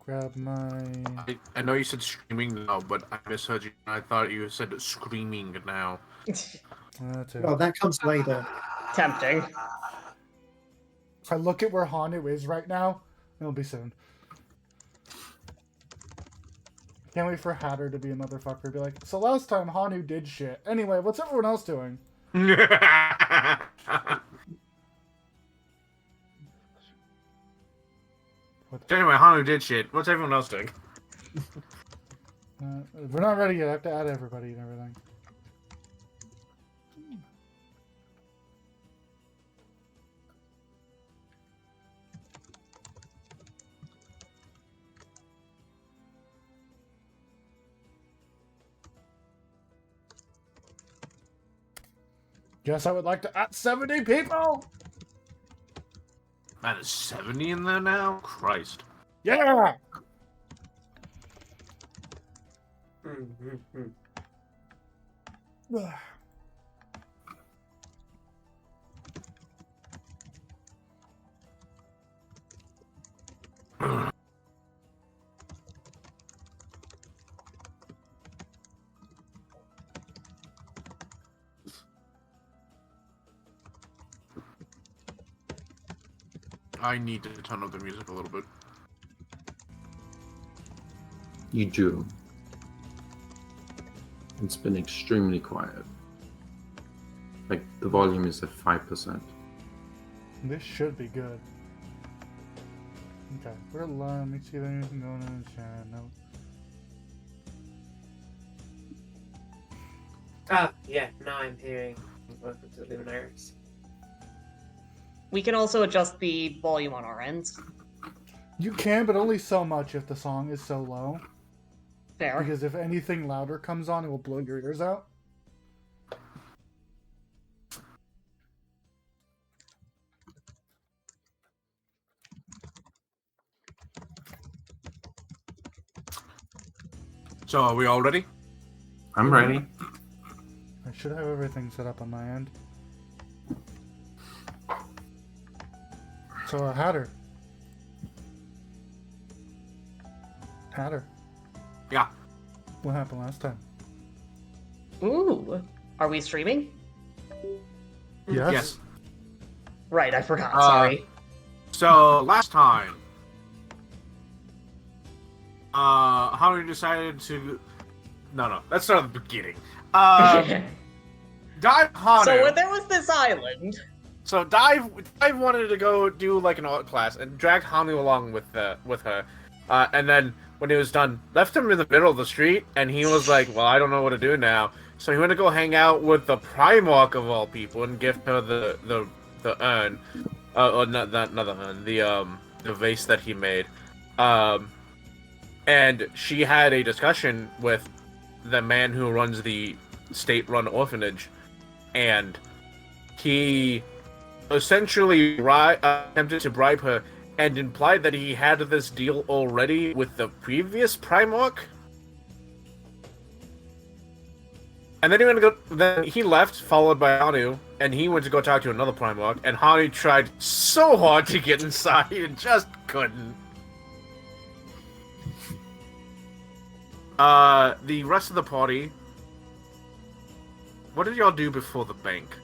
grab my... I know you said streaming now, but I misheard you. I thought you said screaming now. Oh, that comes later. Tempting. If I look at where Hanu is right now, it'll be soon. Can't wait for Hatter to be a motherfucker. Be like, so last time Hanu did shit. Anyway, what's everyone else doing? Anyway, Hanu did shit. What's everyone else doing? We're not ready yet. I have to add everybody and everything. Guess I would like to add 70 people! Man, is 70 in there now? Christ. Yeah! I need to turn up the music a little bit. You do. It's been extremely quiet. Like, the volume is at 5%. This should be good. Okay, we're live. Let me see if there's anything going on in the chat. No. Ah, yeah, now I'm hearing Welcome to the Luminaries. We can also adjust the volume on our ends. You can, but only so much if the song is so low. Fair. Because if anything louder comes on, it will blow your ears out. So, are we all ready? I'm ready. I should have everything set up on my end. So, Hatter. Hatter. Yeah. What happened last time? Ooh. Are we streaming? Yes. Yes. Right, I forgot. Sorry. So, last time, Hanu decided to... No, let's start at the beginning. Dive Hanu. So when there was this island. So Dive wanted to go do like an art class and dragged Hanu along with her, and then when he was done, left him in the middle of the street, and he was like, "Well, I don't know what to do now." So he went to go hang out with the Primarch of all people and give her the urn, or not the urn, the vase that he made, and she had a discussion with the man who runs the state-run orphanage, and he essentially attempted to bribe her and implied that he had this deal already with the previous Primarch. And then then he left, followed by Hanu, and he went to go talk to another Primarch, and Hanu tried so hard to get inside and just couldn't. The rest of the party, what did y'all do before the bank?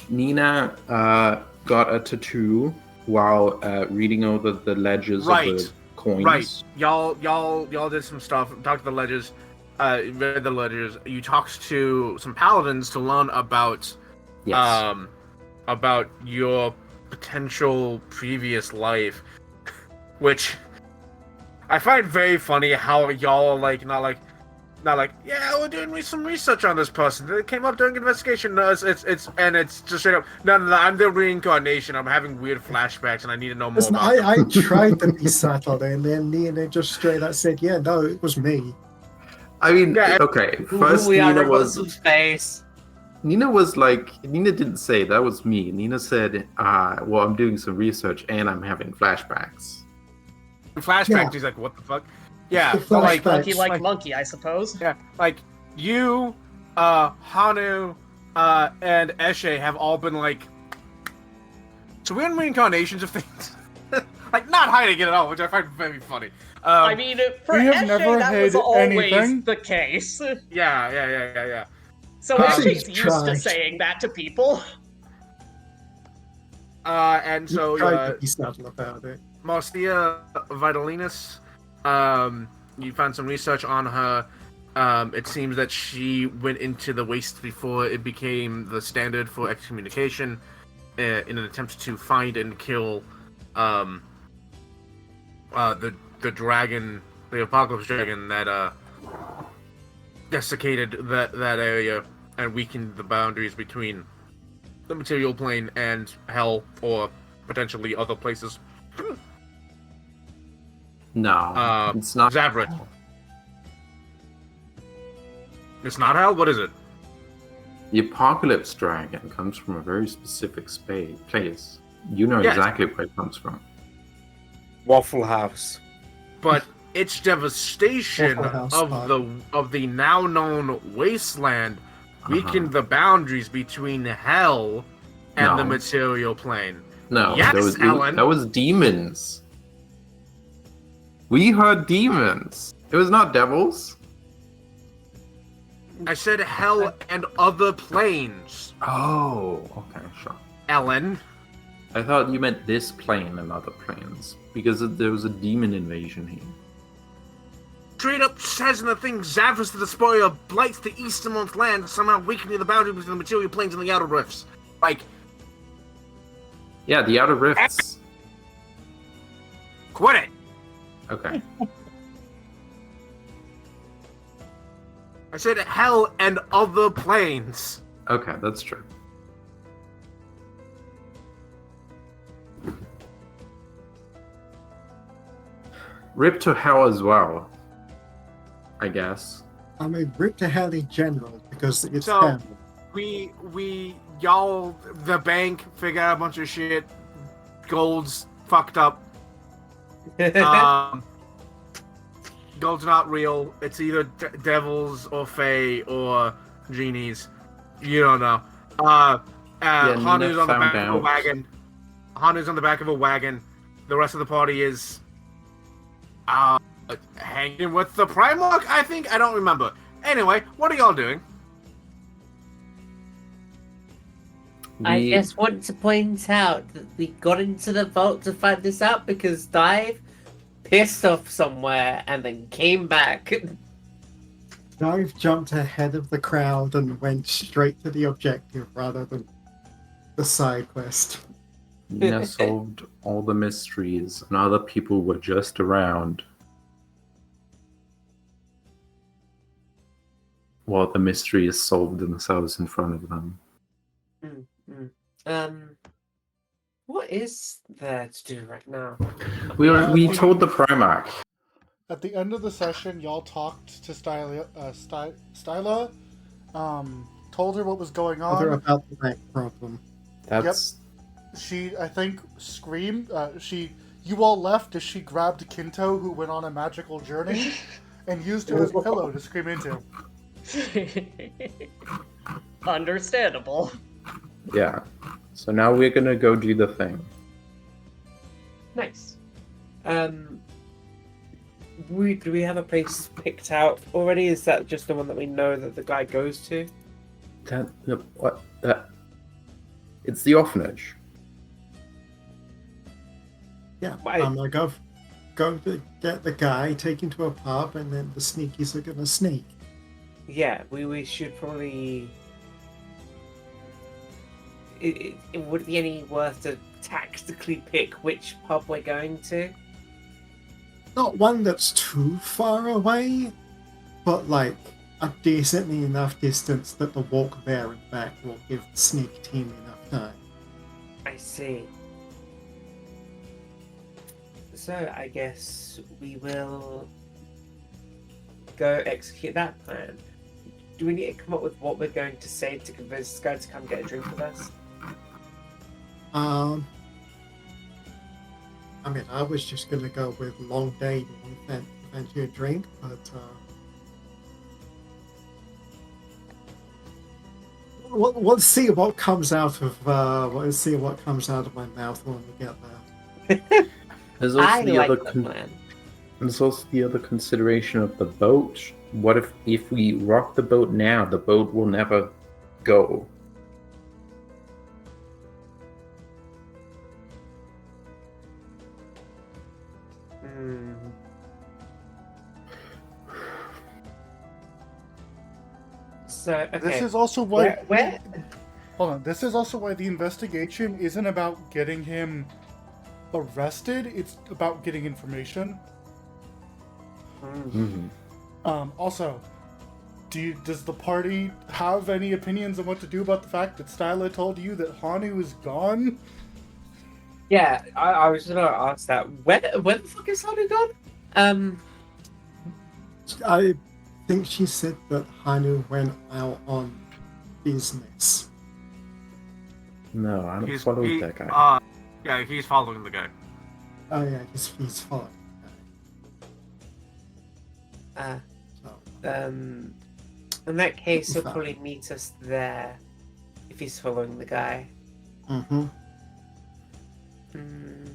Nina got a tattoo while reading over the ledges of the coins. Right. Y'all did some stuff, talked to the ledges, read the ledgers. You talked to some paladins to learn about about your potential previous life, which I find very funny how y'all are not like, yeah, we're doing some research on this person. They came up during investigation. No, it's just straight up. No, I'm the reincarnation. I'm having weird flashbacks, and I need to know more Listen, about them. I tried to be subtle, and then Nina just straight up said, "Yeah, no, it was me." I mean, Yeah. okay. First, we Nina are was some space. Nina didn't say that was me. Nina said, well, I'm doing some research and I'm having flashbacks. Flashbacks. Yeah. He's like, what the fuck? Yeah, The but like, flashbacks. Monkey monkey, I suppose. yeah, like you, Hanu, and Eshe have all been like, so we're in reincarnations of things. Like, not hiding it at all, which I find very funny. I mean, for We have Eshe, never that was hid always anything. the case. Yeah. So She's Eshe's used to tried. saying that to people. And so Tried to be subtle about it. Marcia Vitalinus, you found some research on her. It seems that she went into the waste before it became the standard for excommunication, in an attempt to find and kill the dragon, the apocalypse dragon that desiccated that area and weakened the boundaries between the material plane and hell, or potentially other places. No, it's not. Zavrit. It's not hell? What is it? The apocalypse dragon comes from a very specific place. You know Yes. exactly where it comes from. Waffle House. But its devastation Waffle House of spot. the now known wasteland weakened Uh-huh. the boundaries between hell and the No. material plane. No, Yes, that Alan. was demons. We heard demons. It was not devils. I said hell and other planes, Oh, okay, sure. Ellen. I thought you meant this plane and other planes because there was a demon invasion here. Straight up says in the thing, Zavris the Despoiler blights the easternmost land, somehow weakening the boundaries between the material planes and the outer rifts. Like, Yeah, the outer rifts. quit it! Okay. I said hell and other planes. Okay, that's true. Rip to hell as well, I guess. I mean, rip to hell in general because it's So- hell. Y'all, the bank, figure out a bunch of shit. Gold's fucked up. Gold's not real. It's either devils or fae or genies. You don't know. Hanu's on the Nina back found of a out. wagon. Hanu's on the back of a wagon. The rest of the party is hanging with the Primarch, I think? I don't remember. Anyway, what are y'all doing? I We- just want to point out that we got into the vault to find this out because Dive pissed off somewhere and then came back. Dive jumped ahead of the crowd and went straight to the objective rather than the side quest. Nina solved all the mysteries, and other people were just around while the mysteries solved themselves in front of them. What is there to do right now? We told the Primarch. At the end of the session, y'all talked to Styla, told her what was going Other on. about the rank problem. That's She, I think, screamed. You all left as she grabbed Kinto, who went on a magical journey, and used her as a pillow to scream into. Understandable. yeah. So now we're gonna go do the thing. Nice. Do we have a place picked out already? Is that just the one that we know that the guy goes to? It's the orphanage. Yeah, Why- I'm like, I've go to get the guy, take him to a pub, and then the sneakies are gonna sneak. Yeah, we should probably. Would it be any worth to tactically pick which pub we're going to? Not one that's too far away, but like a decently enough distance that the walk there and back will give the sneak team enough time. I see. So I guess we will go execute that plan. Do we need to come up with what we're going to say to convince this guy to come get a drink with us? I mean, I was just gonna go with long day and fancy a drink, but we'll see what comes out of my mouth when we get there. There's also I the like other the plan. there's also the other consideration of the boat. What if we rock the boat now? The boat will never go. Hmm. So okay. This is also why. where? Hold on. This is also why the investigation isn't about getting him arrested. It's about getting information. Hmm. Also, does the party have any opinions on what to do about the fact that Styla told you that Hanu is gone? Yeah, I was gonna ask that. Where the fuck is Hanu gone? I think she said that Hanu went out on business. No, I don't follow that guy. Yeah, he's following the guy. Oh yeah, he's following. So, In that case, he'll Fine. probably meet us there if he's following the guy. mm-hmm. Hmm.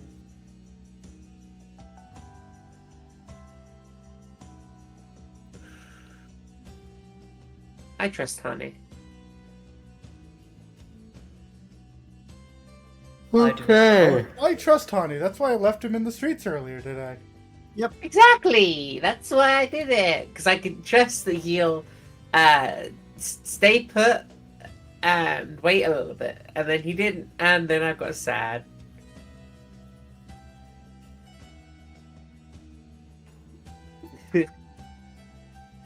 I trust Hanu. Okay. I trust Hanu. That's why I left him in the streets earlier today. Exactly. That's why I did it, because I can trust that he'll stay put and wait a little bit, and then he didn't, and then I got sad.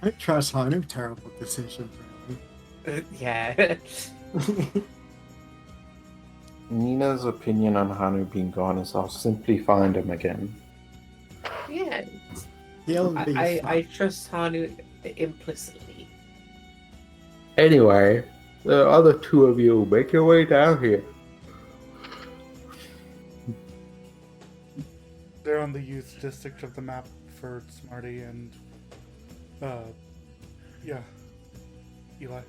I trust Hanu. Terrible decision, Yeah. really. Nina's opinion on Hanu being gone is I'll simply find him again. Yeah. He'll be I fine. trust Hanu implicitly. Anyway, the other two of you make your way down here. They're on the youth district of the map for Smarty and, yeah, Eli.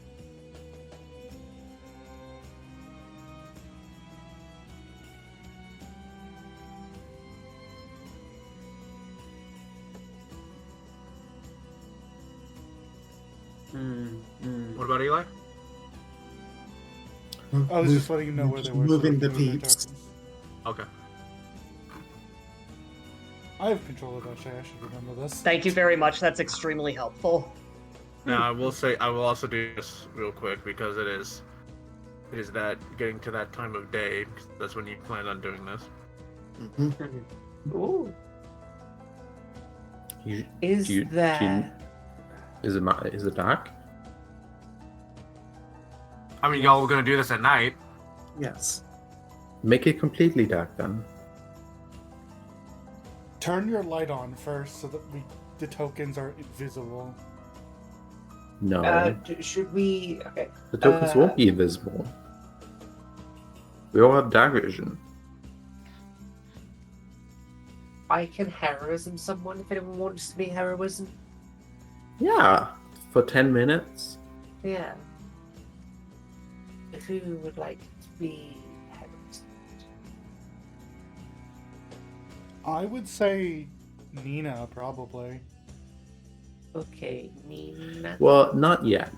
What about Eli? I was just letting you know where they were. so Moving they the can move their peeps. tokens. Okay. I have control of that shit. I should remember this. Thank you very much. That's extremely helpful. Now I will also do this real quick because it is that getting to that time of day. That's when you plan on doing this. Mhm. Ooh. You, Is do you- there? is it dark? I mean, y'all were gonna do this at night. Yes. Make it completely dark then. Turn your light on first so that the tokens are invisible. No, Should we? Okay. the tokens uh, won't be invisible. We all have dark vision. I can heroism someone if anyone wants to be heroism. Yeah, for 10 minutes. Yeah. Who would like to be heroism? I would say Nina, probably. Okay, Nina. Well, not yet.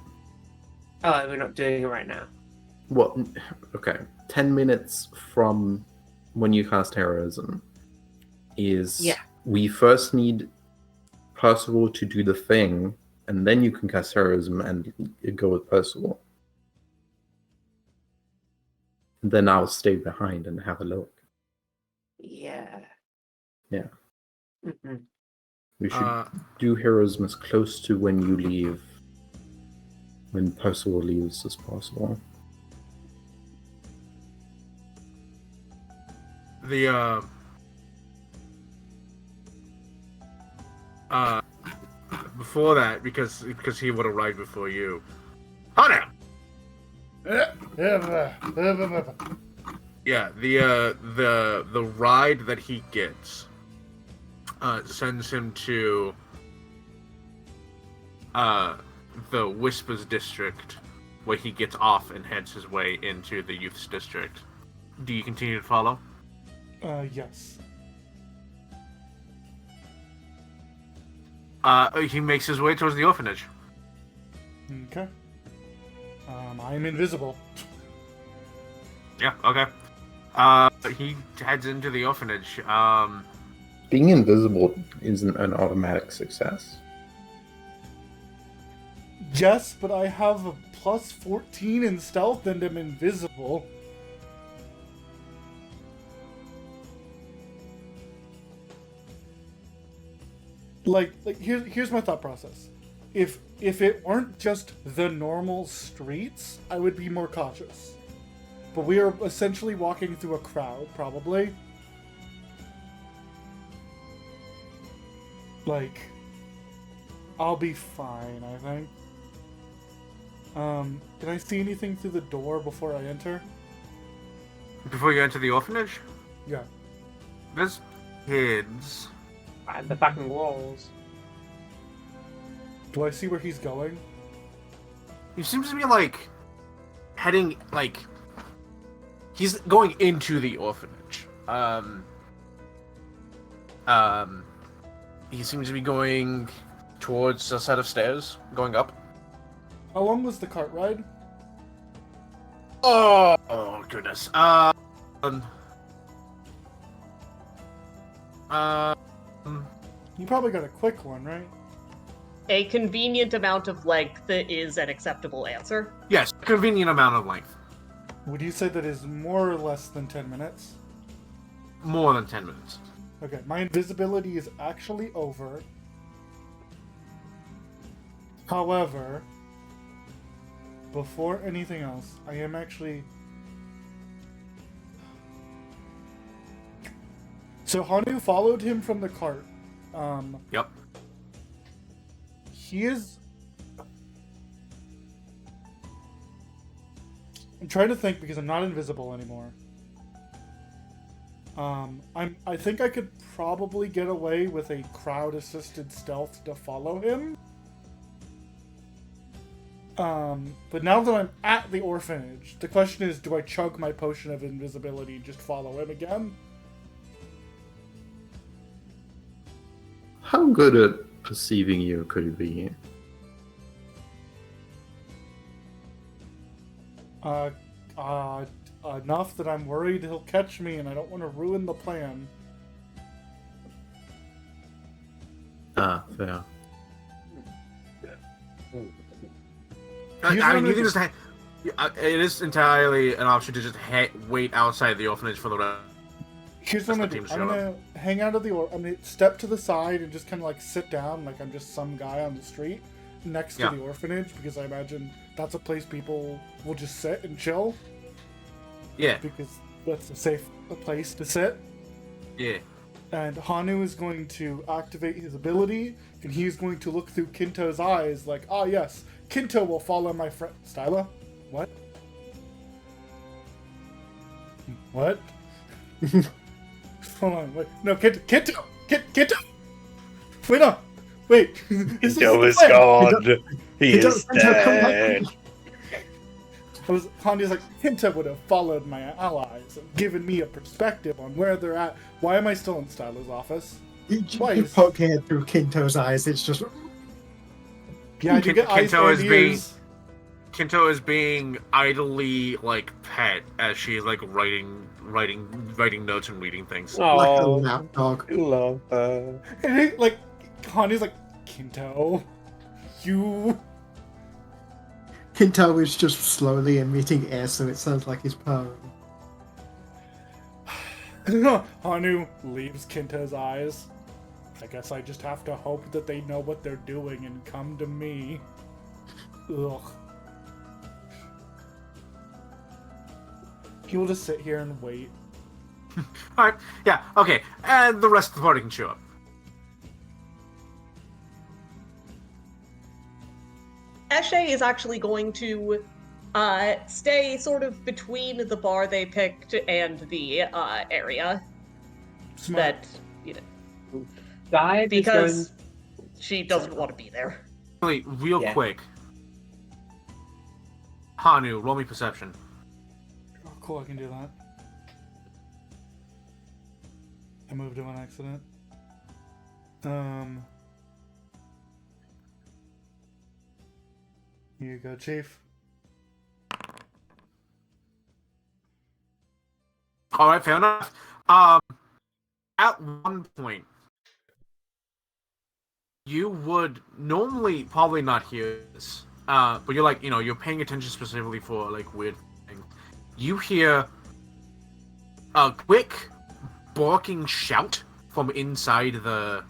Oh, we're not doing it right now. Well, okay. 10 minutes from when you cast heroism is Yeah. we first need Percival to do the thing, and then you can cast heroism and go with Percival. Then I'll stay behind and have a look. Yeah. Yeah. Mm-hmm. We should do heroism as close to when you leave, when Percival leaves, as possible. Before that, because he would have arrived before you. Hana! Yeah, the ride that he gets sends him to the Whispers district, where he gets off and heads his way into the Youth's district. Do you continue to follow? Yes. He makes his way towards the orphanage. Okay. I am invisible. Yeah, okay. He heads into the orphanage. Being invisible isn't an automatic success. Yes, but I have a plus 14 in stealth and am invisible. Like here's my thought process. If it weren't just the normal streets, I would be more cautious. But we are essentially walking through a crowd, probably. Like, I'll be fine, I think. Can I see anything through the door before I enter? Before you enter the orphanage, Yeah. there's kids. Behind the fucking walls. Do I see where he's going? He seems to be like heading like he's going into the orphanage. He seems to be going towards a set of stairs, going up. How long was the cart ride? Oh goodness. You probably got a quick one, right? A convenient amount of length is an acceptable answer. Yes, convenient amount of length. Would you say that is more or less than 10 minutes? More than 10 minutes. Okay, my invisibility is actually over. However, before anything else, I am actually... So Hanu followed him from the cart. Yep. He is... I'm trying to think because I'm not invisible anymore. I think I could probably get away with a crowd-assisted stealth to follow him. But now that I'm at the orphanage, the question is, do I chug my potion of invisibility and just follow him again? How good at perceiving you could he be? Enough that I'm worried he'll catch me and I don't want to ruin the plan. Ah, fair. I mean, you can just it is entirely an option to just wait outside the orphanage for the rest. Here's what I'm gonna do. I'm gonna hang out of the I'm gonna step to the side and just kind of like sit down like I'm just some guy on the street next to the orphanage, because I imagine that's a place people will just sit and chill. Yeah. Because that's a safe place to sit. Yeah. And Hanu is going to activate his ability, and he's going to look through Kinto's eyes like, ah, yes, Kinto will follow my friend. Styla? What? What? Hold on, wait. No, Kinto! Kinto! Wait, no! Wait! Kinto is gone! He is dead! Handi's like, Kinto would have followed my allies and given me a perspective on where they're at. Why am I still in Styla's office? You poke your head through Kinto's eyes, it's just... Yeah, you get eyes and ears. Kinto is being idly like pet as she's like writing notes and reading things. Oh, like a lapdog. I love her. And it, like, Handi's like, Kinto, you... Kinto is just slowly emitting air, so it sounds like he's purring. Hanu leaves Kinto's eyes. I guess I just have to hope that they know what they're doing and come to me. Ugh. He will just sit here and wait. Alright, yeah, okay. And the rest of the party can show up. Eshe is actually going to stay sort of between the bar they picked and the area. Smart. That, you know, Dive because she doesn't want to be there. Wait, real Yeah. quick. Hanu, roll me perception. Oh, cool, I can do that. I moved him on accident. Here you go, Chief. All right, fair enough. At one point, you would normally probably not hear this, but you're like, you're paying attention specifically for like weird things. You hear a quick barking shout from inside the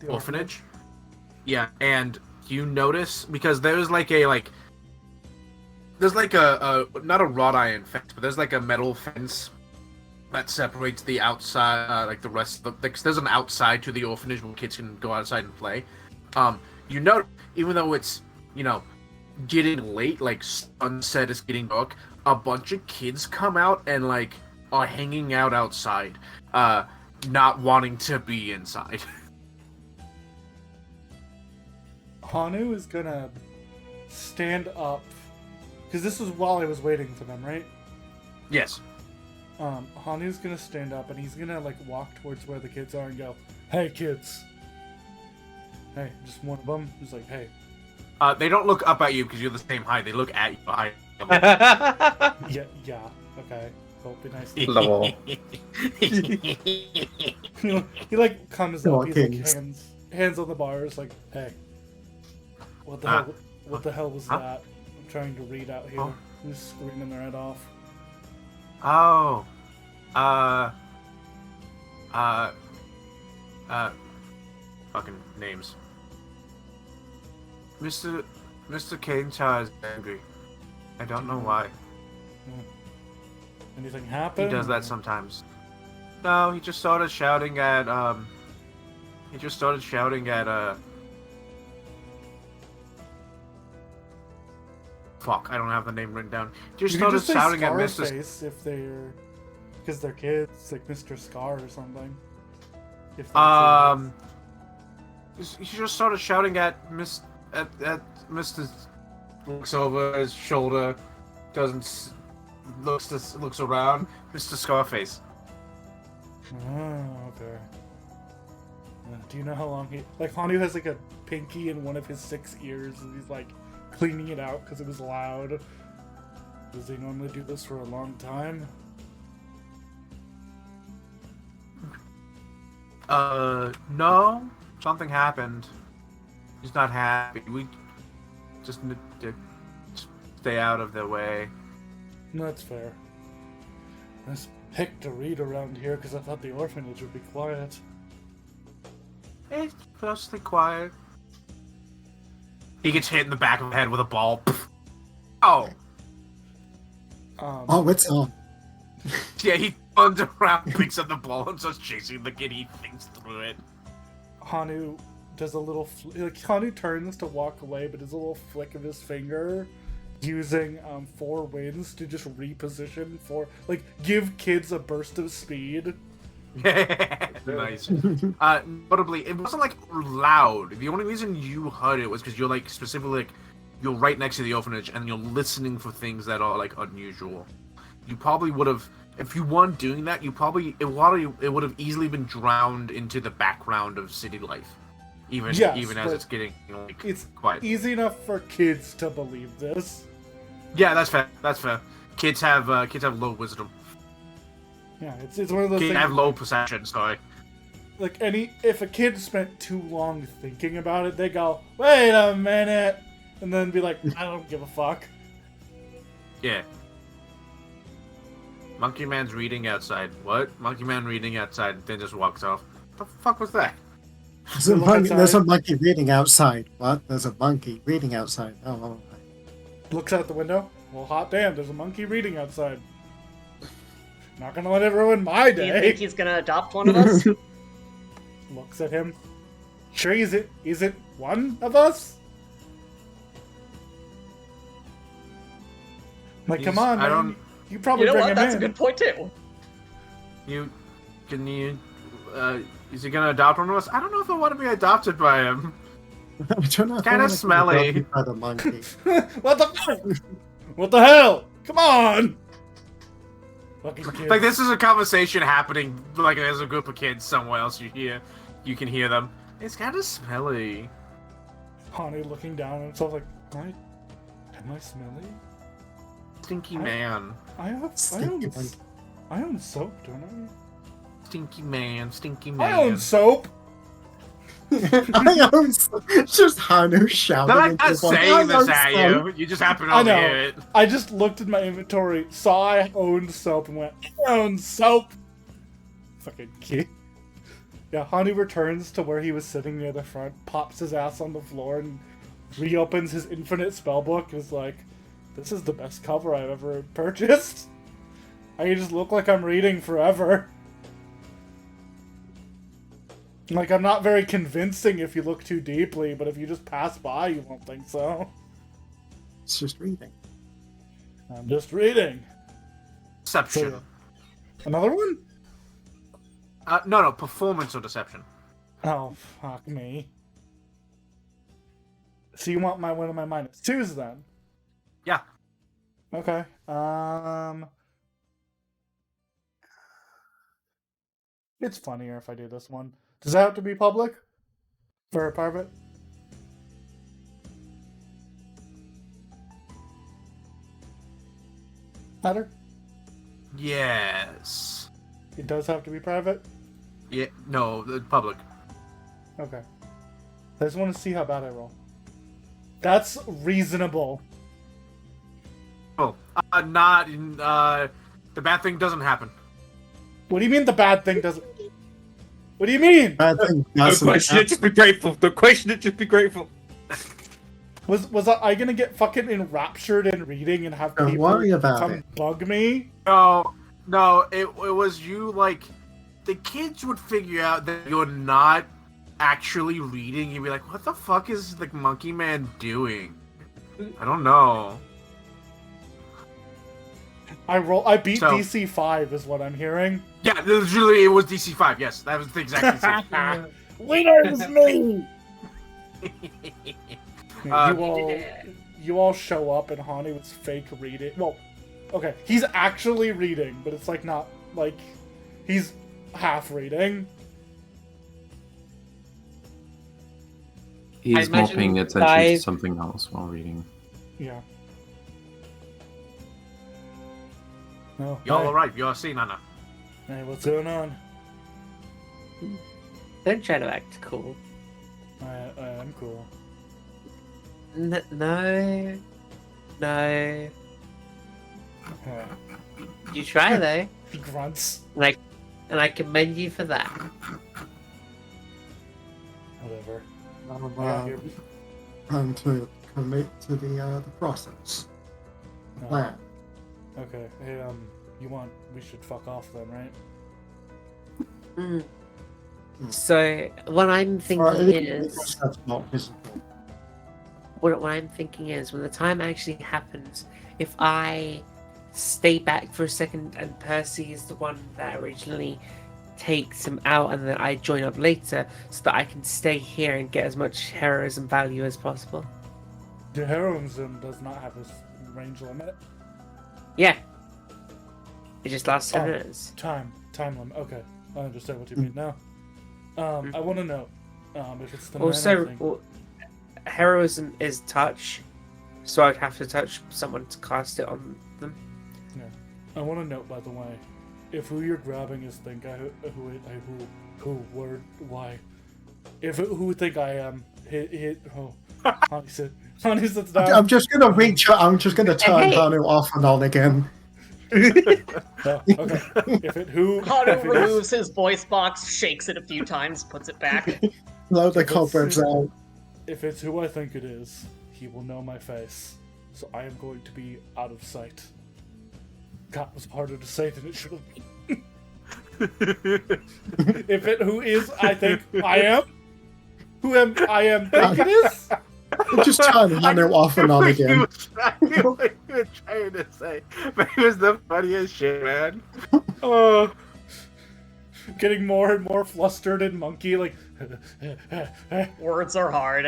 orphanage. Yeah, and you notice because there's like a not a wrought iron fence, but there's like a metal fence that separates the outside, like the rest of the. There's an outside to the orphanage where kids can go outside and play. You know, even though it's getting late, like sunset is getting dark, a bunch of kids come out and like are hanging out outside, not wanting to be inside. Hanu is gonna stand up because this was while I was waiting for them, right? Yes. Hanu's gonna stand up and he's gonna like walk towards where the kids are and go, "Hey, kids." Hey, just one of them who's like, "Hey." They don't look up at you because you're the same height. They look at you. Yeah. Okay. Well, be nice. Lol. He like comes Oh, up. He's kings. like hands on the bars, like, "Hey, what the hell? What the hell was that?" I'm trying to read out here. Oh. Who's screaming their head off? Oh. Fucking names. Mr. Kane-cha is angry. I don't know why. Anything He happen? does that sometimes. No, he just started shouting at, Fuck, I don't have the name written down. He just You can started just say shouting at Mr. Scarface if they're, because they're kids, like Mr. Scar or something. If that's He just started shouting at Mr. Looks over his shoulder, looks around. Mr. Scarface. Oh, okay. Do you know how long he... Like, Hanu has, like, a pinky in one of his 6 ears, and he's, like, cleaning it out because it was loud. Does he normally do this for a long time? No. Something happened. He's not happy. We just need to stay out of their way. No, that's fair. I just picked to read around here because I thought the orphanage would be quiet. It's mostly quiet. He gets hit in the back of the head with a ball. Oh. Oh, it's on. Yeah, he runs around, picks up the ball, and starts chasing the kid. He thinks through it. Hanu does a little... Hanu turns to walk away, but does a little flick of his finger using 4 winds to just reposition for... Like, give kids a burst of speed. Nice. Notably, it wasn't like loud. The only reason you heard it was because you're like specifically like you're right next to the orphanage and you're listening for things that are like unusual. You probably would have, if you weren't doing that, it would have easily been drowned into the background of city life, even as it's getting like It's quiet. easy enough for kids to believe this. Yeah, that's fair. That's fair. Kids have low wisdom. Yeah, it's one of those Kids things. have low perception. Sorry. Like if a kid spent too long thinking about it, they go, "Wait a minute," and then be like, "I don't give a fuck." Yeah. Monkey Man's reading outside. What? Monkey Man reading outside, then just walks off. What the fuck was that? There's a monkey reading outside. What? There's a monkey reading outside. Oh. Looks out the window. Well, hot damn, there's a monkey reading outside. Not gonna let it ruin my Do you day. think he's gonna adopt one of us? Looks at him. Sure, is it one of us? Like, come on, man. You probably You know bring what? him That's in. a good point too. Is he gonna adopt one of us? I don't know if I want to be adopted by him. Kind of smelly. By the monkey. What the fuck? What the hell? Come on! Fucking kids. Like, this is a conversation happening, like, there's a group of kids somewhere else you can hear them. It's kind of smelly. Hani looking down at himself like, am I smelly? Stinky man. I own soap, don't I? Stinky man. Stinky I man. own soap. I own it's just Hanu shouting. I'm into not the phone, saying "I this own at soap." you. You just happen to I know. overhear it. I just looked at my inventory, saw I owned soap, and went, I own soap. Fucking kid. Yeah, Hani returns to where he was sitting near the front, pops his ass on the floor, and reopens his infinite spellbook. And is like, this is the best cover I've ever purchased. I just look like I'm reading forever. Like, I'm not very convincing if you look too deeply, but if you just pass by, you won't think so. It's just reading. I'm just reading. Deception. Another one? No, performance or deception. Oh, fuck me. So you want one of my -2s then? Yeah. Okay. It's funnier if I do this one. Does that have to be public? For a private? Matter? Yes. It does have to be private? Yeah. No, the public. Okay. I just want to see how bad I roll. That's reasonable. Oh, not in. The bad thing doesn't happen. What do you mean the bad thing doesn't... What do you mean? Bad thing Don't doesn't question it, just be grateful. Don't question it, just be grateful. Was I gonna get fucking enraptured in reading and have Don't people worry about come it. bug me? No, it was you, like, the kids would figure out that you're not actually reading. You'd be like, what the fuck is the monkey man doing? I don't know. I beat So- DC 5 is what I'm hearing. Yeah, literally, it was DC 5, yes. That was the exact same. Winners me! Uh, you all show up and Hani was fake reading. Well, okay, he's actually reading, but it's like not like he's half reading. He's more imagine paying attention to five- something else while reading. Yeah. No. Y'all hey, alright, you're seeing Anna. hey, what's going on? Don't try to act cool. I'm cool. No. Uh, You try though, he grunts. and I commend you for that. Whatever. Um, and to commit to the process. No. Plan. Okay. Hey, we should fuck off then, right? Mm. So what I'm thinking is, That's not visible. what I'm thinking is, when the time actually happens, if I stay back for a second and Percy is the one that originally takes him out, and then I join up later, so that I can stay here and get as much heroism value as possible. The heroism does not have a range limit. Yeah. It just lasts 10 Oh. minutes. Time limit. Okay, I understand what you mean now. I want to know if it's the Also, mana thing. heroism is touch, so I'd have to touch someone to cast it on them. I want to note, by the way, if who you're grabbing is think I who think I am hit Honey sits down. I'm just gonna reach out. I'm just gonna turn Hey. Hanu off and on again. Oh, okay. If Hanu it removes his voice box, shakes it a few times, puts it back. Blow the If it's- cobwebs out. if it's who I think it is, he will know my face. So I am going to be out of sight. That was harder to say than it should have been. If it who is I think I am, I am think it is. Just turn Hanu off and on again. You were trying to say, but it was the funniest shit, man. Oh, Getting more and more flustered and monkey, like. Words are hard.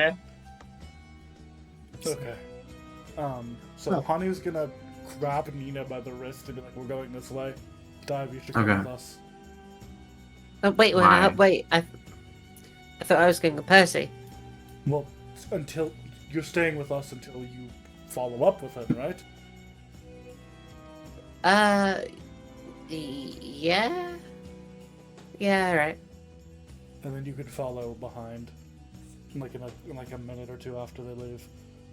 Okay. So Oh. Hanu's gonna grab Nina by the wrist and be like, "We're going this way. Dive, you should come Okay. with us." Oh, wait. Why? I thought I was going with Percy. Well, until you're staying with us until you follow up with him, right? Yeah. Yeah, right. And then you could follow behind, like in a minute or two after they leave.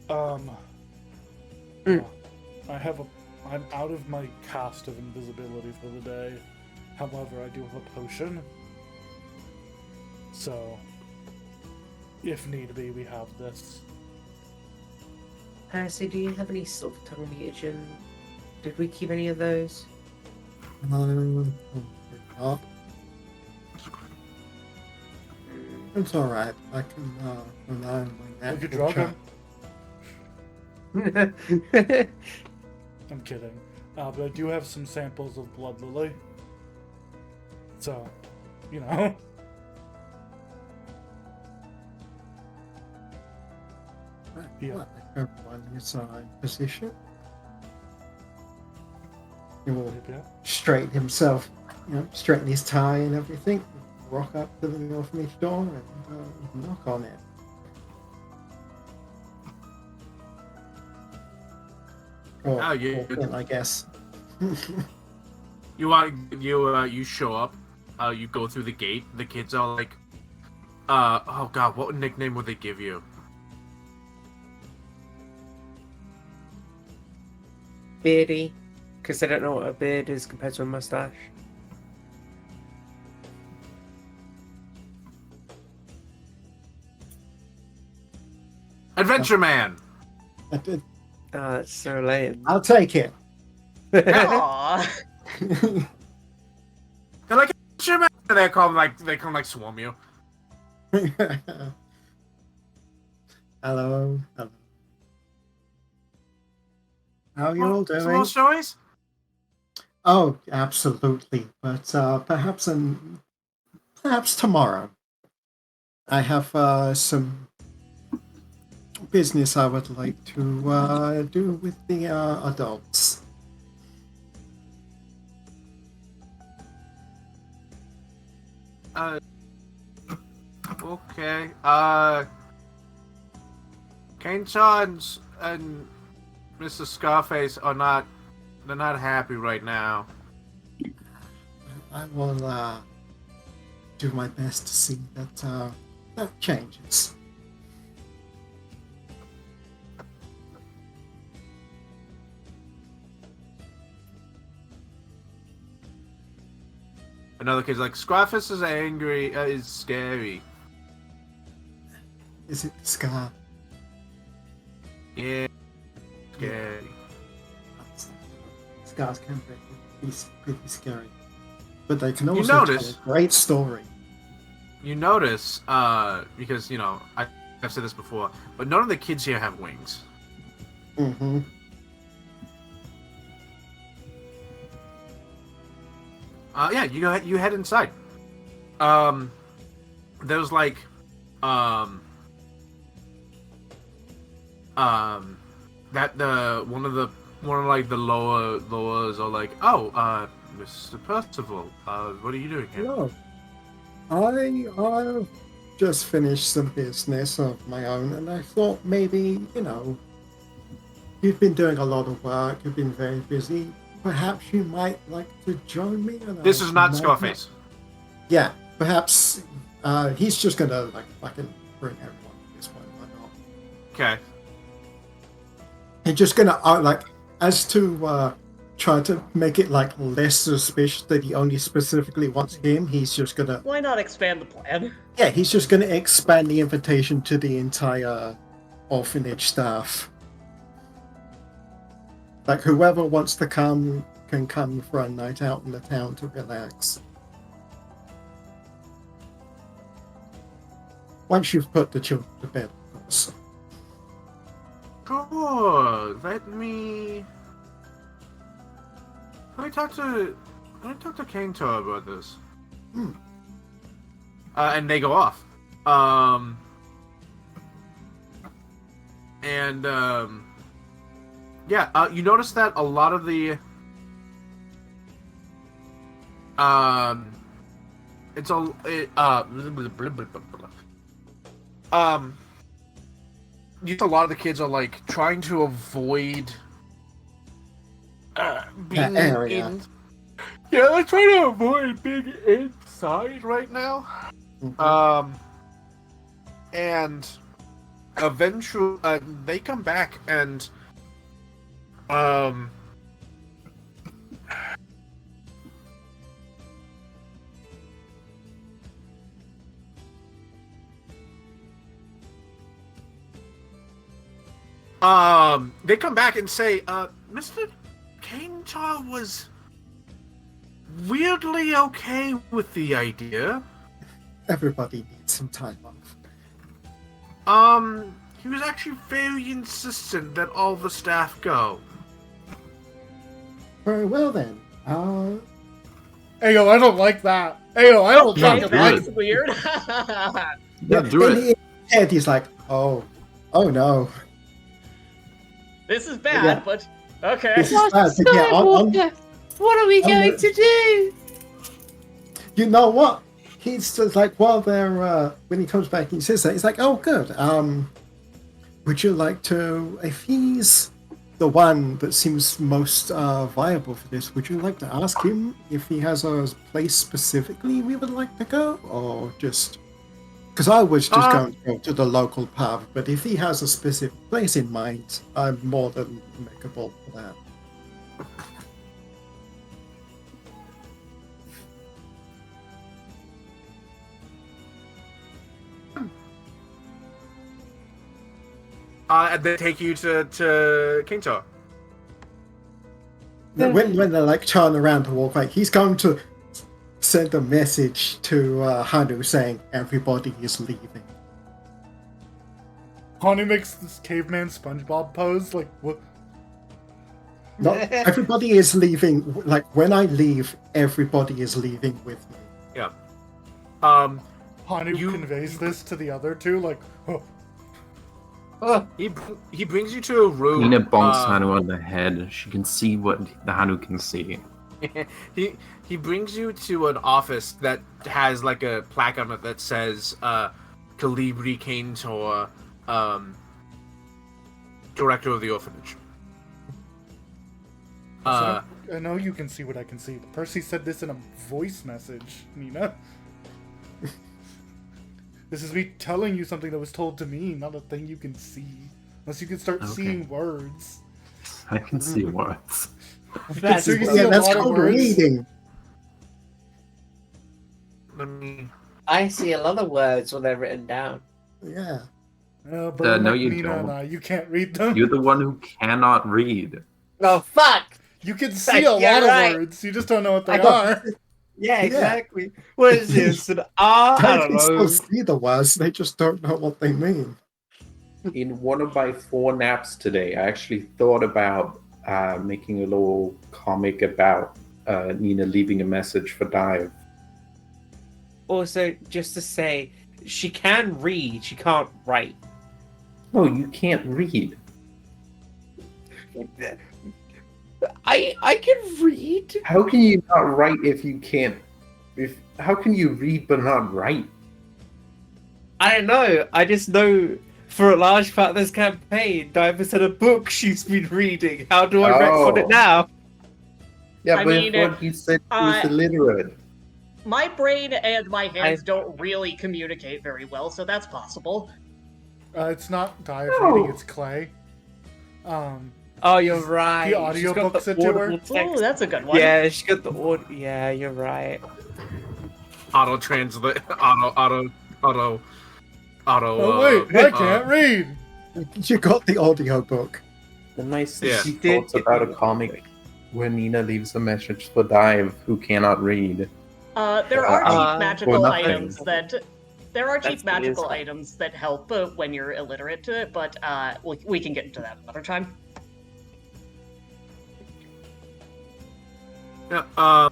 Yeah. I'm out of my cast of invisibility for the day. However, I do have a potion. So, if need be, we have this. Percy, do you have any silver tongue mutagen? Did we keep any of those? Oh. It's alright. I can rely on my We could natural drug charm. him. I'm kidding. But I do have some samples of blood lily. So, you know. Yeah. Well, everyone is in position. He will straighten himself, straighten his tie and everything. Rock up to the orphanage door and knock on it. Or, Oh, yeah. or in, I guess. You show up. You go through the gate. The kids are like, oh god, what nickname would they give you? Beardy. Because I don't know what a beard is compared to a mustache. Adventure Man. Oh, that's so lame. I'll take it. Aww. They're like Adventure Man. They come like swarm you. Hello. How are you all Some doing? more stories? Oh, absolutely. But perhaps tomorrow. I have some business I would like to do with the adults. Okay. Kane Chans and Mr. Scarface are not happy right now. I will do my best to see that that changes. Another kid's like, Scarface is angry, is scary. Is it Scar? Yeah, scary. Scars can be pretty scary, but they can also tell notice- a great story. You notice, because, I've said this before, but none of the kids here have wings. Mm-hmm. Yeah, you head inside. There's like, that one of the lowers are like, oh, Mr. Percival, what are you doing here? Hello. I've just finished some business of my own, and I thought maybe, you've been doing a lot of work, you've been very busy. Perhaps you might like to join me. And This is not Scarface. Yeah, perhaps he's just gonna fucking bring everyone this way. Why not? Okay. He's just gonna as to try to make it less suspicious that he only specifically wants him. He's just gonna Why not expand the plan? he's just gonna expand the invitation to the entire orphanage staff. Whoever wants to come can come for a night out in the town to relax. Once you've put the children to bed, of course. Sure. Let me talk to Kaintor about this. And they go off. You notice that a lot of the a lot of the kids are like trying to avoid being area. in. Yeah, they're trying to avoid being inside right now. And eventually they come back and they come back and say, Mr. Kaintar was weirdly okay with the idea. Everybody needs some time off. He was actually very insistent that all the staff go. Very well then. Ayo, I don't like that. Ayo, I don't Okay, fucking like that's weird. Yeah, do in it. his head, he's like, oh no. This is bad, Yeah. but okay. This is bad. But yeah, What are we on going the- to do? you know what? He's just like, while they're, when he comes back, he says that, he's like, oh, good. Would you like to, if he's the one that seems most viable for this, would you like to ask him if he has a place specifically we would like to go? Or just, because I was just going to go to the local pub, but if he has a specific place in mind, I'm more than amicable for that. And they take you to Kaintar. When they like turn around to walk away, he's going to send a message to Hanu saying everybody is leaving. Hanu makes this caveman SpongeBob pose, like, what? No, everybody is leaving. Like when I leave, everybody is leaving with me. Yeah. Hanu You- conveys this to the other two, like, oh, He brings you to a room. Nina bonks Hanu on the head. She can see what the Hanu can see. He brings you to an office that has like a plaque on it that says Calibri Kaintor, director of the orphanage. I know you can see what I can see. Percy said this in a voice message, Nina. This is me telling you something that was told to me, not a thing you can see. Unless you can start Okay. seeing words. I can see words. That's So you Yeah, see a that's lot of called words. reading. Let me. I see a lot of words when they're written down. Yeah. But no, like you Nina don't. and I, you can't read them. You're the one who cannot read. Oh, fuck! You can see a Yeah, lot right. of words, you just don't know what they I don't- are. Yeah, Yeah. exactly. What is this? An R? I They don't can know. still see the words, they just don't know what they mean. In one of my 4 naps today, I actually thought about making a little comic about Nina leaving a message for Dive. Also, just to say, she can read, she can't write. No, you can't read. I can read. How can you not write if you can't? How can you read but not write? I don't know. I just know for a large part of this campaign, Diver said a book she's been reading. How do I retcon it now? Yeah, I but mean, what you said he was illiterate. My brain and my hands don't really communicate very well, so that's possible. It's not Dive No. reading, it's Clay. Oh, you're right. He audiobooks She's got it the to her. audible text. Oh, that's a good one. Yeah, she got the audio. Yeah, you're right. Auto translate. Auto. Oh wait, I can't read! You got the audiobook. The nicest Yeah. She did thoughts about a comic where Nina leaves a message for Dive who cannot read. There are cheap magical nothing. items that That's items that help when you're illiterate, but we can get into that another time. Yeah.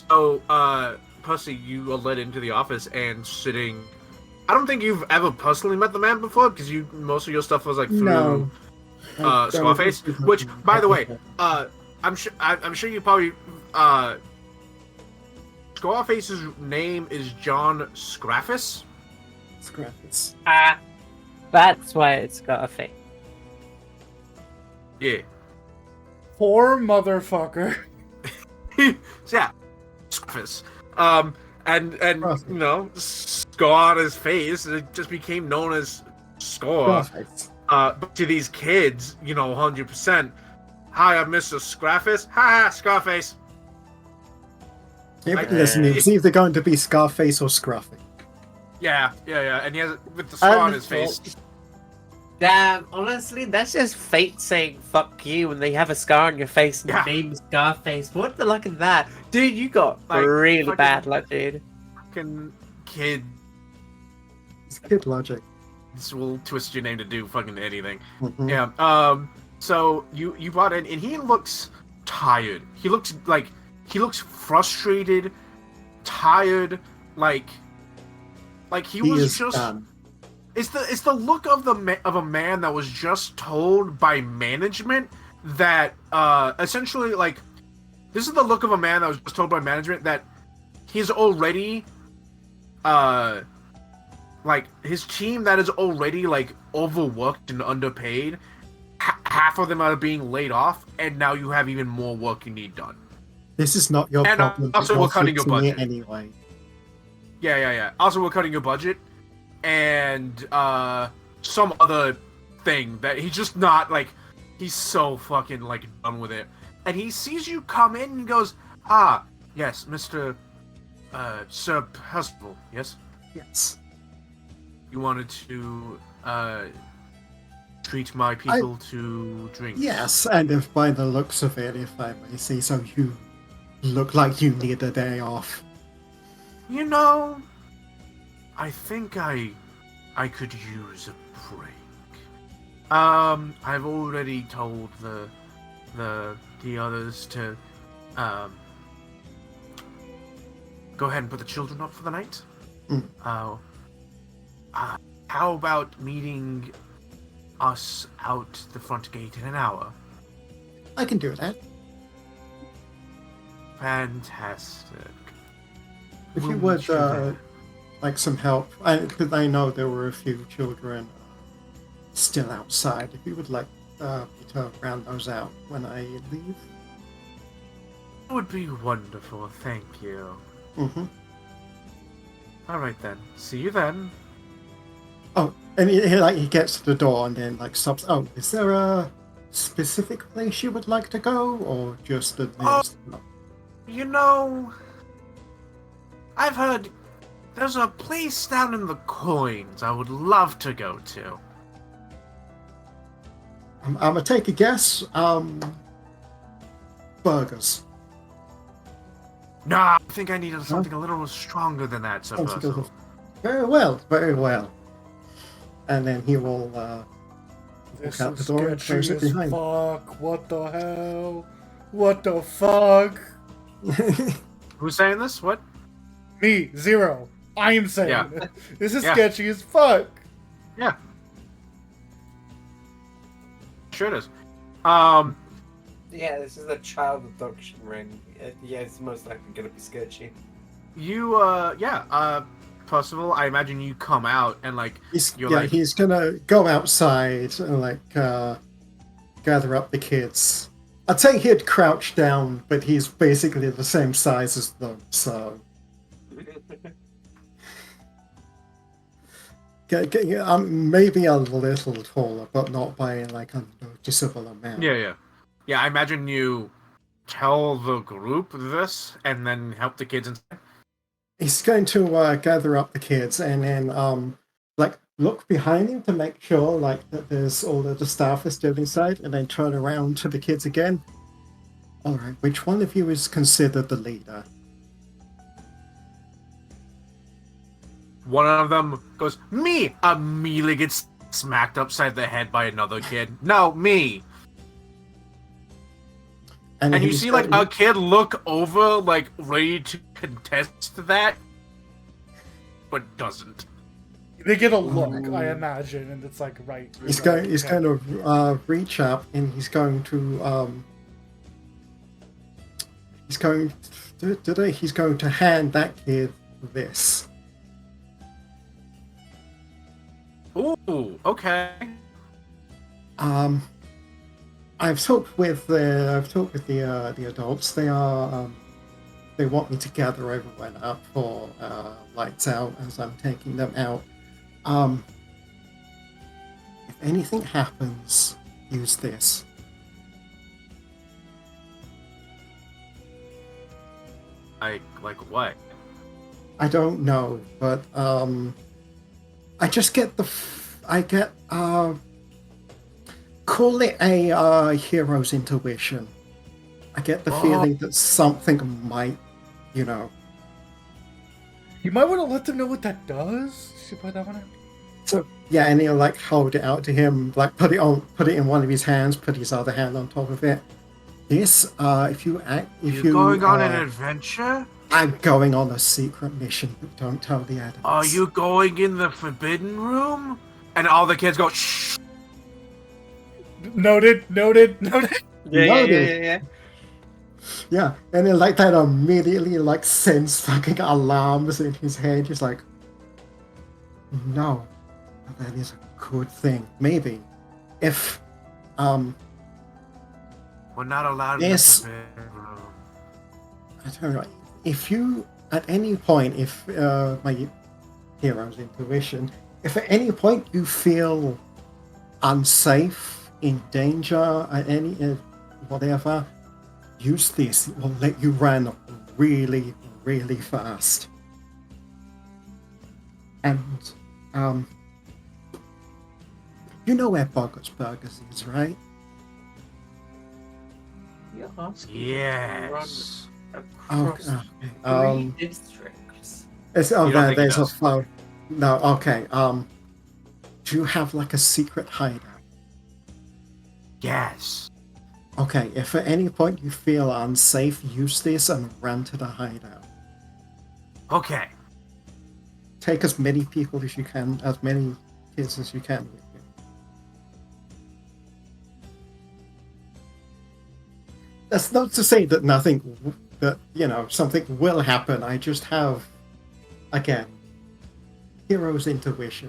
So, Pussy, you are led into the office and sitting. I don't think you've ever personally met the man before because most of your stuff was like through No. Scarface. Which, by the way, I'm sure you probably Scarface's name is John Scraffus. Scrappers. That's why it's got a face. Yeah. Poor motherfucker. So yeah, Scarface. And you know, scar on his face, and it just became known as Scar. Scarface. But to these kids, you know, 100%. Hi, I'm Mr. Scarface. Ha, Scarface. Yeah, but listen, it's either going to be Scarface or Scruffy. Yeah, and he has it with the scar on his face. Damn, honestly, that's just fate saying fuck you when they have a scar on your face and Yeah. your name is Scarface. What the luck of that? Dude, you got Like, really fucking- bad luck, dude. Fucking kid. It's kid logic. This will twist your name to do fucking anything. Mhm. Yeah. So you brought in, and he looks tired. He looks frustrated, tired, like he was is just. done. It's the look of a man that was just told by management that essentially like this is the look of a man that was just told by management that he's already like his team that is already like overworked and underpaid. Half of them are being laid off, and now you have even more work you need done. This is not your And, problem. also It we're was cutting your fixing it budget. anyway. Yeah. Also, we're cutting your budget, and some other thing that he's just not like. He's so fucking like done with it, and he sees you come in and goes, "Ah, yes, Mr. Sir Percival. Yes, Yes. you wanted to treat my people to drink." Yes, and if by the looks of it, if I may say so, you look like you need a day off. You know, I think I could use a break. I've already told the others to go ahead and put the children up for the night. Mm. How about meeting us out the front gate in an hour? I can do that. Fantastic. If you We'll would meet you there. like some help, because I know there were a few children still outside. If you would like me to round those out when I leave. It would be wonderful, thank you. Mm-hmm. Alright then, see you then. Oh, and he gets to the door and then like stops. Oh, is there a specific place you would like to go, or just the nearest? You know, I've heard there's a place down in the coins I would love to go to. I'm gonna take a guess. Burgers. Nah, I think I needed something a little stronger than that, Sir Sounds Percival. good. Very well, very well. And then he will This walk out the is door and close sketchy it as behind. fuck. What the hell? What the fuck? Who's saying this? What? Me, zero. I am saying Yeah. it. This is Yeah. sketchy as fuck. Yeah. Sure it is. Yeah, this is a child abduction ring. Yeah, it's most likely gonna be sketchy. Percival, I imagine you come out and like You're like- he's gonna go outside and like gather up the kids. I'd say he'd crouch down, but he's basically the same size as them, so maybe a little taller, but not by like a noticeable amount. Yeah. I imagine you tell the group this and then help the kids inside. He's going to gather up the kids and then like look behind him to make sure like that there's all of the staff is still inside, and then turn around to the kids again. All right, which one of you is considered the leader? One of them goes, "Me!" Immediately gets smacked upside the head by another kid. No, me. And you he's see like going- a kid look over, like ready to contest that, but doesn't. They get a look, I imagine, and it's like right. He's right, going. He's okay. going to reach up, and he's going to. He's going. Today, he's going to hand that kid this. Ooh, okay. I've talked with the adults. They are they want me to gather everyone up for lights out as I'm taking them out. If anything happens, use this. Like what? I don't know, but I just get call it a hero's intuition. I get the feeling that something might, You might want to let them know what that does. Should put that one out. So yeah, and he'll like hold it out to him, like put it in one of his hands, put his other hand on top of it. This, if you going on an adventure? I'm going on a secret mission, but don't tell the adults. Are you going in the forbidden room? And all the kids go, shh. Noted. Yeah, and then like that immediately like sends fucking alarms in his head. He's like, no, that is a good thing. Maybe if We're not allowed Yes. in the forbidden room. I don't know, if you at any point, if my hero's intuition, if at any point you feel unsafe, in danger, at any whatever, use this. It will let you run really, really fast. And you know where Boggers Burgers is, right? You're asking Yes. across Okay. three districts. There's You don't think there's he a does? phone. No, okay. Do you have like a secret hideout? Yes. Okay, if at any point you feel unsafe, use this and run to the hideout. Okay. Take as many people as you can, as many kids as you can with you. That's not to say that something will happen. I just have, again, hero's intuition.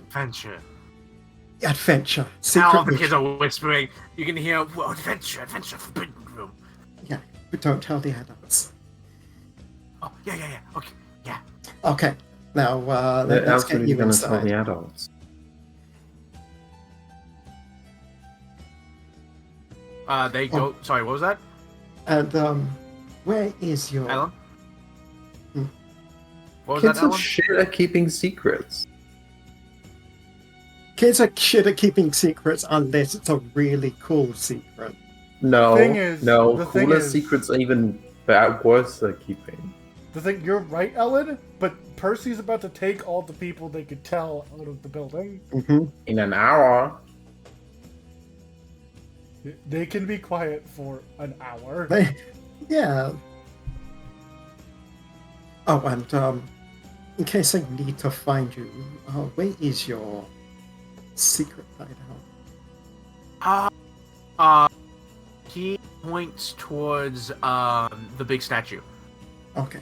Adventure. Secret Now all the mission. kids are whispering. You can hear, well, adventure, forbidden room. Yeah, but don't tell the adults. Oh, yeah. Okay, yeah. Okay, now They're let's get absolutely you going to tell inside. the adults. They go. Sorry, what was that? And where is your Alan? Hmm. What was Kids that, are Alan? shit at keeping secrets. Kids are shit at keeping secrets unless it's a really cool secret. No, The thing is- cooler secrets are even worse at keeping. You're right, Ellen, but Percy's about to take all the people they could tell out of the building. Mm-hmm. In an hour. They can be quiet for an hour. Yeah. Oh, and in case I need to find you, where is your secret hideout? He points towards the big statue. Okay,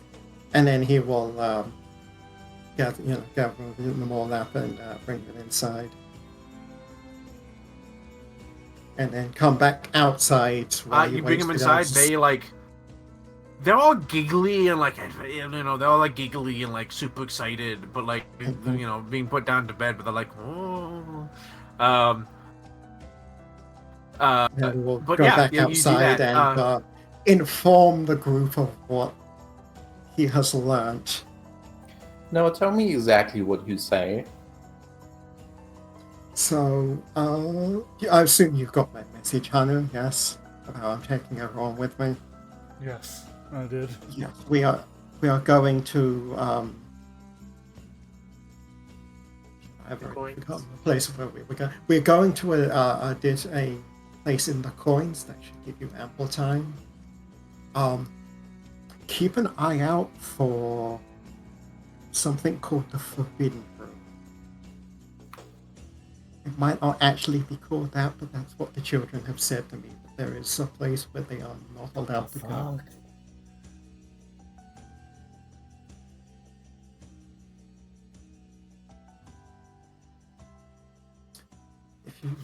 and then he will gather them all up and bring them inside, and then come back outside. while You bring waits them for inside. us. They're all giggly and they're all like giggly and like super excited, but like being put down to bed, but they're like, oh. And we'll but go yeah, back you do outside that, and inform the group of what he has learned. No, tell me exactly what you say. So, I assume you've got my message, Hanu, yes? About I'm taking everyone with me. Yes, I did. Yes, we are going to, I've already forgotten the place where we're going. We're going to a place in the coins that should give you ample time. Keep an eye out for something called the Forbidden Room. It might not actually be called that, but that's what the children have said to me. That there is a place where they are not allowed to go.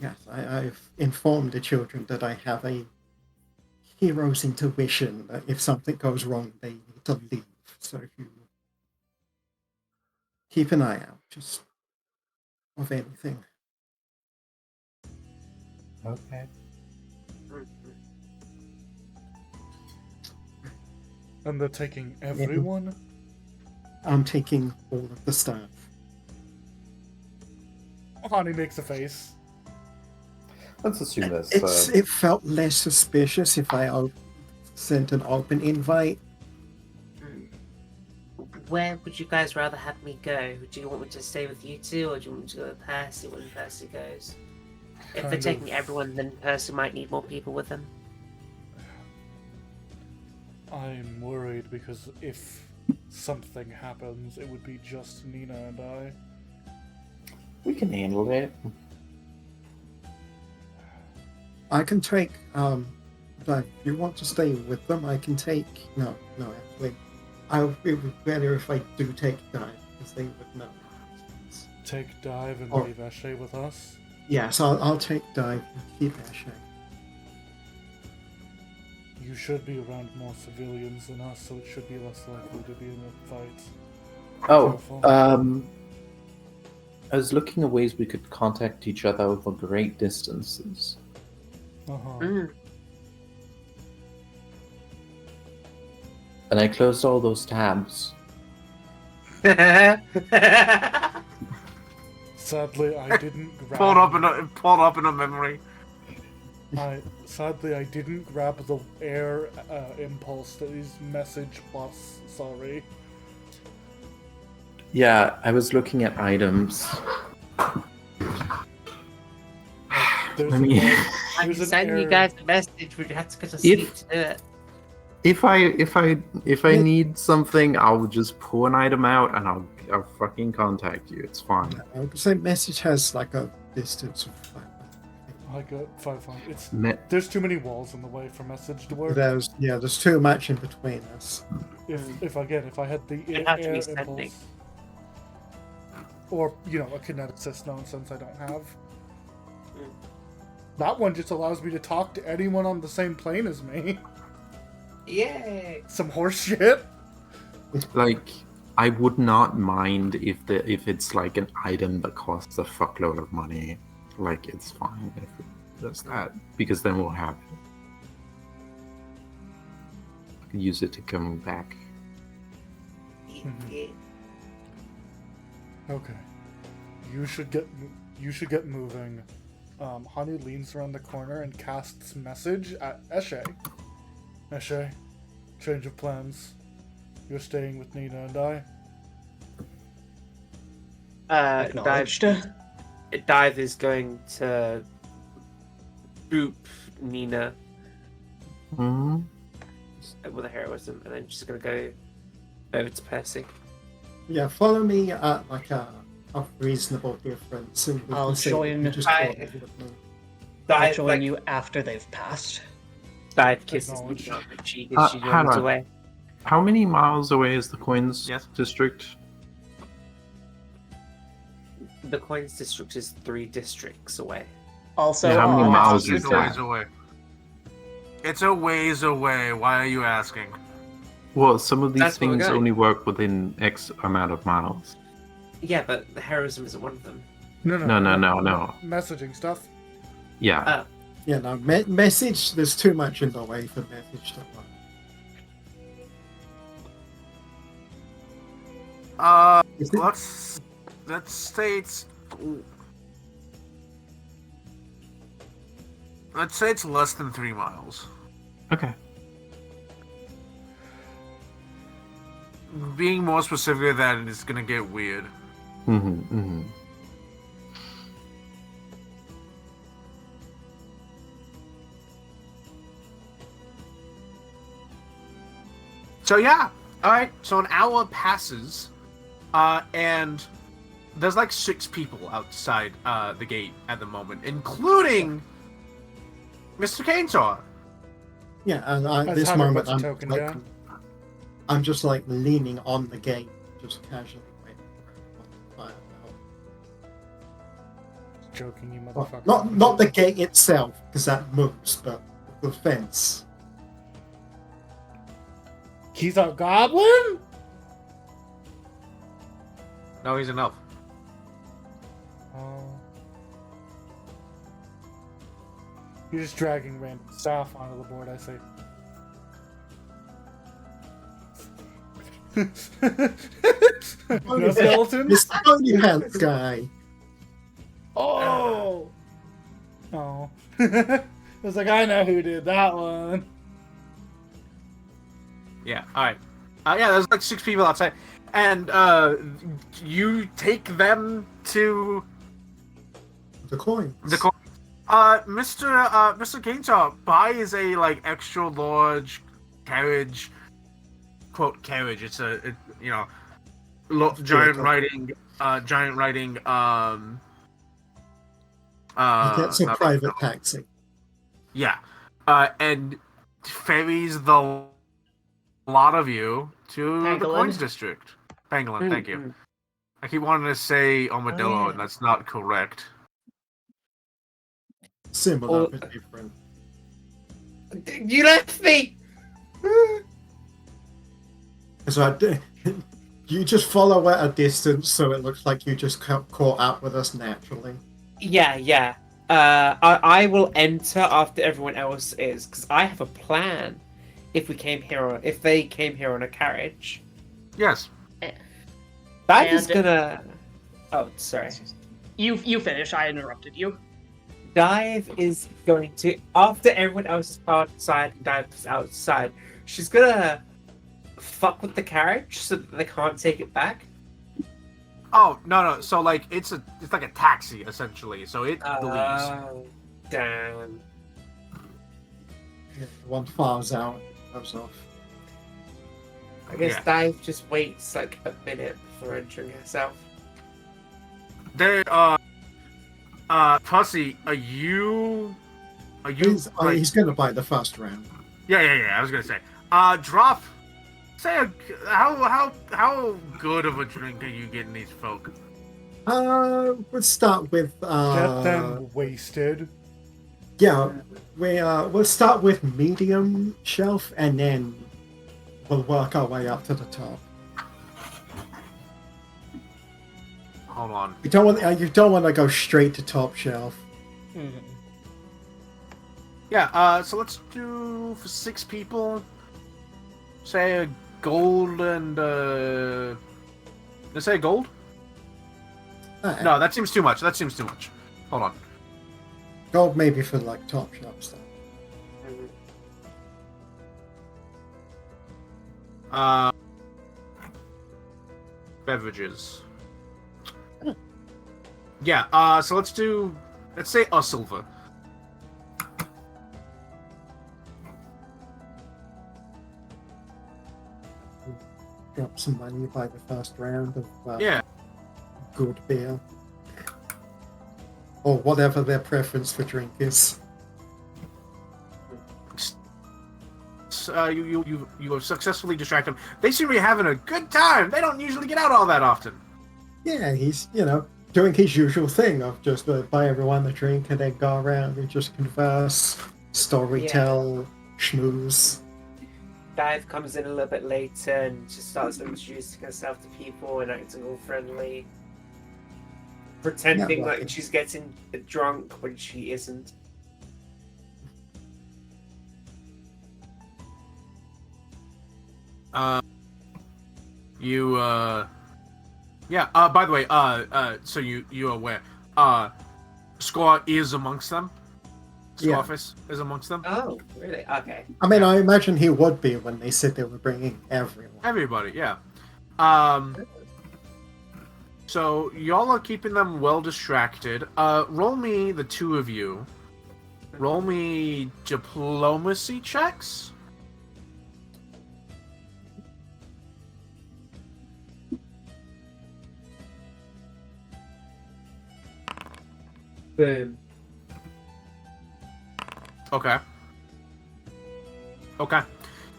Yes, I've informed the children that I have a hero's intuition that if something goes wrong, they need to leave. So you keep an eye out, just of anything. Okay. And they're taking everyone? I'm taking all of the staff. Hani makes a face. Let's assume this. It felt less suspicious if I sent an open invite. Where would you guys rather have me go? Do you want me to stay with you two, or do you want me to go with Percy when Percy goes? If they're Kind taking of. everyone, then Percy might need more people with them. I'm worried because if something happens, it would be just Nina and I. We can handle it. I can take, if you want to stay with them, I can take, no, actually, it would be better if I do take Dive, because they would know. Take Dive and Or- leave Eshe with us? Yes, I'll take Dive and keep Ashe. You should be around more civilians than us, so it should be less likely to be in a fight. Oh, Careful. I was looking at ways we could contact each other over great distances. Uh-huh. And I closed all those tabs. Sadly, I didn't grab... pulled up in a memory. Sadly, I didn't grab the air impulse that is message plus, sorry. Yeah, I was looking at items. There's Let me- I'm there's an sending you air- guys a message, but you have to go to sleep to do it. If I need something, I'll just pull an item out and I'll fucking contact you. It's fine. So message has like a distance of 5. I got 500. It's Me- There's too many walls in the way for message to work. There's too much in between us. If I had the It'd have to air be sending. impulse, or a kineticist nonsense I don't have. That one just allows me to talk to anyone on the same plane as me. Yay! Some horse shit. Like, I would not mind if it's like an item that costs a fuckload of money. Like, it's fine if it does that, because then we'll have it. I can use it to come back. Yeah. Okay. You should get moving. Hani leans around the corner and casts message at Eshe. Eshe, change of plans. You're staying with Nina and I. Acknowledged. Dive is going to boop Nina Hmm. with a heroism, and then she's going to go over to Percy. Yeah, follow me at like a reasonable difference, and we I'll can see join- if you just I- go ahead of me. I'll Dive, join like, you after they've passed. Dive kisses Acknowledged. Nina on the cheek Uh, as she hang runs on. away. How many miles away is the Coins Yes. district? The Coins district is 3 districts away. Also, Yeah, how many miles is It's a ways that? away. It's a ways away. Why are you asking? Well, some of these That's where we're things going. only work within X amount of miles. Yeah, but the heroism isn't one of them. No. Messaging stuff. Yeah. Yeah, no, message, there's too much in the way for message to work. Is it- Let's say it's less than 3 miles. Okay. Being more specific than that is gonna get weird. Mm-hmm. So yeah, all right. So an hour passes, and there's like 6 people outside the gate at the moment, including Mr. Kaintor. Yeah, and at As this Hunter moment, puts a token down. I'm just like leaning on the gate, just casually waiting for everyone to fire out. joking, you Well, motherfucker. not the gate itself, because that moves, but the fence. He's a goblin? No, he's an elf. Oh. You're just dragging random staff onto the board, I see. No skeleton? It's the only health guy. Oh! Oh. It was like, I know who did that one. Yeah. All right. Yeah, there's like 6 people outside, and you take them to The coins. the coin. Mr. Gaintar buys a like extra large carriage. Quote carriage. It's a giant writing. He gets a private taxi. Yeah. And ferries the lot of you to the Pangolin. coins district. Pangolin, thank you. I keep wanting to say armadillo, Oh, yeah. and that's not correct. Similar Oh. but different. You left me. So you just follow at a distance, so it looks like you just caught up with us naturally. Yeah. I will enter after everyone else is, because I have a plan. If they came here on a carriage, Yes. that is And- gonna. Oh, sorry. You finish. I interrupted you. Dive is going to, after everyone else is outside and Dive is outside, she's gonna fuck with the carriage so that they can't take it back. Oh no. So like it's like a taxi essentially. So it leaves. Oh, damn. Yeah, one files out, goes off. I guess Yeah. Dive just waits like a minute before entering herself. They Pussy, are you He's gonna buy the first round. Yeah. I was gonna say. Drop. Say how good of a drink are you getting these folk? Let's start with Get them wasted. yeah, we'll start with medium shelf and then we'll work our way up to the top. Hold on. You don't want to go straight to top shelf. Yeah. So let's do for 6 people. Say a gold and let's say gold. No, that seems too much. Hold on. Gold maybe for like top shelf stuff. Beverages. Yeah, so let's say a silver. Drop some money by the first round of Yeah. good beer. Or whatever their preference for drink is. You have successfully distracted them. They seem to be having a good time. They don't usually get out all that often. Yeah, he's, doing his usual thing of just buy everyone a drink and then go around and just converse, storytell, schmooze. Dive comes in a little bit later and just starts introducing herself to people and acting all friendly. Pretending Yeah, like she's getting drunk when she isn't. By the way, so you're aware, Score is amongst them. Scarface is amongst them. Oh, really? Okay. I mean, I imagine he would be when they said they were bringing everyone. Everybody, yeah. So y'all are keeping them well distracted. Roll me, the 2 of you. Roll me diplomacy checks. Boom. Okay.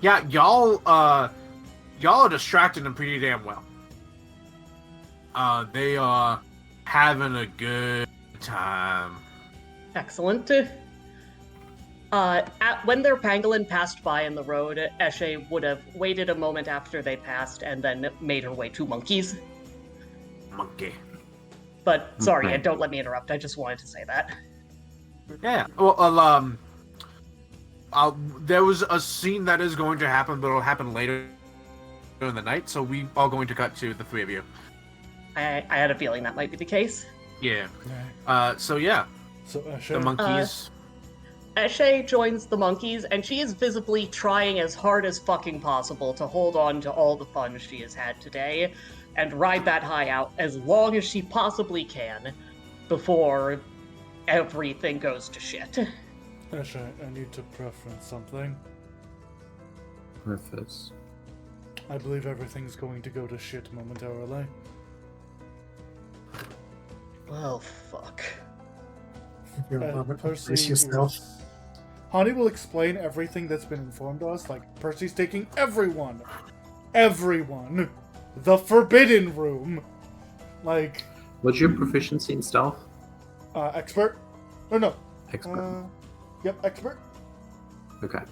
Yeah, y'all are distracting them pretty damn well. They are having a good time. Excellent. When their pangolin passed by in the road, Eshe would have waited a moment after they passed and then made her way to monkeys. Monkey. But sorry, Okay. don't let me interrupt. I just wanted to say that. Yeah. Well, there was a scene that is going to happen, but it'll happen later in the night. So we are going to cut to the three of you. I had a feeling that might be the case. Yeah. Right. So yeah, So the monkeys. Eshe joins the monkeys, and she is visibly trying as hard as fucking possible to hold on to all the fun she has had today and ride that high out as long as she possibly can before everything goes to shit. Eshe, I need to preference something. Preface. I believe everything's going to go to shit momentarily. Well, fuck. If you're a moment, Percy brace yourself. is- Hani will explain everything that's been informed to us. Like, Percy's taking everyone, the Forbidden Room. Like, What's your proficiency in stealth? expert? Or no, Expert. yep, expert. Okay.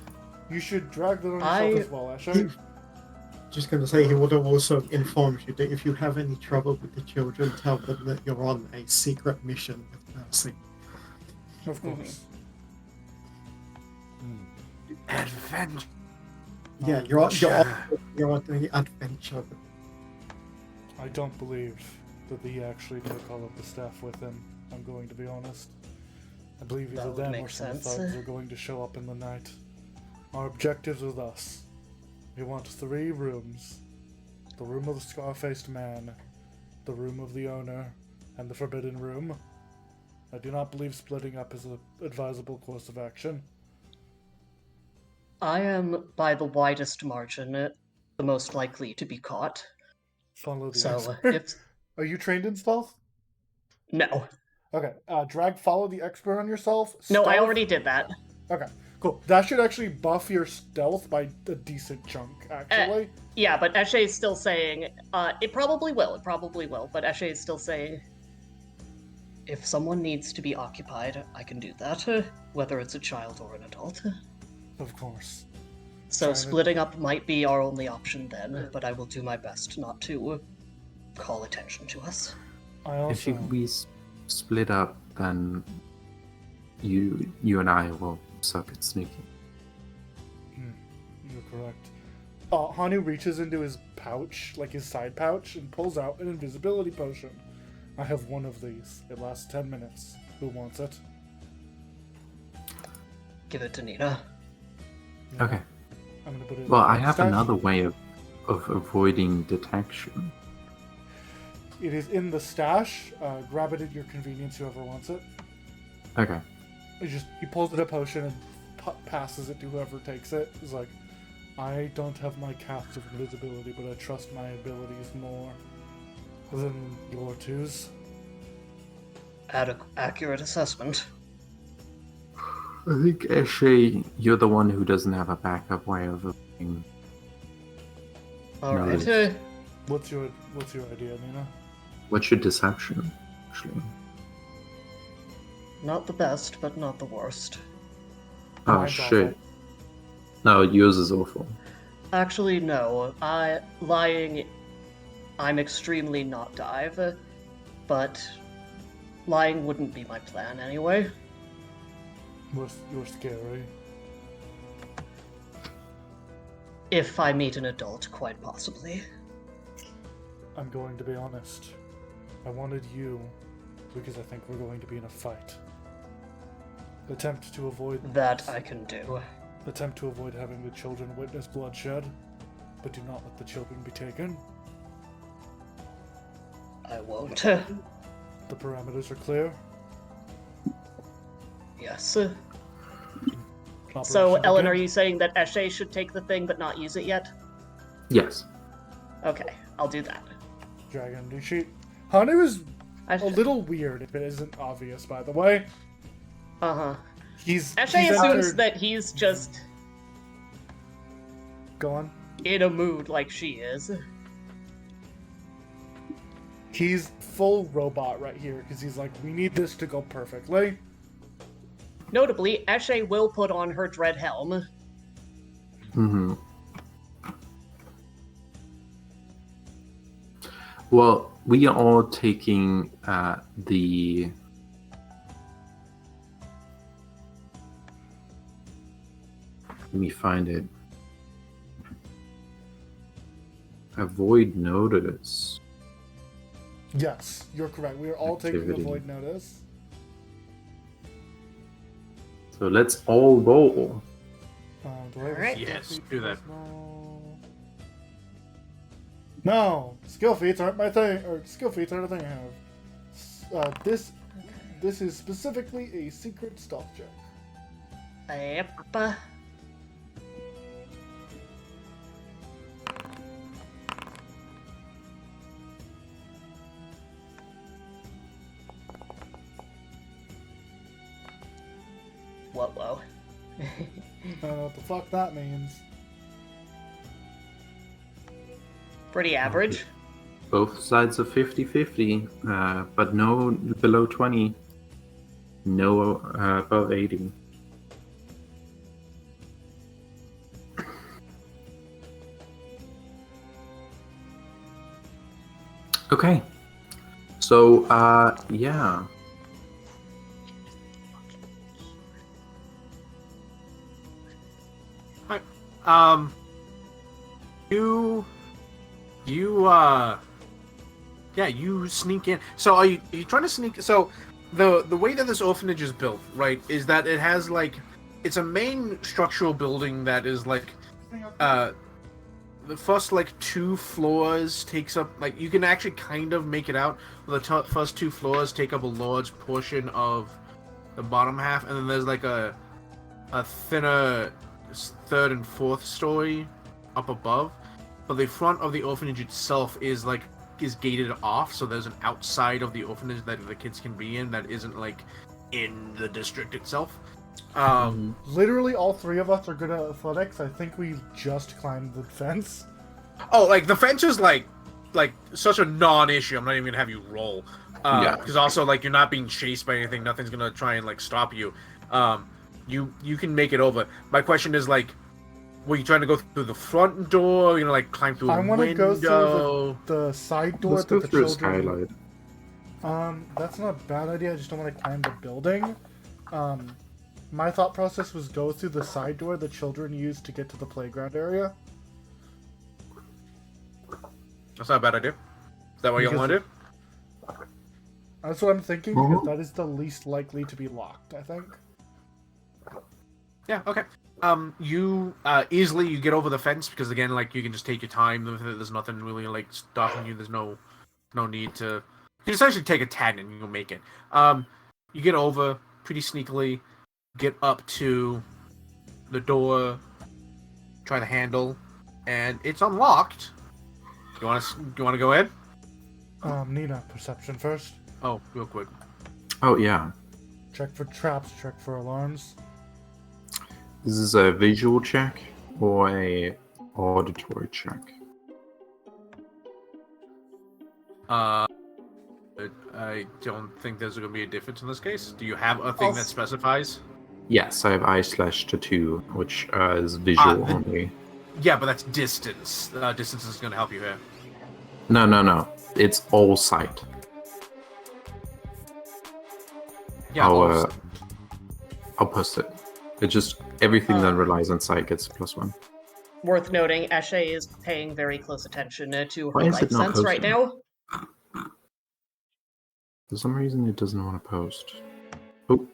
You should drag that on yourself I- as well, Eshe. Just going to say, he would have also informed you that if you have any trouble with the children, tell them that you're on a secret mission with Percy. Of course. Adventure. Yeah, you're on the adventure. I don't believe that he actually took all of the staff with him. I'm going to be honest. I believe That either would them make or some sense. thugs are going to show up in the night. Our objectives are thus. We want 3 rooms. The room of the scar-faced man, the room of the owner, and the forbidden room. I do not believe splitting up is an advisable course of action. I am, by the widest margin, the most likely to be caught. Follow the So, expert. if... Are you trained in stealth? No. Okay, drag follow the expert on yourself. No, I Stealth- already did that. Okay, cool. That should actually buff your stealth by a decent chunk, actually. Yeah, but Eshe is still saying, it probably will, but Eshe is still saying, if someone needs to be occupied, I can do that, whether it's a child or an adult. Of course. So Trying to- splitting up might be our only option then, but I will do my best not to call attention to us. I If also... we split up, then you and I will suck at sneaking. You're correct. Hanu reaches into his pouch, like his side pouch, and pulls out an invisibility potion. I have one of these. It lasts 10 minutes. Who wants it? Give it to Nina. Yeah, Okay. I'm gonna put it in Well, the I have stash. another way of avoiding detection. It is in the stash. Grab it at your convenience, whoever wants it. Okay. He pulls it a potion and passes it to whoever takes it. He's like, I don't have my cast of invisibility, but I trust my abilities more than your twos. Accurate assessment. I think, Eshe, you're the one who doesn't have a backup way of avoiding. Alright. Nice. What's your idea, Nina? What's your deception, actually? Not the best, but not the worst. Oh, Mine's shit. awful. No, yours is awful. Actually, no. Lying, I'm extremely not dive, but lying wouldn't be my plan anyway. You're scary. If I meet an adult, quite possibly. I'm going to be honest. I wanted you because I think we're going to be in a fight. Attempt to avoid That I can do. Attempt to avoid having the children witness bloodshed, but do not let the children be taken. I won't. The parameters are clear. Yes. So, Operation Ellen, begin. are you saying that Eshe should take the thing but not use it yet? Yes. Okay, I'll do that. Dragon new sheet. Hanu is I a little weird if it isn't obvious, by the way. Uh-huh. He's Eshe he's assumes entered- that he's just Go on. in a mood like she is. He's full robot right here because he's like, we need this to go perfectly. Notably, Eshe will put on her dread helm. Mm-hmm. Well, we are all taking the... Let me find it. Avoid notice. Yes, you're correct. We are all taking Activity. the void notice. So let's all roll. Do I have a Alright. skill Yes, feat do for that. this? No, skill feats aren't my thing. Or skill feats aren't a thing I have. This is specifically a secret stealth check. Yep. Whoa. I don't know what the fuck that means. Pretty average. Both sides of 50-50, but no below 20. No above 80. Okay. So, yeah. You sneak in. So are you trying to sneak? So the way that this orphanage is built, right, is that it has like, it's a main structural building that is like, the first like 2 floors takes up, like, you can actually kind of make it out. The first 2 floors take up a large portion of the bottom half, and then there's like a thinner 3rd and 4th story up above. But the front of the orphanage itself is gated off, so there's an outside of the orphanage that the kids can be in that isn't like in the district itself. Literally, all 3 of us are good at athletics. I think we just climbed the fence. Oh, like the fence is like such a non-issue. I'm not even gonna have you roll. Yeah. Because also like you're not being chased by anything. Nothing's gonna try and like stop you. You can make it over. My question is like, were you trying to go through the front door? You know, like climb through a window? I want to go through the side door Let's that go the through a children. skylight. That's not a bad idea. I just don't want to climb the building. My thought process was go through the side door the children use to get to the playground area. That's not a bad idea. Is that what you Because- want to do? That's what I'm thinking, because that is the least likely to be locked, I think. Yeah. Okay. You easily you get over the fence because again, like you can just take your time. There's nothing really like stopping you. There's no need to. You can essentially take a 10 and you'll make it. You get over pretty sneakily. Get up to the door. Try the handle, and it's unlocked. You want to go in? Nina, perception first. Oh, real quick. Oh, yeah. Check for traps, check for alarms. This is a visual check or a auditory check? I don't think there's going to be a difference in this case. Do you have a thing that specifies? Yes, I have eye/tattoo, which is visual only. Yeah, but that's distance. Distance is going to help you here. No. It's all sight. Yeah, I'll post it. It's just everything that relies on sight gets +1. Worth noting, Eshe is paying very close attention to her Why is life it not sense right posting? now. For some reason, it doesn't want to post. Oh,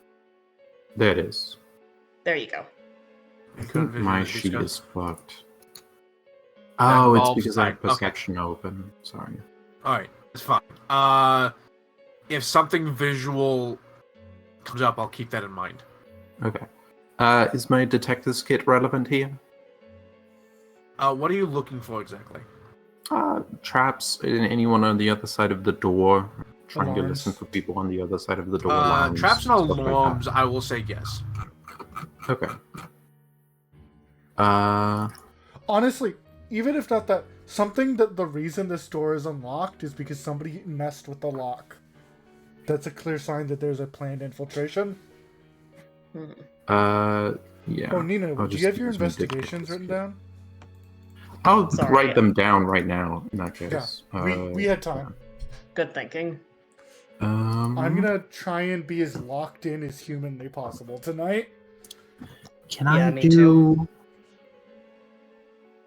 there it is. There you go. I think my sheet discuss. is fucked. Oh, it's involves because I have sight. Okay. perception open. Sorry. Alright, it's fine. If something visual comes up, I'll keep that in mind. Okay. Is my detective's kit relevant here? What are you looking for exactly? Traps in anyone on the other side of the door. Trying to Alarms. listen for people on the other side of the door. Alarms, Traps and stuff like that. alarms, I will say yes. Okay. Honestly, even if not that, something that the reason this door is unlocked is because somebody messed with the lock. That's a clear sign that there's a planned infiltration. Yeah. Oh, Nina, I'll do you just have your use my investigations dictators written here. down? I'll Sorry. write them down right now, in that Yeah, case. we had time. Good thinking. I'm gonna try and be as locked in as humanly possible tonight. Can Yeah, I me do... too.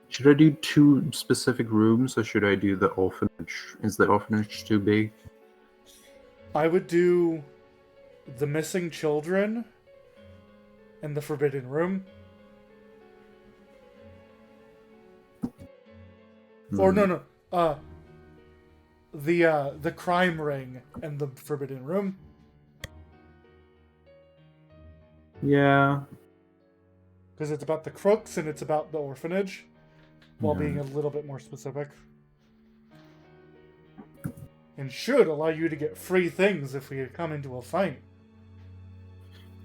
Should I do 2 specific rooms, or should I do the orphanage? Is the orphanage too big? I would do the missing children and the forbidden room. Or no. The crime ring and the forbidden room. Yeah. Because it's about the crooks and it's about the orphanage. While Yeah. being a little bit more specific. And should allow you to get free things if we come into a fight.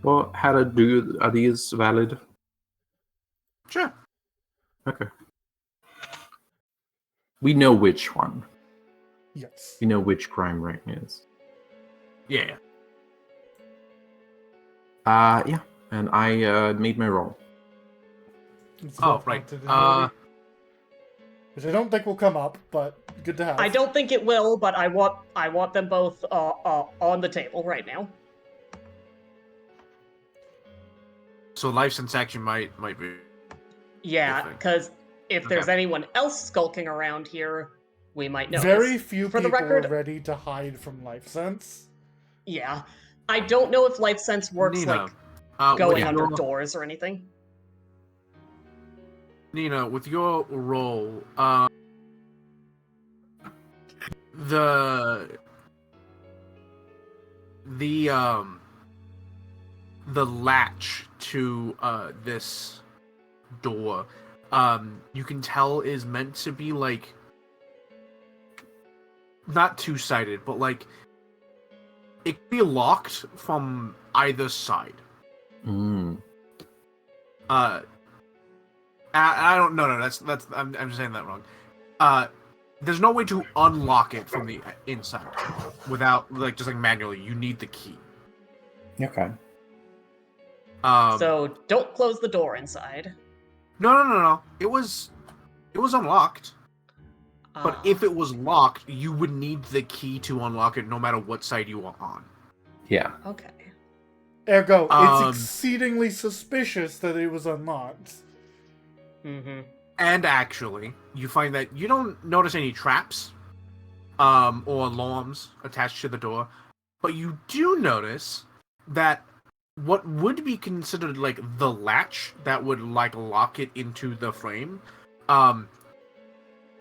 Well, how to do... Are these valid? Sure. Okay. We know which one. Yes. We know which crime ring is. Yeah. Yeah. And I made my roll. It's Oh, both right. continuity, which I don't think will come up, but good to have. I don't think it will, but I want them both on the table right now. So life sense action might be. Yeah, Perfect. because if there's Okay. anyone else skulking around here, we might notice. Very few For the people record, are ready to hide from life sense. yeah. I don't know if life sense works Nina, like going with under your- doors or anything. Nina, with your role, the latch to this door, you can tell is meant to be like not two-sided, but like it could be locked from either side. Mm. I don't. No. That's. I'm just saying that wrong. There's no way to unlock it from the inside without just manually. You need the key. Okay. So don't close the door inside. No. It was unlocked. But if it was locked, you would need the key to unlock it, no matter what side you are on. Yeah. Okay. Ergo, it's exceedingly suspicious that it was unlocked. Mm-hmm. And actually, you find that you don't notice any traps or alarms attached to the door, but you do notice that what would be considered like the latch that would lock it into the frame,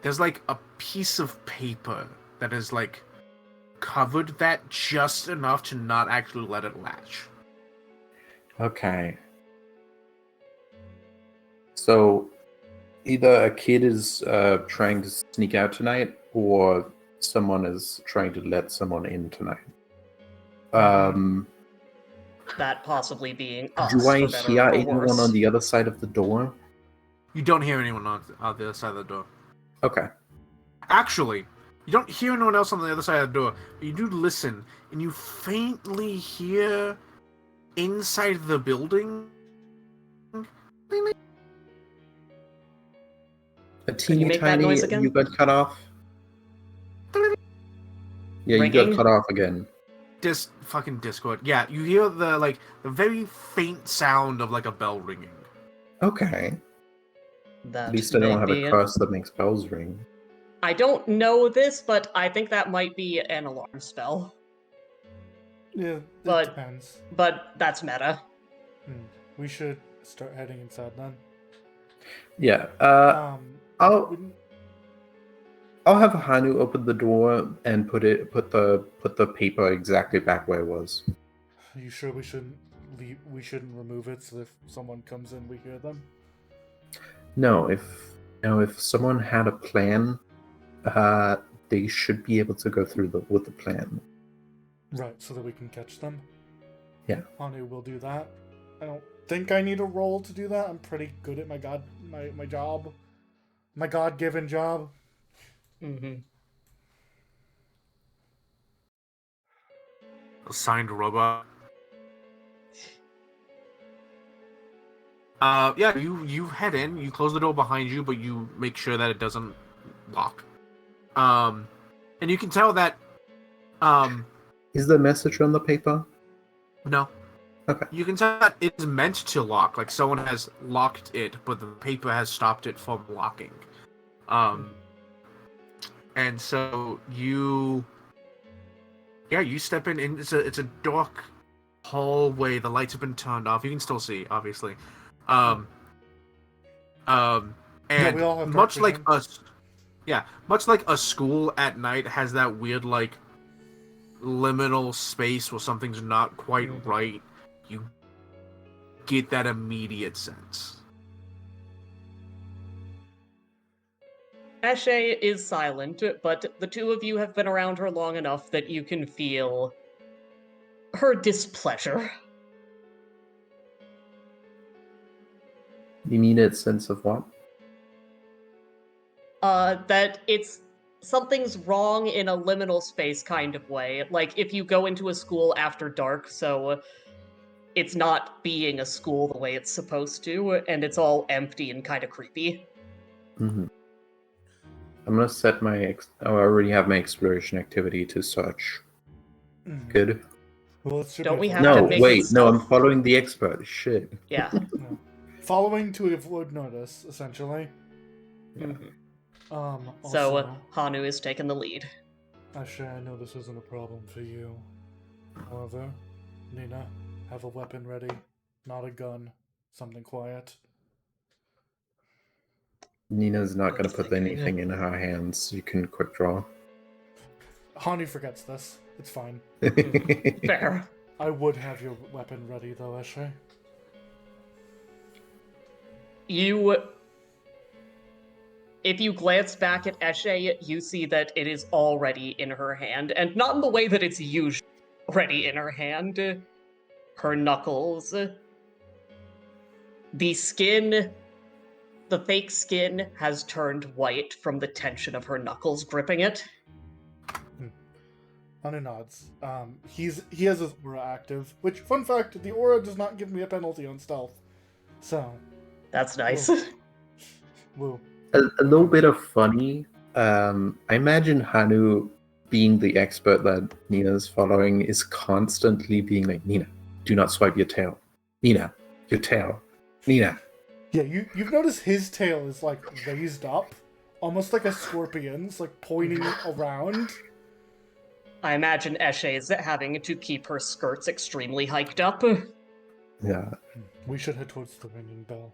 there's like a piece of paper that is covered that just enough to not actually let it latch. Okay. So, either a kid is trying to sneak out tonight, or someone is trying to let someone in tonight. That possibly being us. Do I for better hear or anyone worse. on the other side of the door? You don't hear anyone on the other side of the door. Okay. Actually, you don't hear anyone else on the other side of the door, but you do listen, and you faintly hear inside the building. A teeny make that tiny. noise again? You got cut off. Yeah, you got Ringing? cut off again. Fucking Discord. Yeah, you hear the very faint sound of a bell ringing. Okay. That At least I don't may have be a it. curse that makes bells ring. I don't know this, but I think that might be an alarm spell. Yeah, it But- depends. But that's meta. We should start heading inside then. Yeah. We- I'll have Hanu open the door and put the paper exactly back where it was. Are you sure we shouldn't leave? We shouldn't remove it so if someone comes in, we hear them. No, if someone had a plan, they should be able to go through with the plan. Right, so that we can catch them. Yeah. Hanu will do that. I don't think I need a roll to do that. I'm pretty good at my job, my God-given job. Mm-hmm. Signed robot. Yeah, you head in, you close the door behind you, but you make sure that it doesn't lock. And you can tell that, Is the message on the paper? no. Okay. You can tell that it's meant to lock, like someone has locked it, but the paper has stopped it from locking. And so you step in, and it's a dark hallway. The lights have been turned off. You can still see, obviously. And we all have dark much like vision. much like a school at night has that weird like liminal space where something's not quite right. You get that immediate sense. Ashe is silent, but the two of you have been around her long enough that you can feel her displeasure. Immediate sense of what? That something's wrong in a liminal space kind of way. Like if you go into a school after dark, so it's not being a school the way it's supposed to, and it's all empty and kind of creepy. Mm-hmm. I'm gonna set I already have my exploration activity to search. Mhm. Good. Well, it should Don't be we fine. have to No, make wait, it no, I'm stealth? following the expert. Shit. Yeah. No. Following to avoid notice, essentially. Mhm. Also, So Hanu is taking the lead. Ashe, I know this isn't a problem for you. However, Nina, have a weapon ready. Not a gun. Something quiet. Nina's not gonna That's put like- anything in her hands. You can quick draw. Hani forgets this. It's fine. Fair. I would have your weapon ready, though, Ashe. If you glance back at Eshe, you see that it is already in her hand, and not in the way that it's usually already in her hand. Her knuckles, the skin, the fake skin has turned white from the tension of her knuckles gripping it. Hanu nods. He has his aura active, which, fun fact, the aura does not give me a penalty on stealth. So, That's nice. woo. A little bit of funny. I imagine Hanu, being the expert that Nina's following, is constantly being like, Nina, do not swipe your tail. Nina, your tail. Nina. Yeah, you've noticed his tail is like raised up, almost like a scorpion's, like pointing around. I imagine Eshe is having to keep her skirts extremely hiked up. Yeah. We should head towards the ringing bell.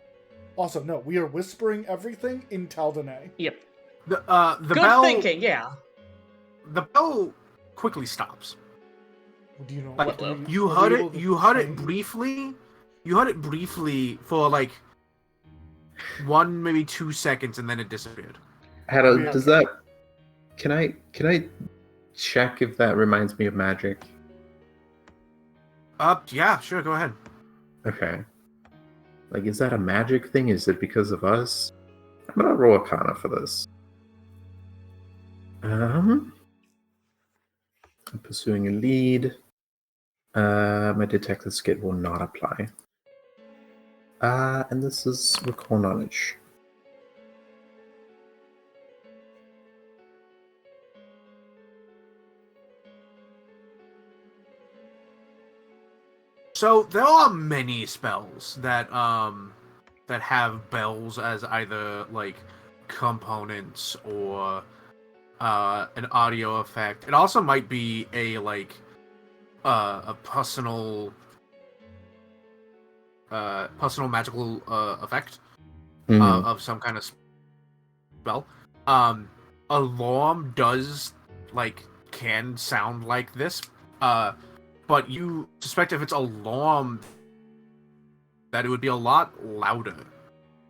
Also, no, we are whispering everything in Taldane. Yep. The Good bell. thinking, yeah. The bell quickly stops. Do you know? Like, do we- you are heard we it. able to You heard it change- briefly. You heard it briefly for like 1, maybe 2 seconds, and then it disappeared. Hada, Yeah. does that... Can I check if that reminds me of magic? Yeah, sure, go ahead. Okay. Like, is that a magic thing? Is it because of us? I'm gonna roll Arcana for this. I'm pursuing a lead. My detective skill will not apply. And this is recall knowledge. So there are many spells that have bells as either like components or an audio effect. It also might be a like a personal magical effect of some kind of spell. Alarm does can sound like this, but you suspect if it's alarm that it would be a lot louder.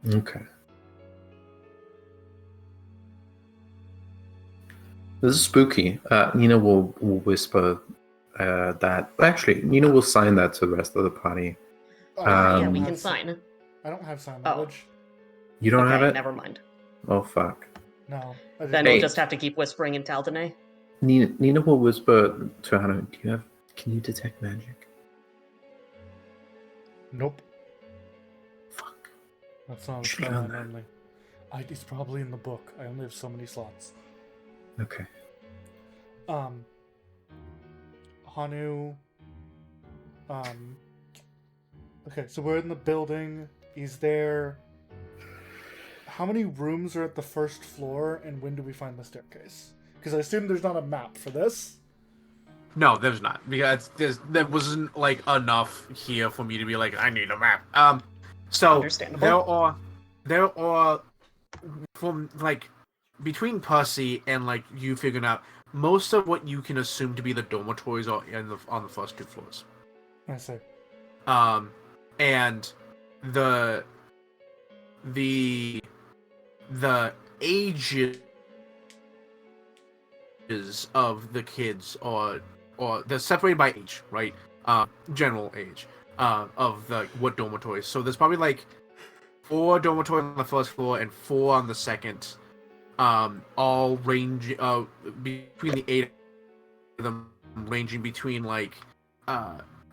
Okay. This is spooky. Nina will whisper that. Actually, Nina will sign that to the rest of the party. Oh, Yeah, Um, we can sign. I don't have sign Oh. language. You don't Okay, have it? never mind. Oh, fuck. No. I Then didn't. we'll just have to keep whispering in Taldane. Nina will whisper to Hanu, can you detect magic? Nope. Fuck. That's not a Should've spell done I that. normally. It's probably in the book. I only have so many slots. Okay. Hanu. Okay, so we're in the building. He's there. How many rooms are at the first floor, and when do we find the staircase? Because I assume there's not a map for this. No, there's not, because there wasn't like enough here for me to be like, I need a map. So Understandable. there are from like between Percy and like you figuring out most of what you can assume to be the dormitories are on the first 2 floors. I see. And the ages of the kids are they're separated by age, right? General age of the what dormitories. So there's probably like 4 dormitories on the first floor and 4 on the second. All range between the 8 of them, ranging between like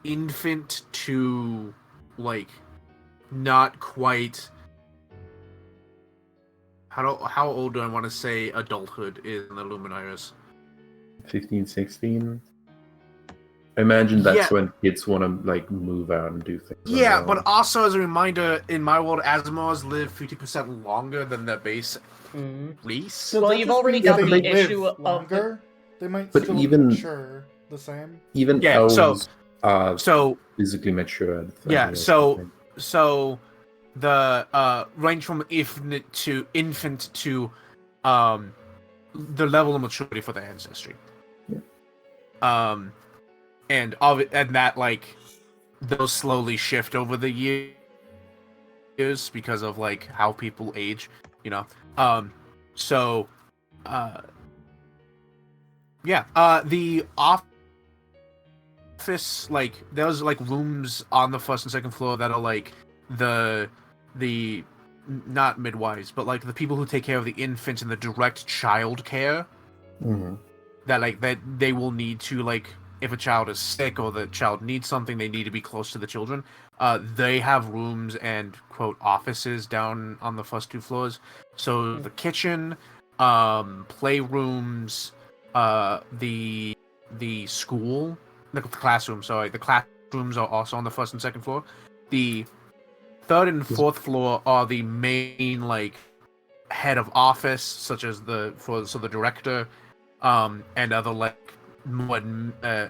infant to like not quite. How old do I want to say adulthood is in the Luminaries? 15, 16. I imagine that's Yeah. when kids want to like move out and do things. on Yeah, their but own. also as a reminder, in my world, Asmars live 50% longer than their base Mhm. race. So Well, that you've just already means got they the live issue of the- longer. They might But still even- mature the same. Even Yeah, elves are So physically mature. At 30 yeah, or so something. so the range from infant to the level of maturity for the ancestry. Yeah. And that like those slowly shift over the years because of like how people age, you know. So the office, like there's like rooms on the first and second floor that are like the not midwives, but like the people who take care of the infants and the direct child care Mhm. that they will need to, like, if a child is sick or the child needs something, they need to be close to the children. They have rooms and quote offices down on the first 2 floors. So the kitchen, playrooms, the school, the classroom. Sorry, the classrooms are also on the first and second floor. The third and fourth floor are the main like head of office, such as the director, and other like more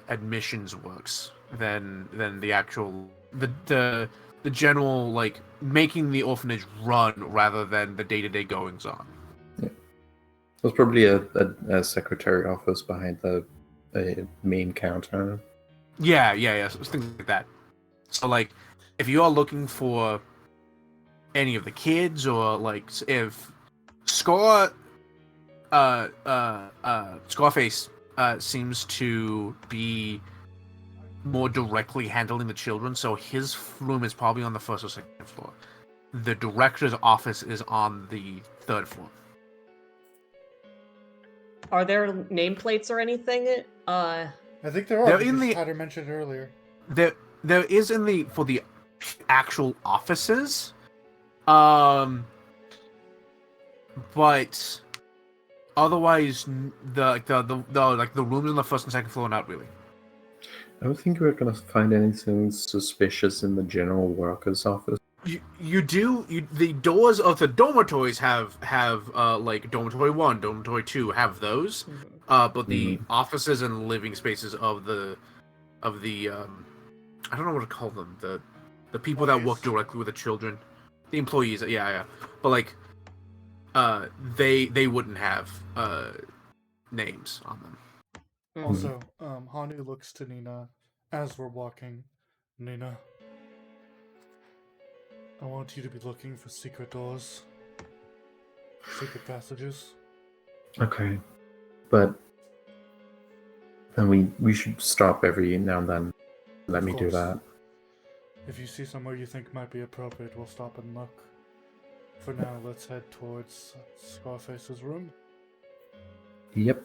admissions works than the actual the general like making the orphanage run rather than the day-to-day goings on. There's probably a secretary office behind the main counter. Yeah, so things like that. So like, if you are looking for any of the kids, or like if Scarface seems to be more directly handling the children, so his room is probably on the first or second floor. The director's office is on the 3rd floor. Are there nameplates or anything? I think there are. They're Because in the- Tyler mentioned earlier. There is for the actual offices, but otherwise the rooms on the first and second floor, not really. I don't think we're gonna find anything suspicious in the general workers' office. The doors of the dormitories have like dormitory 1, dormitory 2 have those, but the offices and living spaces of the I don't know what to call them, the people that work directly with the children, the employees, yeah, but like they wouldn't have names on them. Also, Hanu looks to Nina as we're walking. Nina, I want you to be looking for secret doors, secret passages. Okay, but then we should stop every now and then. Let me do course. that. If you see somewhere you think might be appropriate, we'll stop and look. For now, let's head towards Scarface's room. Yep.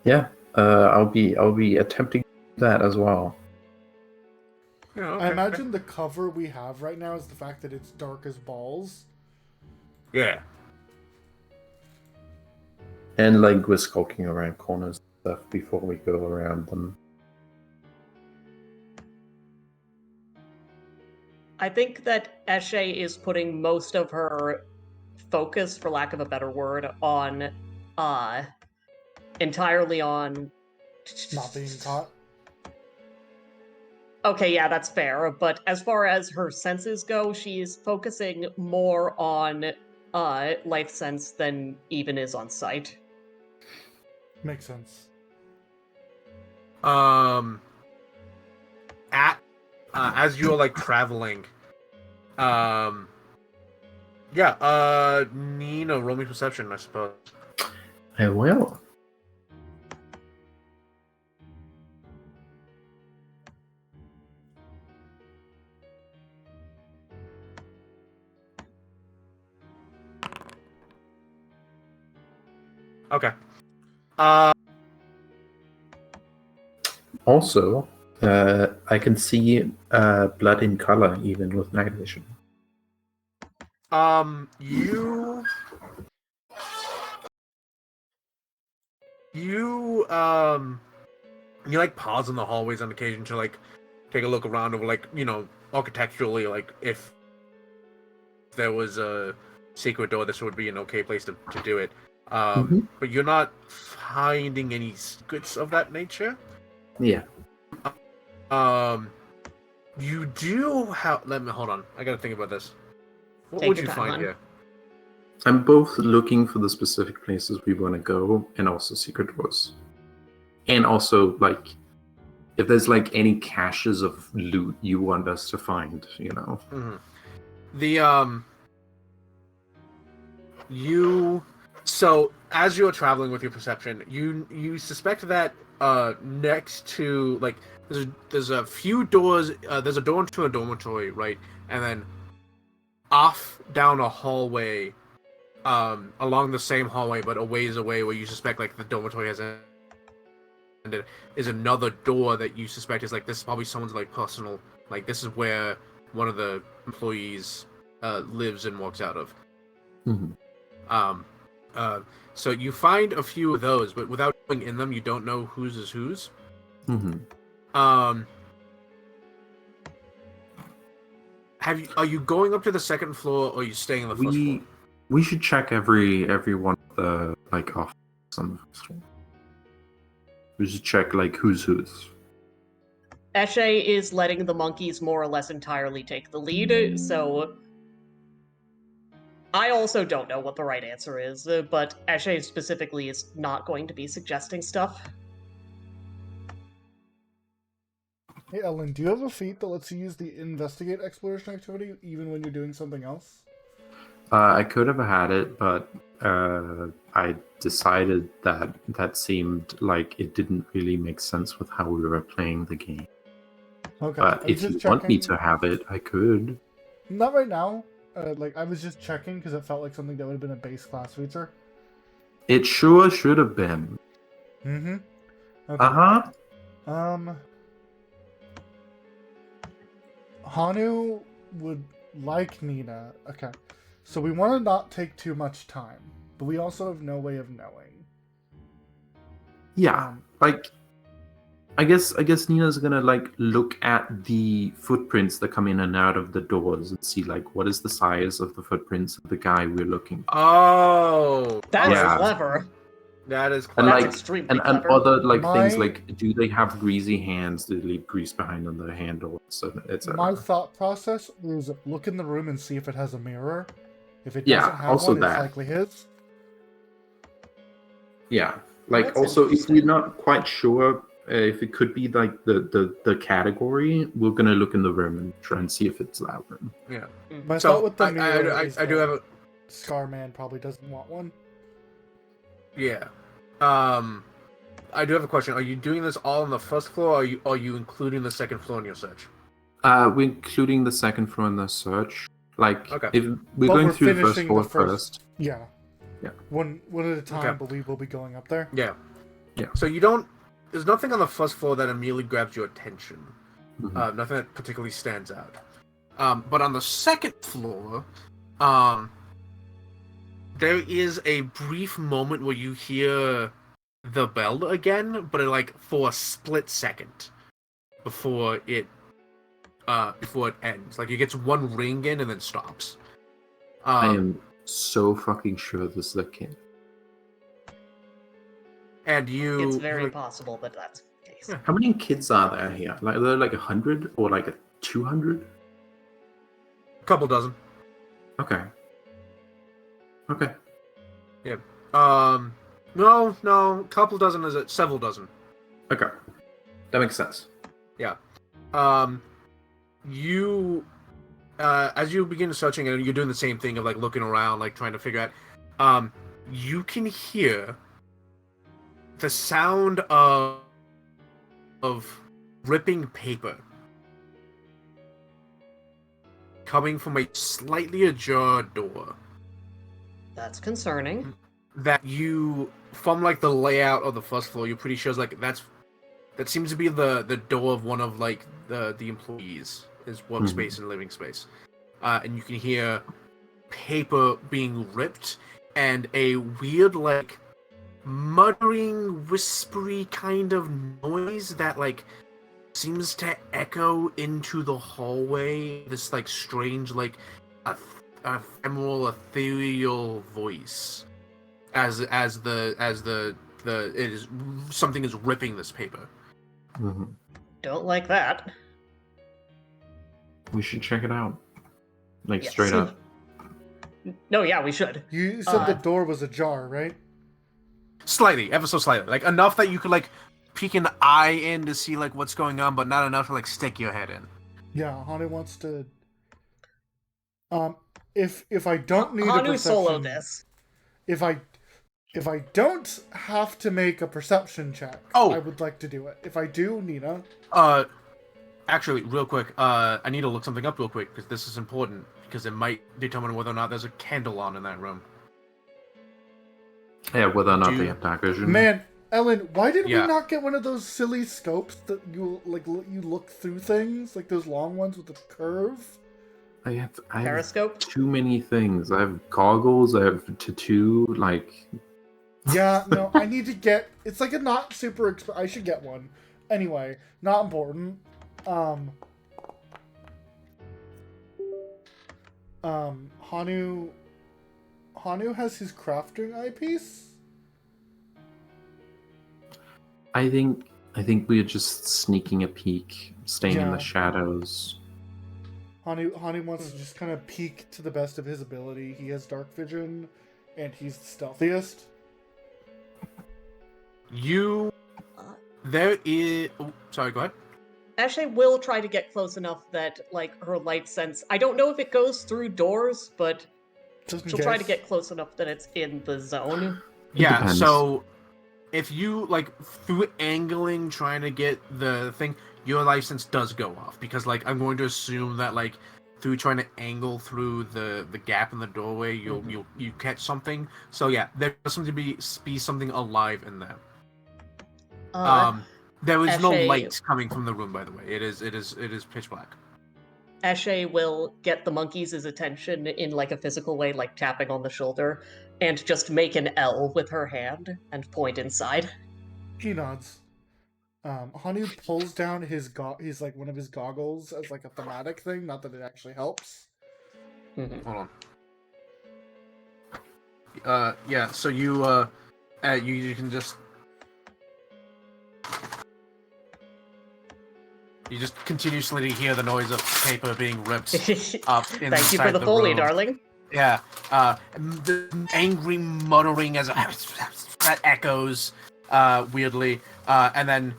Yeah. I'll be attempting that as well. Yeah, I imagine the cover we have right now is the fact that it's dark as balls. Yeah. And like we're skulking around corners and stuff before we go around them. I think that Eshe is putting most of her focus, for lack of a better word, on entirely on Not being caught. Okay, yeah, that's fair. But as far as her senses go, she's focusing more on life sense than even is on sight. Makes sense. As you're like traveling, Nina, roll me perception, I suppose. I will. Okay. Also, I can see blood in color even with night vision. You like pause in the hallways on occasion to like take a look around over like, architecturally, like if there was a secret door, this would be an okay place to do it. But you're not finding any secrets of that nature. Yeah. You do have. Hold on. I gotta think about this. What Take would your you time, find hon. here? I'm both looking for the specific places we want to go and also secret doors. And also, like, if there's, like, any caches of loot you want us to find, Mm-hmm. So, as you're traveling with your perception, you suspect that next to, like, there's a few doors, there's a door into a dormitory, right? And then off down a hallway, along the same hallway, but a ways away where you suspect, like, the dormitory has ended, is another door that you suspect is, like, this is probably someone's, like, personal, like, this is where one of the employees lives and walks out of. Mm-hmm. So you find a few of those, but without going in them, you don't know whose is whose. Mm-hmm. Are you going up to the second floor, or are you staying on the first floor? We should check every one of the, like, offices on the first floor. We should check, like, who's whose. Eshe is letting the monkeys more or less entirely take the lead, so I also don't know what the right answer is, but Eshe specifically is not going to be suggesting stuff. Hey, Ellen, do you have a feat that lets you use the investigate exploration activity even when you're doing something else? I could have had it, but I decided that seemed like it didn't really make sense with how we were playing the game. Okay. But if you want me to have it, I could. Not right now. I was just checking because it felt like something that would have been a base class feature. It sure should have been. Mm-hmm. Okay. Uh-huh. Hanu would like Nina. Okay. So we want to not take too much time, but we also have no way of knowing. Yeah. I guess Nina's gonna, like, look at the footprints that come in and out of the doors and see, like, what is the size of the footprints of the guy we're looking for. Oh, That's Yeah. clever. that is And, clever. That's like, extremely and clever. other, like, things My- like, do they have greasy hands? Do they leave grease behind on their handles? Etc. My thought process is look in the room and see if it has a mirror. If it Yeah, doesn't have also one, that. it's likely his. Yeah. Like, That's also, if interesting. we're not quite sure if it could be, like, the category, we're gonna look in the room and try and see if it's that room. Yeah. My So thought with the I mirror is do that have a Scarman probably doesn't want one. yeah. I do have a question. Are you doing this all on the first floor, or are you including the second floor in your search? We're including the second floor in the search. Like, Okay. if we're But going we're through the first finishing floor the first- first. Yeah. Yeah. One at a time. Okay. Believe we'll be going up there. Yeah. Yeah. So you don't. There's nothing on the first floor that immediately grabs your attention. Mhm. Nothing that particularly stands out. But on the second floor, there is a brief moment where you hear the bell again, but like for a split second before it ends. Like it gets one ring in and then stops. I am so fucking sure this is a kid. And you. It's very possible that that's the case. How many kids are there here? Like, are there like 100 or like 200? Couple dozen. Okay. Okay. No, couple dozen is it? Several dozen. Okay. That makes sense. You, as you begin searching and you're doing the same thing of like looking around, like trying to figure out, you can hear the sound of ripping paper coming from a slightly ajar door. That's concerning. That you, from like the layout of the first floor, you're pretty sure is like that seems to be the door of one of like the employees, his workspace and living space, and you can hear paper being ripped and a weird like muttering, whispery kind of noise that like seems to echo into the hallway. This like strange like ephemeral, ethereal voice as the it is something is ripping this paper. Mm-hmm. Don't like that. We should check it out. Like, Yes. straight up. No, yeah, we should. You said the door was ajar, right? Slightly, ever so slightly, like enough that you could like peek an eye in to see like what's going on, but not enough to like stick your head in. Yeah, Hanu wants to. If I don't need a Hanu perception, solo this. If I don't have to make a perception check, Oh. I would like to do it. If I do, Nina. Actually, real quick, I need to look something up real quick because this is important because it might determine whether or not there's a candle on in that room. Yeah, whether or not Do- they have dark vision. Man, Ellen, why did Yeah. we not get one of those silly scopes that you you look through things, like those long ones with the curve? I have Periscope? too many things. I have goggles, I have tattoo, like... Yeah, no, I need to get. It's like a not super. I should get one. Anyway, not important. Hanu has his crafting eyepiece. I think we're just sneaking a peek, staying in Yeah. the shadows. Hanu wants to just kind of peek to the best of his ability. He has dark vision, and he's the stealthiest. There is. Oh, sorry, go ahead. Ashley will try to get close enough that, like, her light sense. I don't know if it goes through doors, but Just in she'll try to case. get close enough that it's in the zone. Yeah, depends. so if you like through angling trying to get the thing, your license does go off because like I'm going to assume that like through trying to angle through the gap in the doorway, you catch something. So yeah, there does seem to be something alive in there. There is no Ashe- light coming from the room, by the way. It is pitch black. Ashe will get the monkeys' attention in like a physical way, like tapping on the shoulder, and just make an L with her hand and point inside. He nods. Hanu pulls down his he's like one of his goggles as like a thematic thing. Not that it actually helps. Mhm. Hold on. Yeah. So you can just. You just continuously hear the noise of paper being ripped up inside Thank you for the the Foley, room. darling. Yeah, the angry muttering as that echoes weirdly, and then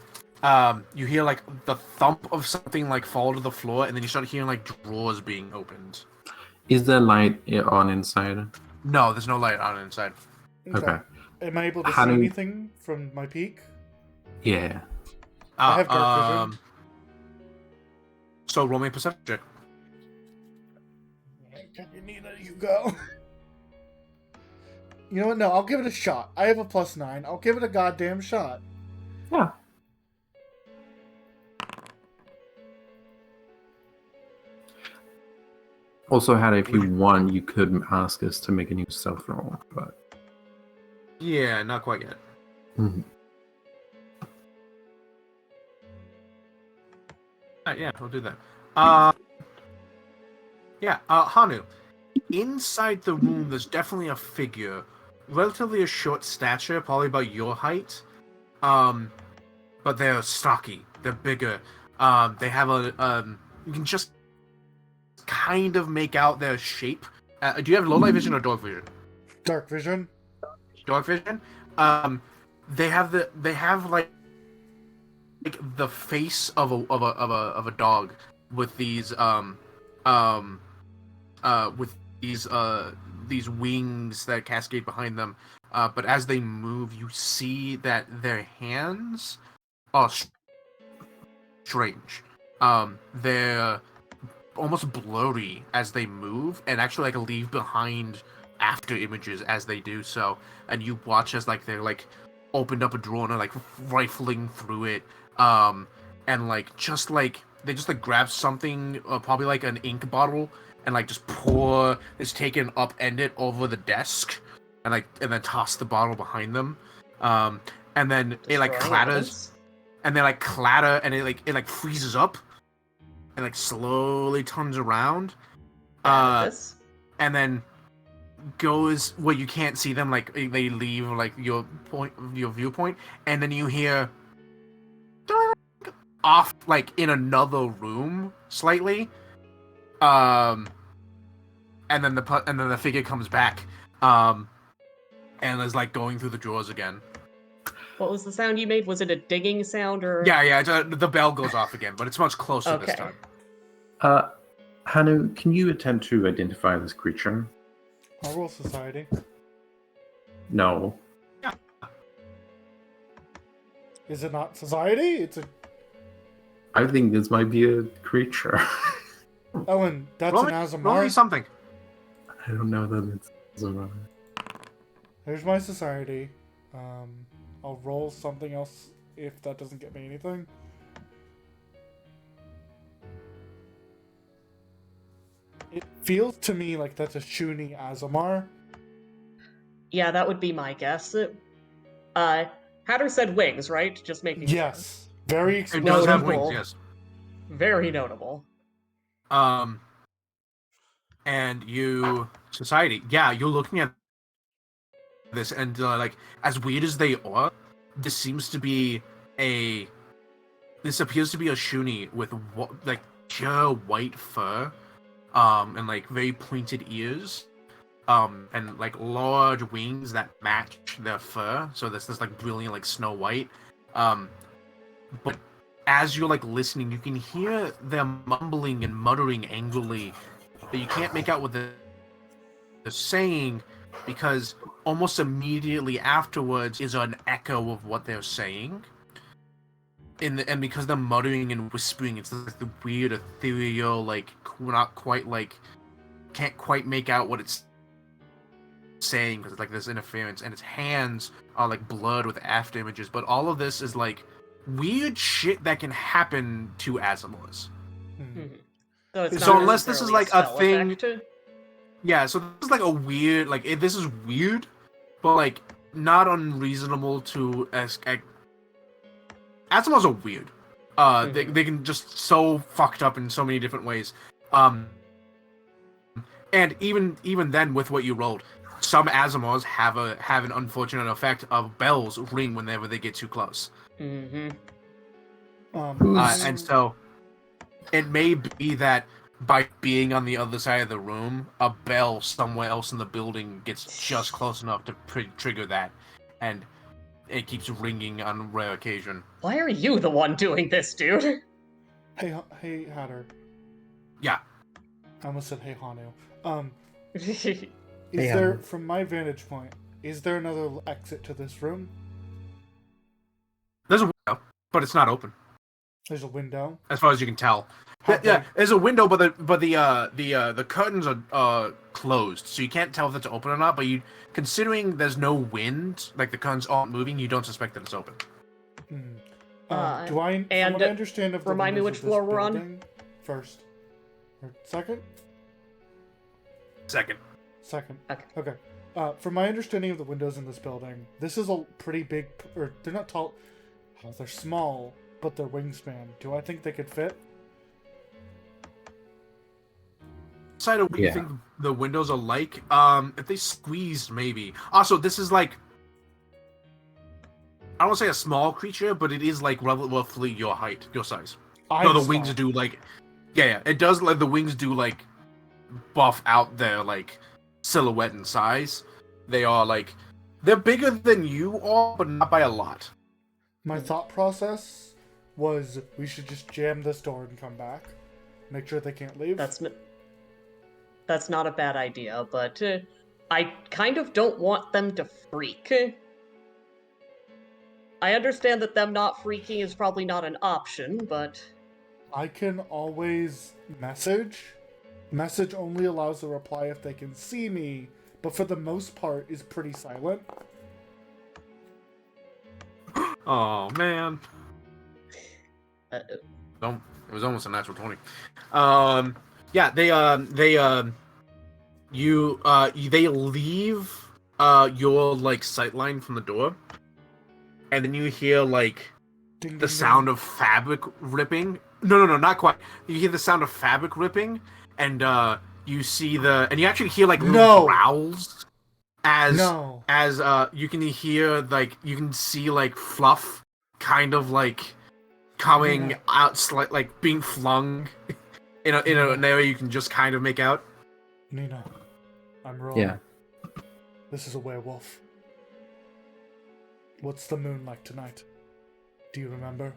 you hear like the thump of something like fall to the floor, and then you start hearing like drawers being opened. Is there light on inside? No, there's no light on inside. Okay. Am I able to see Hanu- anything from my peak? Yeah. I have dark vision. So roll me a perception check. Okay, Nina, you go. You know what? No, I'll give it a shot. I have a +9. I'll give it a goddamn shot. Yeah. Also, Hannah, if you won, you could ask us to make a new stealth roll, but Yeah, not quite yet. Yeah, we'll do that. Hanu. Inside the room, there's definitely a figure, relatively a short stature, probably about your height. But they're stocky. They're bigger. They have you can just kind of make out their shape. Do you have low light vision or dark vision? Dark vision. Dark vision. They have like the face of a dog with these these wings that cascade behind them. But as they move, you see that their hands are strange. They're almost blurry as they move, and actually like leave behind after images as they do so. And you watch as like they're like opened up a drawer and are like rifling through it, and like just like they just like grab something, probably like an ink bottle, and like just take it and upend it over the desk, and then toss the bottle behind them, and then it like clatters, and they like clatter, and it freezes up, and like slowly turns around, and then goes where you can't see them, like they leave like your viewpoint, and then you hear off like in another room slightly, and then the figure comes back, and is like going through the drawers again. What was the sound you made? Was it a dinging sound or? Yeah, the bell goes off again, but it's much closer this time. Hanu, can you attempt to identify this creature? I'll roll society. No. Yeah. Is it not society? It's a. I think this might be a creature. Ellen, that's roll an me Azamar. something. I don't know that it's Azamar. There's my society. I'll roll something else if that doesn't get me anything. It feels to me like that's a Shuni Azamar. Yeah, that would be my guess. Hatter said wings, right? Just making Yes. Very It explosive. does have Notable. wings, yes. Very notable. And you society, yeah, you're looking at this, and like as weird as they are, this appears to be a Shuni with like pure white fur, and like very pointed ears, and like large wings that match their fur. So this is like brilliant, like Snow White. But as you're like listening, you can hear them mumbling and muttering angrily, but you can't make out what they're saying, because almost immediately afterwards is an echo of what they're saying. And because they're muttering and whispering, it's like the weird ethereal, like not quite like can't quite make out what it's saying because like there's interference, and its hands are like blurred with after images. But all of this is like weird shit that can happen to Azamars. So unless this is like a thing, yeah. So this is like a weird, like this is weird, but like not unreasonable to Azamars are weird. They can just so fucked up in so many different ways. And even then, with what you rolled, some Azamars have an unfortunate effect of bells ring whenever they get too close. And so it may be that by being on the other side of the room, a bell somewhere else in the building gets just close enough to trigger that, and it keeps ringing on rare occasion. Why are you the one doing this, dude? Hey, Hatter. Yeah. I almost said hey, Hanu. Is Hey, there, Hanu. from my vantage point, is there another exit to this room? There's a window, but it's not open. There's a window. as far as you can tell. How Yeah, big? there's a window, but the curtains are closed, so you can't tell if it's open or not. But considering there's no wind, like the curtains aren't moving, you don't suspect that it's open. Hmm. Uh, Do I? and From what I understand of the remind me windows which of this floor we're on? building, first or second? Second. Second. Okay. Okay. From my understanding of the windows in this building, this is a pretty big, or they're not tall. Oh, they're small, but they're wingspan. Do I think they could fit? Side of what you Yeah. think the windows are like, if they squeezed, maybe. Also, this is like, I don't want to say a small creature, but it is like roughly your height, your size. No, the wings do like, yeah, it does like the wings do like buff out their like silhouette and size. They are like, they're bigger than you are, but not by a lot. My thought process was we should just jam this door and come back. Make sure they can't leave. That's not a bad idea, but I kind of don't want them to freak. I understand that them not freaking is probably not an option, but I can always message. Message only allows a reply if they can see me, but for the most part is pretty silent. Oh man. uh, It was almost a natural 20. Yeah, they leave your like sight line from the door, and then you hear like Ding, the ding, sound ding. of fabric ripping. No, not quite. You hear the sound of fabric ripping, and you see and you actually hear like little No. growls as No. you can hear like you can see like fluff kind of like coming Yeah. out like being flung in an area you can just kind of make out. Nina, I'm rolling. Yeah. This is a werewolf. What's the moon like tonight? Do you remember?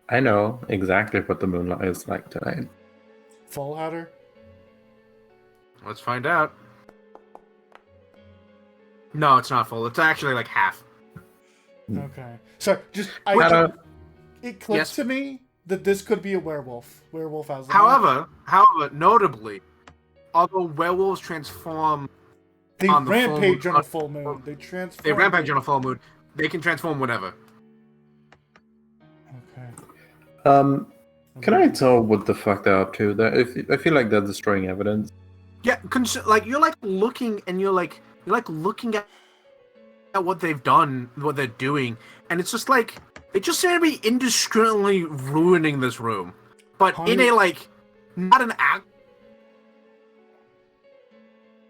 I know exactly what the moonlight is like tonight. Full Hatter? Let's find out. No, it's not full. It's actually like half. Okay. So just Hatter, it clicked Yes. to me that this could be a werewolf. Werewolf has. However, notably, although werewolves transform, they on the full rampage moon- on a full moon. They transform. they rampage on a full moon. They can transform whenever. Okay. can I tell what the fuck they're up to? I feel like they're destroying evidence. Yeah, like you're like looking and you're like looking at what they've done, what they're doing, and it's just like they just seem to be indiscriminately ruining this room, but in a like not an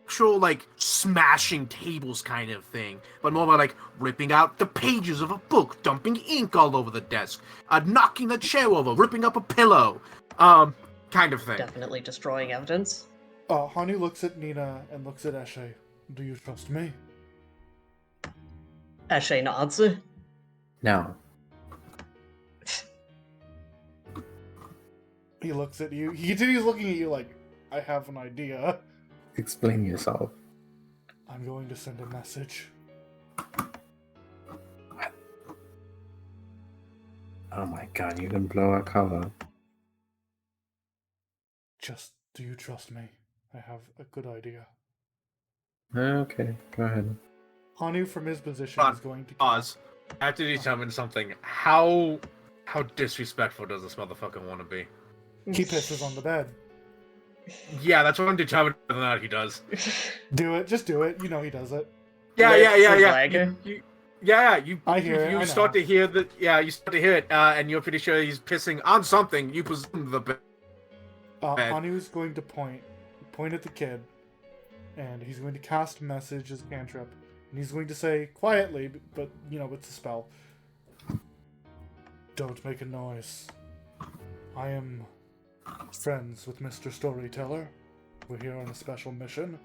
actual like smashing tables kind of thing, but more about like ripping out the pages of a book, dumping ink all over the desk, knocking the chair over, ripping up a pillow, kind of thing. definitely destroying evidence. Hani looks at Nina and looks at Eshe. Do you trust me? Eshe nods. Now, He looks at you. He continues looking at you like, I have an idea. explain yourself. I'm going to send a message. Oh my god, you can blow our cover. Just, do you trust me? I have a good idea. Okay, go ahead. Hanu, from his position, Ron, is going to Pause. I have to determine something. How disrespectful does this motherfucker want to be? He pisses on the bed. Yeah, that's what I'm determining whether or not he does. Do it. Just do it. You know he does it. Yeah. Leg. You I hear it, You I know. start to hear that. Yeah, you start to hear it, and you're pretty sure he's pissing on something. You presume the bed. Bed. Hanu's going to point at the kid, and he's going to cast message as cantrip, and he's going to say quietly, but you know it's a spell. Don't make a noise. I am friends with Mr. Storyteller. We're here on a special mission.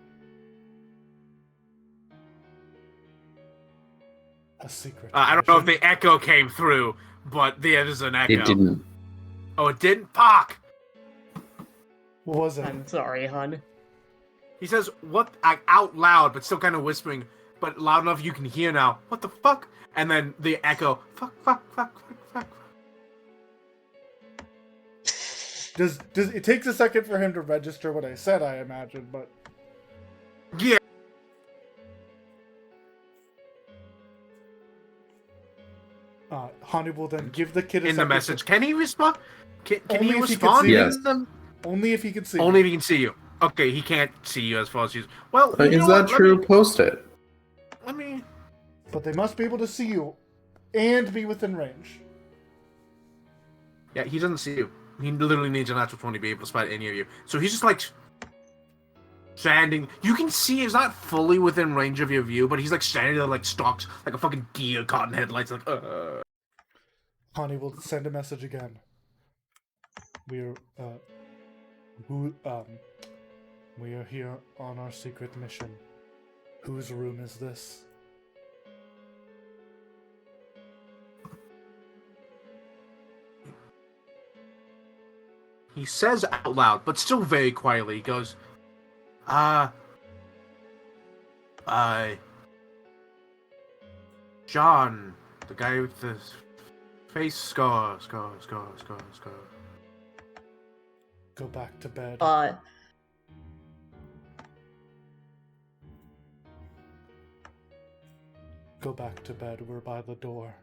A secret. I don't know if mission. the echo came through, but there's an echo. It didn't. Oh, it didn't. Fuck. What was it? I'm sorry, hun. He says what out loud, but still kind of whispering, but loud enough you can hear now. What the fuck? And then the echo. Fuck. Does it takes a second for him to register what I said, I imagine, but Yeah. Hanu will then give the kid a In the second message, can he respond? Can Only he if he can respond? see it. in them? only if he can see. Only if he can see you. Okay, he can't see you as far as he's. Well, you Is know that what? true? Post it. Let me. But they must be able to see you and be within range. Yeah, he doesn't see you. He literally needs a natural 20 to be able to spot any of you. So he's just like standing. You can see he's not fully within range of your view, but he's like standing there like stalks, like a fucking deer caught in headlights. Like, Hani will send a message again. We're we are here on our secret mission. Whose room is this? He says out loud, but still very quietly. He goes, John, the guy with the face scar. Go back to bed. Go back to bed. We're by the door.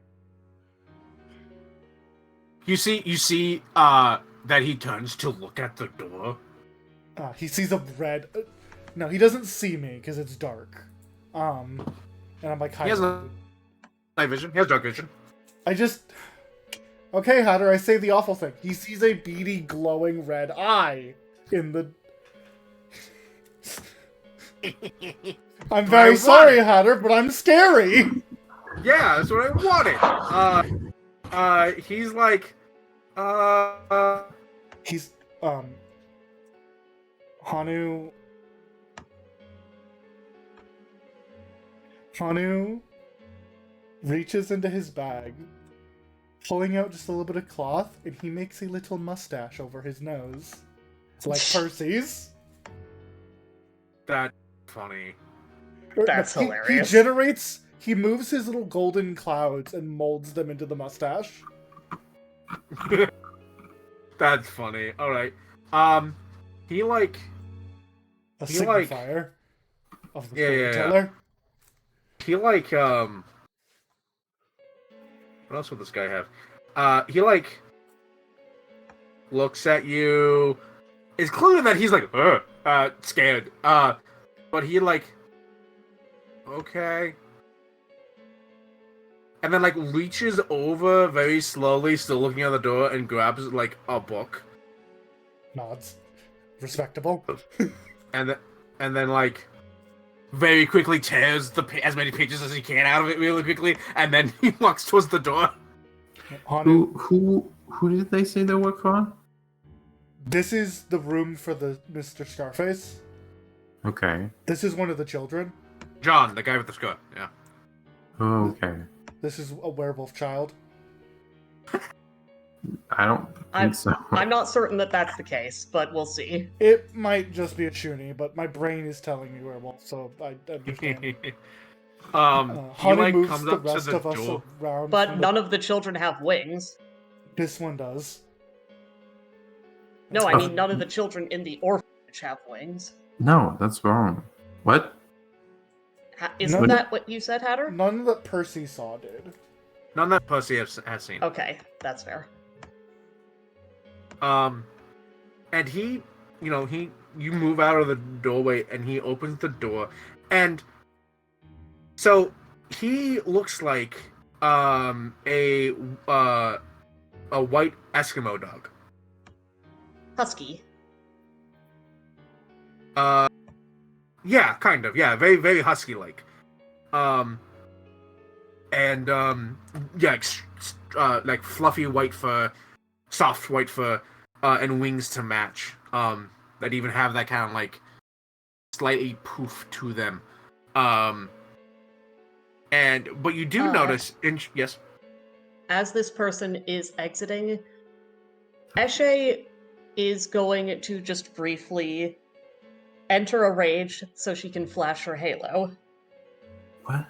You see, that he turns to look at the door. He sees a red. No, he doesn't see me because it's dark. And I'm like, He has night vision. He has dark vision. I just. Okay, Hatter, I say the awful thing. He sees a beady, glowing red eye in the. I'm very sorry, Hatter, but I'm scary. Yeah, that's what I wanted. He's like, He's Hanu reaches into his bag, pulling out just a little bit of cloth, and he makes a little mustache over his nose. Like Percy's. That's funny. That's hilarious. He moves his little golden clouds and molds them into the mustache. That's funny. All right. He like A He like- signifier of the Yeah, yeah, yeah. storyteller. he like What else would this guy have? He like looks at you. It's clear that he's like scared. But he like okay. And then like reaches over very slowly, still looking at the door, and grabs like a book. Nods. Respectable. And then like very quickly tears as many pages as he can out of it really quickly, and then he walks towards the door. Hanu, Who did they say they work for? this is the room for the Mr. Scarface. Okay. This is one of the children. John, the guy with the skirt. Yeah. Oh, okay. This is a werewolf child. I don't think so. I'm not certain that that's the case, but we'll see. It might just be a chuny, but my brain is telling me werewolf, so I understand. He Hanu like moves comes the up to rest the of us door. around. But from none of the children have wings. This one does. No, I mean none of the children in the orphanage have wings. No, that's wrong. What? Isn't No. that what you said, Hatter? None that Percy saw did. None that Percy has seen. Okay, that's fair. And he, you move out of the doorway, and he opens the door, and so he looks like a white Eskimo dog. Husky. Yeah, kind of. Yeah, very, very husky-like. Like fluffy white fur, soft white fur, and wings to match. That even have that kind of like slightly poof to them. But you do notice, yes. As this person is exiting, Eshe is going to just briefly enter a rage so she can flash her halo. What?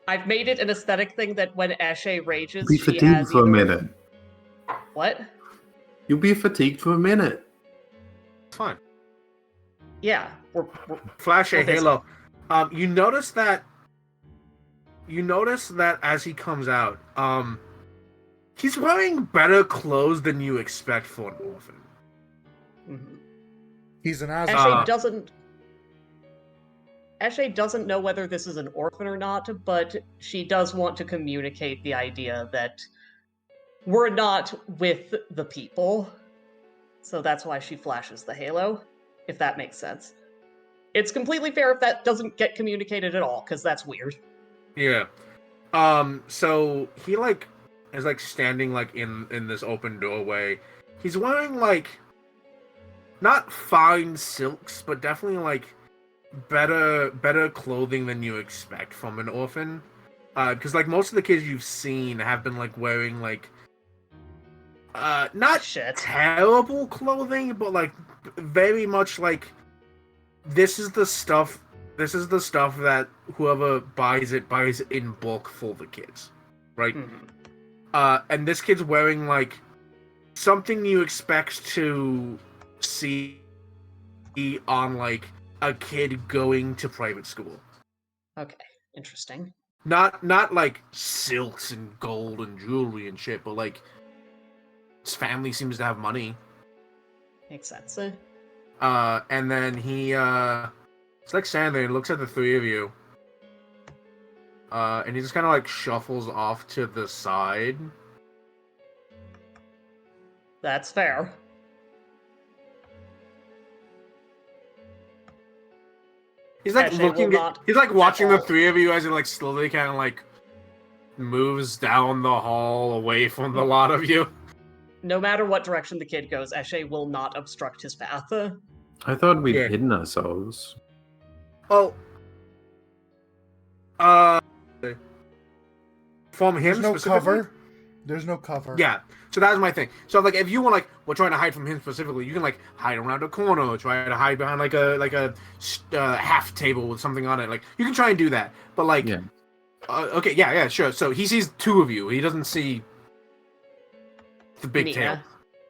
I've made it an aesthetic thing that when Eshe rages, Be she fatigued has for a either- minute. What? You'll be fatigued for a minute. Fine. Yeah, we're Flash a We're busy. Halo. You notice that as he comes out, he's wearing better clothes than you expect for an orphan. mhm. He's an asshole. Eshe doesn't know whether this is an orphan or not, but she does want to communicate the idea that we're not with the people. So that's why she flashes the halo, if that makes sense. It's completely fair if that doesn't get communicated at all, because that's weird. Yeah. So he is standing in this open doorway. He's wearing not fine silks, but definitely better clothing than you expect from an orphan. Because most of the kids you've seen have been wearing not Shit. terrible clothing, but very much this is the stuff that whoever buys it in bulk for the kids, right? Mhm. And this kid's wearing something you expect to see on a kid going to private school. Okay, interesting. Not silks and gold and jewelry and shit, but his family seems to have money. Makes sense. And then he it's standing there and looks at the three of you. And he just kind of shuffles off to the side. That's fair. He's Actually, looking will at, not he's watching the all. three of you as he slowly kind of moves down the hall away from the lot of you. No matter what direction the kid goes, Eshe will not obstruct his path. I thought we'd Yeah. hidden ourselves. Well, from him There's no specifically? cover. There's no cover. Yeah, so that was my thing. So if you want we're trying to hide from him specifically, you can hide around a corner, or try to hide behind a half table with something on it. You can try and do that, but Yeah. Okay, yeah, sure. So he sees two of you. He doesn't see the big Nina. tail.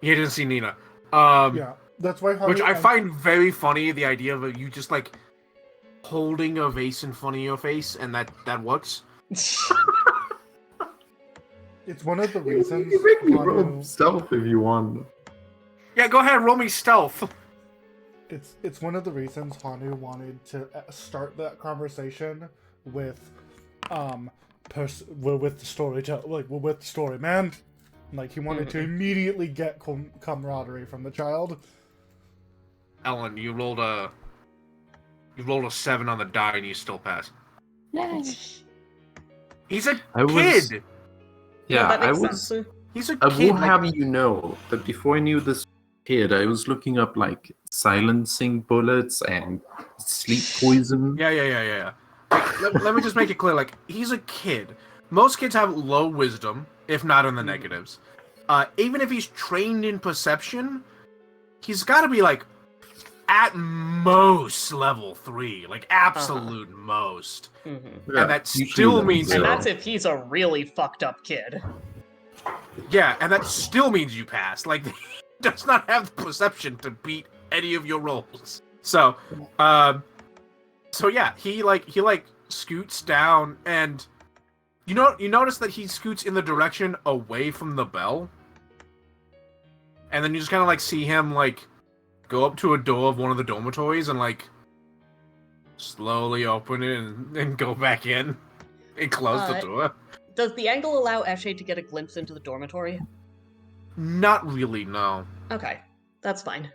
He doesn't see Nina. Yeah, that's why. Which I Hanu- find very funny. The idea of you just holding a vase in front of your face, and that works. It's one of the reasons. You make me roll Hanu- stealth if you want. Yeah, go ahead, roll me stealth. It's one of the reasons Hanu wanted to start that conversation with with the story with the story man. He wanted to immediately get camaraderie from the child. Ellen, you rolled a 7 on the die, and you still pass. He's a kid. Yeah, that I makes was. sense. He's a I kid. will have you know that before I knew this kid, I was looking up silencing bullets and sleep poison. Yeah. Let me just make it clear. He's a kid. Most kids have low wisdom, if not in the negatives. Even if he's trained in perception, he's got to be at most level 3, absolute most. Mhm. Yeah, And that usually still level means And zero. that's if he's a really fucked up kid. Yeah, and that still means you pass. He does not have the perception to beat any of your rolls. So, yeah, he scoots down, and you notice that he scoots in the direction away from the bell, and then you just kind of see him go up to a door of one of the dormitories and slowly open it and go back in and close the door. Does the angle allow Eshe to get a glimpse into the dormitory? Not really, no. Okay, that's fine.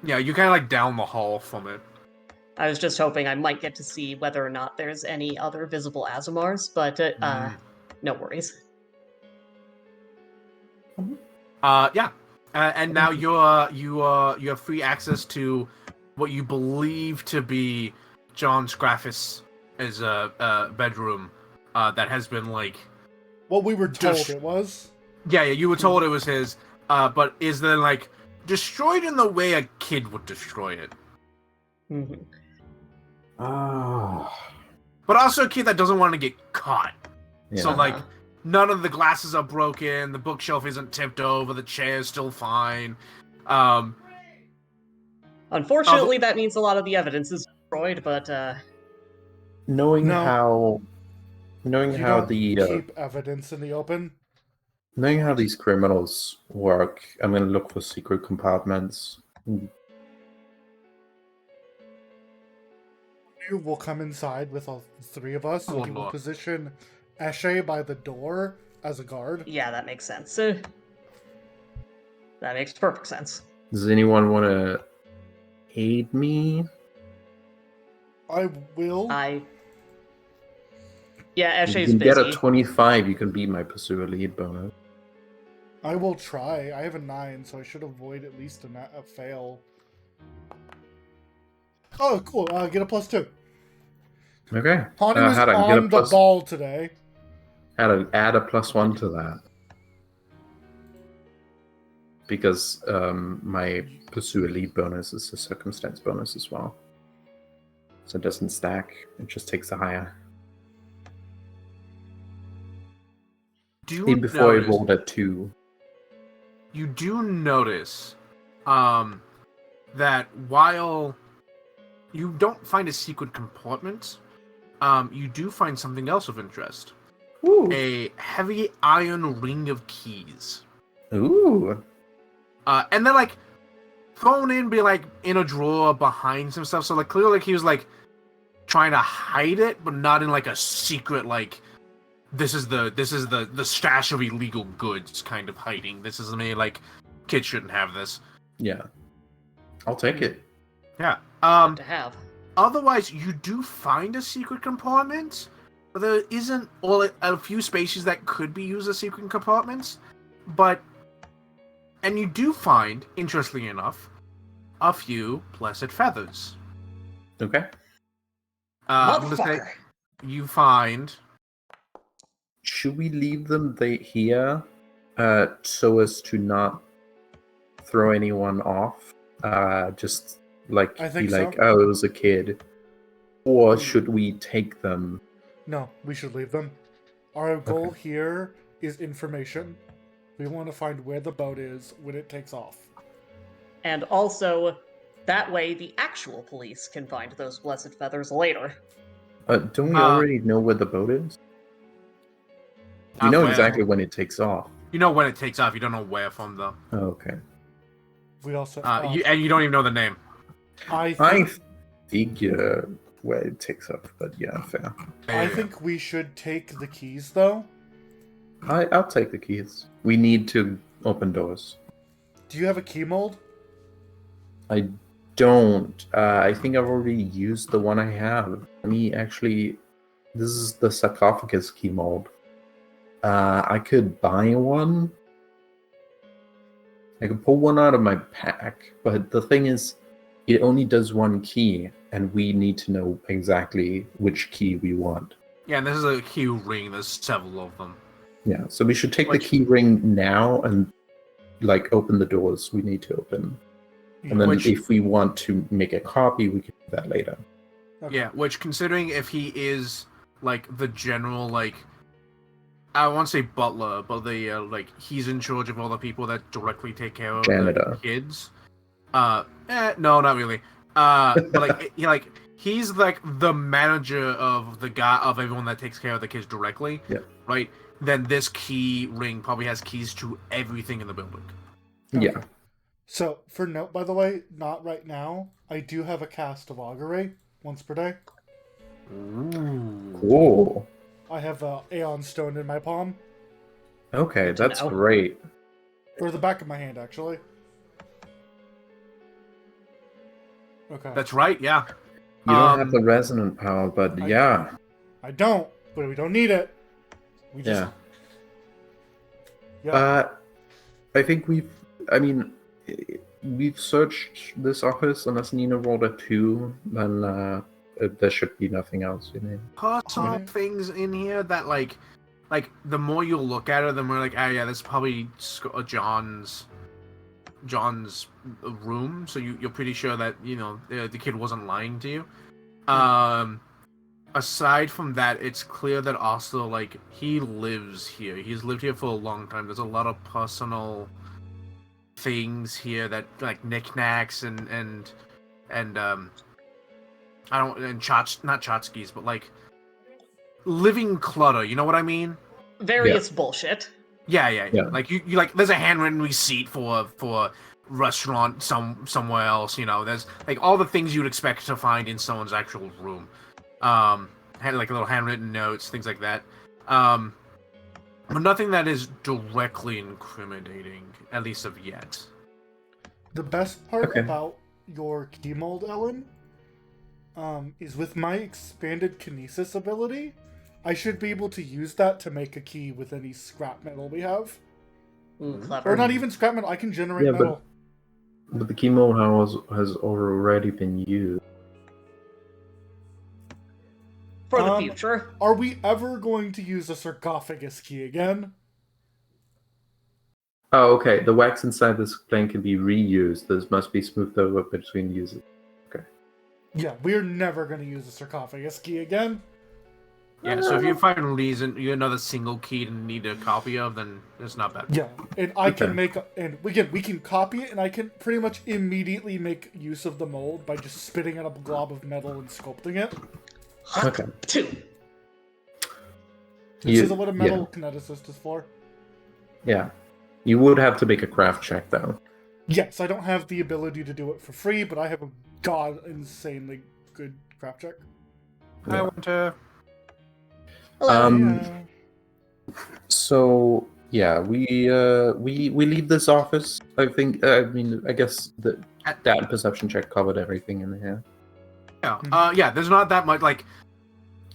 Yeah, you kind of down the hall from it. I was just hoping I might get to see whether or not there's any other visible Azamars, but no worries. Yeah. And now you have free access to what you believe to be John Scraffis' bedroom that has been What we were told Just- it was. yeah, you were told it was his, but is then destroyed in the way a kid would destroy it. Mhm. Ah. But also a kid that doesn't want to get caught. Yeah. So none of the glasses are broken, the bookshelf isn't tipped over, the chair's still fine. Unfortunately, that means a lot of the evidence is destroyed, but Knowing No. how You don't the keep evidence in the open. knowing how these criminals work, I'm gonna look for secret compartments. You will come inside with all three of us, and One you will more. position Eshe by the door as a guard. yeah, that makes sense. That makes perfect sense. Does anyone want to aid me? I will. Yeah, If you Eshe's can busy. get a 25, you can beat my Pursue Elite bonus. I will try. I have a 9, so I should avoid at least a fail. Oh, cool. Get a +2. Okay. Haunting is How to on get a the plus? ball today. How to add a +1 to that? Because my Pursue Elite bonus is a circumstance bonus as well. So it doesn't stack, it just takes a higher. Before I rolled at 2. You do notice that while you don't find a secret compartment, you do find something else of interest. Ooh. A heavy iron ring of keys. Ooh. And they're like thrown in, be like in a drawer behind some stuff. So like clearly like he was like trying to hide it, but not in like a secret like this is the stash of illegal goods kind of hiding. This is me like kids shouldn't have this. Yeah. I'll take it. Yeah. Good to have. Otherwise, you do find a secret compartment, but there isn't a few spaces that could be used as secret compartments. And you do find, interestingly enough, a few blessed feathers. Okay. I'm gonna say Motherfucker. you find. Should we leave them here so as to not throw anyone off? Just like I be think like, so. oh, it was a kid. Or should we take them? No, we should leave them. Our goal here is information. We want to find where the boat is when it takes off. And also, that way the actual police can find those blessed feathers later. Don't we already know where the boat is? We know exactly when it takes off. You know when it takes off. You don't know where from though. Oh, okay. We also. And you don't even know the name. I figure where it takes off, but yeah, fair. I think we should take the keys though. I'll take the keys. We need to open doors. Do you have a key mold? I don't. I think I've already used the one I have. This is the sarcophagus key mold. I could buy one. I could pull one out of my pack, but the thing is, it only does one key, and we need to know exactly which key we want. Yeah, and this is a key ring. There's several of them. Yeah, so we should take the key ring now and like open the doors we need to open. And then if we want to make a copy, we can do that later. Okay. Yeah, which considering if he is like the general like I won't say butler, but the like he's in charge of all the people that directly take care of Janitor. the kids. No, not really. But like he's like the manager of the guy of everyone that takes care of the kids directly. Yeah. Right. Then this key ring probably has keys to everything in the building. Okay. Yeah. So, for note, by the way, not right now, I do have a cast of Augury once per day. Ooh. Cool. I have Aeon Stone in my palm. Okay, that's know. great. Or the back of my hand, actually. Okay. That's right. Yeah. You don't have the resonant power, but yeah. I don't, but we don't need it. We just... Yeah. Yeah. I think we've searched this office, unless Nina rolled a 2, then there should be nothing else in it. Personal things in here that like the more you look at it, the more like, oh yeah, this is probably John's room. So you're pretty sure that the kid wasn't lying to you. aside from that, it's clear that also like he lives here. He's lived here for a long time. There's a lot of personal things here that like knickknacks and I don't and not tchotchkes, but like living clutter. You know what I mean? Various bullshit. Yeah. Like you like there's a handwritten receipt for restaurant somewhere else. You know, there's like all the things you'd expect to find in someone's actual room. Had like little handwritten notes, things like that. But nothing that is directly incriminating, at least of yet. The best part Okay. about your key mold, Ellen, is with my expanded kinesis ability, I should be able to use that to make a key with any scrap metal we have. Ooh, clever. Or not even scrap metal, I can generate Yeah, metal. But the chemo house has already been used. For the future. Are we ever going to use a sarcophagus key again? Oh, okay. The wax inside this plane can be reused. This must be smoothed over between users. Yeah, we're never going to use a sarcophagus key again. Yeah, so if you find a reason you another single key to need a copy of, then it's not bad. Yeah, and I Okay. can make, and again, we can copy it, and I can pretty much immediately make use of the mold by just spitting out a glob of metal and sculpting it. Okay. 2. This is what a metal kineticist is for. Yeah. You would have to make a craft check, though. Yes, I don't have the ability to do it for free, but I have a insanely good craft check. I want to. Hello. So yeah, we leave this office. I think. I mean, I guess that perception check covered everything in here. Yeah, yeah. There's not that much. Like,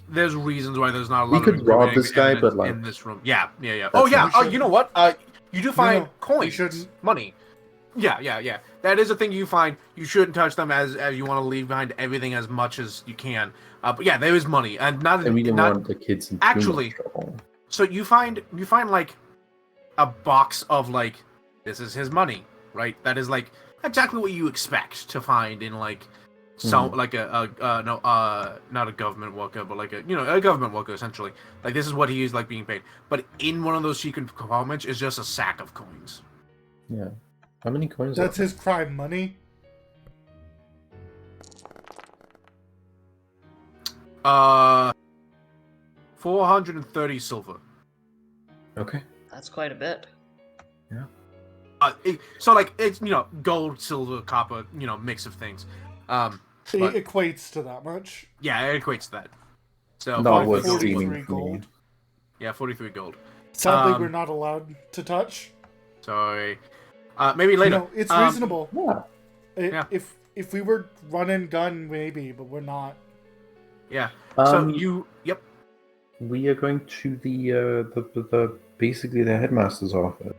there's reasons why there's not a lot. We of could rob incriminating this guy, evidence but, like- in this room. Yeah. That's Oh yeah. fine. You know what? You do find No, coins, we shouldn't. money. Yeah. That is a thing you find. You shouldn't touch them as you want to leave behind everything as much as you can. But yeah, there is money, and not And we didn't not want the kids in actually- too much trouble. So you find like a box of like this is his money, right? That is like exactly what you expect to find in like some like not a government worker, but like a government worker essentially. Like this is what he is like being paid. But in one of those secret compartments is just a sack of coins. Yeah. How many coins? That's are his crime money. 430 silver. there? Okay. That's quite a bit. So like it's gold, silver, copper, mix of things. But- It equates to that much. Yeah, it equates to that. So Not 43 worth gold. stealing 43 from me. gold. Yeah, 43 gold. Sadly, Um, we're not allowed to touch. Sorry. Maybe later. No, it's Um, reasonable. Yeah. Yeah. If we were run and gun, maybe, but we're not. Yeah. So Um, Yep. we are going to the basically the headmaster's office.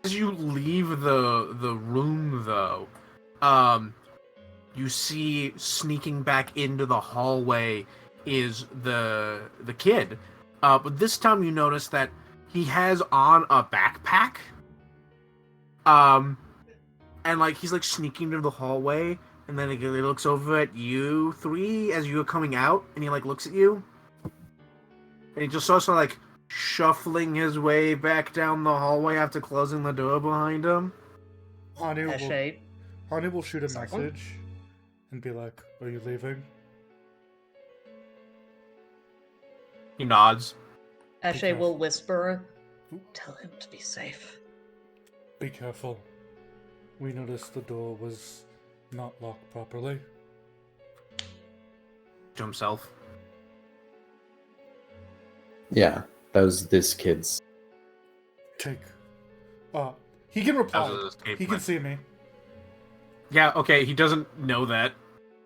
As you leave the room, though, you see sneaking back into the hallway is the kid. But this time you notice that he has on a backpack. And like he's like sneaking into the hallway, and then he looks over at you three as you're coming out, and he like looks at you, and he just starts to like shuffling his way back down the hallway after closing the door behind him. Hani will shoot a Second? message and be like, "Are you leaving?" He nods. Eshe will whisper, "Tell him to be safe." Be careful. We noticed the door was not locked properly. To himself. Yeah, that was this kid's. Take. He can reply. That was his escape He can plan. see me. Yeah, okay, he doesn't know that.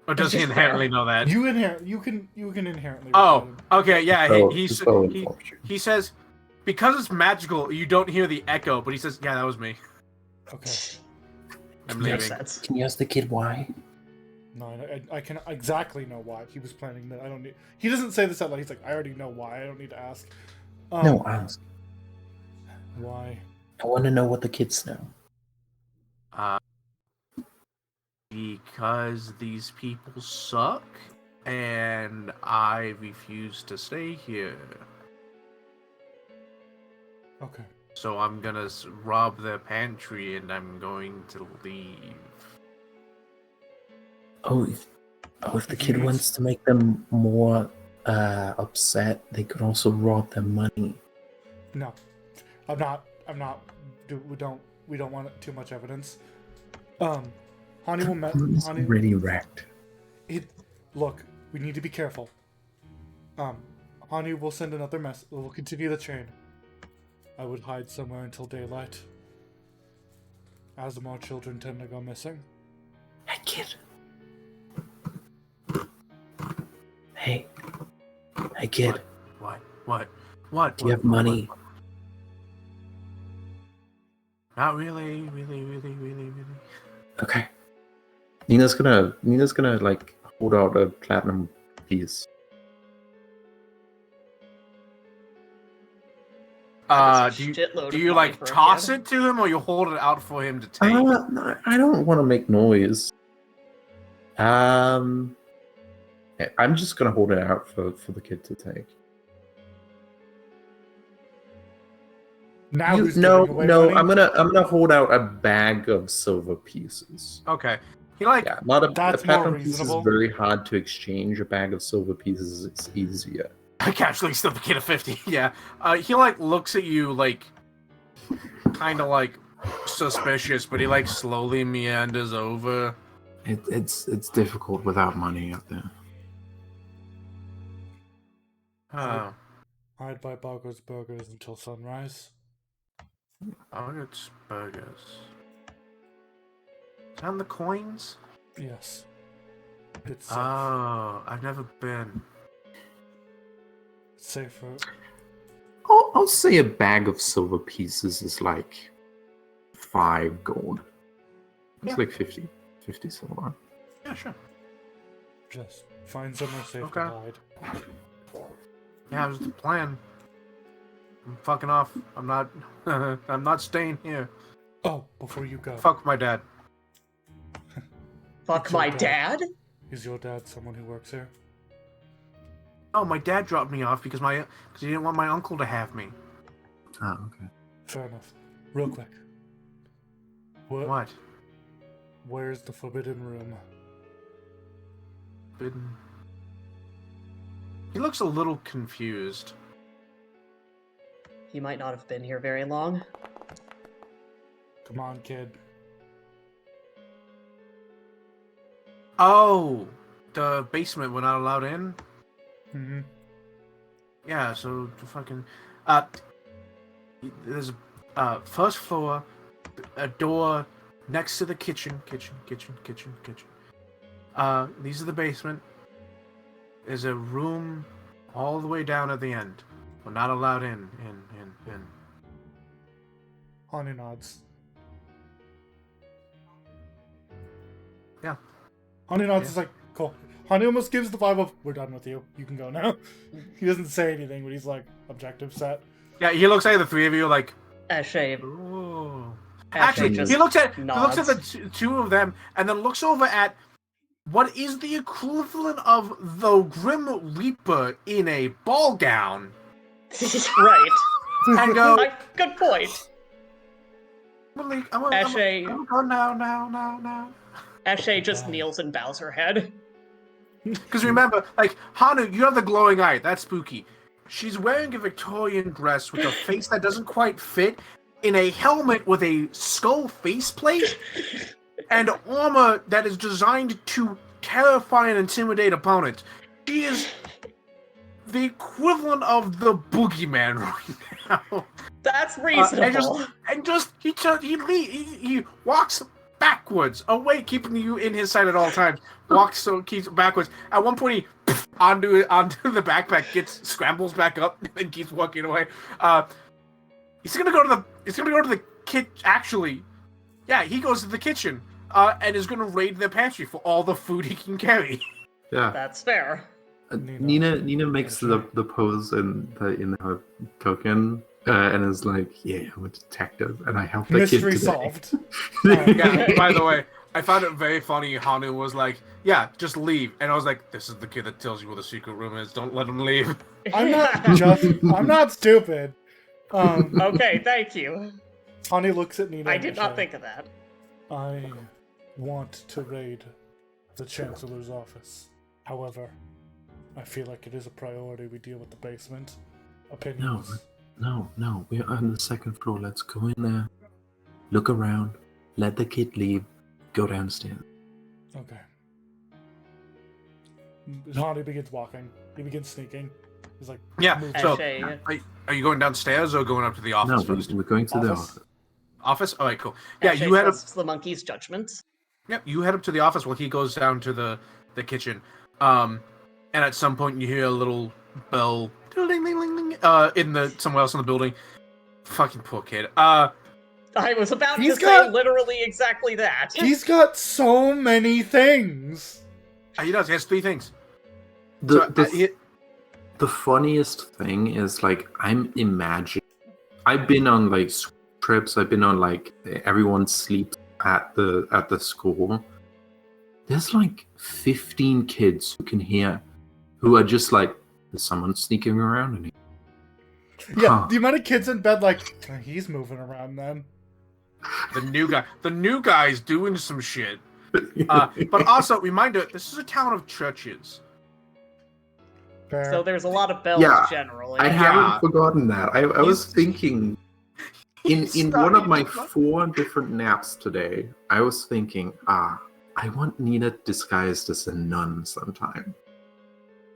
Or does he just inherently know that? You can inherently. Oh, reply him. okay, yeah, So- he so informed you. he says, because it's magical, you don't hear the echo, but he says, yeah, that was me. Okay. I'm Makes leaving. sense. Can you ask the kid why? No, I can exactly know why he was planning that. I don't need. He doesn't say this out loud. He's like, I already know why. I don't need to ask. No, ask. Why? I want to know what the kids know. Because these people suck. and I refuse to stay here. Okay. So I'm gonna rob their pantry, and I'm going to leave. If the kid wants to make them more upset, they could also rob their money. No, I'm not. We don't want too much evidence. Hani will met. He's Hani, already wrecked. Look, we need to be careful. Hani will send another message. We'll continue the chain. I would hide somewhere until daylight. As more children tend to go missing. Hey, kid. Hey, kid. What? Do you have money? Not really. Okay. Nina's gonna like hold out a platinum piece. Do you like toss it to him, or you hold it out for him to take? No, I don't want to make noise. I'm just gonna hold it out for the kid to take. Now who's No, giving away money? I'm gonna hold out a bag of silver pieces. Okay. He like Yeah, not a That's platinum more piece is reasonable. very hard to exchange. A bag of silver pieces is easier. I casually still the kid of 50. Yeah. He like looks at you like kind of like suspicious, but he like slowly meanders over. It's difficult without money out there. Oh, I'd buy Bargo's burgers until sunrise. it's burgers. Is that on the coins? Yes. It's safe. Oh, I've never been. Safer. I'll say a bag of silver pieces is like 5 gold. It's Yeah. like 50 silver. Yeah, sure. Just find somewhere safe Okay. to hide. Yeah, that was the plan. I'm fucking off. I'm not. I'm not staying here. Oh, before you go. Fuck my dad. Fuck It's my your dad? Is your dad someone who works here? Oh, my dad dropped me off because he didn't want my uncle to have me. Oh, okay. Fair enough. Real quick. What? Where's the forbidden room? He looks a little confused. He might not have been here very long. Come on, kid. Oh, the basement we're not allowed in? Mm-hmm. Yeah, so the fucking there's a first floor, a door next to the kitchen. These are the basement. There's a room all the way down at the end. We're not allowed in. Hani nods. Yeah. Hani nods Yeah. is like, cool. Hani almost gives the vibe of, we're done with you. You can go now. He doesn't say anything, but he's like, objective set. Yeah, he looks at the three of you like, Ashay. ooh. Ashay Actually, just he looks at nods. the two of them, and then looks over at what is the equivalent of the Grim Reaper in a ball gown, Right. and go, Good point. I'm Ashay, go now. Ashay just kneels and bows her head. Because remember, like, Hanu, you have the glowing eye. That's spooky. She's wearing a Victorian dress with a face that doesn't quite fit, in a helmet with a skull faceplate, and armor that is designed to terrify and intimidate opponents. She is the equivalent of the boogeyman right now. That's reasonable. He walks backwards, away, keeping you in his sight at all times. Keeps backwards. At one point, he onto the backpack, scrambles back up, and keeps walking away. He's gonna go to the kitchen. Actually, yeah, he goes to the kitchen, and is gonna raid the pantry for all the food he can carry. Yeah. That's fair. Nina makes the pose in her token and is like, yeah, I'm a detective and I helped the kid Mystery today. solved. Yeah. By the way, I found it very funny. Hanu was like, "Yeah, just leave," and I was like, "This is the kid that tells you where the secret room is. Don't let him leave." I'm not stupid. Okay, thank you. Hani looks at Nina. I and did not says, think of that. I want to raid the Chancellor's office. However, I feel like it is a priority we deal with the basement. Opinions? No, we're on the second floor. Let's go in there, look around, let the kid leave, go downstairs. Okay. Hani begins walking. He begins sneaking. He's like, Yeah. moving. So, Ashay. are you going downstairs or going up to the office No, first? we're going to the Office. office. Office. All right, cool. Yeah, Ashay you head up. trusts the monkey's judgments. Yep, you head up to the office while he goes down to the kitchen. And at some point you hear a little bell somewhere else in the building. Fucking poor kid. I was about to say literally exactly that. He's got so many things. He does. He has 3 things. The funniest thing is, like, I'm imagining. I've been on like trips. I've been on like everyone sleeps at the school. There's like 15 kids who can hear, who are just like, there's someone sneaking around in here. Yeah, the amount of kids in bed, like, he's moving around then. The new guy's doing some shit. But also, reminder, this is a town of churches. Fair. So there's a lot of bells generally. I haven't forgotten that. I was thinking in one of my 4 different naps today, I was thinking, I want Nina disguised as a nun sometime.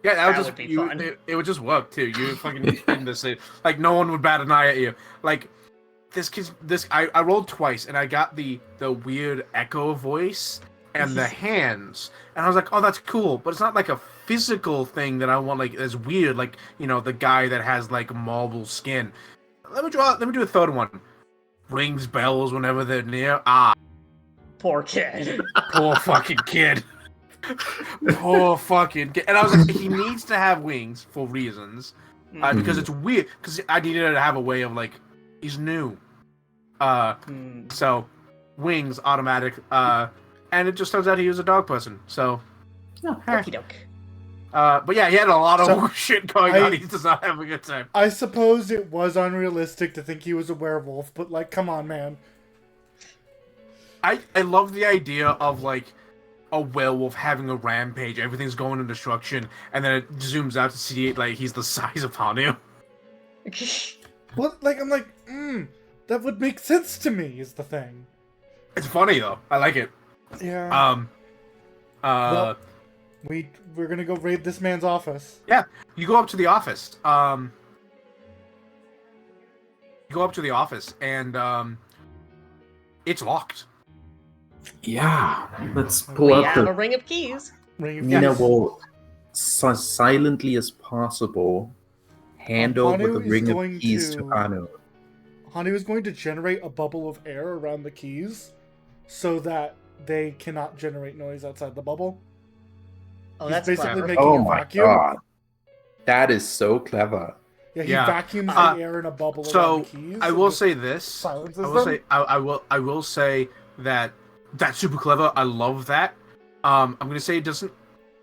Yeah, that would be fun. It would just work too. You fucking in this, like, no one would bat an eye at you. Like, I rolled twice and I got the weird echo voice and the hands, and I was like, oh, that's cool, but it's not like a physical thing that I want, like, as weird, like, you know, the guy that has like marble skin. Let me do a third one. Rings bells whenever they're near. Poor kid. Poor fucking kid. Poor fucking kid. And I was like, he needs to have wings for reasons. Because it's weird. Because I needed to have a way of, like, he's new. So, wings, automatic. And it just turns out he was a dog person. So, Okie doke. but yeah, he had a lot of shit going on. He does not have a good time. I suppose it was unrealistic to think he was a werewolf, but, like, come on, man. I love the idea of, like, a werewolf having a rampage. Everything's going in destruction, and then it zooms out to see, like, he's the size of Hanu. Well, like, I'm like, that would make sense to me, is the thing. It's funny, though. I like it. Yeah. Well, we're gonna go raid this man's office. Yeah, you go up to the office. You go up to the office, and it's locked. Yeah, let's pull We up have a ring of keys. Nina will, silently as possible, hand over the ring of keys to Hanu. Hanu is going to generate a bubble of air around the keys so that they cannot generate noise outside the bubble. Oh, He's that's basically clever. making Oh a my vacuum. god. That is so clever. Yeah, he vacuums the air in a bubble around the keys. I will say this. Silences I will them. say I will say that that's super clever. I love that. I'm gonna say it doesn't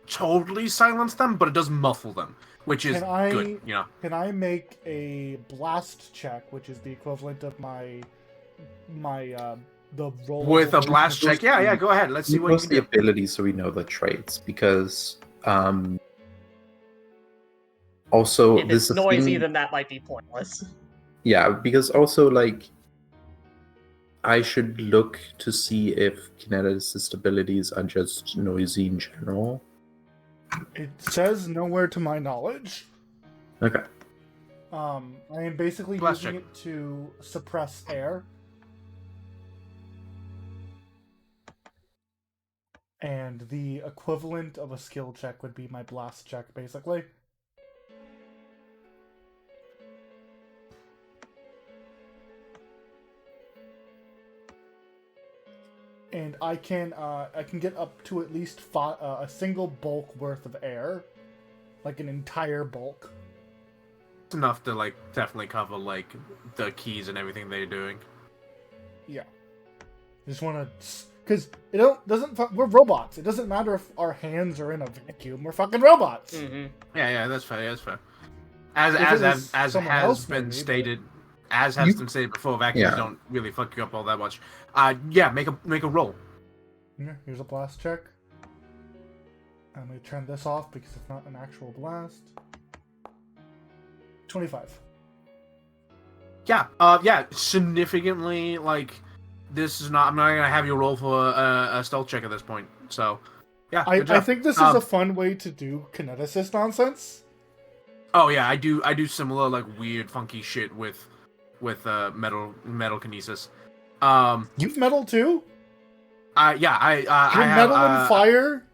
totally silence them, but it does muffle them, which is good. You know. Can I make a blast check, which is the equivalent of my the roll With a blast check, yeah. Go ahead. Let's see what you can the do. ability so we know the traits, because also If this it's is noisy, thing, then that might be pointless. yeah, because also, like, I should look to see if kineticist abilities are just noisy in general. It says nowhere to my knowledge. Okay. I am basically Blast using check. it to suppress air. And the equivalent of a skill check would be my blast check, basically. And I can get up to at least a single bulk worth of air, like an entire bulk. It's enough to, like, definitely cover, like, the keys and everything they're doing. Yeah. Just want to because we're robots. It doesn't matter if our hands are in a vacuum. We're fucking robots. Mm-hmm. Yeah, that's fair. That's fair. If it was As someone has else, been maybe, but- stated, as has been stated before, vacuums Yeah. don't really fuck you up all that much. Yeah, make a roll. Yeah, here's a blast check. I'm gonna turn this off because it's not an actual blast. 25. Yeah, significantly, like, this is not, I'm not gonna have you roll for a stealth check at this point, so, yeah, good I job. think this is a fun way to do kineticist nonsense. Oh yeah, I do similar, like, weird, funky shit with metal kinesis. You've metal too? I You're have, metal and fire?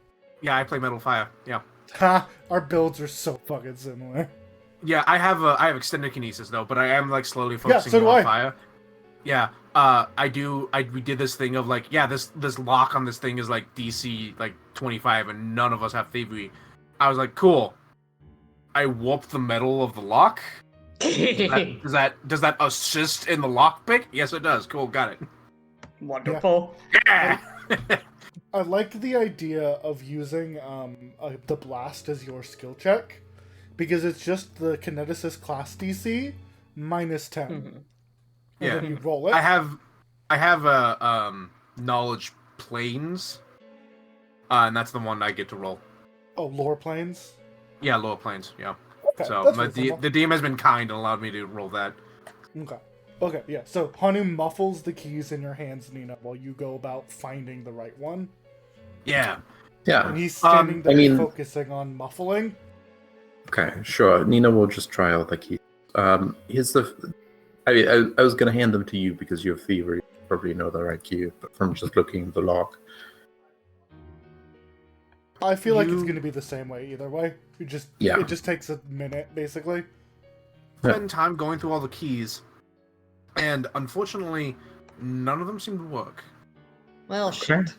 Yeah, I play Metal Fire, yeah. Ha! Our builds are so fucking similar. Yeah, I have extended kinesis though, but I am like slowly focusing so do more on I. fire. Yeah, we did this thing of like, yeah, this lock on this thing is like DC like 25, and none of us have thievery. I was like, cool. I warped the metal of the lock. Does that assist in the lockpick? Yes, it does. Cool, got it. Wonderful. Yeah. I like the idea of using the blast as your skill check, because it's just the kineticist class DC minus 10. Mhm. And Yeah. then you roll it. I have knowledge planes, and that's the one I get to roll. Oh, lore planes. Yeah, lower planes. Yeah. Okay, So that's but the reasonable. DM has been kind and allowed me to roll that. Okay, yeah. So Hanu muffles the keys in your hands, Nina, while you go about finding the right one. Yeah. Yeah. And he's standing there I mean- focusing on muffling. Okay, sure. Nina will just try out the key. Here's the. I mean, I was gonna hand them to you because you have thievery. You probably know the right key, but from just looking at the lock. I feel like it's You- going to be the same way either way. It just takes a minute, basically. Spend time going through all the keys, and unfortunately, none of them seem to work. Well, Okay. shit.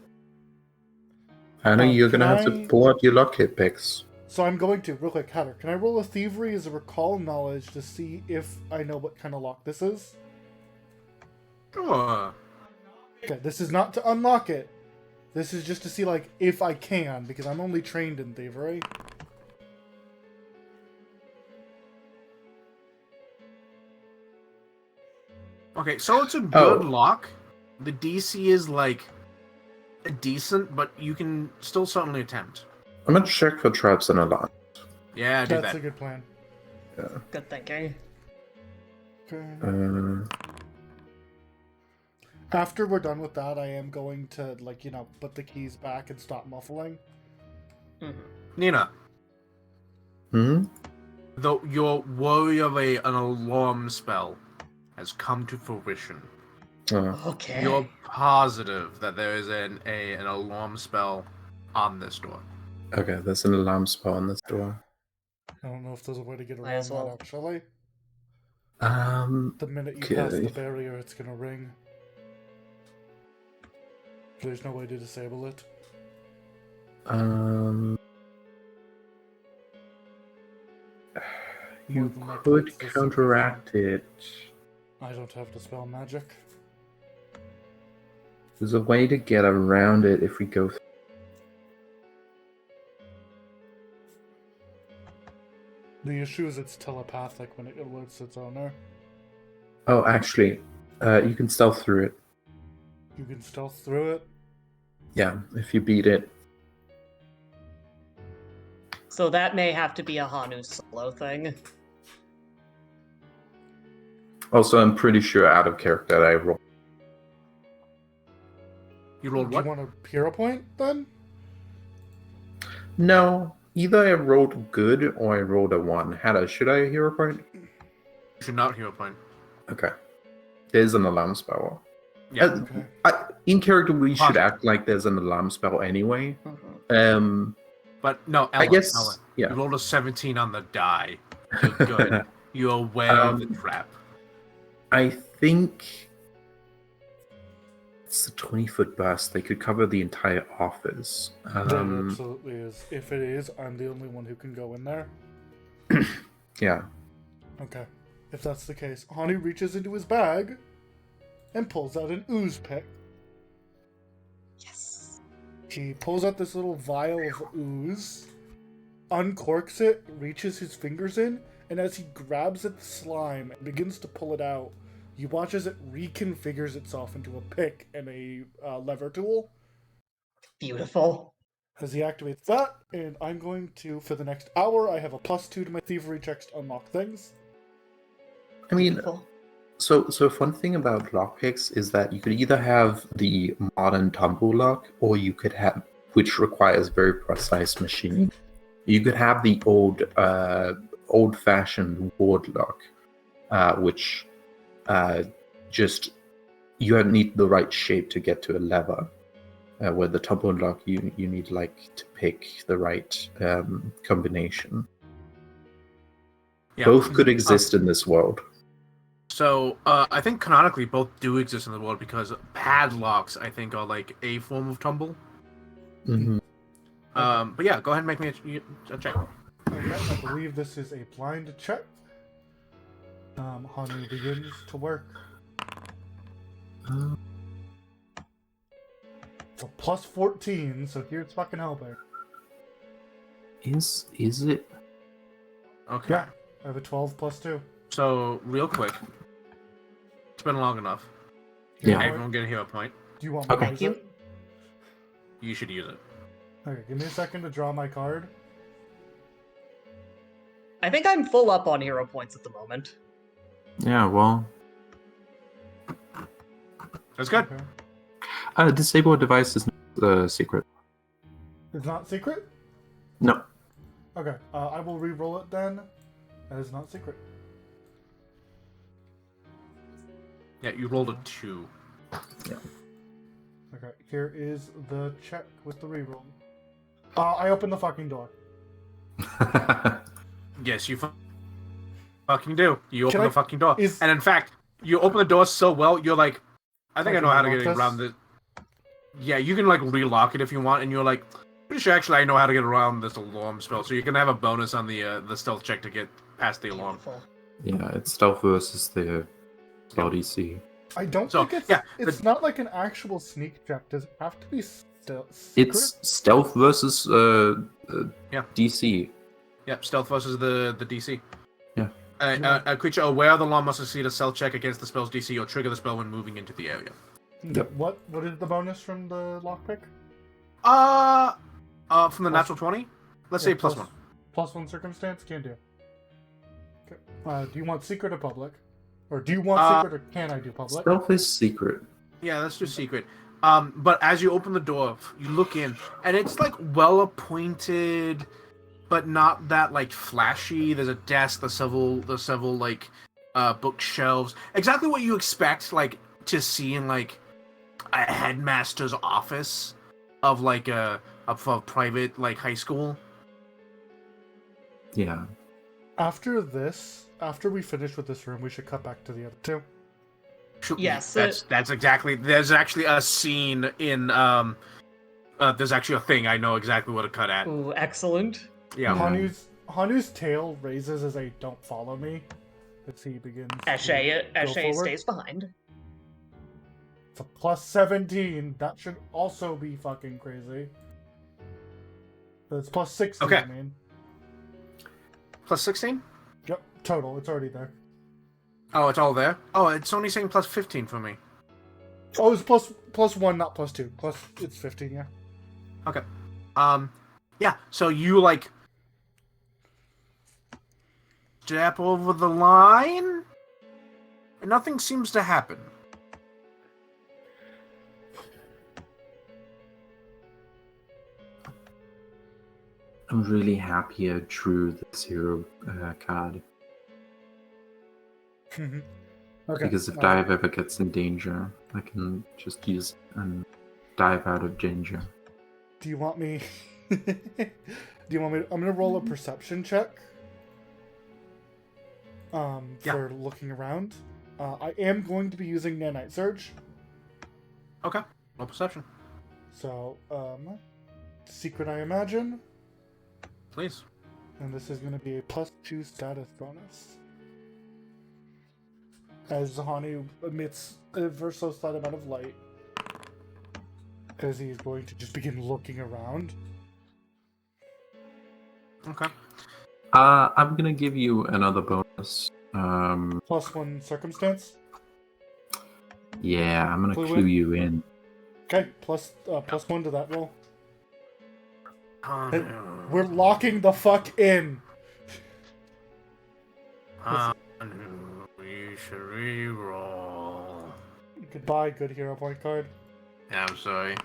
I know you're can gonna have I- to pull out your lock hit picks. So I'm going to, real quick, Hatter, can I roll a thievery as a recall knowledge to see if I know what kind of lock this is? Sure. Okay, this is not to unlock it. This is just to see, like, if I can, because I'm only trained in thievery. Okay, so it's a good Oh. lock. The DC is like decent, but you can still certainly attempt. I'm gonna check for traps and alarms. Yeah, do That's that. a good plan. Good thinking. Okay. Uh, After we're done with that, I am going to, like, put the keys back and stop muffling. Nina, hmm? though your worry of an alarm spell has come to fruition. Okay. You're positive that there is an alarm spell on this door. Okay, there's an alarm spell on this door. I don't know if there's a way to get Might around as that, well. actually. Um, The minute you pass the Okay. barrier, it's gonna ring. There's no way to disable it. um, More you than likely could it's the counteract it. I don't have dispel magic. There's a way to get around it if we go. The issue is it's telepathic when it alerts its owner. Oh, actually, you can stealth through it. You can stealth through it. Yeah, if you beat it. So that may have to be a Hanu solo thing. Also, I'm pretty sure out of character I roll. You Do rolled you what? want a hero point then? No, either I rolled good or I rolled a 1. Hannah, should I hero point? You should not hero point. Okay. There's an alarm spell. Yeah. Okay. In character, we should Awesome. act like there's an alarm spell anyway. Mhm. But no, I Ellen, guess, Ellen, yeah. you rolled a 17 on the die. You're good. You're aware of the trap. I think it's a 20-foot burst. They could cover the entire office. There absolutely is. If it is, I'm the only one who can go in there. Yeah. Okay. If that's the case, Hani reaches into his bag and pulls out an ooze pick. He pulls out this little vial of ooze, uncorks it, reaches his fingers in, and as he grabs at the slime and begins to pull it out, you watch as it reconfigures itself into a pick and a lever tool. Beautiful. As he activates that, and I'm going to, for the next hour, I have a +2 to my thievery checks to unlock things. I mean, Beautiful. so fun thing about lockpicks is that you could either have the modern tumble lock, or you could have, which requires very precise machining. You could have the old-fashioned ward lock, which just you need the right shape to get to a lever. Where the tumble lock, you need to pick the right combination. Yeah. Both could exist in this world. So I think canonically both do exist in the world because padlocks, I think, are like a form of tumble. Mm-hmm. But yeah, go ahead and make me a check. Okay, I believe this is a blind check. Hanu begins to work. So +14, so here's fucking helping. Is it? Okay. Yeah, I have a 12 +2. So real quick, it's been long enough. Yeah. Everyone get a hero point. Do you want me Okay. to use it? You should use it. Okay, give me a second to draw my card. I think I'm full up on hero points at the moment. Yeah. Well, That's good. Okay. disable device is not secret. It's not secret? No. Okay, I will re-roll it then. That is not secret. Yeah, you rolled a 2. Okay, here is the check with the re-roll. I open the fucking door. Yes, you fucking do. You open Can I- the fucking door. is- And in fact, you open the door so well, you're like, I think I can know how to relock get this? around this. Yeah, you can like relock it if you want, and you're like, pretty sure actually I know how to get around this alarm spell, so you can have a bonus on the stealth check to get past the alarm. Beautiful. Yeah, it's stealth versus the spell DC. I don't So, think it's yeah, it's not like an actual sneak check. Does it have to be secret? It's stealth versus Yeah. DC. Yep, stealth versus the DC. Yeah. A creature aware of the alarm must succeed a stealth check against the spell's DC or trigger the spell when moving into the area. Yep. What is the bonus from the lockpick? From the natural 20? Let's say plus 1. +1 circumstance? Can do. Okay. Do you want secret or public? Or do you want secret or can I do public? Stealth is secret. Yeah, that's just secret. But as you open the door, you look in, and it's like well appointed, but not that like flashy. There's a desk, there's several like bookshelves. Exactly what you expect like to see in like a headmaster's office of like a private like high school. Yeah. After we finish with this room, we should cut back to the other two. Yes, that's exactly. There's actually a scene in there's actually a thing I know exactly what to cut at. Ooh, excellent. Yeah. Hanu's tail raises as a "Don't follow me" as he begins. Eshe forward. stays behind. It's a +17. That should also be fucking crazy. But it's +16. Okay. I mean, Plus 16? yep, total. It's already there. Oh, it's all there? Oh, it's only saying plus 15 for me. Oh, it's +1, not +2. It's 15. Yeah. Okay. Yeah, so you, like, step over the line, and nothing seems to happen. I'm really happy I drew this hero card. Okay. Because if Dive ever gets in danger, I can just use and dive out of danger. Do you want me? I'm gonna roll a perception check. For looking around. I am going to be using Nanite Surge. Okay. No perception. So, secret, I imagine. Please. And this is going to be a +2 status bonus. As Hanu emits a versatile amount of light. because he's going to just begin looking around. Okay. I'm gonna give you another bonus. +1 circumstance. Yeah, I'm gonna Clue clue in. you in. Okay, +1 to that roll. Hanu. We're locking the fuck in. Hanu, we should reroll. Goodbye, good hero point card. Yeah, I'm sorry.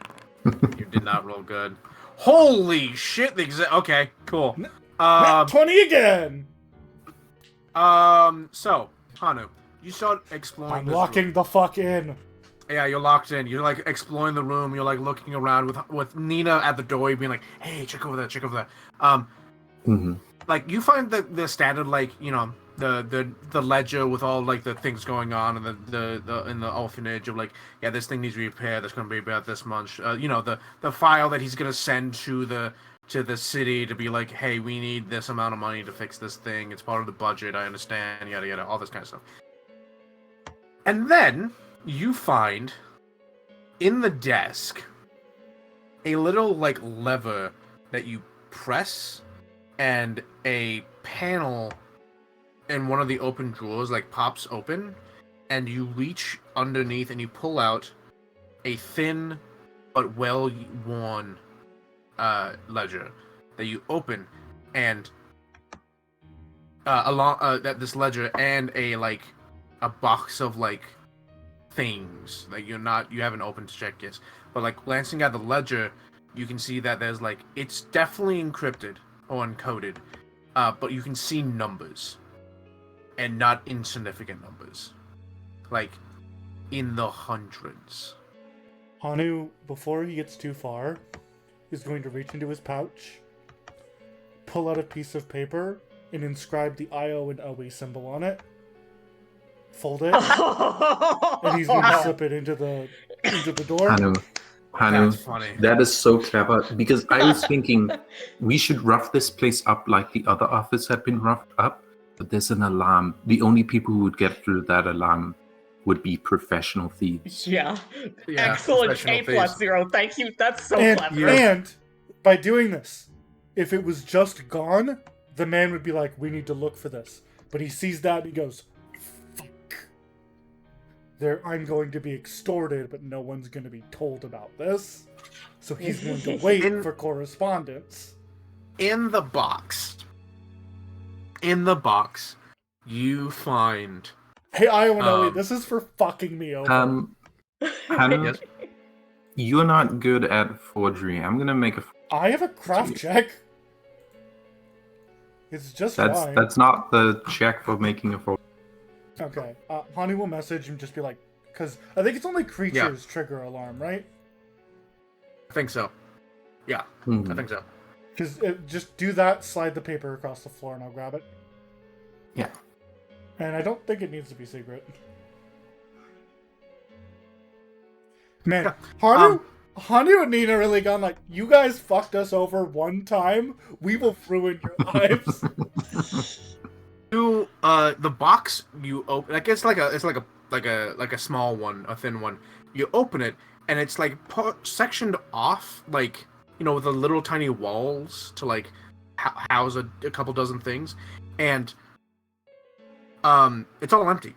You did not roll good. Holy shit! Okay, cool. Nat 20 again. So Hanu, you start exploring. I'm this locking room. the fuck in. Yeah, you're locked in. You're like exploring the room. You're like looking around with Nina at the door, being like, "Hey, check over there, check over there." Like you find the standard, like, you know, the ledger with all like the things going on, and the in the orphanage of like, yeah, this thing needs repair. That's gonna be about this much. You know, the file that he's gonna send to the city to be like, hey, we need this amount of money to fix this thing. It's part of the budget. I understand. Yada yada. All this kind of stuff. And then you find in the desk a little like lever that you press, and a panel in one of the open drawers like pops open, and you reach underneath and you pull out a thin but well worn ledger that you open, and along that this ledger and a box of like things that you haven't opened to check yet, but like glancing at the ledger, you can see that there's like, it's definitely encrypted or encoded, but you can see numbers, and not insignificant numbers, like in the hundreds. Hanu, before he gets too far, is going to reach into his pouch, pull out a piece of paper, and inscribe the IO and OE symbol on it. Fold it, and he's going to slip it into the door. Hanu, That's funny. that is so clever, because I was thinking we should rough this place up like the other office had been roughed up, but there's an alarm. The only people who would get through that alarm would be professional thieves. Yeah. Yeah, Excellent. professional A+0. Thank you. That's so and, clever. and by doing this, if it was just gone, the man would be like, we need to look for this. But he sees that and he goes, fuck. I'm going to be extorted, but no one's going to be told about this. So he's going to wait for correspondence. In the box, you find... Hey, Iowa, this is for fucking me over. Hanu, Yes? you're not good at forgery. I'm gonna make a. I have a craft check. It's just fine. That's not the check for making a forgery. Okay. Hanu will message and just be like, because I think it's only creatures trigger alarm, right? I think so. Yeah, I think so. Because just do that, slide the paper across the floor, and I'll grab it. Yeah. And I don't think it needs to be secret. Man, Hanu and Nina really gone like, you guys fucked us over one time. We will ruin your lives. The box you open, like it's like a small one, a thin one. You open it, and it's like sectioned off, like, you know, with the little tiny walls to like house a couple dozen things, and it's all empty.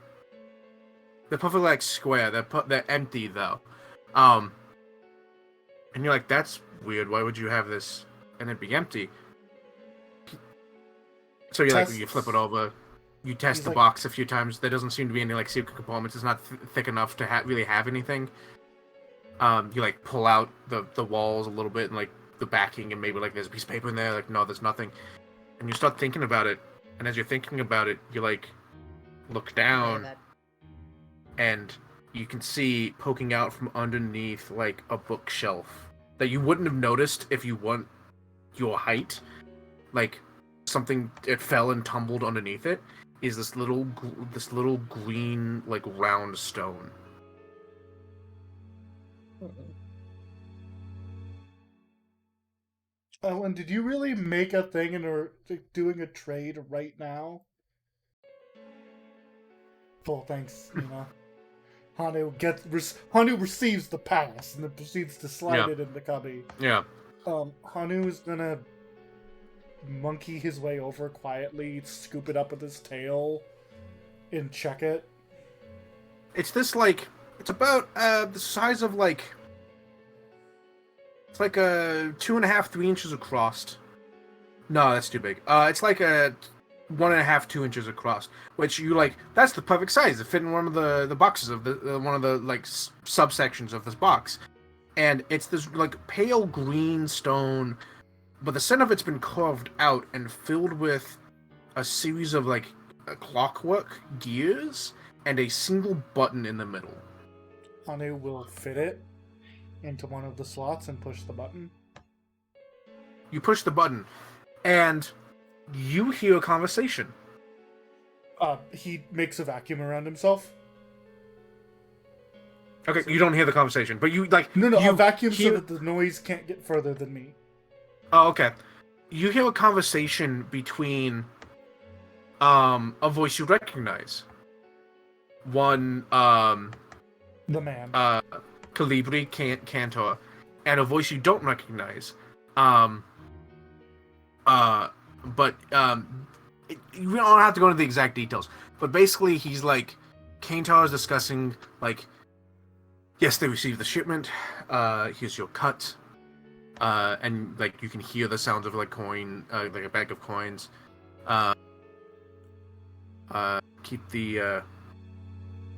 They're perfectly like square. They're empty though. And you're like, that's weird. Why would you have this and it be empty? So you you flip it over. You test the box a few times. There doesn't seem to be any like secret compartments. It's not thick enough to really have anything. You like pull out the walls a little bit and like the backing, and maybe like there's a piece of paper in there. Like, no, there's nothing. And you start thinking about it. And as you're thinking about it, you like look down, and you can see poking out from underneath like a bookshelf that you wouldn't have noticed if you weren't your height. Like something, it fell and tumbled underneath it. Is this little green like round stone. Oh, and did you really make a thing and are doing a trade right now? Cool, thanks, Nina. Hanu receives the pass and then proceeds to slide Yeah. it in the cubby. Yeah. Hanu is gonna monkey his way over quietly, scoop it up with his tail, and check it. It's this it's about the size of it's like a 2.5, 3 inches across. No, that's too big. It's like a 1.5, 2 inches across, which that's the perfect size to fit in one of the boxes of the one of the subsections of this box. And it's this pale green stone, but the center of it's been carved out and filled with a series of clockwork gears and a single button in the middle. Hanu will fit it into one of the slots and push the button. You push the button, and you hear a conversation. He makes a vacuum around himself. Okay, you don't hear the conversation, but you No, you a vacuum hear... so that the noise can't get further than me. Oh, okay. You hear a conversation between a voice you recognize. One The man. Calibri Cantor, and a voice you don't recognize. You don't have to go into the exact details. But basically, he's Cantor is discussing yes, they received the shipment. Here's your cut. And you can hear the sounds of coin, a bag of coins. Keep the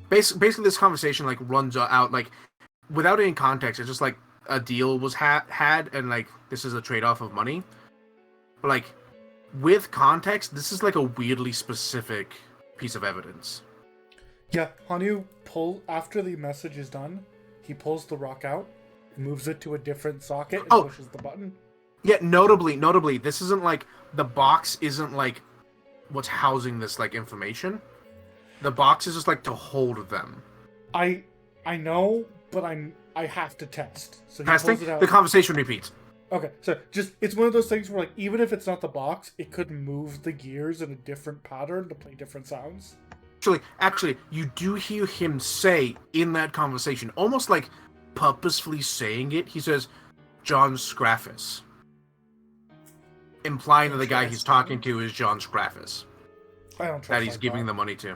basically this conversation runs out without any context. It's just a deal was had and this is a trade-off of money. But with context, this is a weirdly specific piece of evidence. Yeah, Hanu after the message is done, he pulls the rock out, moves it to a different socket, and pushes the button. Yeah, notably, this isn't the box isn't what's housing this information. The box is just to hold them. I know, but I have to test. So he Testing. pulls it out. The conversation repeats. Okay, so it's one of those things where even if it's not the box, it could move the gears in a different pattern to play different sounds. Actually, you do hear him say in that conversation, almost purposefully saying it. He says, "John Scraffus," implying that the guy he's talking to is John Scraffus. I don't trust that he's giving the money to.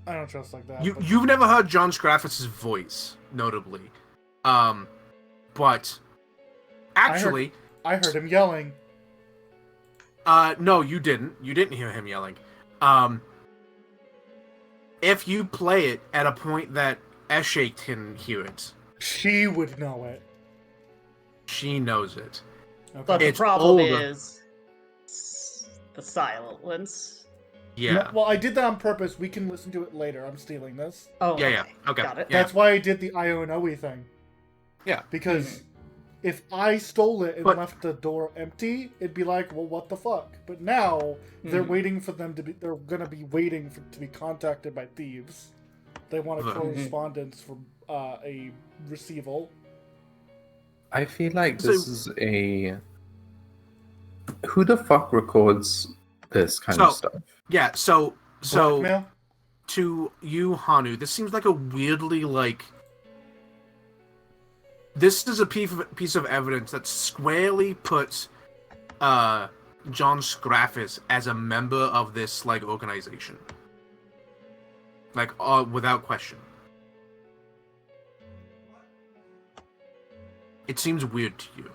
I don't trust that. You've never heard John Scraffus' voice, notably, but actually, I heard him yelling. No, you didn't. You didn't hear him yelling. If you play it at a point that Eshe can hear it, she would know it. She knows it. Okay. But the It's problem older. is the silence. Yeah. Well, I did that on purpose. We can listen to it later. I'm stealing this. Oh, Yeah. Okay. Got it. Yeah. That's why I did the Ionoe thing. Yeah. Because if I stole it and But- left the door empty, it'd be like, well, what the fuck? But now they're waiting for them to be. They're gonna be waiting to be contacted by thieves. They want a Mhm. correspondence from a receival. I feel like this is a. Who the fuck records this kind of stuff? Yeah. So Blackmail? to you, Hanu, this seems like a weirdly This is a piece of evidence that squarely puts John Scraffus as a member of this organization, without question. It seems weird to you.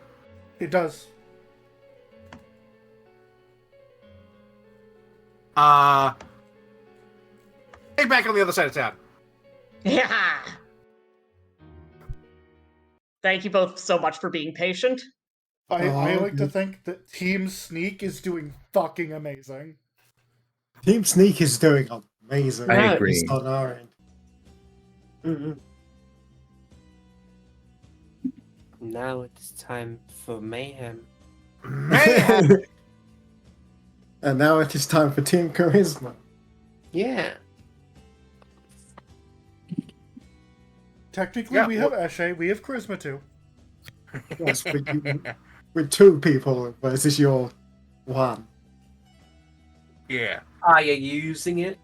It does. Hey, back on the other side of town. Yeah. Thank you both so much for being patient. I like to think that Team Sneak is doing fucking amazing. Team Sneak is doing amazing. I agree. It's on our end. Mm-hmm. Now it's time for mayhem. Man, And now it is time for Team Charisma. Yeah. Technically, Yeah, we have Eshe, we have Charisma too. Yes, with two people versus your one. yeah. Are you using it?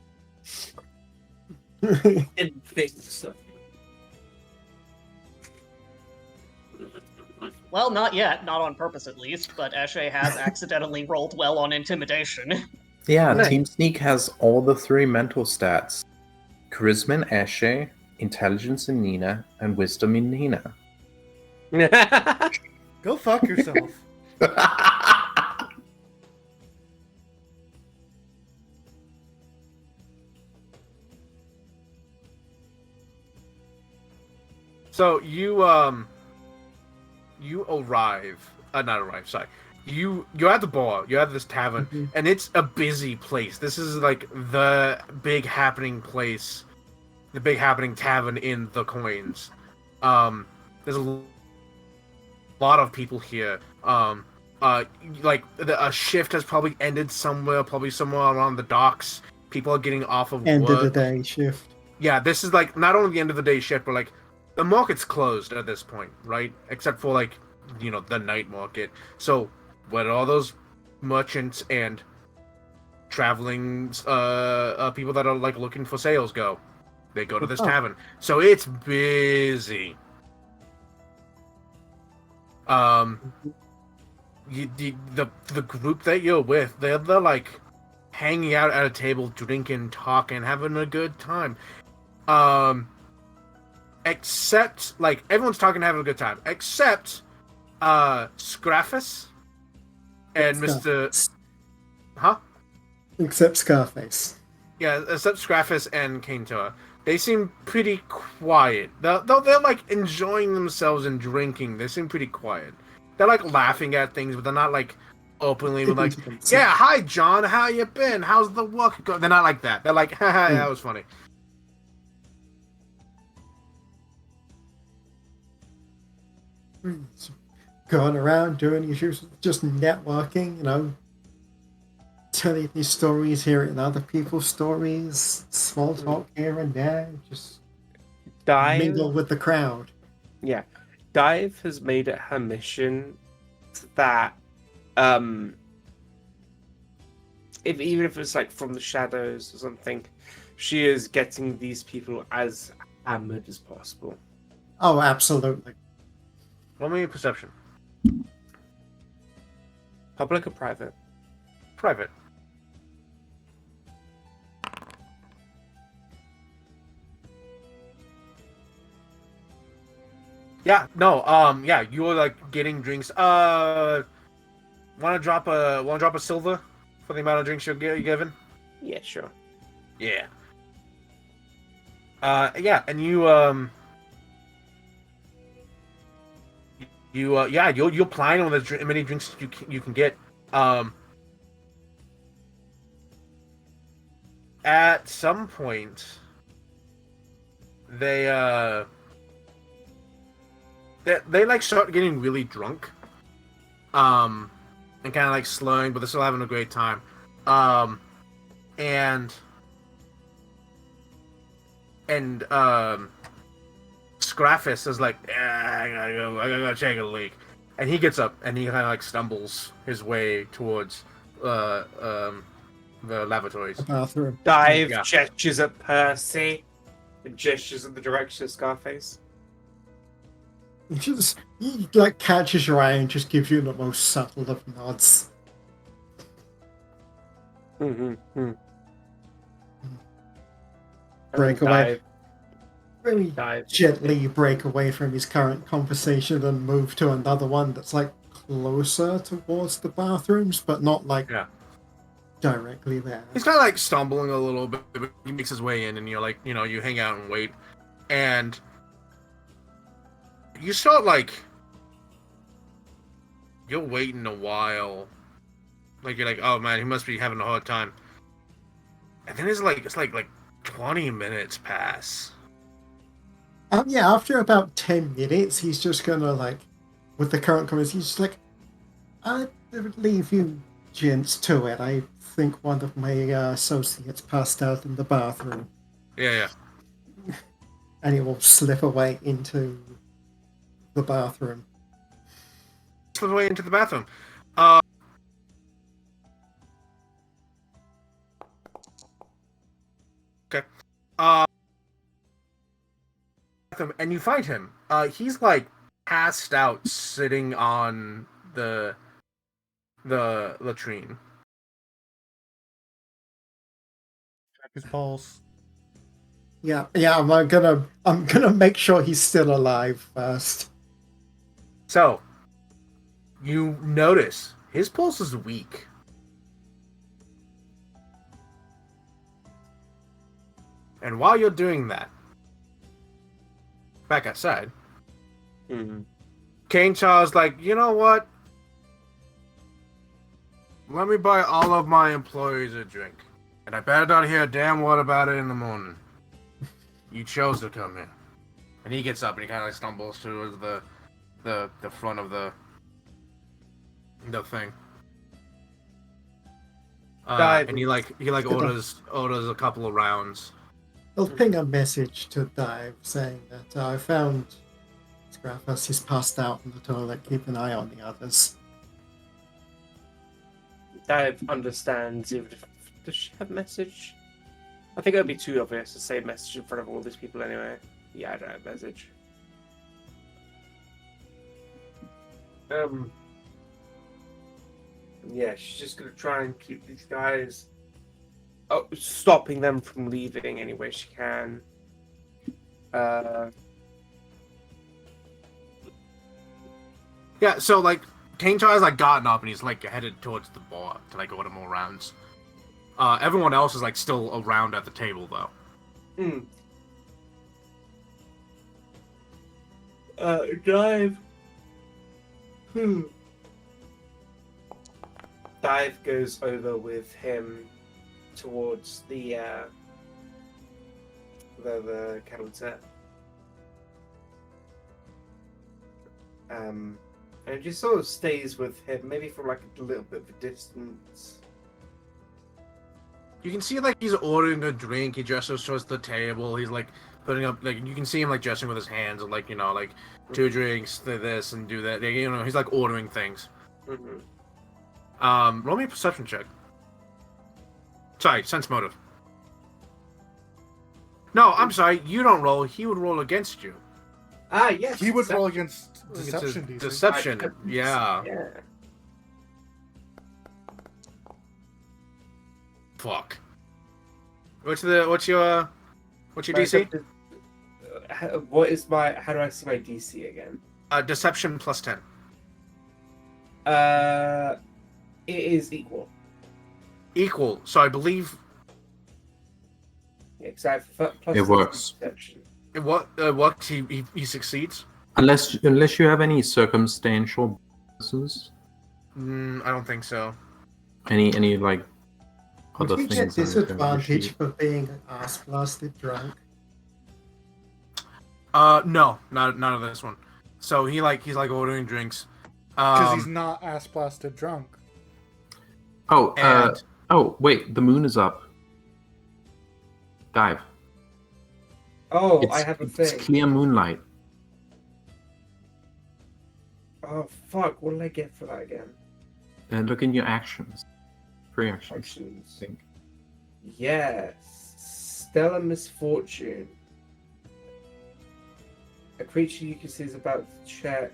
Didn't think so. Well, not yet, not on purpose at least, but Eshe has accidentally rolled well on intimidation. Yeah, Nice. Team Sneak has all the 3 mental stats. Charisma in Eshe, Intelligence in Nina, and Wisdom in Nina. Go fuck yourself. So you arrive. Not arrive. Sorry. You're at the bar. You're at this tavern, and it's a busy place. This is like the big happening place, the big happening tavern in the Coins. There's a lot of people here. Like a shift has probably ended somewhere, probably somewhere around the docks. People are getting off of End work. of the day shift. Yeah, this is like not only the end of the day shift, but like the market's closed at this point, right? Except for like, you know, the night market. So where do all those merchants and traveling people that are like looking for sales go? They go to this tavern. So it's busy. The group that you're with, they're like hanging out at a table, drinking, talking, having a good time. Except like everyone's talking, having a good time, except Scraffus and Mr. Huh? Except Scarface. Yeah, except Scraffus and Kaintoa. They seem pretty quiet. They're like enjoying themselves and drinking. They seem pretty quiet. They're like laughing at things, but they're not like openly like, yeah, hi John, how you been? How's the work going? They're not like that. They're like, haha, that was funny. Going around doing his usual, just networking, you know, telling these stories, hearing other people's stories, small talk here and there, just mingle with the crowd. Yeah, Dive has made it her mission that, even if it's like from the shadows or something, she is getting these people as hammered as possible. Oh, absolutely. Roll me a perception. Public or private? Private. Yeah, no, yeah, you were like getting drinks. Wanna drop a silver for the amount of drinks you're given? Yeah, sure. Yeah. Yeah, and you'll plan on as many drinks as you can get. At some point, they like start getting really drunk, and kind of like slurring, but they're still having a great time, and Scraffus is like, I gotta go take a leak, and he gets up and he kind of like stumbles his way towards the lavatories. The bathroom. Dive Yeah. gestures at Percy and gestures in the direction of Scarface. He like catches your eye and just gives you the most subtle of nods. Break away. Very Dive. gently break away from his current conversation and move to another one that's like closer towards the bathrooms, but not like directly there. He's kind of like stumbling a little bit, but he makes his way in, and you're like, you hang out and wait, and you start like, you're waiting a while, like you're like, oh man, he must be having a hard time, and then it's like 20 minutes pass. Yeah, after about 10 minutes, he's just gonna like, with the current comments, he's just like, I'd leave you gents to it. I think one of my associates passed out in the bathroom. Yeah. And he will slip away into the bathroom. Slip away into the bathroom. Okay. And you find him. He's like passed out, sitting on the latrine. Check his pulse. Yeah, I'm gonna make sure he's still alive first. So, you notice his pulse is weak. And while you're doing that, back outside, King Charles like, you know what? Let me buy all of my employees a drink. And I better not hear a damn word about it in the morning. You chose to come here. And he gets up and he kind of like stumbles towards the front of the thing. And he orders a couple of rounds. I'll ping a message to Dive saying that I found Scraffus. He's passed out in the toilet. Keep an eye on the others. Dive understands. Does she have message? I think it would be too obvious to say message in front of all these people anyway. Yeah, I don't have message. Yeah, she's just gonna try and keep these guys. Stopping them from leaving any way she can. Yeah, so like King Charles like gotten up and he's like headed towards the bar to like order more rounds. Everyone else is like still around at the table though. Dive. Dive goes over with him towards the counter. And it just sort of stays with him, maybe from like a little bit of a distance. You can see like he's ordering a drink. He gestures towards the table. He's like putting up like you can see him like gesturing with his hands and like like 2 drinks, this and do that. He's like ordering things. Roll me a perception check. Sorry, sense motive. No, I'm sorry. You don't roll. He would roll against you. Ah, yes. He would roll against deception. DC. Deception. Yeah. Fuck. What's your DC? What is my? How do I see my DC again? Deception plus 10. It is equal. Equal. So I believe Exactly. It works. it works. He succeeds. Unless you have any circumstantial bonuses. I don't think so. Any like other Would he things. get disadvantage for being ass blasted drunk? No, none of this one. So he's like ordering drinks. Because he's not ass blasted drunk. Oh, wait, the moon is up. Dive. Oh, I have a thing. It's clear moonlight. Oh fuck! What did I get for that again? Look in your actions. Free actions. Actions. I think. Yes. Stellar misfortune. A creature you can see is about to check.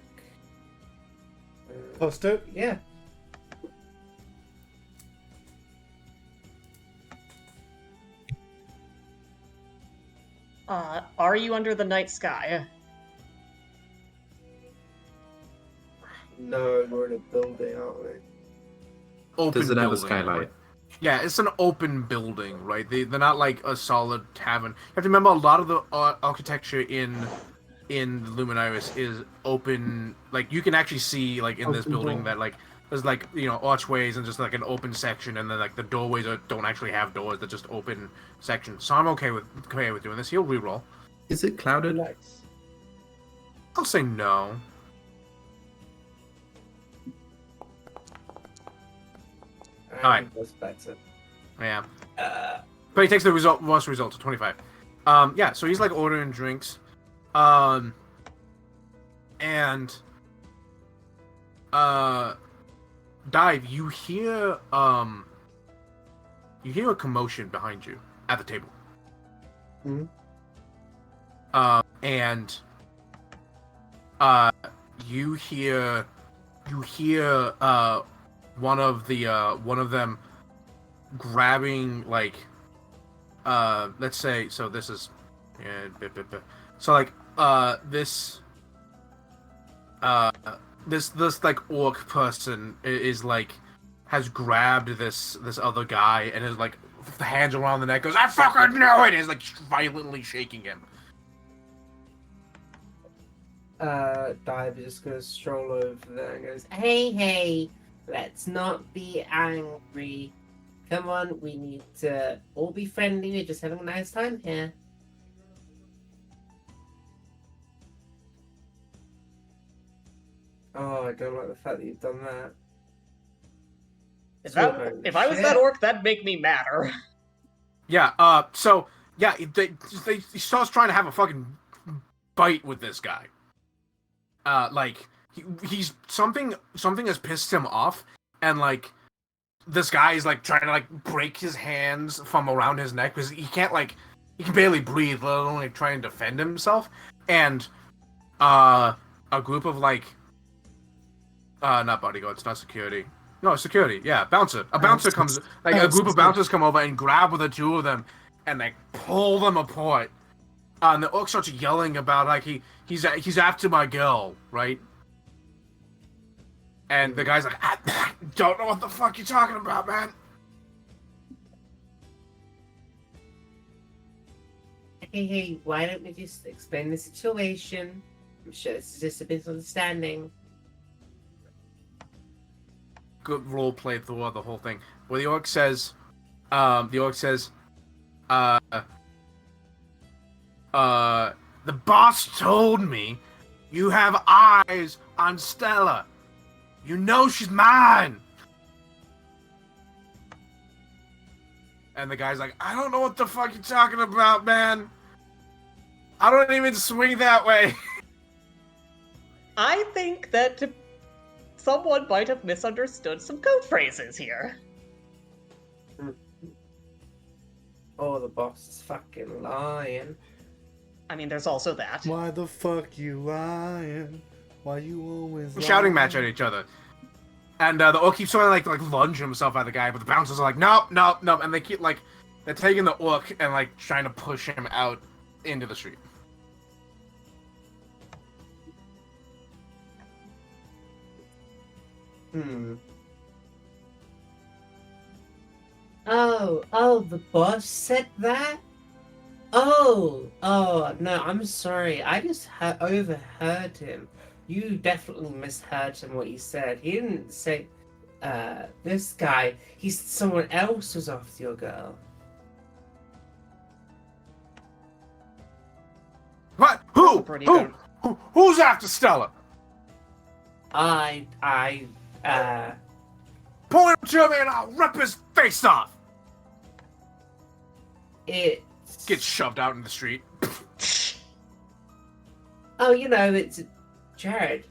Post it. Yeah. Are you under the night sky? No, we're in a building, aren't we? Open Does it have a building, skylight? right? Yeah, it's an open building, right? They're not like a solid tavern. You have to remember a lot of the architecture in the Luminaris is open. Like you can actually see like in this building that like there's like archways and just like an open section, and then like the doorways don't actually have doors; they're just open sections. So I'm okay with doing this. He'll reroll. Is it clouded? Nice. I'll say no. Alright. That's better. Yeah. But he takes the worst result to 25. Yeah, so he's like ordering drinks. And Dive, you hear a commotion behind you at the table. Mhm. And you hear one of them grabbing like let's say, so this is so like this like orc person is like has grabbed this other guy and is like the hands around the neck, goes, I fucking know it, is like violently shaking him. Dive is just gonna stroll over there and goes, hey, let's not be angry. Come on, we need to all be friendly. We're just having a nice time here. Oh, I don't like the fact that you've done that. If I was that orc, that'd make me madder. Yeah, so, yeah, he starts trying to have a fucking fight with this guy. Like, he's, something has pissed him off, and, like, this guy is, like, trying to, like, break his hands from around his neck, because he can't, like, he can barely breathe, let alone, like, try and defend himself, and, a group of, like, not bodyguards, not security. No, security, yeah, bouncer. A bouncer comes, like, a group of bouncers come over and grab the two of them and, like, pull them apart. And the orc starts yelling about, like, he's after my girl, right? And the guy's like, I don't know what the fuck you're talking about, man. Hey, why don't we just explain the situation? I'm sure it's just a misunderstanding. Good role play throughout the whole thing. Where the orc says, the boss told me you have eyes on Stella. You know she's mine. And the guy's like, I don't know what the fuck you're talking about, man. I don't even swing that way. I think that someone might have misunderstood some code phrases here. Oh, the boss is fucking lying. I mean, there's also that. Why the fuck you lying? Why you always Shouting lying? match at each other. And the orc keeps trying to like lunge himself at the guy, but the bouncers are like, nope, and they keep like, they're taking the orc and like trying to push him out into the street. Oh, the boss said that? Oh, no, I'm sorry. I just overheard him. You definitely misheard him what he said. He didn't say, this guy. He's someone else who's after your girl. What? Who's after Stella? Point him to me and I'll rip his face off. It gets shoved out in the street. Oh, you know, it's Jared.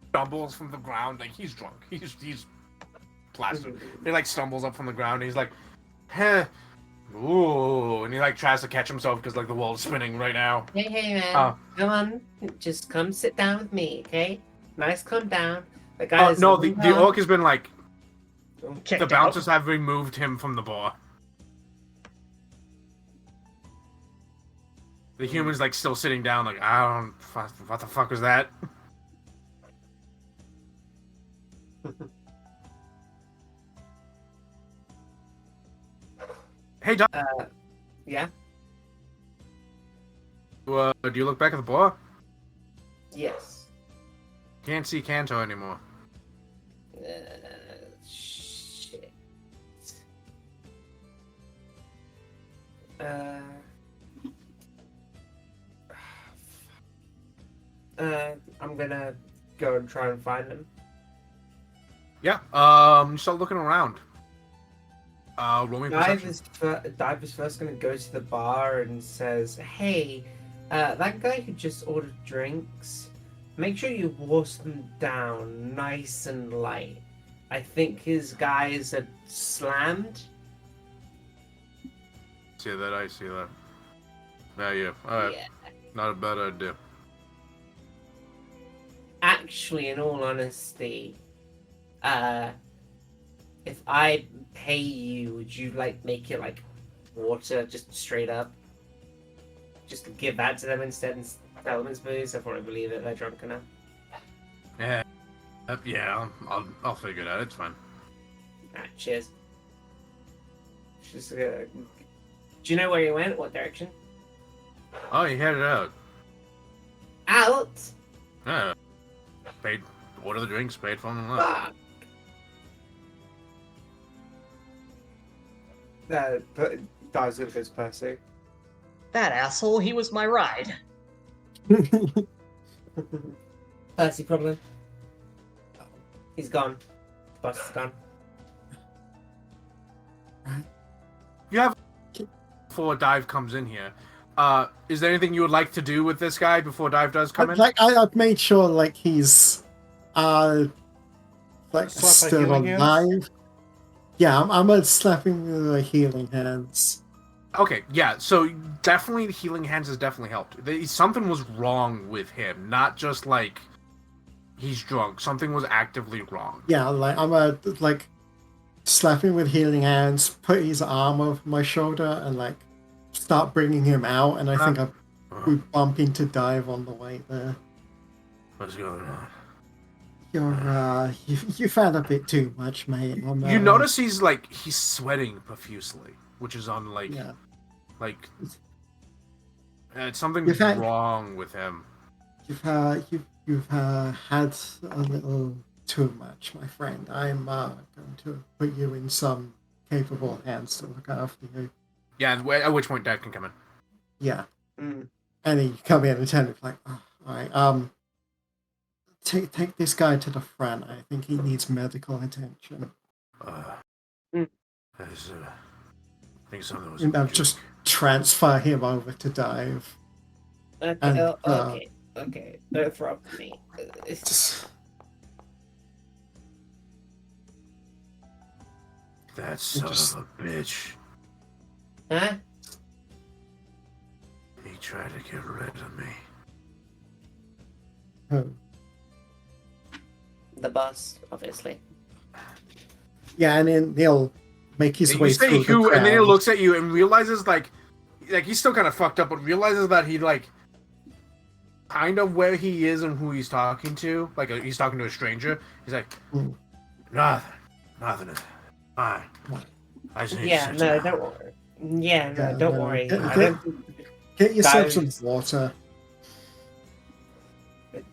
Stumbles from the ground, like he's drunk. He's plastered. He like stumbles up from the ground. And he's like, "Huh, ooh," and he like tries to catch himself because like the world's spinning right now. Hey man, come on, just come sit down with me, okay? Nice, calm down. The guy. No, the orc has been like. Kicked the bouncers have removed him from the bar. The human's like still sitting down, like, I don't. What the fuck was that? Hey, Doc. Yeah. Do you look back at the bar? Yes. Can't see Kanto anymore. Shit. I'm gonna go and try and find him. Yeah. Start looking around. Roll me perception. Dive is first gonna go to the bar and says, "Hey, that guy who just ordered drinks, make sure you wash them down nice and light. I think his guys are slammed." I see that. Yeah. Alright. Yeah. Not a bad idea. Actually, in all honesty, if I pay you, would you like make it like water, just straight up? Just give that to them instead and tell them it's booze. I probably believe it. They're drunk enough. Yeah. Yeah, I'll figure it out. It's fine. Alright, cheers. Just, do you know where he went? What direction? Oh, he headed out. Out? Yeah. Paid. Order the drinks. Paid for them and left. Fuck. But Dives gonna go to Percy. That asshole, he was my ride. Percy problem. He's gone. Bus is gone. You have before Dive comes in here. Is there anything you would like to do with this guy before Dive does come in? Like I've made sure like he's like Slap by still healing hands? alive. Yeah, I'm gonna slap him with the healing hands. Okay, yeah. So definitely, healing hands has definitely helped. Something was wrong with him, not just like he's drunk. Something was actively wrong. Yeah, like I'm gonna like slap him with healing hands, put his arm over my shoulder, and like start bringing him out. And I think we bump into Dive on the way there. What's going on? You've had a bit too much, mate. You notice he's sweating profusely, which is on Yeah. something's wrong with him. You've had a little too much, my friend. I'm going to put you in some capable hands to look after you. Yeah, and at which point Dad can come in. Yeah. Mm. And he come in and tell him like, oh, all right, take this guy to the front. I think he needs medical attention. I think something was. And I'll just transfer him over to Dive. Okay, And, okay. Don't throw up me. That son of a bitch. Huh? He tried to get rid of me. Oh. The boss, obviously. Yeah, and then he'll make his You way say through the who, and then he crowd. looks at you and realizes like he's still kind of fucked up, but realizes that he kind of where he is and who he's talking to. Like he's talking to a stranger. He's like, nothing is fine. I just need to sit down. Don't worry. Yeah, no, Yeah, don't no. worry. Get yourself some Dives- water.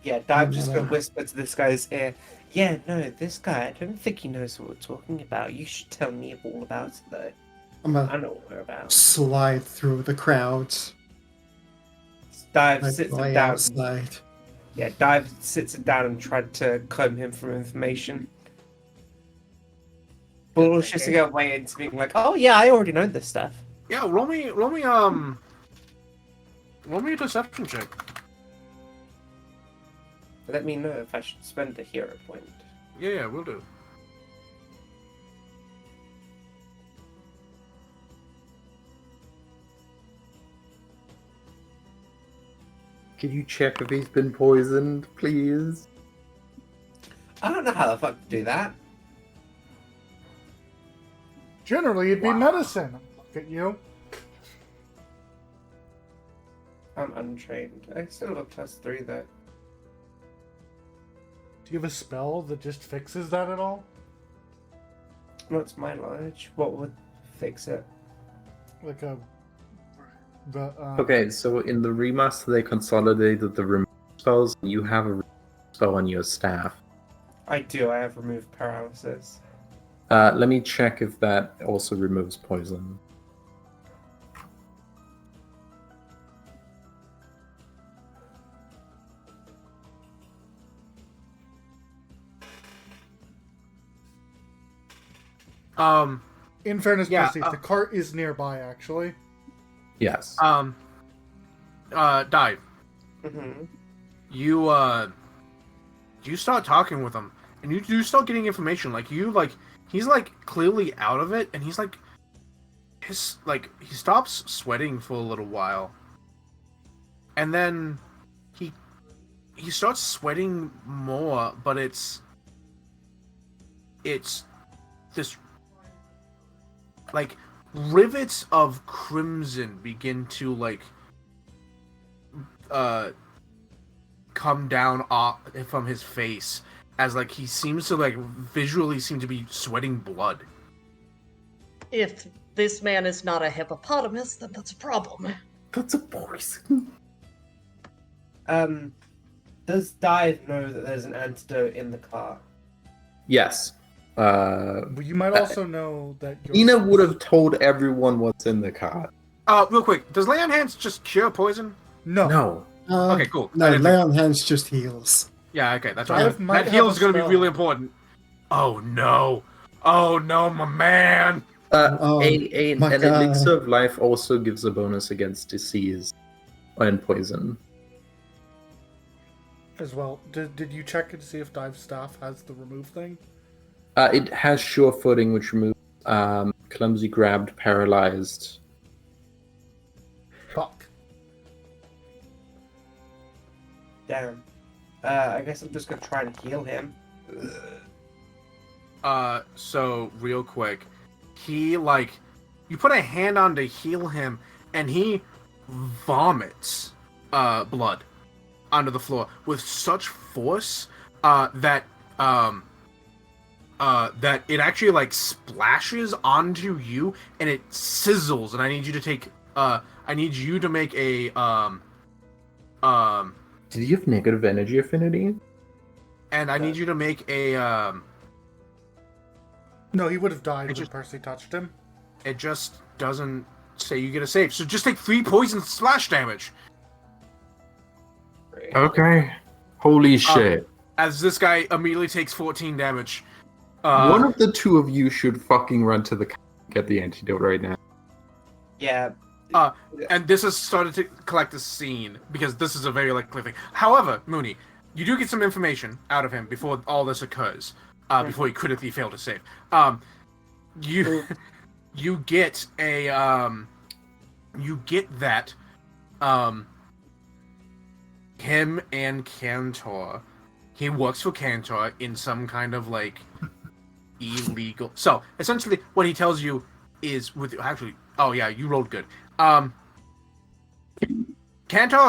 Yeah, Dive just No. gonna whisper to this guy's ear. Yeah, no, this guy, I don't think he knows what we're talking about. You should tell me all about it, though. I'm I gonna know what we're about. slide through the crowds. Dive Like sits him way down. outside. Yeah, Dive sits him down and tried to comb him for information. Bullshitting her way into being like, Oh, yeah, I already know this stuff. Yeah, roll me a deception check. let me know if I should spend a hero point. Yeah, we'll do. Can you check if he's been poisoned, please? I don't know how the fuck to do that. Generally, it'd be medicine. Look at you. I'm untrained. I still have a +3 though. Do you have a spell that just fixes that at all? Not to my knowledge. What would fix it? Like a... The, Okay, so in the remaster they consolidated the remove spells. You have a remove spell on your staff. I do. I have removed paralysis. Let me check if that also removes poison. In fairness, yeah, Percy, the cart is nearby, actually. Yes. Dive. Mm-hmm. You start talking with him, and you start getting information. He's clearly out of it, and he stops sweating for a little while. and then he starts sweating more, but it's this like rivets of crimson begin to like come down off from his face as like he seems to like visually seem to be sweating blood. If this man is not a hippopotamus, then that's a problem. That's a poison. Does Dive know that there's an antidote in the car? Yes. But you might also know that Nina would have told everyone what's in the car. Real quick, does Lay on Hands just cure poison? No. No. Okay, cool. No, lay on hands just heals. Yeah, okay, that's Dive right. might That heal have is a going to be spell. really important. Oh no, my man. Oh, An my God. elixir of life also gives a bonus against disease and poison. as well. Did you check to see if Dive Staff has the remove thing? It has sure footing, which removes clumsy, grabbed, paralyzed. Fuck. Damn. I guess I'm just gonna try and heal him. So real quick, he like, you put a hand on to heal him, and he vomits blood onto the floor with such force that it actually like splashes onto you and it sizzles. And I need you to take I need you to make a Did you have negative energy affinity? and I need you to make a No, he would have died when just- Percy touched him. it just doesn't say you get a save. So just take 3 poison splash damage. Okay. Holy shit. As this guy immediately takes 14 damage. One of the two of you should fucking run to the get the antidote right now. Yeah. And this has started to collect the scene because this is a very likely thing. However, Mooney, you do get some information out of him before all this occurs. Before he critically failed to save. You get a you get that him and Cantor, he works for Cantor in some kind of like illegal. So essentially, what he tells you is with actually. Oh yeah, you rolled good. Cantor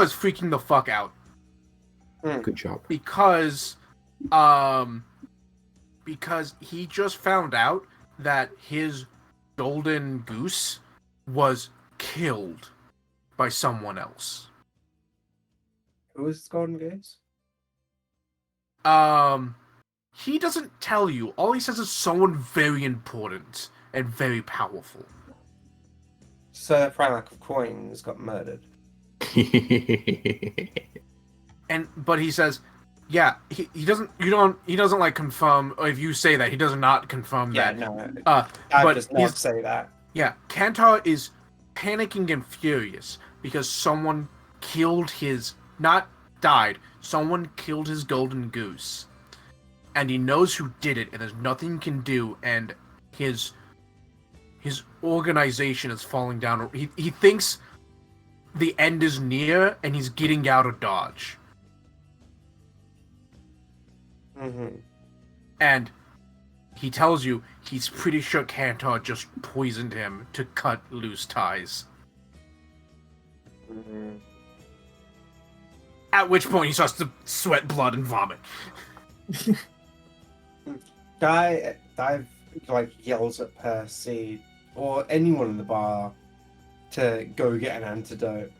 is freaking the fuck out Good job. because he just found out that his golden goose was killed by someone else. Who is Golden Goose? He doesn't tell you. All he says is someone very important and very powerful. Sir Frank of Coins got murdered. But he says, yeah, he doesn't like confirm, or if you say that, he does not confirm Yeah, that. no. But does not say that. yeah, Kantar is panicking and furious because someone killed someone killed his golden goose. And he knows who did it, and there's nothing he can do, and his organization is falling down. He thinks the end is near, and he's getting out of Dodge. Mm-hmm. And he tells you he's pretty sure Kantar just poisoned him to cut loose ties. Mm-hmm. At which point he starts to sweat blood and vomit. Dive like yells at Percy or anyone in the bar to go get an antidote.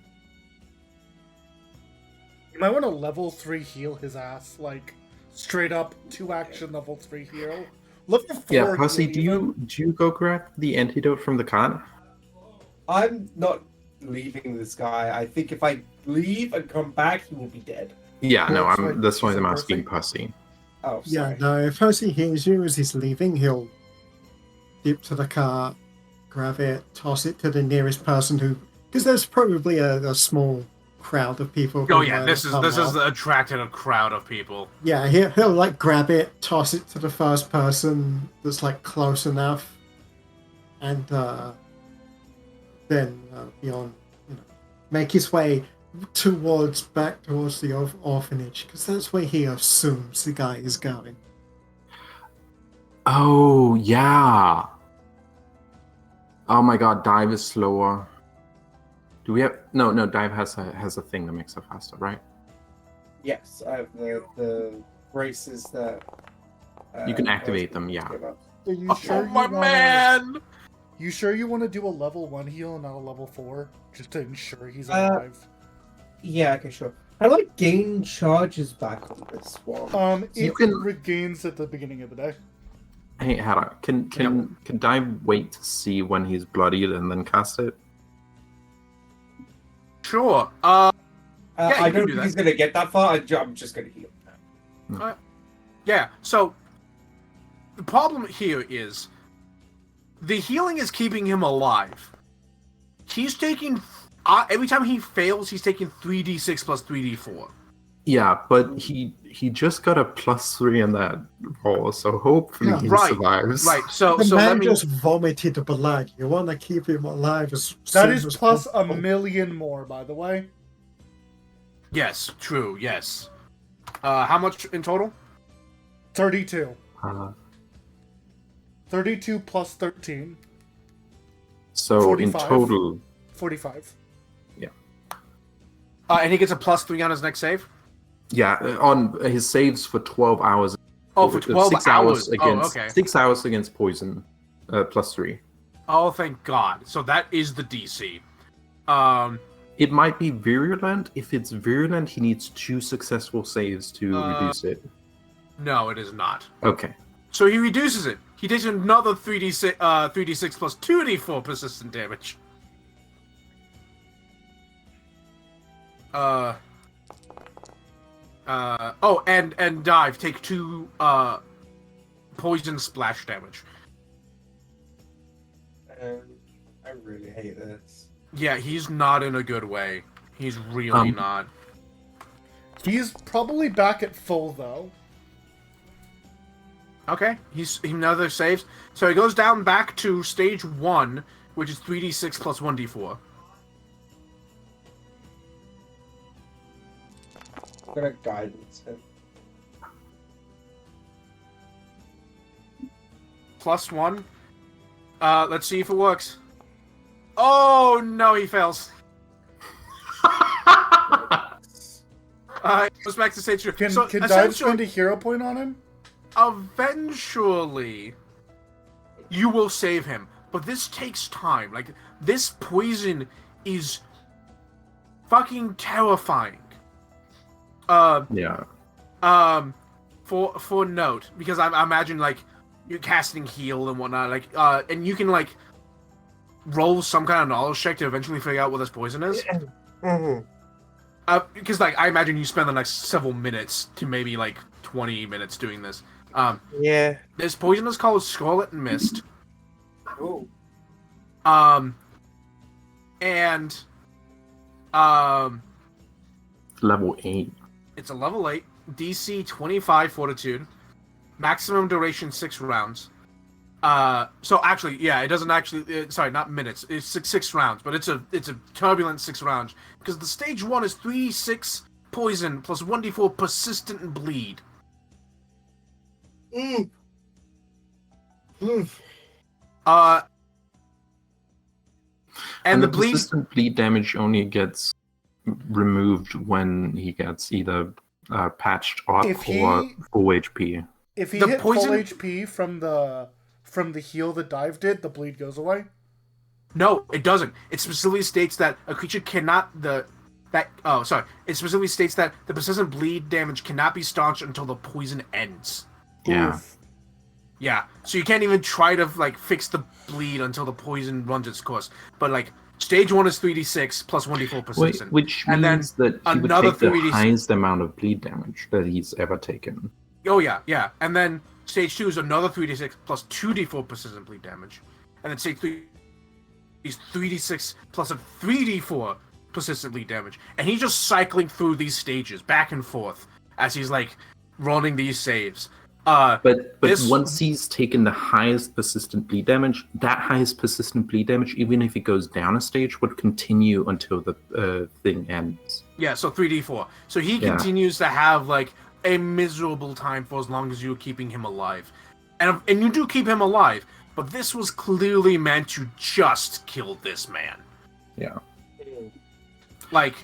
You might want to level 3 heal his ass, like straight up 2-action level 3 heal. Level 4. Yeah, Percy, can do you go grab the antidote from the car? I'm not leaving this guy. I think if I leave and come back, he will be dead. Yeah, no, Well, it's that's why like- I'm is it asking Percy. Oh, Yeah, sorry. no, if Percy hears you as he's leaving, he'll dip to the car, grab it, toss it to the nearest person who... Because there's probably a small crowd of people. Oh who yeah, might this come is up. attracted a crowd of people. Yeah, he'll like grab it, toss it to the first person that's like close enough, and then beyond, make his way back towards the orphanage, because that's where he assumes the guy is going. Oh, yeah. Oh my god, dive is slower. Do we have... No, dive has a thing that makes it faster, right? Yes, I have the braces that. You can activate them, yeah. Are you Oh, sure my you wanna, man! You sure you want to do a level 1 heal and not a level 4? Just to ensure he's alive. Yeah, okay, sure. How do I gain charges back on this one? It can- regains at the beginning of the day. Hey, Hera, can dive wait to see when he's bloodied and then cast it? Sure. I you can don't do think he's that. gonna get that far. I'm just gonna heal. Yeah, so the problem here is the healing is keeping him alive. He's taking every time he fails, he's taking 3d6 plus 3d4. Yeah, but he just got a +3 in that roll, so hopefully Yeah. he Right, survives. Right. So The let man me. just vomited blood. You want to keep him alive as That soon is as plus a possible. million more, by the way. Yes, true. Yes. How much in total? 32. 32 plus 13. So 45. in total, 45. And he gets a +3 on his next save. yeah, on his saves for 12 hours. Oh, for 12 6 hours. against Oh, okay. 6 hours against poison, +3. Oh, thank God. So that is the DC. It might be virulent. If it's virulent, he needs 2 successful saves to reduce it. No, it is not. Okay. So he reduces it. He takes another 3d6 plus 2d4 persistent damage. And dive. Take 2 poison splash damage. I really hate this. Yeah, he's not in a good way. He's really not. He's probably back at full, though. Okay, he another saves. So he goes down back to stage 1, which is 3d6 plus 1d4. I'm gonna guidance him. +1. Let's see if it works. Oh no, he fails. Goes back to stage 2. Can So Dive essentially, spend a hero point on him? eventually, you will save him, but this takes time. Like, this poison is fucking terrifying. Yeah. For note, because I imagine like you're casting heal and whatnot, like and you can like roll some kind of knowledge check to eventually figure out what this poison is. Because like I imagine you spend the next several minutes to maybe like 20 minutes doing this. Yeah. This poison is called Scarlet Mist. Oh. And Level 8. it's a level 8, DC 25 Fortitude, maximum duration 6 rounds. So actually, yeah, it doesn't actually. Sorry, not minutes. It's six rounds, but it's a turbulent 6 rounds because the stage 1 is 3d6 poison plus 1d4 persistent and bleed. And the bleed. persistent bleed damage only gets removed when he gets either patched up If or he- full HP. If he The hit poison- full HP from the heal that Dive did, the bleed goes away. No, it doesn't. It specifically states that a creature cannot It specifically states that the persistent bleed damage cannot be staunched until the poison ends. Yeah. Oof. Yeah, so you can't even try to like fix the bleed until the poison runs its course. But like stage 1 is 3d6 plus 1d4 persistent. Which And then means that he would another take the 3d6 highest amount of bleed damage that he's ever taken. Oh yeah. And then stage 2 is another 3d6 plus 2d4 persistent bleed damage. And then stage 3 is 3d6 plus a 3d4 persistent bleed damage. And he's just cycling through these stages back and forth as he's like rolling these saves. But This- once he's taken the highest persistent bleed damage, that highest persistent bleed damage, even if it goes down a stage, would continue until the thing ends. Yeah, so 3d4. So he Yeah. continues to have like a miserable time for as long as you're keeping him alive, and you do keep him alive. But this was clearly meant to just kill this man. Yeah. Like,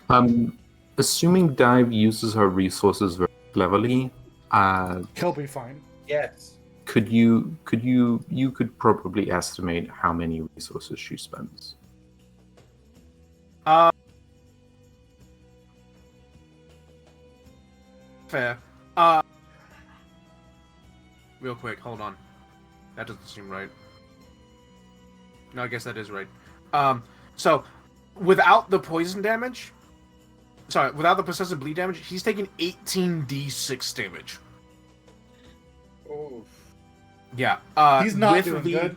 Assuming Dive uses her resources very cleverly, He'll be fine. Yes. you could probably estimate how many resources she spends. fair. Real quick, hold on. That doesn't seem right. No, I guess that is right. So without the poison damage, without the possessive bleed damage, he's taking 18d6 damage. Oof. Yeah. He's not with doing the, good.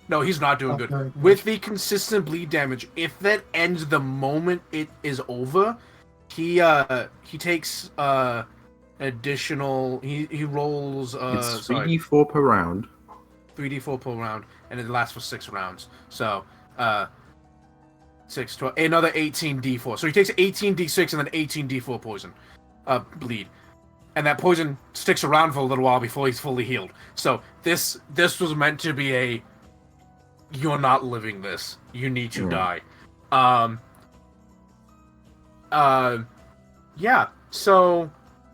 No, he's not doing Okay. good. With the consistent bleed damage, if that ends the moment it is over, he takes additional. He rolls. It's 3d4 per round. 3d4 per round, and it lasts for 6 rounds. So, 6, 12, another 18d4. So he takes 18d6 and then 18d4 poison, bleed, and that poison sticks around for a little while before he's fully healed. So this was meant to be a, you're not living this. You need to die. Yeah. So,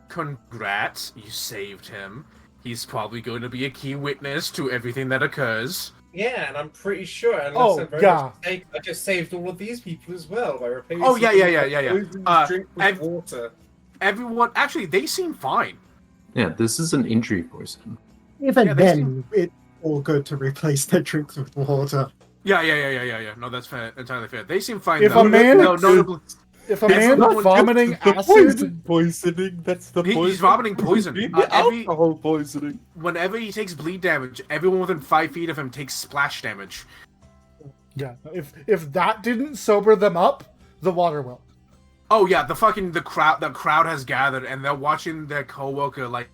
congrats, you saved him. He's probably going to be a key witness to everything that occurs. Yeah, and I'm pretty sure, unless Oh, I'm very yeah. mistaken, I just saved all of these people as well by replacing Oh, yeah. poisoned drink with water. Everyone, actually, they seem fine. Yeah, this is an injury poison. Even Yeah, they then, it's all good to replace their drinks with water. Yeah. No, that's fair, entirely fair. They seem fine. If though. a man- notably, If a Everyone man would vomiting acid, poisoning. That's the he's vomiting poison. alcohol poisoning. Whenever he takes bleed damage, everyone within 5 feet of him takes splash damage. yeah, if that didn't sober them up, the water will. Oh yeah, the crowd has gathered and they're watching their coworker like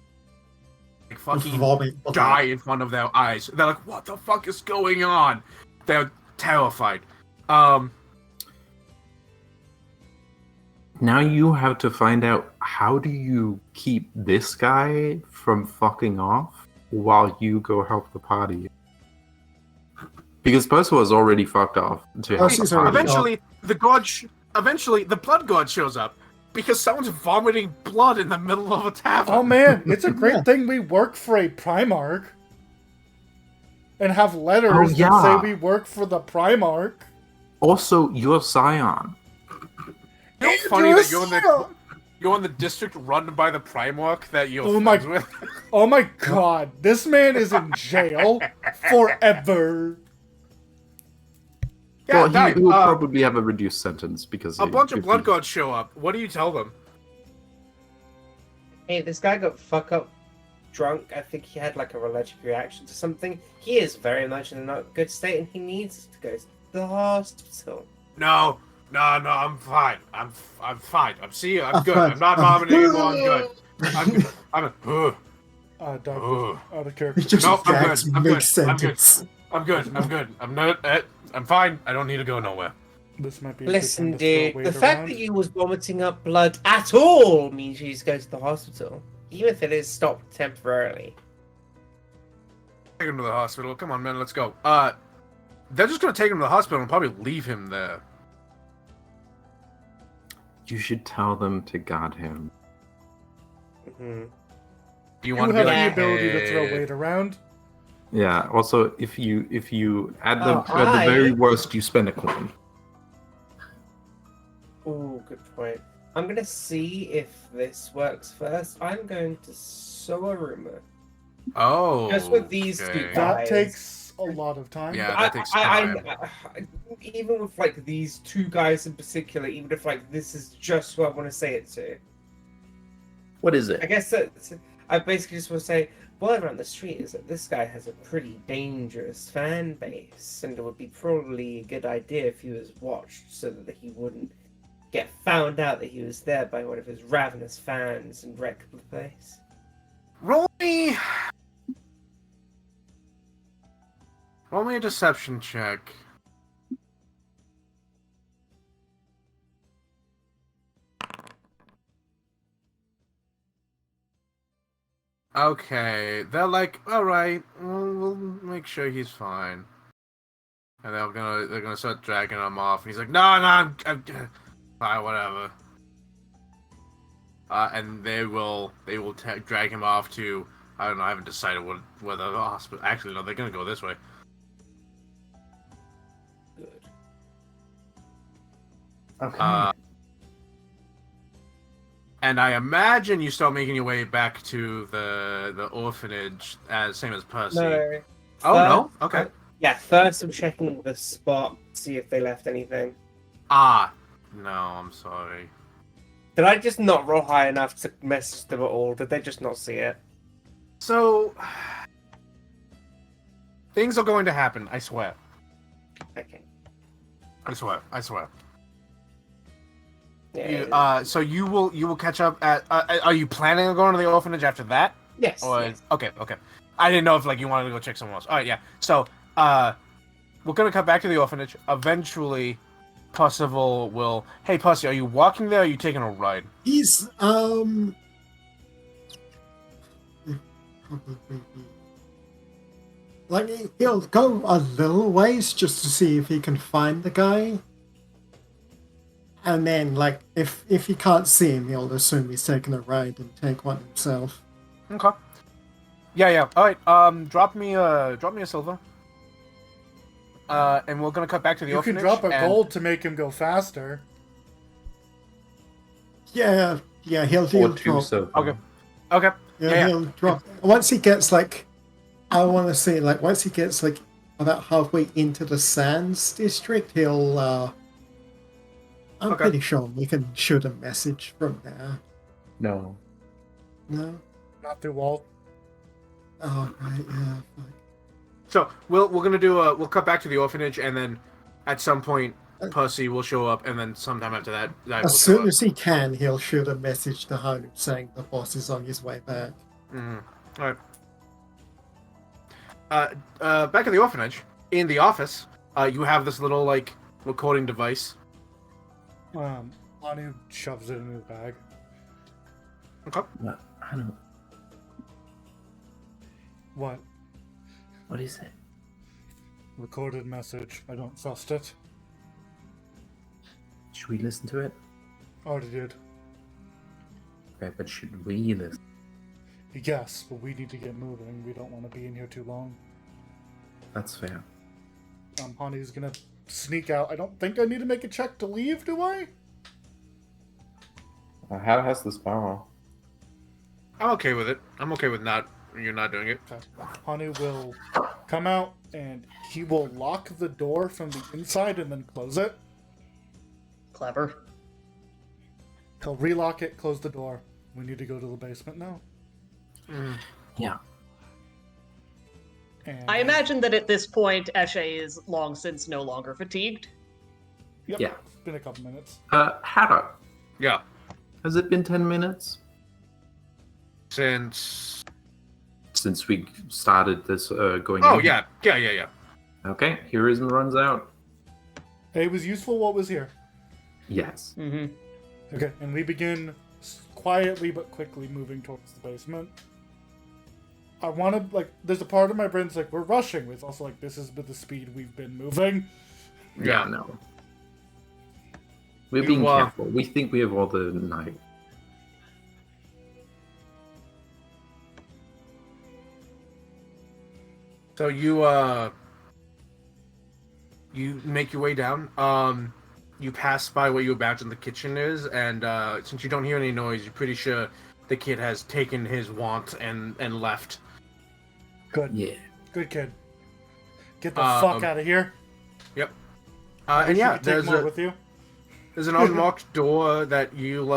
fucking Vomit. die in front of their eyes. They're like, "What the fuck is going on?" They're terrified. Now you have to find out, how do you keep this guy from fucking off while you go help the party? Because Percival has already fucked off to help Percy's the party. already- Eventually, the blood god shows up because someone's vomiting blood in the middle of a tavern. Oh man, it's a great thing we work for a Primarch and have letters Oh, that yeah. say we work for the Primarch. Also, you're Scion. You know, funny that you're in the district run by the Primarch that you're Oh my- friends with. Oh my god, this man is in jail forever. Yeah, Well, he will Dave, probably have a reduced sentence because a bunch of if blood he- gods show up. What do you tell them? Hey, this guy got fuck up drunk. I think he had like a allergic reaction to something. He is very much in a not good state and he needs to go to the hospital. No, I'm fine. I'm fine. I'm good. fine. I'm not vomiting anymore. I'm good. I'm good. Doug, out of character. He just No, I'm gags good. I'm good. mid-sentence. I'm good. I'm not. I'm fine. I don't need to go nowhere. This might be a good Listen, time to throw dude, weight the fact around. that you was vomiting up blood at all means you just go to the hospital. Even if it is stopped temporarily. Take him to the hospital. Come on, man. Let's go. They're just gonna take him to the hospital and probably leave him there. You should tell them to guard him. Mm-hmm. Do you You want to have be the like, ability to throw "Hey." weight around. Yeah. Also, if you at the Oh, at the very worst, you spend a coin. Ooh, good point. I'm gonna see if this works first. I'm going to sow a rumor. Oh. Just with these two okay. guys. That takes a lot of time. Yeah, that takes time. Even with like these two guys in particular, even if like this is just who I want to say it to, What is I it? guess that I basically just want to say, word around the street is that this guy has a pretty dangerous fan base, and it would be probably a good idea if he was watched so that he wouldn't get found out that he was there by one of his ravenous fans and wreck the place. Roll me a deception check. Okay, they're like, all right, we'll make sure he's fine. And they're gonna start dragging him off. And he's like, no, I'm fine, whatever. And they will drag him off to, I don't know, I haven't decided whether the hospital. Actually, no, they're gonna go this way. Good. Okay. And I imagine you start making your way back to the orphanage, same as Percy. No. Oh no, okay. Yeah, first I'm checking the spot, see if they left anything. No, I'm sorry. Did I just not roll high enough to message them at all? Did they just not see it? So things are going to happen. I swear. Okay. I swear. Yeah. So you will catch up at. Are you planning on going to the orphanage after that? Yes. Or yes. okay. I didn't know if you wanted to go check somewhere else. All right, yeah. So we're gonna cut back to the orphanage. Eventually, Percival will. Hey, Percy, are you walking there? Or are you taking a ride? He's probably like he'll go a little ways just to see if he can find the guy. And then, if he can't see him, he'll assume he's taking a ride and take one himself. Okay. Yeah. All right. Drop me a silver. And we're gonna cut back to the You can orphanage. drop a gold to make him go faster. Yeah, he'll Or two drop. so. Okay. Yeah, he'll drop. Once he gets I want to say once he gets about halfway into the Sands district, he'll. I'm Okay. pretty sure we can shoot a message from there. No. No. Not through Walt. Oh right, yeah. Fine. So we're gonna do we'll cut back to the orphanage, and then at some point Percy will show up, and then sometime after that, As soon as he can, he'll shoot a message to home saying the boss is on his way back. Mm-hmm. All right. Back at the orphanage, in the office, you have this little recording device. Anu shoves it in his bag. Okay. What? I don't. What? What is it? Recorded message. I don't trust it. Should we listen to it? Already did. Okay, but should we listen? Yes, but we need to get moving. We don't want to be in here too long. That's fair. Hanu's gonna sneak out. I don't think I need to make a check to leave, do I? How has this power? I'm okay with it. I'm okay with you're not doing it. Okay. Hanu will come out and he will lock the door from the inside and then close it. Clever. He'll relock it, close the door. We need to go to the basement now. Yeah. And I imagine that at this point, Eshe is long since no longer fatigued. Yep, Yeah. It's been a couple minutes. Harrow, Yeah. has it been 10 minutes Since we started this going Oh in? yeah. Okay, heroism runs out. Hey, it was useful what was here. Yes. Mm-hmm. Okay, and we begin quietly but quickly moving towards the basement. I want to, there's a part of my brain's we're rushing. It's also this is with the speed we've been moving. Yeah, no. We're You, being careful. We think we have all the night. So you make your way down. You pass by where you imagine the kitchen is, and since you don't hear any noise, you're pretty sure the kid has taken his wand and left. Good. Yeah. Good kid. Get the fuck out of here. Yep. I And wish you yeah, could take there's more with you. an unlocked door that you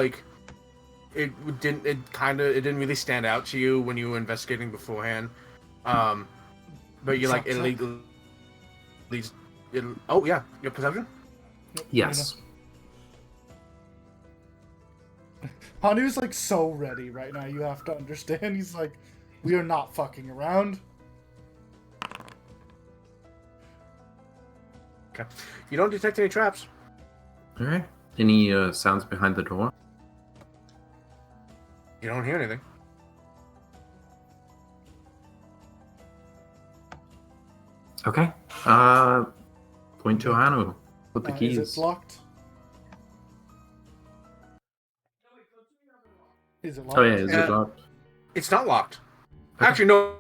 It didn't really stand out to you when you were investigating beforehand. But you Sucks, it huh? leads. Oh yeah, your perception. Yes. Hanu's so ready right now. You have to understand. He's we are not fucking around. Okay. You don't detect any traps. Alright. Any sounds behind the door? You don't hear anything. Okay. Point to Hanu with the keys. Is it locked? Is it locked? Oh yeah, is it locked? It's not locked. Okay. Actually, no.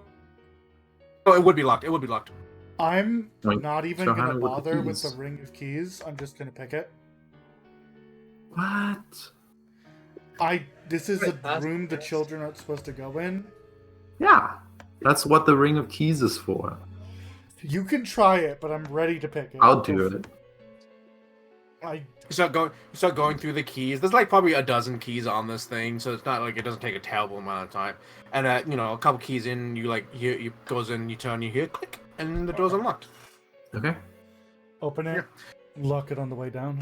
Oh, it would be locked. It would be locked. I'm Wait, not even so gonna Hanu with the bother with keys. the ring of keys. I'm just gonna pick it. What? This is a room the children aren't supposed to go in. Yeah, that's what the ring of keys is for. You can try it, but I'm ready to pick it. I'll do it. You start going through the keys. There's like probably a dozen keys on this thing, so it's not like it doesn't take a terrible amount of time. And a couple keys in, you goes in, you turn, you hear click, and the door's unlocked. Okay. Open it. Lock it on the way down.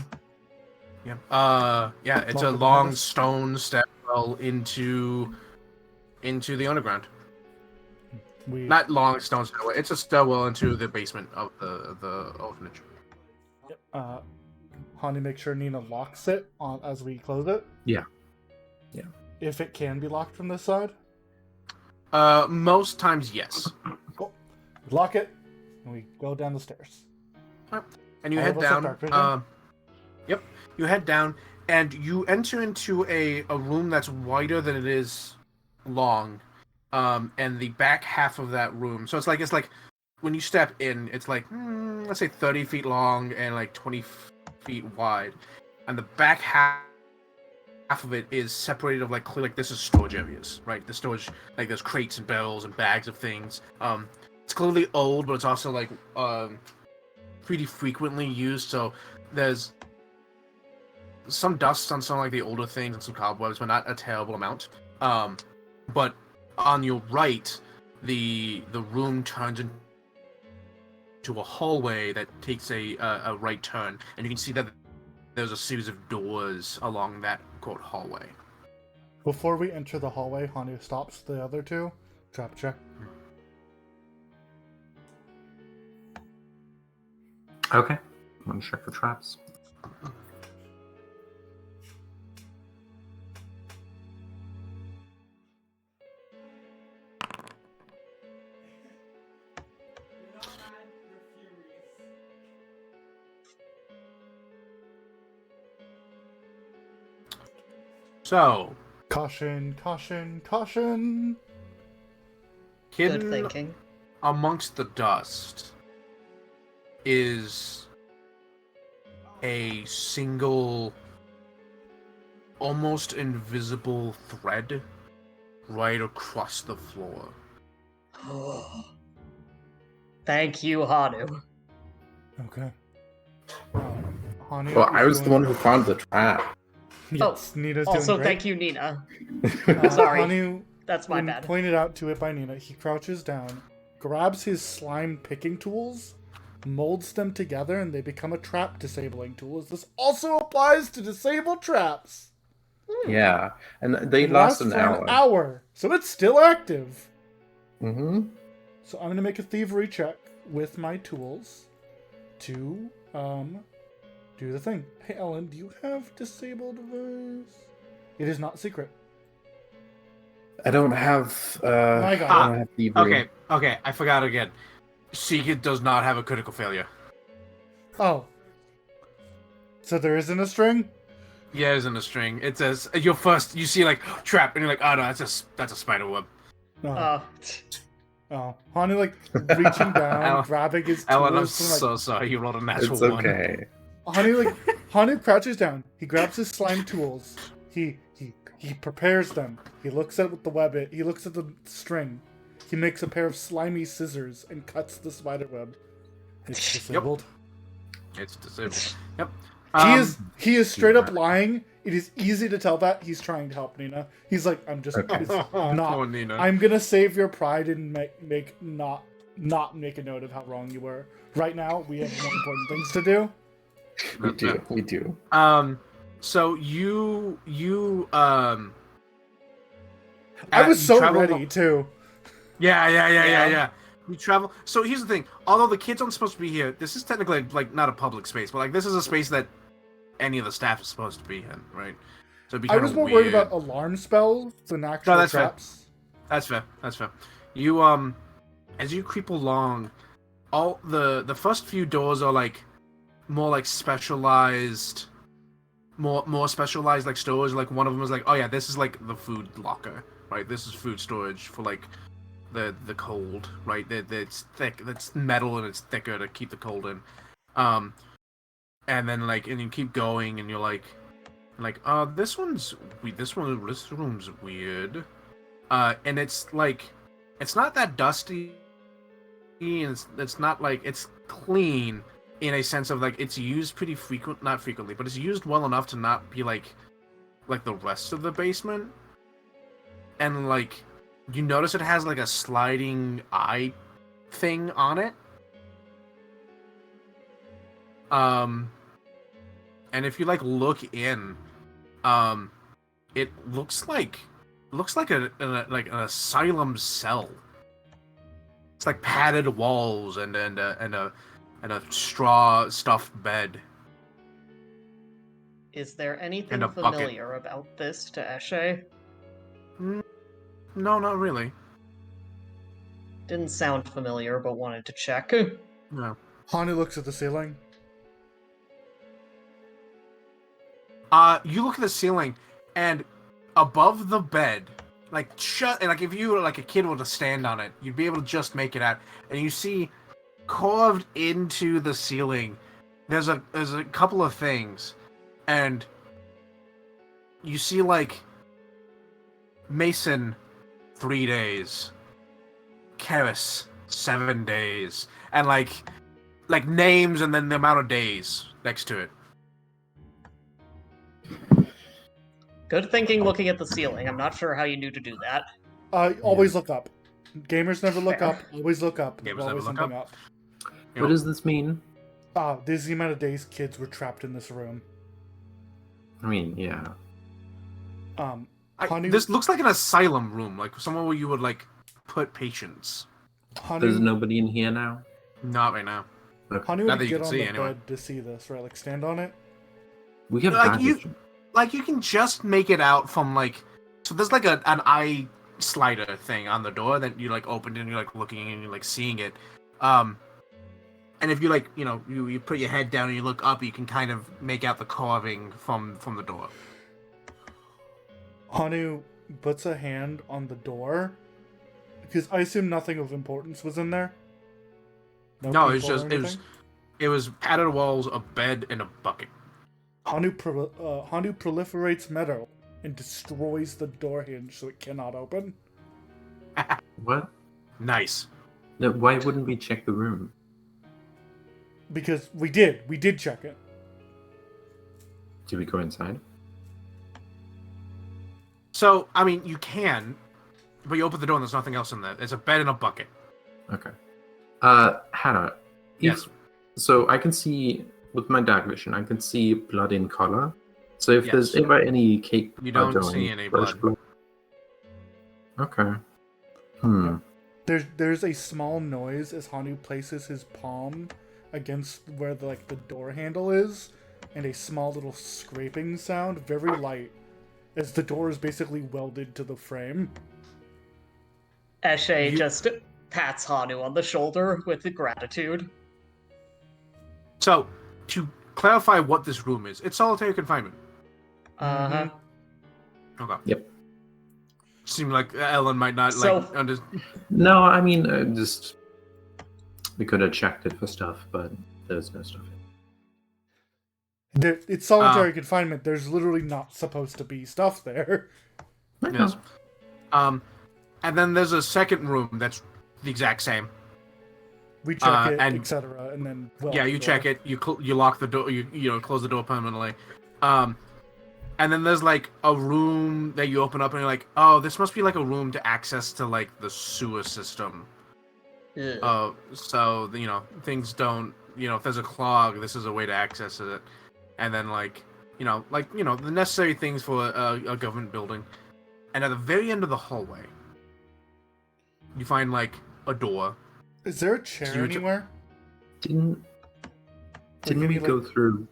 Yeah. Yeah. It's Lock a it long behind us. stone stairwell into the underground. Not long stone stairwell. It's a stairwell into the basement of the orphanage. Hani, make sure Nina locks it on as we close it. Yeah. If it can be locked from this side. Most times, yes. Cool. Lock it, and we go down the stairs. And you All head of us have down. dark vision? Yep. You head down, and you enter into a room that's wider than it is long. And the back half of that room. So it's like when you step in, it's like let's say 30 feet long and like 20 feet wide, and the back half of it is separated of like clear, like this is storage areas, right? The storage, like there's crates and barrels and bags of things. It's clearly old, but it's also like pretty frequently used. So there's some dust on some like the older things and some cobwebs, but not a terrible amount. But on your right, the room turns into a hallway that takes a right turn, and you can see that there's a series of doors along that quote hallway. Before we enter the hallway, Hanu stops the other two. Trap check. Okay. I'm gonna check for traps. So, Caution, caution, caution. Good hidden thinking. amongst the dust is a single, almost invisible thread right across the floor. Thank you, Hanu. Okay. Hanu, Well, I is was the doing- one who found the trap. Yes, Nina's Also, doing great. thank you, Nina. Uh, Sorry. Hanu, That's my when bad. pointed out to it by Nina, he crouches down, grabs his slime picking tools, molds them together, and they become a trap disabling tool. This also applies to disable traps. Yeah, and they It last lasts an for an hour, so it's still active. Mm-hmm. So I'm gonna make a thievery check with my tools to do the thing. Hey Ellen, do you have disabled device? It is not secret. I don't have. My God. I don't have thievery. Okay, I forgot again. Secret does not have a critical failure. Oh. So there isn't a string? Yeah, it's in a string. It says you see like trap, and you're like, oh no, that's a spider web. No. Oh. Hanu like reaching down, Alan- grabbing his tools. Alan, I'm and, like, so sorry. You rolled a natural It's one. okay. Hanu crouches down. He grabs his slime tools. He prepares them. He looks at what the web is. He looks at the string. He makes a pair of slimy scissors and cuts the spider web. It's disabled. It's disabled. Yep. He is straight up lying. It is easy to tell that he's trying to help Nina. He's like, I'm just it's not. Poor Nina. I'm gonna save your pride and not make a note of how wrong you were. Right now, we have more important things to do. We do. So you I was you so travel- ready too. Yeah. You travel. So here's the thing. Although the kids aren't supposed to be here, this is technically like not a public space, but like this is a space that any of the staff is supposed to be in, right? So it'd be I kind was of more weird. worried about alarm spells than actual that's fair. traps. That's fair. You as you creep along, all the first few doors are like more like specialized, more specialized like stores. Like one of them is like, oh yeah, this is like the food locker, right? This is food storage for like the cold, right? It's thick, that's metal and it's thicker to keep the cold in. And then like, and you keep going, and you're like, this room's weird. And it's like, it's not that dusty, and it's not like, it's clean in a sense of like, it's used pretty not frequently, but it's used well enough to not be like the rest of the basement. And like, you notice it has like a sliding eye thing on it. And if you like look in, it looks like an asylum cell. It's like padded walls and a straw stuffed bed. Is there anything And a bucket. familiar about this to Eshe? No, not really. Didn't sound familiar, but wanted to check. No. Hanu looks at the ceiling. You look at the ceiling, and above the bed, like if you were like a kid were to stand on it, you'd be able to just make it out. And you see, carved into the ceiling, there's a couple of things, and you see like Mason 3 days, Karis 7 days, and like names and then the amount of days next to it. Good thinking looking at the ceiling. I'm not sure how you knew to do that. Always look up. Gamers never look Fair. up. Always look up. Gamers There's never always look something up. up. What does this mean? This is the amount of days kids were trapped in this room. I mean, yeah. Hanu, This looks like an asylum room, like somewhere where you would like put patients. Hanu, There's nobody in here now? Not right now. Hanu Not would that you get can on see, the anyway. bed to see this, right? Like stand on it. We have Like, bandaged. You can just make it out from like, so there's like an eye slider thing on the door that you like opened and you're like looking and you're like seeing it. And if you like, you put your head down and you look up, you can kind of make out the carving from the door. Hanu puts a hand on the door because I assume nothing of importance was in there. No, it's people or just anything? it was padded walls, a bed, and a bucket. Hanu proliferates metal and destroys the door hinge so it cannot open. What? Nice. No, why wouldn't we check the room? Because we did check it. Did we go inside? So, I mean, you can, but you open the door and there's nothing else in there. There's a bed and a bucket. Okay. Hannah. Yes. So I can see, with my dark vision, I can see blood in color. So if there's Yes. ever any cake... You don't going, see any fresh blood. Okay. There's a small noise as Hanu places his palm against where the door handle is, and a small little scraping sound, very light, as the door is basically welded to the frame. Eshe just pats Hanu on the shoulder with gratitude. So, to clarify what this room is, it's solitary confinement. Uh-huh. Okay. Yep. Seemed like Ellen might not So- understand. No, I mean, just... We could have checked it for stuff, but there's no stuff in It's solitary confinement. There's literally not supposed to be stuff there. it. Yes. And then there's a second room that's the exact same. We check it, and- etc., and then Yeah, you check it. You lock the door. You close the door permanently. And then there's like a room that you open up and you're like, oh, this must be like a room to access to like the sewer system. Ugh. So things don't. If there's a clog, this is a way to access it. And then the necessary things for a government building. And at the very end of the hallway, you find like a door. Is there a chair So you ch- anywhere? Didn't you we mean, go through...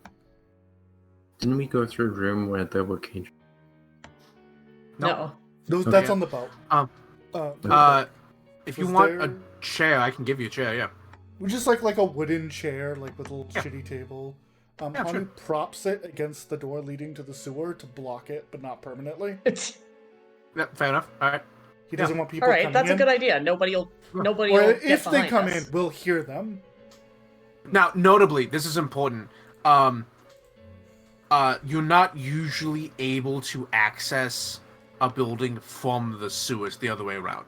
Didn't we go through a room where there were cages? No. That's Okay. on the boat. Um, Uh, If you Was want there- a chair, I can give you a chair. Yeah. just like a wooden chair, like with a little Yeah. shitty table. Yeah, Hanu sure. props it against the door leading to the sewer to block it, but not permanently. Yeah, fair enough. All right. He doesn't want people All right, coming that's in. a good idea. Nobody'll Or get if they behind come us. in, we'll hear them. Now, notably, this is important. You're not usually able to access a building from the sewers the other way around.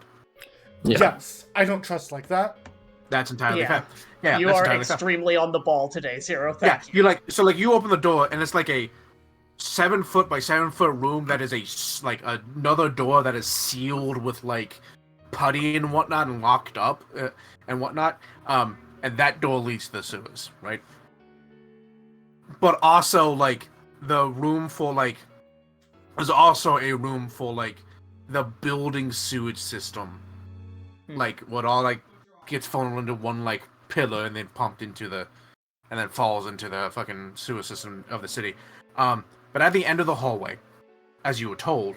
Yeah. Yes, I don't trust like that. That's entirely Yeah. fair. Yeah, You that's are entirely fair. extremely on the ball today, Zero. Yeah, Thank you. you open the door and it's like a 7-foot by 7-foot room that is another door that is sealed with like putty and whatnot and locked up and whatnot. And that door leads to the sewers, right? But also like the room for like there's also a room for like the building sewage system, like what all like gets funneled into one like pillar and then pumped into the and then falls into the fucking sewer system of the city. But at the end of the hallway, as you were told,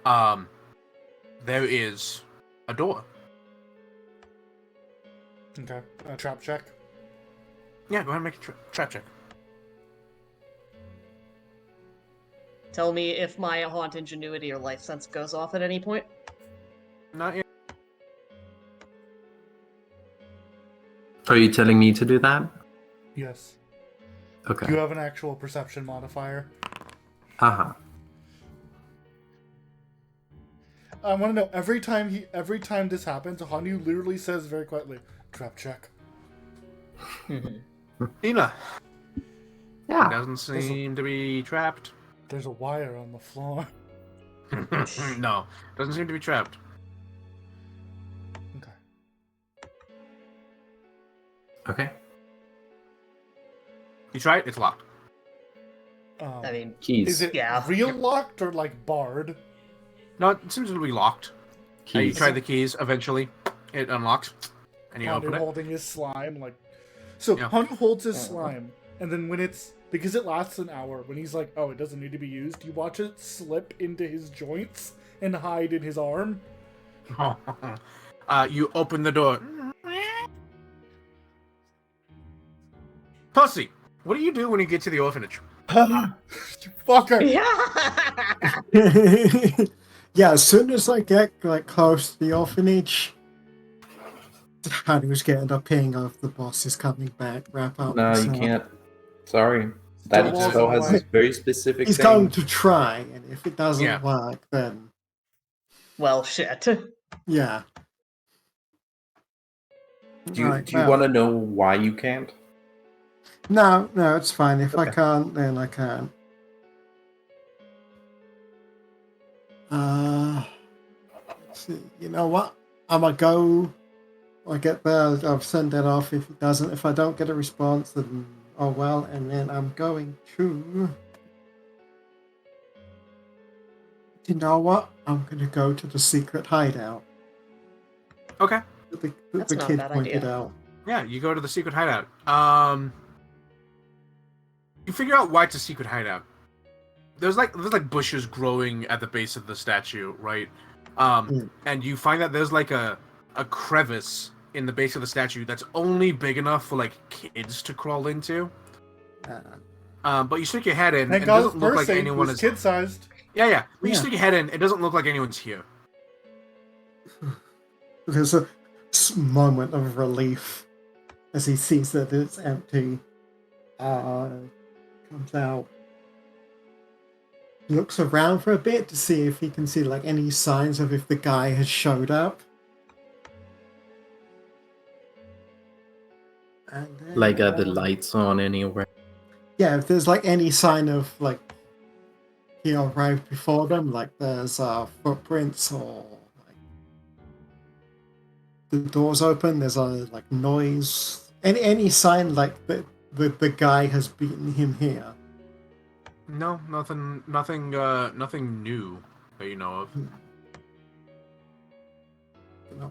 there is a door. Okay, a trap check. Yeah, go ahead and make a trap check. Tell me if my haunt ingenuity or life sense goes off at any point. Not yet. Are you telling me to do that? Yes. Okay. You have an actual perception modifier. Haha. I want to know every time this happens, Hanu literally says very quietly, "Trap check." Ina Yeah. doesn't seem to be trapped. There's a wire on the floor. No, doesn't seem to be trapped. Okay. Okay. You try it, it's locked. I mean, Keys. Is it Yeah. real locked or like barred? No, it seems to be locked. You Keys. try the keys, eventually it unlocks, and you Hanu open it. holding his slime, like. So Yeah. Hanu holds his slime, and then when it's because it lasts an hour, when he's like, "Oh, it doesn't need to be used," you watch it slip into his joints and hide in his arm. You open the door. Pussy, what do you do when you get to the orphanage? Fucker. yeah. Yeah, as soon as I get like close to the orphanage, Hanu's getting up, peeing off the boss is coming back, wrap up. No, you so- can't. Sorry. That Still spell has walking this away. very specific He's thing. going to try, and if it doesn't Yeah. work, then Well, shit. yeah. Do you, Right, do you well. want to know why you can't? No, it's fine. If I Okay. can't, then I can't. Let's see. You know what? I'm gonna go. I get there. I'll send that off. If it doesn't, if I don't get a response, then oh well. And then I'm going to. You know what? I'm gonna go to the secret hideout. Okay. The That's not a kid bad pointed idea. out. Yeah, you go to the secret hideout. You figure out why it's a secret hideout. There's like bushes growing at the base of the statue, right? And you find that there's like a crevice in the base of the statue that's only big enough for like kids to crawl into. But you stick your head in, and Thank it God doesn't look like Percy anyone was is. kid-sized. Yeah. But you Yeah. stick your head in, it doesn't look like anyone's here. There's a moment of relief as he sees that it's empty. Comes out, looks around for a bit to see if he can see like any signs of if the guy has showed up. And then, Like, are the lights on anywhere? yeah, if there's like any sign of like he arrived before them, like there's footprints or like the doors open, there's a like noise, any sign like the guy has beaten him here. No, nothing new that you know of.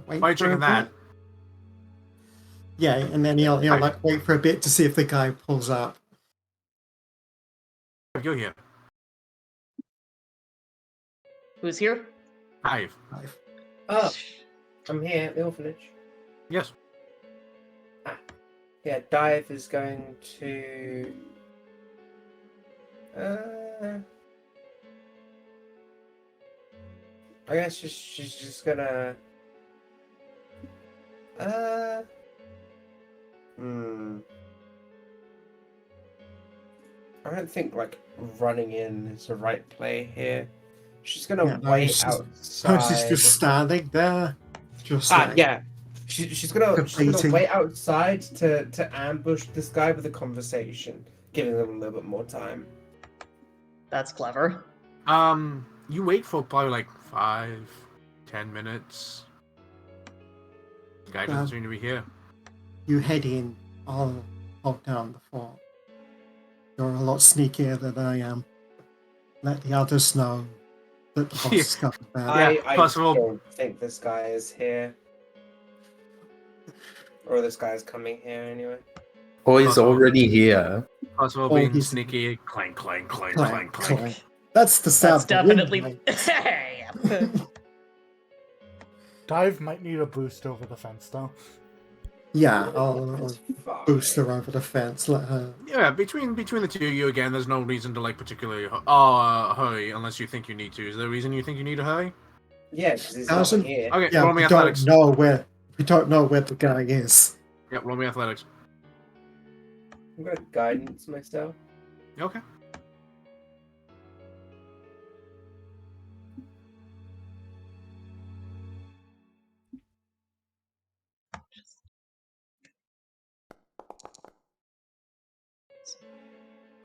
Wait Why are you for a checking that? bit. Yeah, and then he'll like wait for a bit to see if the guy pulls up. You're here. Who's here? Hive. Oh, I'm here at the orphanage. Yes. Yeah, Dive is going to. I guess she's just gonna. I don't think like running in is the right play here. She's gonna wait outside. She's just standing there. Just like, yeah. She's gonna Debating. wait outside to ambush this guy with a conversation, giving them a little bit more time. That's clever. You wait for probably like 5-10 minutes. The guy doesn't seem to be here. You head in. I'll hold down the fort. You're a lot sneakier than I am. Let the others know that the boss is coming back. I don't think this guy is here. Or this guy's coming here anyway. Oh, he's already here. Possible Oh, being he's- sneaky. Clank, clank, clank, Clank, clank, clank. clank. That's the sound. That's the wind definitely. makes. Hey. Dive might need a boost over the fence, though. Yeah, I'll boost her over the fence. Let her. Yeah, between the two of you again, there's no reason to like particularly hurry unless you think you need to. Is there a reason you think you need to hurry? Yeah, because he's not Doesn't- here. Okay, Yeah, roll me we athletics. don't know where the guy is. Yeah, roll me athletics. I'm gonna guidance myself. Okay.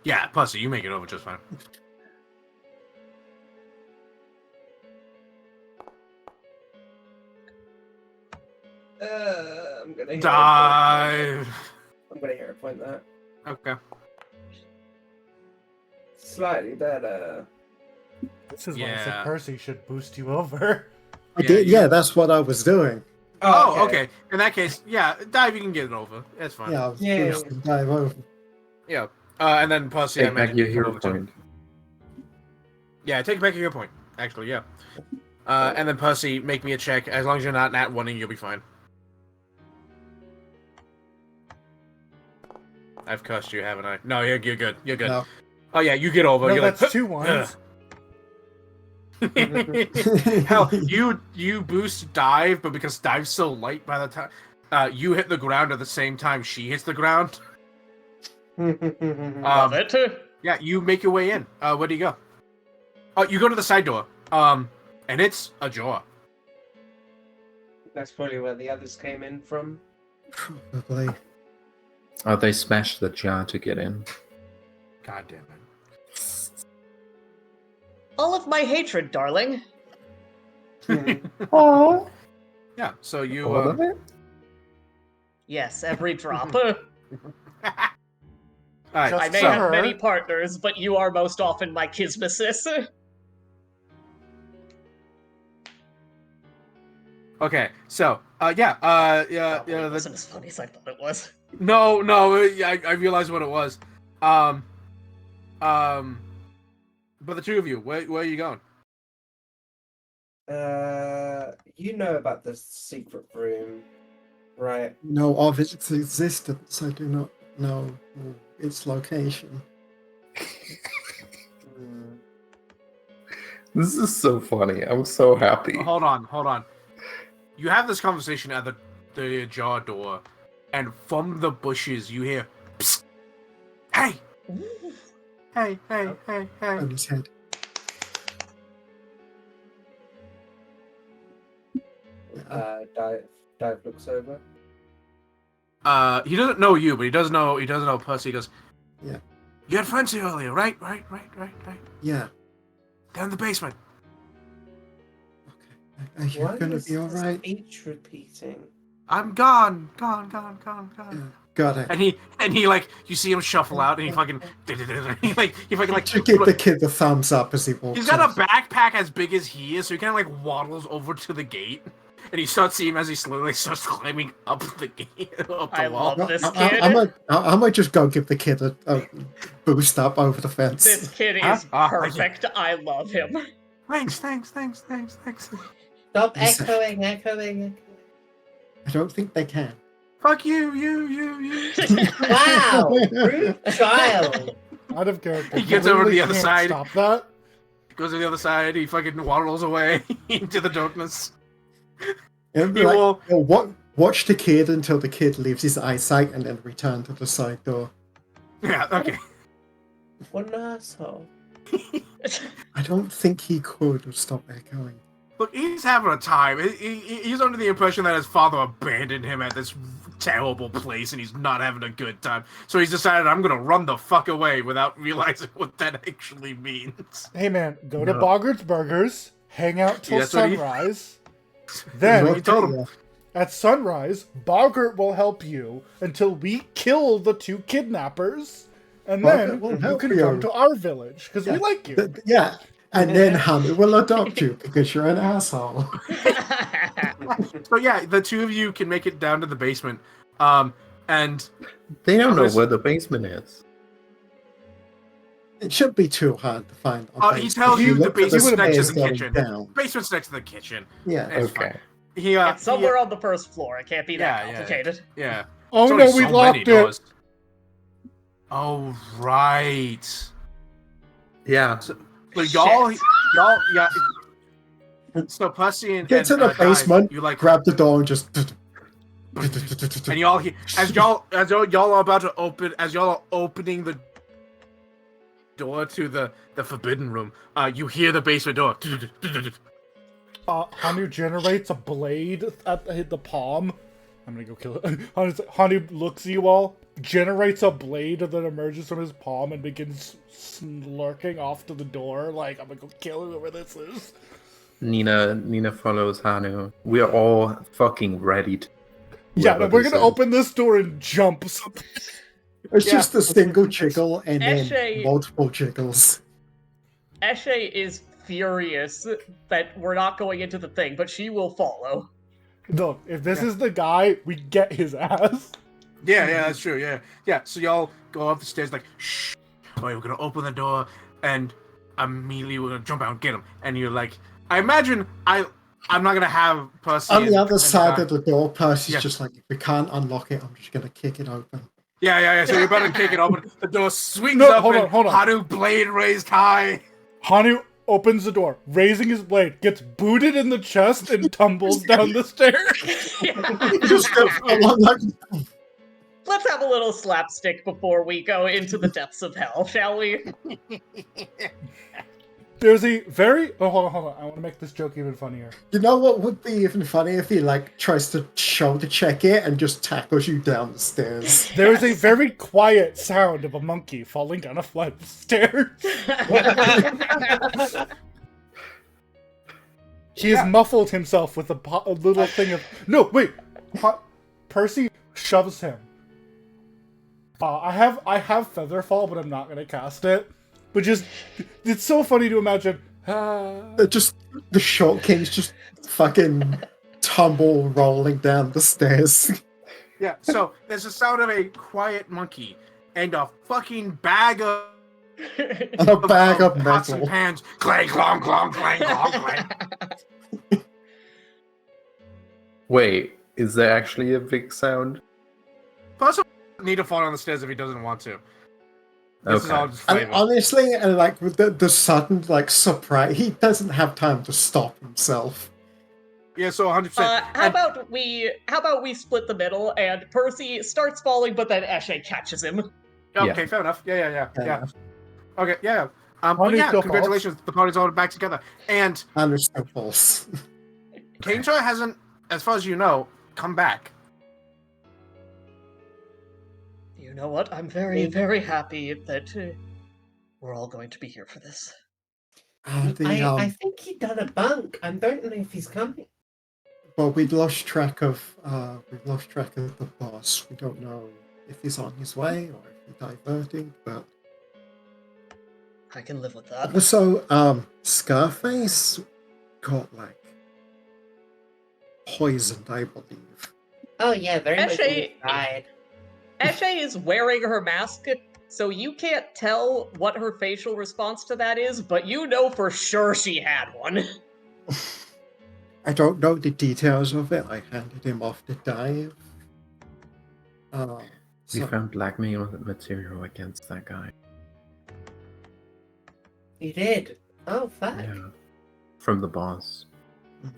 Yeah, Pussy, you make it over just fine. I'm gonna hero Dive. I'm gonna hero point that. Okay. Slightly better. This is when I Yeah. think Percy should boost you over. I Yeah, did. you- Yeah, that's what I was doing. Oh, okay. In that case, yeah, Dive, you can get it over. That's fine. Yeah, I was Yeah. boosting dive over. Yeah. And then Pussy, I Take back imagine your you come hero over too. point. Yeah, take back your point. Actually, yeah. And then Pussy, make me a check. As long as you're not nat one, you'll be fine. I've cussed you, haven't I? No, you're good. You're good. No. Oh yeah, you get over. No, you're that's like, 2 ones. Hell, you boost Dive, but because Dive's so light by the time you hit the ground at the same time she hits the ground. Love it. Yeah, you make your way in. Where do you go? Oh, you go to the side door. And it's ajar. That's probably where the others came in from. Probably. Oh, they smashed the jar to get in. God damn it. All of my hatred, darling. Oh. Yeah, so you All of it? Yes, every drop. Alright, I may so, have many partners, but you are most often my kismesis. okay, so yeah, It wasn't as funny as I thought it was. no, I realized what it was. But the two of you, where are you going? You know about the secret room, right? Know of its existence. I do not know its location. This is so funny. I'm so happy. Hold on. You have this conversation at the jar door, and from the bushes you hear, Psst! Hey! Hey! On his head. Dive looks over. He doesn't know you, but he does know Pussy. He goes, Yeah. You had friends here earlier, right? Yeah. Down in the basement. Are you Why gonna is be the alright? speech repeating? I'm gone. Yeah. Got it. And he like you see him shuffle out, and he fucking he fucking like To give the kid the thumbs up as he walks. he's got a off. backpack as big as he is, so he kind of like waddles over to the gate, and you start seeing him as he slowly starts climbing up the gate, up the I wall. love this I kid. might just go give the kid a boost up over the fence. This kid is Thank you. perfect. I love him. Thanks. Stop Yes, sir. echoing. I don't think they can. Fuck you. Wow, rude child. Out of character. He gets over to the Literally other can't side. Stop that. Goes to the other side. He fucking waddles away into the darkness. And He be like, will. "Oh, watch the kid until the kid leaves his eyesight and then return to the side door. Yeah. Okay. What an asshole. I don't think he could stop echoing. Look, he's having a time. He's under the impression that his father abandoned him at this terrible place, and he's not having a good time. So he's decided, I'm gonna run the fuck away without realizing what that actually means. Hey man, go to No. Boggart's Burgers, hang out till That's what he- sunrise. That's Then what he told him. at sunrise, Boggart will help you until we kill the 2 kidnappers, and Boggart then will you help can you. come to our village because we like you. Yeah, and then Hanu will adopt you because you're an asshole. So yeah, the 2 of you can make it down to the basement. And They don't know Others- where the basement is. It shouldn't be too hard to find. He tells If you the look at basement's next to stairs the going kitchen. down. Basement's next to the kitchen. Yeah. It's Okay. fine. It's somewhere on the first floor. It can't be that Yeah, yeah. complicated. Yeah. Oh There's no, only we so locked many it. doors. Oh right. Yeah. So y'all, yeah. So Pussy and Get to the Dive, basement, you like, grab the door and just. and y'all as y'all are about to open, as y'all are opening the door to the forbidden room, you hear the basement door. Hanu generates a blade at the palm. I'm gonna go kill it. Hanu looks at you all, generates a blade that emerges from his palm and begins slurking off to the door. Like, I'm gonna go kill whoever this is. Nina follows Hanu. We are all fucking ready to. Yeah, whoever we're this gonna is. open this door and jump. It's Yeah. just a single jiggle and then Eshe- multiple jiggles. Eshe is furious that we're not going into the thing, but she will follow. Look, if this is the guy, we get his ass. Yeah, that's true. Yeah. So y'all go up the stairs like, shh. Wait, we're gonna open the door, and immediately we're gonna jump out and get him. And you're like, I imagine I'm not gonna have Percy On the and- other and side Di- of the door, Percy's Yeah. just like, if we can't unlock it, I'm just gonna kick it open. Yeah. So you're about to kick it open. The door swings No, up. hold and on. Hanu blade raised high. Hanu opens the door, raising his blade, gets booted in the chest, and tumbles down the stairs. Just go along like, Let's have a little slapstick before we go into the depths of hell, shall we? There's a very... Oh, hold on. I want to make this joke even funnier. you know what would be even funny if he like tries to shoulder check it and just tackles you down the stairs. There is a very quiet sound of a monkey falling down a flight of stairs. He has muffled himself with a little thing of... No, wait! Percy shoves him. I have Featherfall, but I'm not going to cast it. But just... It's so funny to imagine... Just the short kings just fucking tumble rolling down the stairs. Yeah. So there's the sound of a quiet monkey and a fucking bag of And a bag of pots and metal. pans. Clang, clong, clong, clang, clong, clang. Wait, is there actually a big sound? Plus, need to fall down the stairs if he doesn't want to. This is all Okay. just And flavor. honestly, and like with the sudden like surprise, he doesn't have time to stop himself. Yeah, so 100%. How about we split the middle and Percy starts falling, but then Eshe catches him. Okay, fair enough. Yeah. Yeah. Okay, yeah. But Party yeah, still congratulations. The party's all back together. And And it's still false. Kainshaw hasn't, as far as you know, come back. You know what? I'm very, very happy that we're all going to be here for this. I think he done a bunk. I don't know if he's coming. Well, we've lost track of the boss. We don't know if he's on his way or if he's diverting, but I can live with that. also Scarface got like poisoned, I believe. Oh yeah, very much Eshe- inside. Eshe is wearing her mask, so you can't tell what her facial response to that is, but you know for sure she had one. I don't know the details of it. I handed him off to dive. We So, found blackmail material against that guy. You did. Oh fuck. Yeah. From the boss.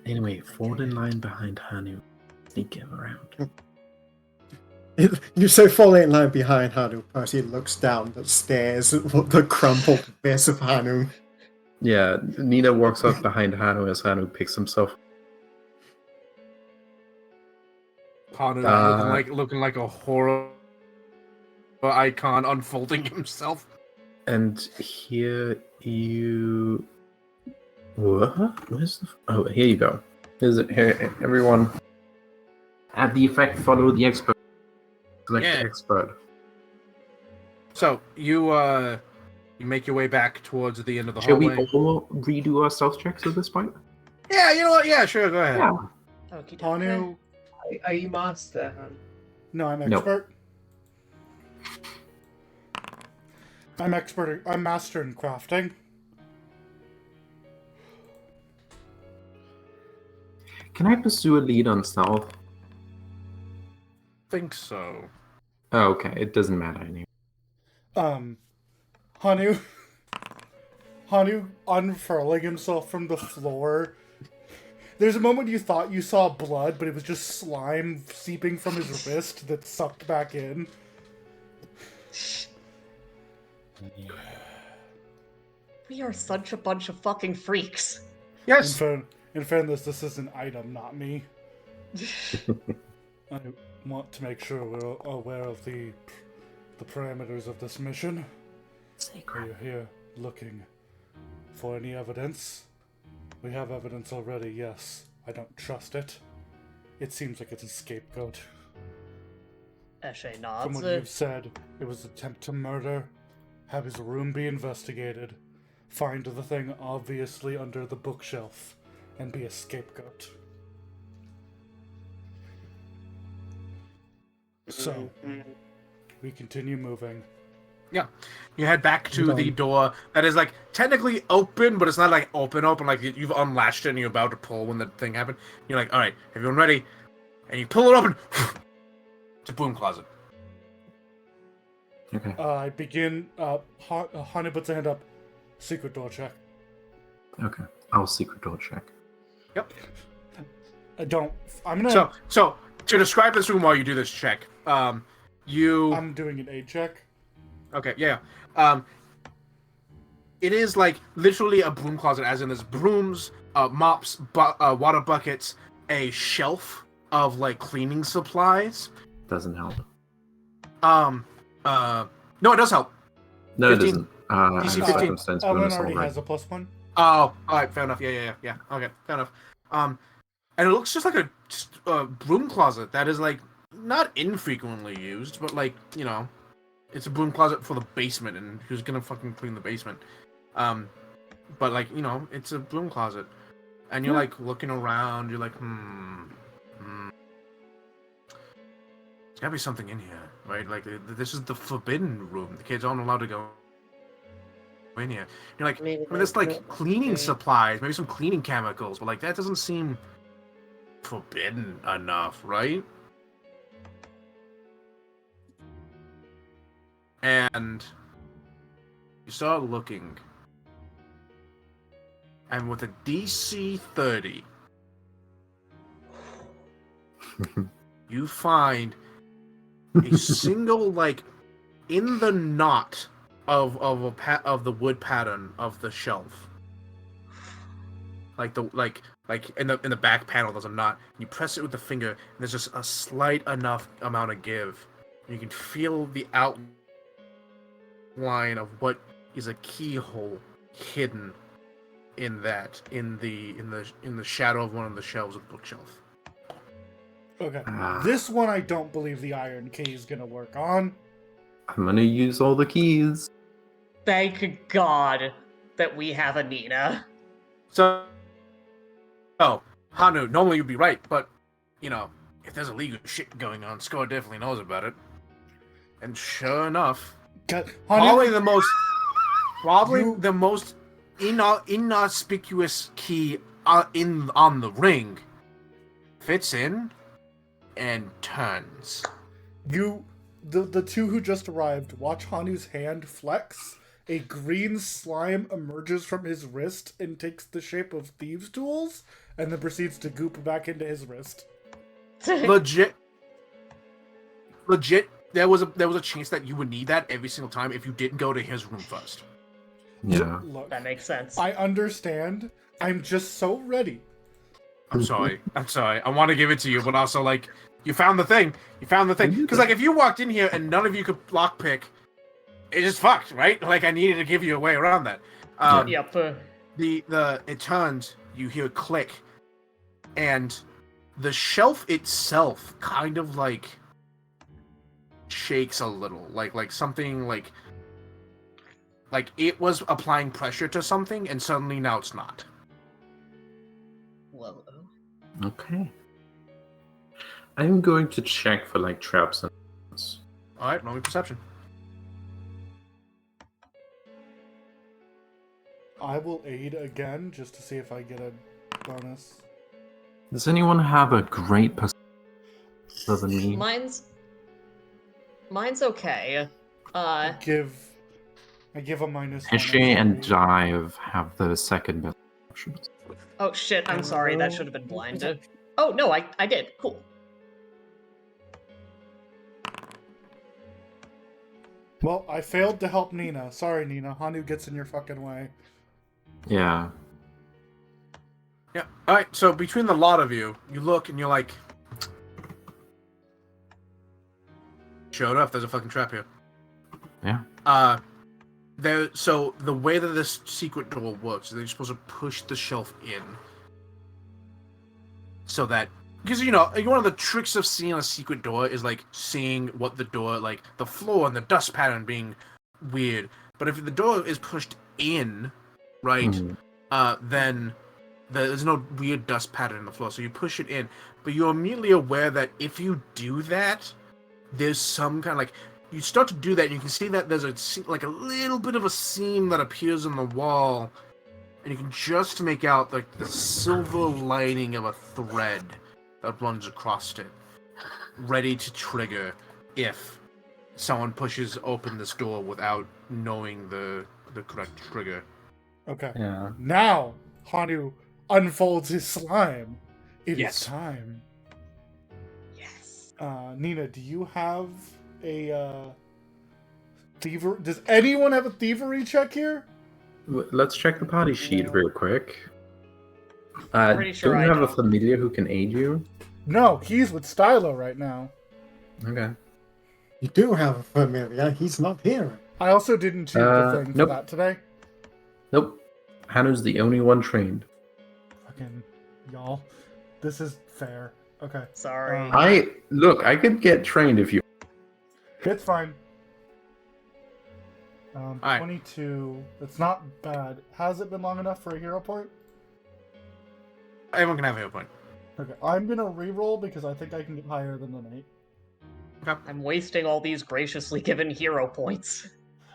Anyway, fall in line behind Hanu. Sneak him around. you say falling in line behind Hanu. Percy looks down and stares at the crumpled face of Hanu. Yeah, Nina walks up behind Hanu as Hanu picks himself. Hanu looking like a horror icon unfolding himself. And here you... What? Where's the... Oh, here you go. Here's it. Here, everyone. At the effect, follow the expert. Select the expert. So, you make your way back towards the end of the Shall hallway. we all redo our stealth checks at this point? Yeah, you know what? Yeah, sure, go ahead. Yeah. Okie dokie. Hanu. Are you master? No, I'm No. expert. I'm master in crafting. Can I pursue a lead on stealth? Think so. Oh, okay. It doesn't matter anymore. Hanu unfurling himself from the floor. There's a moment you thought you saw blood, but it was just slime seeping from his wrist that sucked back in. We are such a bunch of fucking freaks. Yes. In fairness, this is an item, not me. I want to make sure we're aware of the parameters of this mission. We're here looking for any evidence. We have evidence already, yes. I don't trust it. It seems like it's a scapegoat. Eshe From nods. what you've said, it was an attempt to murder, have his room be investigated, find the thing obviously under the bookshelf, and be a scapegoat. So, we continue moving. Yeah. You head back to the door that is like technically open, but it's not like open, like you've unlatched it and you're about to pull when the thing happened. You're like, alright, everyone ready? And you pull it open. It's a broom closet. Okay. I begin, Hanu puts a hand up. Secret door check. Okay. I'll secret door check. Yep. I'm gonna... So, to describe this room while you do this check, I'm doing an aid check. Okay, yeah. It is like literally a broom closet, as in there's brooms, mops, water buckets, a shelf of like cleaning supplies. Doesn't help. No, it does help. No, 15. it doesn't. DC 15. Circumstance Owen bonus already already. has a +1. Oh, alright, fair enough. Yeah. Okay, fair enough. And it looks just like a broom closet that is like not infrequently used, but like, you know, it's a broom closet for the basement, and who's gonna fucking clean the basement? But like, you know, it's a broom closet, and you're like looking around. You're like, there's gotta be something in here, right? Like, this is the forbidden room. The kids aren't allowed to go in here. You're like, there's like cleaning supplies, maybe some cleaning chemicals, but like that doesn't seem forbidden enough, right? And you start looking, and with a DC 30, you find a single, like, in the knot of the wood pattern of the shelf, like in the back panel, there's a knot. You press it with the finger, and there's just a slight enough amount of give. You can feel the outline of what is a keyhole hidden in the shadow of one of the shelves of the bookshelf. Okay. This one I don't believe the iron key is gonna work on. I'm gonna use all the keys. Thank God that we have a Nina. So, Hanu, normally you'd be right, but, you know, if there's illegal shit going on, Score definitely knows about it. And sure enough, probably the most inconspicuous key on the ring fits in and turns. The two who just arrived, watch Hanu's hand flex. A green slime emerges from his wrist and takes the shape of thieves' tools, and then proceeds to goop back into his wrist. Legit. There was a chance that you would need that every single time if you didn't go to his room first. Yeah. Look, That makes sense. I understand. I'm just so ready. I'm sorry. I want to give it to you, but also like you found the thing. Because like if you walked in here and none of you could lockpick, it's just fucked, right? Like I needed to give you a way around that. Yep. It turns. You hear a click, and the shelf itself kind of like shakes a little, like something like it was applying pressure to something, and suddenly now it's not. Well, Okay. I'm going to check for like traps and. All right, roll me perception. I will aid again just to see if I get a bonus. Does anyone have a great perception other than me? mine's okay. I give a -1. Heshe and Dive have the second best options. Oh shit, I'm sorry, that should have been blind. Oh no, I did. Cool. Well, I failed to help Nina. Sorry, Nina. Hanu gets in your fucking way. Yeah. Yeah. All right. So between the lot of you, you look and you're like, sure enough, there's a fucking trap here. Yeah. So the way that this secret door works is you're supposed to push the shelf in, so that because one of the tricks of seeing a secret door is like seeing what the door, like the floor and the dust pattern being weird. But if the door is pushed in, right, then there's no weird dust pattern in the floor. So you push it in, but you're immediately aware that if you do that, there's some kind of like. You start to do that, and you can see that there's a little bit of a seam that appears on the wall, and you can just make out like the silver lining of a thread that runs across it, ready to trigger if someone pushes open this door without knowing the correct trigger. Okay. Yeah. Now, Hanu unfolds his slime. It is Yes. time. Yes. Nina, do you have a thievery? Does anyone have a thievery check here? Let's check the party sheet real quick. Pretty sure don't you I have a don't. familiar who can aid you? No, he's with Stylo right now. Okay. You do have a familiar. He's not here. I also didn't choose the thing nope. for that today. Nope. Hanu's the only one trained. Fucking y'all. This is fair. Okay. Sorry. I could get trained if you. It's fine. Alright. 22. It's not bad. Has it been long enough for a hero point? Everyone can have a hero point. Okay. I'm gonna reroll because I think I can get higher than an 8. I'm wasting all these graciously given hero points.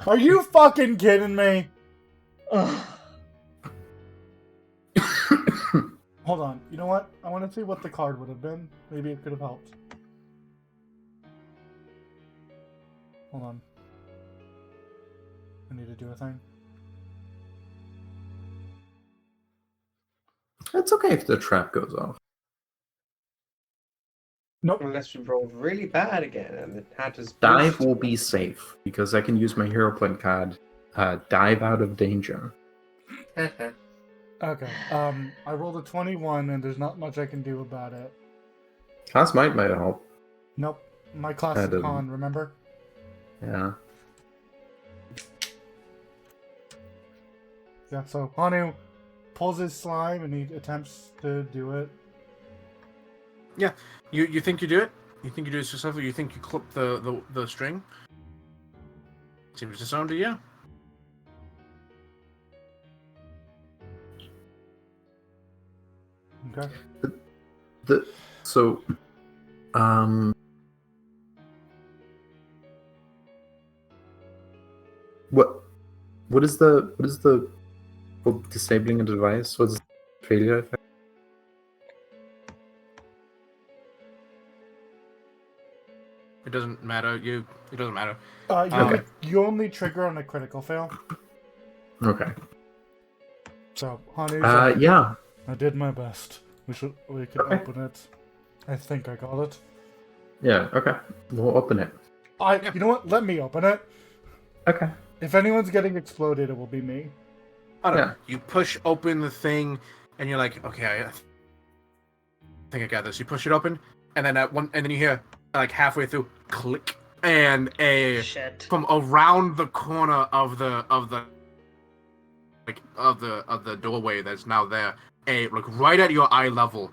Are you fucking kidding me? Ugh. Hold on. You know what? I want to see what the card would have been. Maybe it could have helped. Hold on. I need to do a thing. It's okay if the trap goes off. Nope. Unless we rolled really bad again and it had to Dive will be safe because I can use my hero point card. Dive out of danger. Okay. I rolled a 21 and there's not much I can do about it. Class might help. Nope. My class is con, remember? Yeah. Yeah, so Hanu pulls his slime and he attempts to do it. Yeah. You think you do it? You think you do it successfully? You think you clip the string? Seems to sound to you. Okay. What is the for disabling a device? What's the failure effect? It doesn't matter. It doesn't matter. You only trigger on a critical fail. Okay. So, honey, yeah. I did my best. We could open it. I think I got it. Yeah, okay. We'll open it. You know what? Let me open it. Okay. If anyone's getting exploded, it will be me. I don't know. You push open the thing, and you're like, okay, I think I got this. You push it open, and then and then you hear like halfway through, click, and from around the corner of the doorway that's now there, right at your eye level,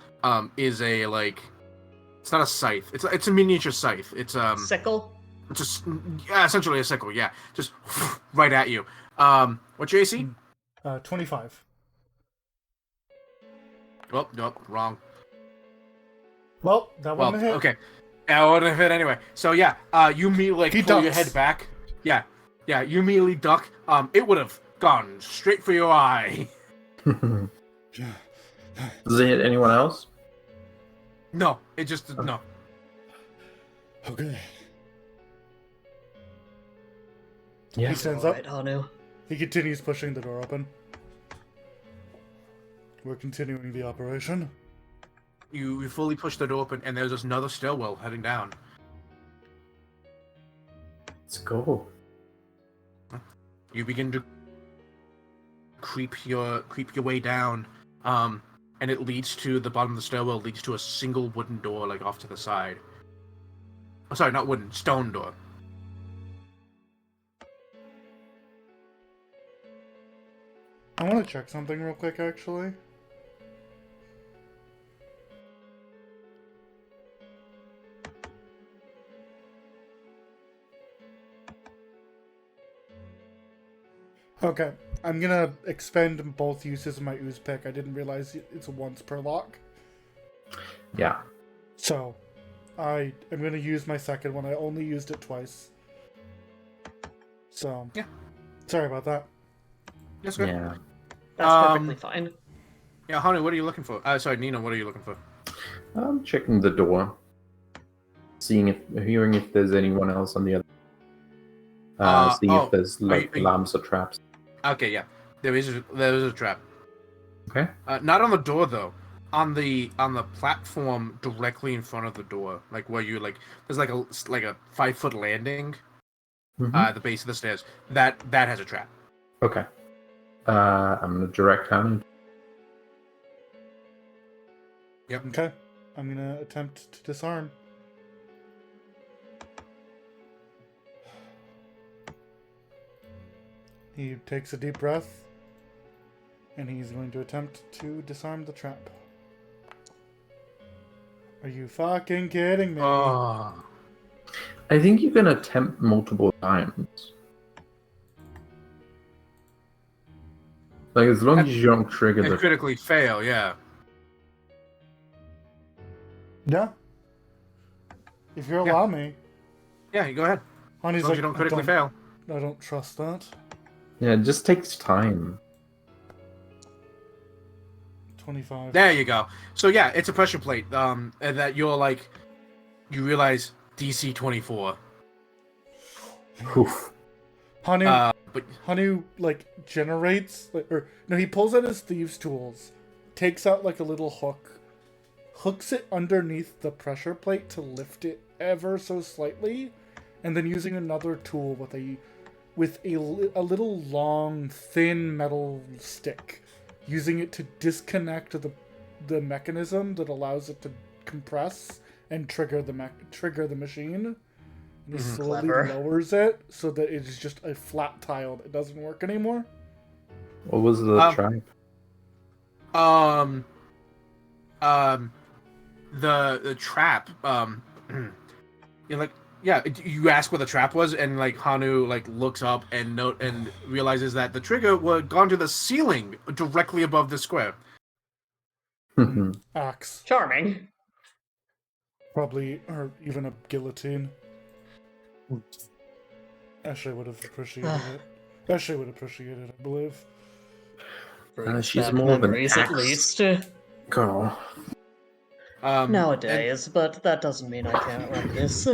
is a it's not a scythe. It's a miniature scythe. It's sickle. It's just essentially a sickle. Yeah, just right at you. What's your AC? 25. Oh, nope, wrong. Well, that wouldn't hit. Okay. That wouldn't have hit anyway. So yeah, you immediately pull your head back. Yeah, you immediately duck. It would have gone straight for your eye. Does it hit anyone else? No, it just no. Okay. Yeah. He stands up. Right, Hanu. He continues pushing the door open. We're continuing the operation. You fully push the door open, and there's just another stairwell heading down. Let's go. You begin to creep your way down, and it leads to the bottom of the stairwell. Leads to a single wooden door, off to the side. Oh, sorry, not wooden, stone door. I want to check something real quick, actually. Okay, I'm gonna expend both uses of my ooze pick. I didn't realize it's once per lock. Yeah. So, I'm gonna use my second one. I only used it twice. So, yeah. Sorry about that. That's good. Yeah. That's perfectly fine. Yeah, honey, what are you looking for? Sorry, Nina, what are you looking for? I'm checking the door, hearing if there's anyone else on the other. Seeing if there's alarms or traps. Okay, yeah, there is a trap. Okay. Not on the door though. On the platform directly in front of the door, where you there's a 5-foot landing. At the base of the stairs. That has a trap. Okay. I'm gonna direct Hanu. Yep. Okay. I'm gonna attempt to disarm. He takes a deep breath, and he's going to attempt to disarm the trap. Are you fucking kidding me? I think you can attempt multiple times. As long as you don't trigger the... critically fail, yeah. Yeah. If you allow me. Yeah, you go ahead. Honey's as long as you don't critically fail. I don't trust that. Yeah, it just takes time. 25. There you go. So yeah, it's a pressure plate. And that you're you realize DC 24. Oof. Hanu generates he pulls out his thieves' tools, takes out a little hook, hooks it underneath the pressure plate to lift it ever so slightly, and then using another tool with a little long thin metal stick, using it to disconnect the mechanism that allows it to compress and trigger the machine. And he slowly lowers it so that it is just a flat tile that doesn't work anymore. What was the trap? The trap. You ask what the trap was, and Hanu looks up and realizes that the trigger was gone to the ceiling directly above the square. Axe. Charming. Probably, or even a guillotine. Ashley would have appreciated it. Ashley would appreciate it, I believe. She's more of an axe at least. girl. Nowadays, but that doesn't mean I can't run this.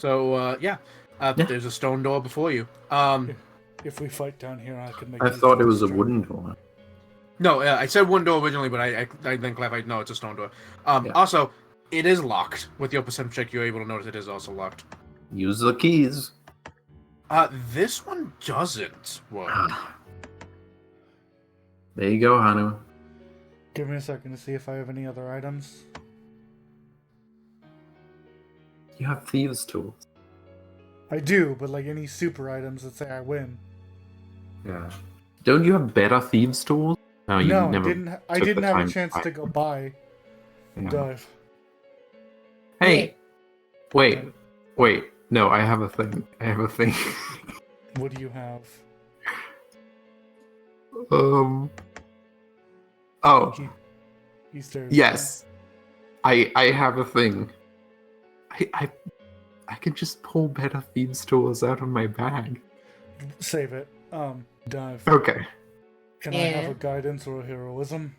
There's a stone door before you. If we fight down here, I can make. I use thought of it the was a string. wooden door. No, I said one door originally, but I then clarified. No, it's a stone door. Yeah. Also, it is locked. With your perception check, you're able to notice it is also locked. Use the keys. This one doesn't work. There you go, Hanu. Give me a second to see if I have any other items. You have thieves' tools. I do, but like any super items that say I win. Yeah. Don't you have better thieves' tools? No, you No, never. I took didn't the have time a chance buy to go buy Yeah. dive. Hey, wait. No, I have a thing. What do you have? Oh, He stares. yes. I have a thing. I can just pull better thieves' tools out of my bag. Save it. Dive. Okay. Can I have a guidance or a heroism?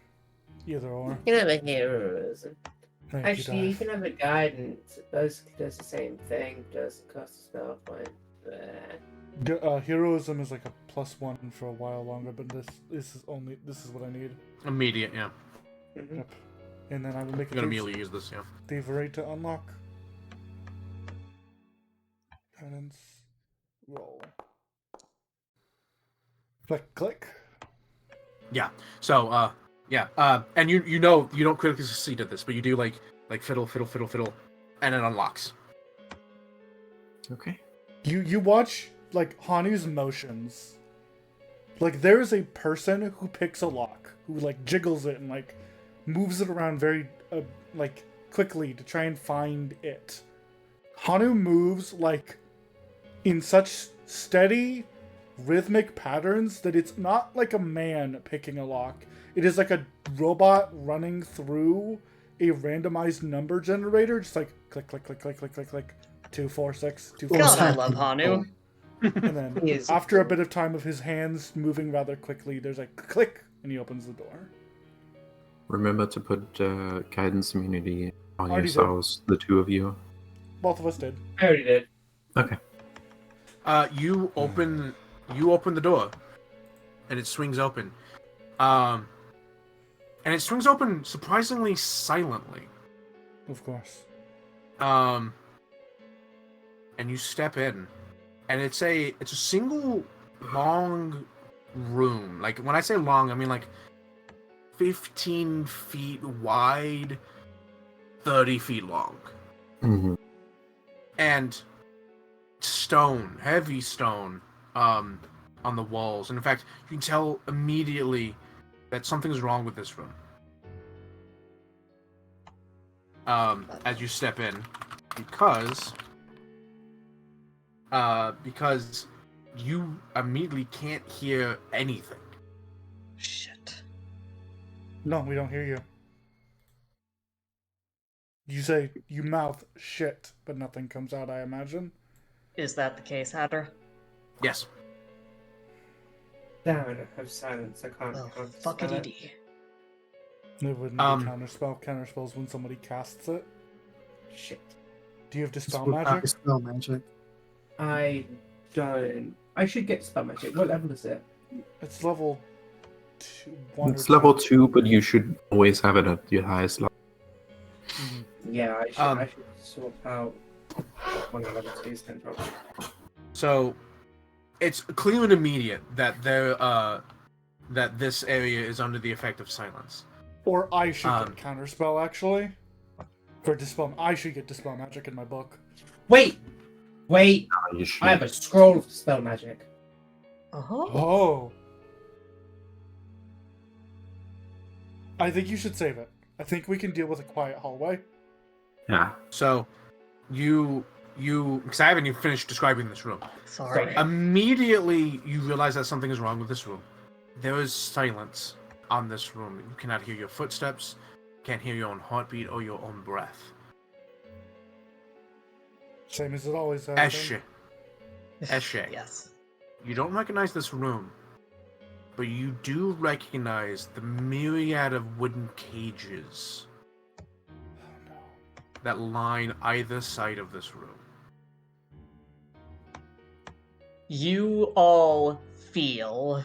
Either or. You can have a heroism. Thank Actually, you Dive. can have a guidance. It basically does the same thing, doesn't cost a spell point. Heroism is like a +1 for a while longer, but this is what I need. Immediate, yeah. Mm-hmm. Yep. And then I will make You're gonna immediately use this, yeah. thievery to unlock. Guidance. Roll. Click. Yeah. So, and you know you don't critically succeed at this, but you do like fiddle, and it unlocks. Okay. You watch like Hanu's motions. Like there is a person who picks a lock, who like jiggles it and like moves it around very like quickly to try and find it. Hanu moves like in such steady rhythmic patterns that it's not like a man picking a lock. It is like a robot running through a randomized number generator, just like click, 2, 4, 6, 2, 4, God, 6. I love Hanu. And then He is- after a bit of time of his hands moving rather quickly, there's like click, and he opens the door. Remember to put guidance immunity on Already did. yourselves, the two of you. Both of us did. I already did. Okay. You open the door, and it swings open. And it swings open surprisingly silently. Of course. And you step in, and it's a single long room. Like when I say long, I mean like 15 feet wide, 30 feet long, Mm-hmm. and stone, heavy stone, on the walls. And in fact, you can tell immediately that something's wrong with this room. As you step in, because you immediately can't hear anything. Shit. No, we don't hear you. You say, you mouth shit, but nothing comes out, I imagine. Is that the case, Hatter? Yes. Damn it, I have silence. I can't. Oh, can't fuck spell it. It wouldn't be counterspell. Counterspell's when somebody casts it. Shit. Do you have Dispel It's Magic? Dispel magic. I don't. I should get spell magic. What level is it? It's level 1 It's or level 2. 2, but you should always have it at your highest level. Mhm. Yeah, I should swap out one of level 2s then probably. So, it's clear and immediate that that this area is under the effect of silence. Or I should get Counterspell, actually. For Dispel, I should get Dispel Magic in my book. Wait! You should. I have a scroll of spell magic. Uh-huh. Oh. I think you should save it. I think we can deal with a quiet hallway. Yeah. So, you because I haven't even finished describing this room. Sorry. Immediately, you realize that something is wrong with this room. There is silence on this room. You cannot hear your footsteps, can't hear your own heartbeat or your own breath. Same as it always has. Eshe. Eshe. Yes. You don't recognize this room, but you do recognize the myriad of wooden cages that line either side of this room. You all feel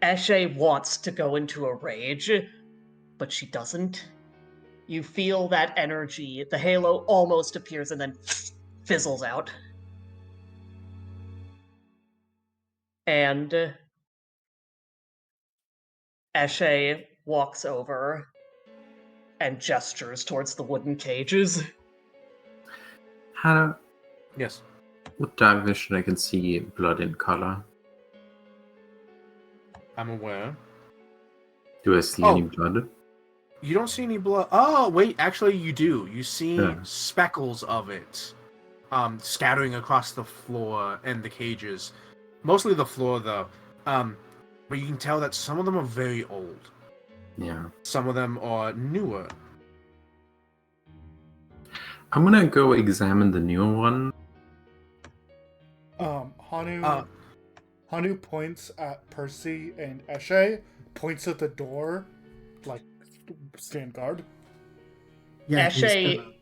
Eshe wants to go into a rage, but she doesn't. You feel that energy, the halo almost appears and then fizzles out. And Eshe walks over and gestures towards the wooden cages. Hannah, Yes. with dark vision, I can see blood in color. I'm aware. Do I see Oh. any blood? You don't see any blood. Oh, wait, actually you do. You see Yeah. speckles of it scattering across the floor and the cages. Mostly the floor, though. But you can tell that some of them are very old. Yeah. Some of them are newer. I'm gonna go examine the newer one. Hanu points at Percy and Eshe, points at the door, like, stand guard. Yeah, he's Eshe gonna-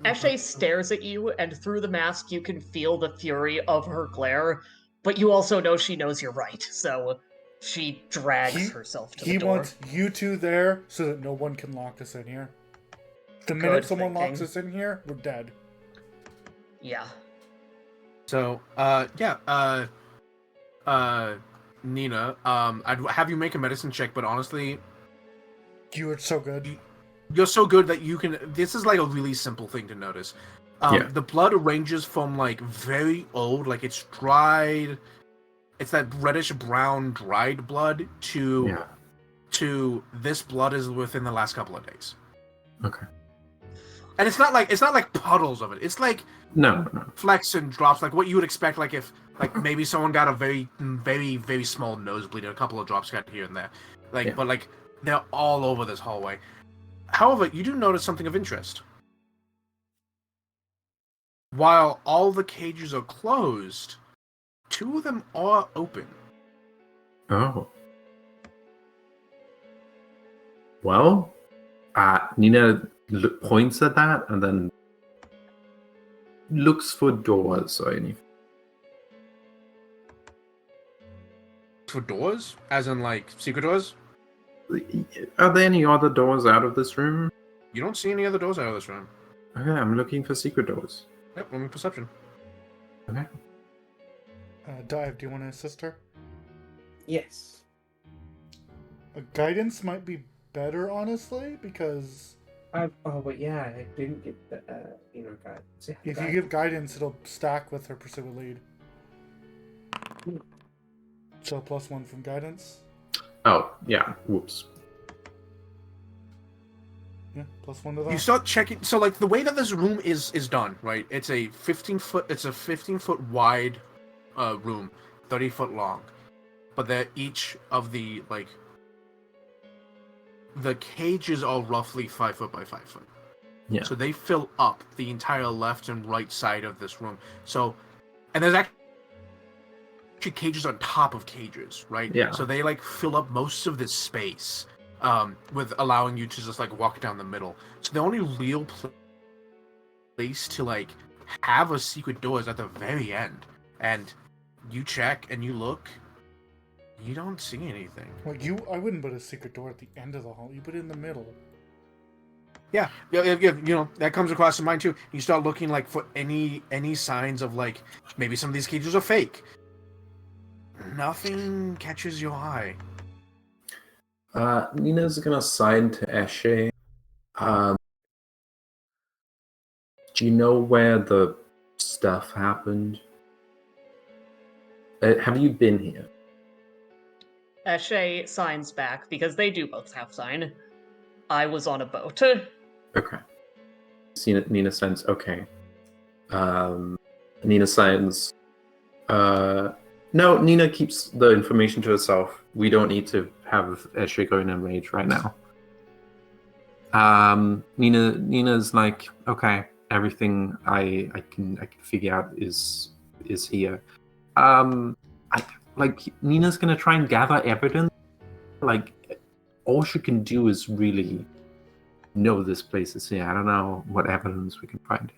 Eshe stares at you, and through the mask you can feel the fury of her glare, but you also know she knows you're right, so she drags herself to the He door. wants you two there so that no one can lock us in here. The minute Good someone locks thinking. us in here, we're dead. Yeah. So, Nina, I'd have you make a medicine check, but honestly, You are so good. you're so good that you can. This is like a really simple thing to notice. Yeah. The blood ranges from like very old, like it's dried. It's that reddish brown dried blood Yeah. to this blood is within the last couple of days. Okay. And it's not like puddles of it. It's like No. flecks and drops, like what you would expect, like if like maybe someone got a very, very, very small nosebleed and a couple of drops got here and there. Like, Yeah. but like they're all over this hallway. However, you do notice something of interest. While all the cages are closed, 2 of them are open. Oh. Well, Nina points at that and then looks for doors or anything. For doors? As in like secret doors? Are there any other doors out of this room? You don't see any other doors out of this room. Okay, I'm looking for secret doors. Yep, room of perception. Okay. Dive, do you want to assist her? Yes. Guidance might be better, honestly, because But yeah, I didn't get the guide. if you give guidance, it'll stack with her pursue a lead. So +1 from guidance. Oh, yeah. Whoops. Yeah, +1 to that. You start checking. So, like, the way that this room is done, right? It's a 15-foot wide room, 30-foot long. But they're each of the cages are roughly 5 foot by 5 foot. Yeah. So they fill up the entire left and right side of this room. So, and there's actually cages on top of cages, right? Yeah. So they fill up most of this space, with allowing you to just walk down the middle. So the only real place to have a secret door is at the very end, and you check and you look. You don't see anything. I wouldn't put a secret door at the end of the hall. You put it in the middle. Yeah, that comes across in mind too. You start looking for any signs of maybe some of these cages are fake. Nothing catches your eye. Nina's gonna sign to Eshe. Do you know where the stuff happened? Have you been here? Eshe signs back, because they do both have sign. I was on a boat. Okay. Nina signs, okay. Nina signs, no, Nina keeps the information to herself. We don't need to have Eshe go in a rage right now. Nina's like, okay, everything I can figure out is here. Nina's gonna try and gather evidence. All she can do is really know this place is here. I don't know what evidence we can find.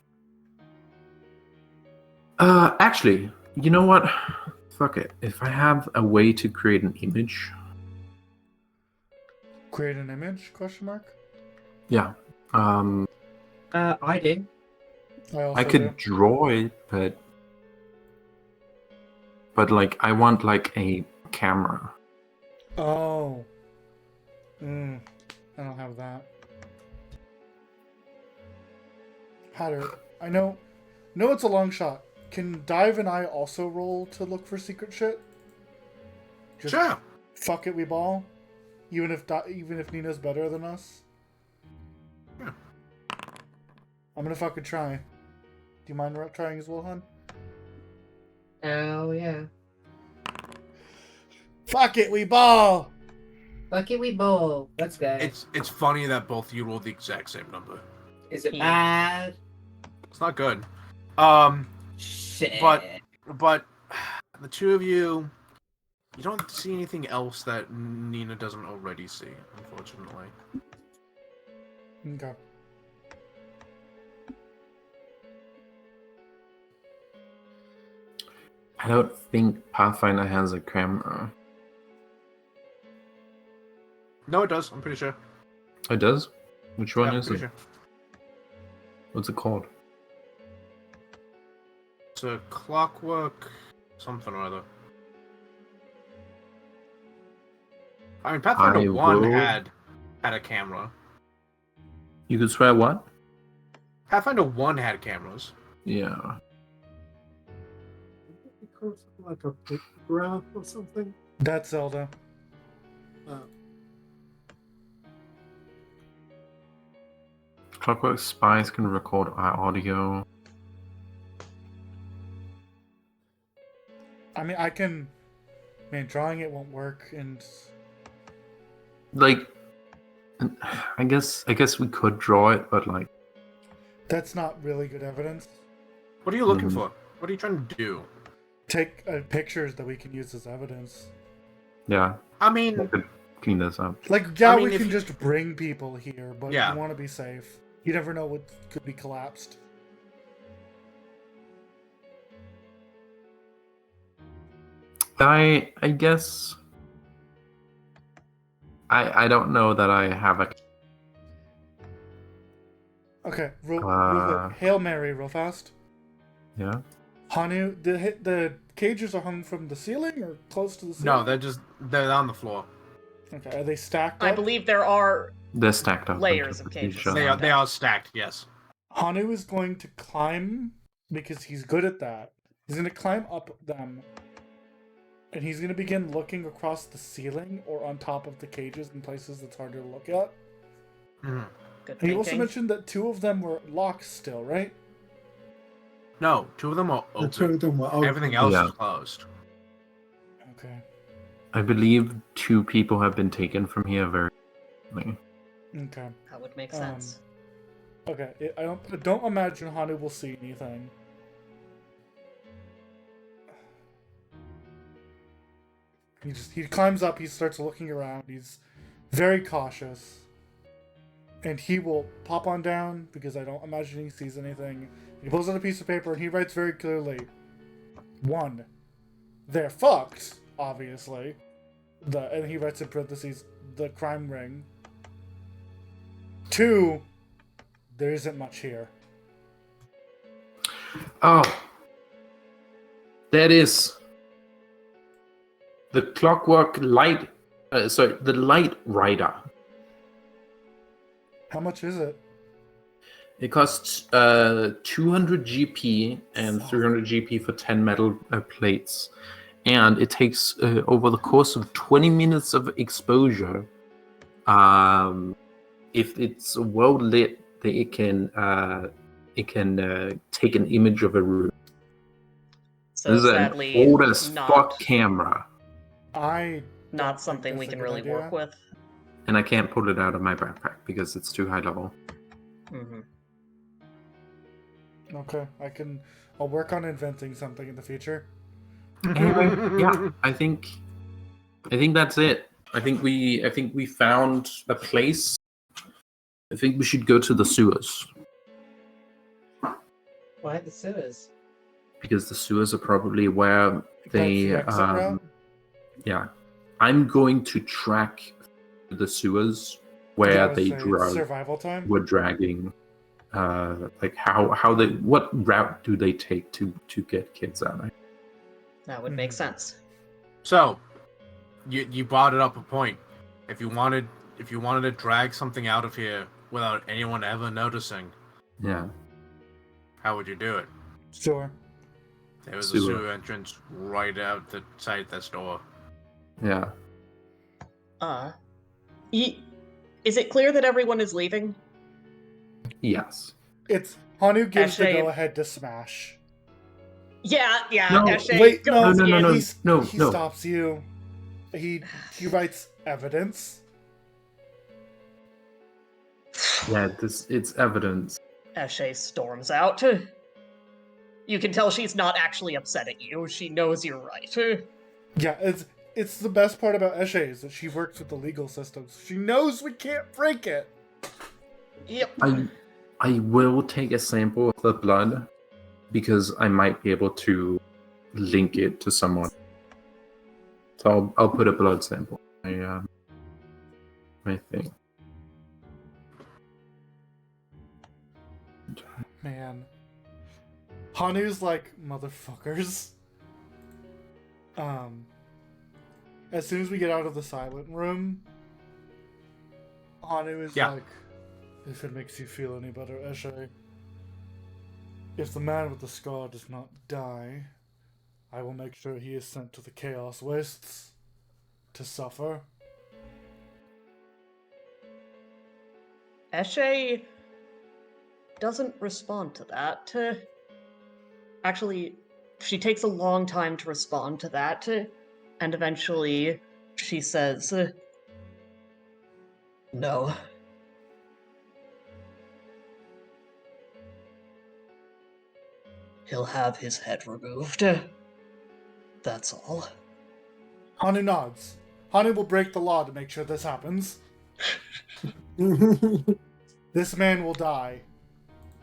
Actually, you know what? Fuck it. If I have a way to create an image, Create an image? Question mark. yeah. I do. Also I could draw it, but like I want like a camera. do. Oh. I don't have that. Hatter, I know it's a long shot. Can Dive and I also roll to look for secret shit? Just Sure. fuck it, we ball. Even if Nina's better than us. Yeah. I'm gonna fucking try. Do you mind trying as well, hon? Oh yeah. Fuck it, we ball. Fuck it, we bowl. Let's go. It's funny that both you rolled the exact same number. Is it bad? It's not good. Shit. But the two of you don't see anything else that Nina doesn't already see, unfortunately. Okay. I don't think Pathfinder has a camera. No, it does. I'm pretty sure. It does? Which one Yeah, I'm is it? pretty sure. What's it called? It's a clockwork something or other. I mean, Pathfinder I 1 will- had a camera. You could swear what? Pathfinder 1 had cameras. Yeah. Like a pictograph or something. That's Zelda. Clockwork Spies can record audio. I mean, I can. Man, drawing it won't work, and Like, I guess we could draw it, but like, that's not really good evidence. What are you looking Mhm. for? What are you trying to do? Take pictures that we can use as evidence. yeah, I I mean, could clean this up. Like, yeah, I mean, we if can you- just bring people here, but Yeah. we want to be safe. You never know what could be collapsed. I guess I don't know that I have a. Okay, real Uh, quick. Hail Mary, real fast. Yeah. Hanu, the cages are hung from the ceiling or close to the ceiling? no, they're on the floor. Okay, are they stacked I up? believe there are. They're stacked up. Layers on top of each cages. other. They are stacked. Yes. Hanu is going to climb because he's good at that. He's going to climb up them. And he's going to begin looking across the ceiling or on top of the cages in places that's harder to look at. Mhm. Good And he also thinking. mentioned that 2 of them were locked still, right? No, 2 of them are The two open. of them were open. Everything else Yeah. is closed. Okay. I believe 2 people have been taken from here very recently. Okay. That would make Um, sense. Okay. I don't imagine Hanu will see anything. He climbs up, he starts looking around, he's very cautious. And he will pop on down because I don't imagine he sees anything. He pulls out a piece of paper and he writes very clearly 1. They're fucked, obviously. And he writes in parentheses the crime ring. 2. There isn't much here. Oh, that is the Clockwork Light. The Light Rider. How much is it? It costs 200 GP and 300 GP for 10 metal plates, and it takes over the course of 20 minutes of exposure. If it's well lit, it can take an image of a room. So This is sadly, an old as not, fuck camera, I not something we that's a can good really idea. work with. and I can't pull it out of my backpack because it's too high level. Hmm. Okay, I'll work on inventing something in the future. Anyway, yeah, I think that's it. I think we found a place I think we should go to the sewers. Why the sewers? Because the sewers are probably where they That's the exit route? yeah. I'm going to track the sewers where Yeah, I was they saying, survival time. were dragging like how they what route do they take to get kids out? That would make sense. So, you brought it up a point. If you wanted to drag something out of here without anyone ever noticing, Yeah. how would you do it? Sure. There was Sewer. a sewer entrance right out the side of this door. Yeah. Is it clear that everyone is leaving? Yes. It's Hanu gives the Eshe- go ahead to smash. Yeah. No, Eshe Wait, goes no, in. He stops you. He writes evidence. Yeah, it's evidence. Eshe storms out. You can tell she's not actually upset at you. She knows you're right. Yeah, it's the best part about Eshe is that she works with the legal systems. She knows we can't break it. Yep. I will take a sample of the blood because I might be able to link it to someone. So I'll put a blood sample. I think. Man. Hanu's like, motherfuckers. As soon as we get out of the silent room, Hanu is Yeah. like, if it makes you feel any better, Eshe, if the man with the scar does not die, I will make sure he is sent to the Chaos Wastes to suffer. Eshe doesn't respond to that. Actually, she takes a long time to respond to that, and eventually she says, no. He'll have his head removed. That's all. Hanu nods. Hanu will break the law to make sure this happens. This man will die.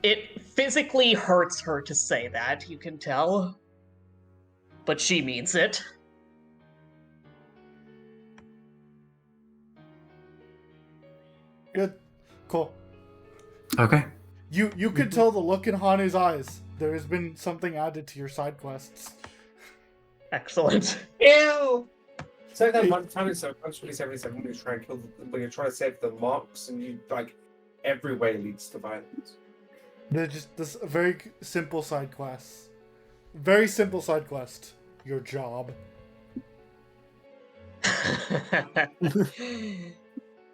It physically hurts her to say that, you can tell. But she means it. Good. Cool. Okay. You could tell the look in Hanu's eyes. There has been something added to your side quests. Excellent. Ew! So that one time in Punch 2077 when you're trying to save the marks and you like every way leads to violence. They're just this very simple side quest. Very simple side quest. Your job.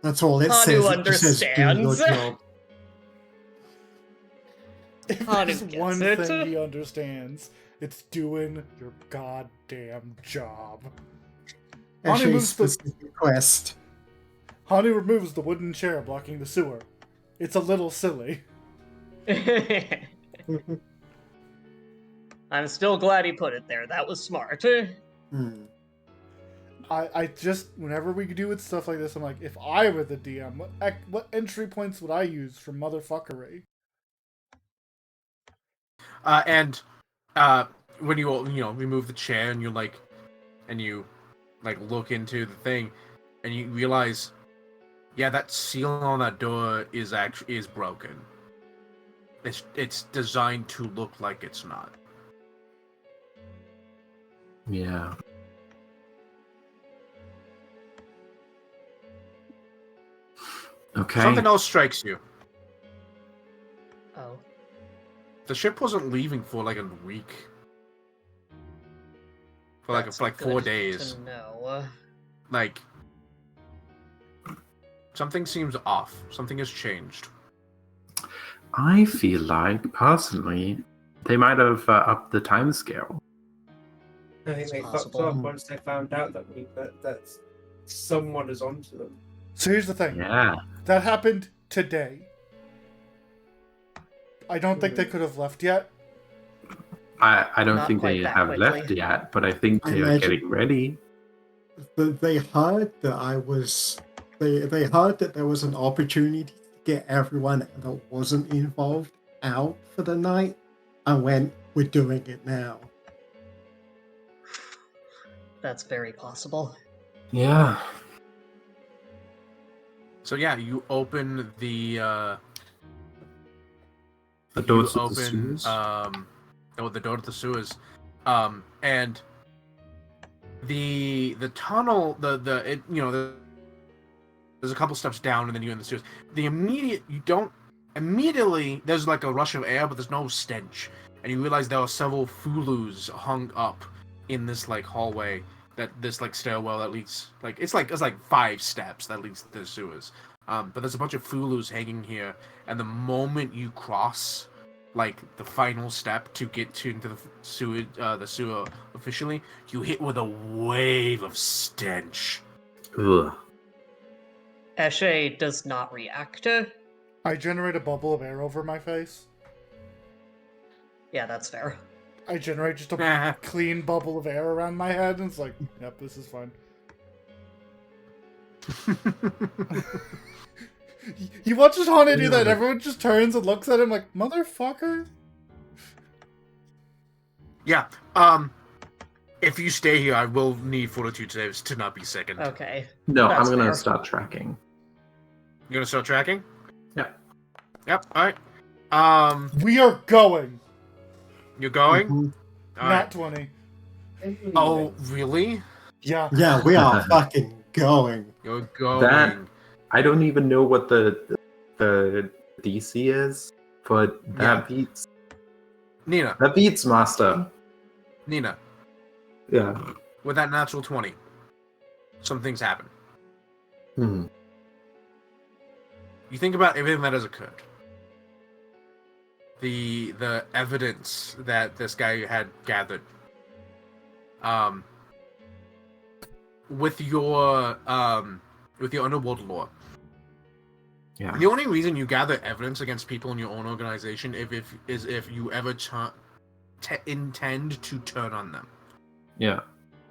That's all it Hanu says. It just says, "Do your understands." job." If Hanu there's gets one it. thing he understands, it's doing your goddamn job. Hanu Actually, moves the specific quest. Hanu removes the wooden chair blocking the sewer. It's a little silly. I'm still glad he put it there. That was smart. Hmm. I just, whenever we do with stuff like this, I'm like, if I were the DM, what entry points would I use for motherfuckery? And when you remove the chair and you look into the thing, and you realize, yeah, that seal on that door is broken. It's designed to look like it's not. Yeah. Okay. Something else strikes you. Oh. The ship wasn't leaving for like a week. For That's like 4 good days. to know. Like, something seems off. Something has changed. I feel like, personally, they might have upped the time scale. I think It's they fucked possible. up once they found out that someone is onto them. So here's the thing. Yeah. That happened today. I don't think they could have left yet. I don't Not think quite they that have quickly. left yet, but I think I they are imagine- getting ready. They heard that I was. They heard that there was an opportunity to get everyone that wasn't involved out for the night. I went, we're doing it now. That's very possible. Yeah. So yeah, you open the doors you of the sewers. the door to the sewers, and the tunnel, there's a couple steps down, and then you're in the sewers. Immediately there's like a rush of air, but there's no stench, and you realize there are several Fulus hung up in this like hallway, this like stairwell that leads it's like 5 steps that leads to the sewers. But there's a bunch of Fulus hanging here, and the moment you cross like the final step to get into the sewer officially, you hit with a wave of stench. Ugh. Eshe does not react. I generate a bubble of air over my face. Yeah, that's fair. I generate just a clean bubble of air around my head, and it's like, yep, this is fine. He watches Hane do that, everyone just turns and looks at him like, motherfucker? Yeah, if you stay here, I will need fortitude saves to not be second. Okay. No, That's I'm gonna fair. start tracking. You're gonna start tracking? Yep. Yep, alright. We are going! You're going? Mhm. Nat 20. Oh, really? Yeah. Yeah, we are fucking going. You're going. That I don't even know what the DC is, but that beats Master. Nina, Yeah. with that natural 20, some things happen. Hmm. You think about everything that has occurred. The evidence that this guy had gathered. With your underworld lore. Yeah. The only reason you gather evidence against people in your own organization is if you ever intend to turn on them. Yeah.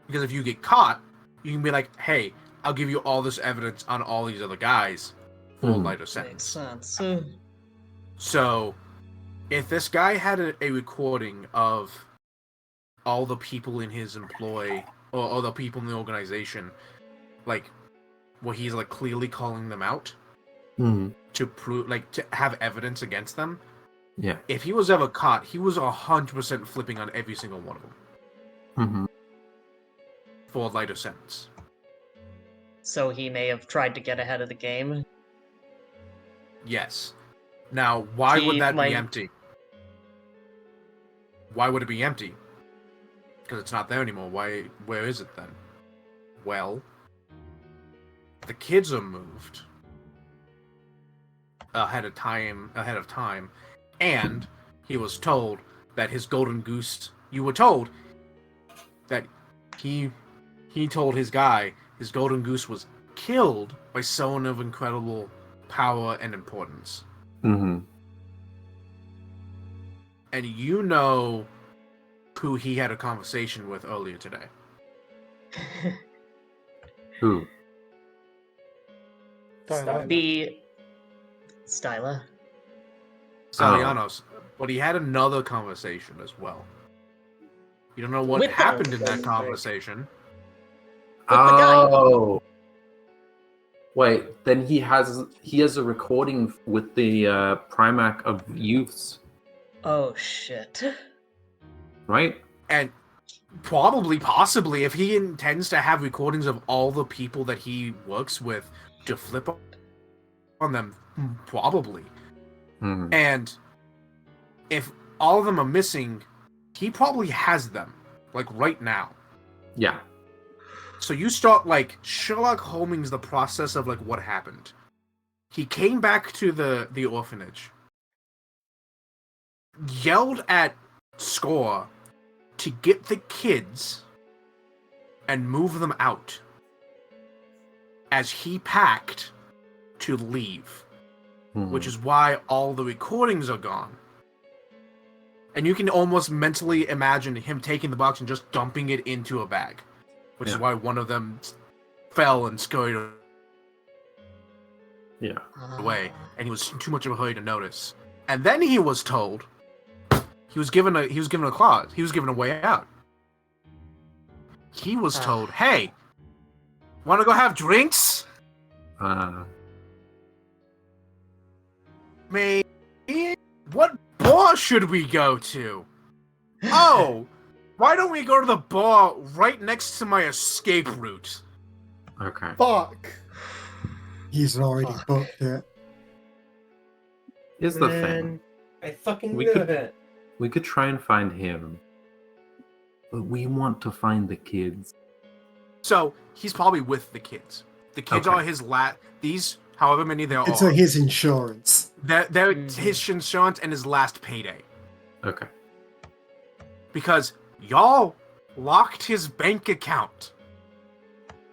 Because if you get caught, you can be like, hey, I'll give you all this evidence on all these other guys for a lighter Makes sentence. sense. So, if this guy had a recording of all the people in his employ, or all the people in the organization, like, where he's like clearly calling them out to prove, like, to have evidence against them. Yeah. If he was ever caught, he was 100% flipping on every single one of them Mm-hmm. for a lighter sentence. So he may have tried to get ahead of the game. Yes. Now, why He would that might- be empty? Why would it be empty? Because it's not there anymore. Where is it then? Well, the kids are moved ahead of time, and he was told that his golden goose. You were told that he told his guy his golden goose was killed by someone of incredible power and importance. Mm-hmm. And you know who he had a conversation with earlier today. Who? The Styla. Salianos. But he had another conversation as well. You don't know what With the- happened in that conversation. the guy. Oh. Wait, then he has a recording with the Primarch of Youths, Oh shit. right? And possibly, if he intends to have recordings of all the people that he works with to flip on them, probably. Hmm. And if all of them are missing, he probably has them, like right now. Yeah. So you start like Sherlock Holmes the process of like what happened. He came back to the orphanage, yelled at Score to get the kids and move them out as he packed to leave, which is why all the recordings are gone. And you can almost mentally imagine him taking the box and just dumping it into a bag, which is why one of them fell and scurried Yeah. away, and he was in too much of a hurry to notice. And then he was told he was given a clause. He was given a way out. He was told, "Hey, want to go have drinks? Maybe. What bar should we go to? Oh, why don't we go to the bar right next to my escape route?" Okay. Fuck. He's already booked it. Here's the thing. Man, I fucking We love could- it. We could try and find him, but we want to find the kids. So he's probably with the kids. The kids Okay. are his these, however many there It's are. his insurance. They're his insurance and his last payday. Okay. Because y'all locked his bank account.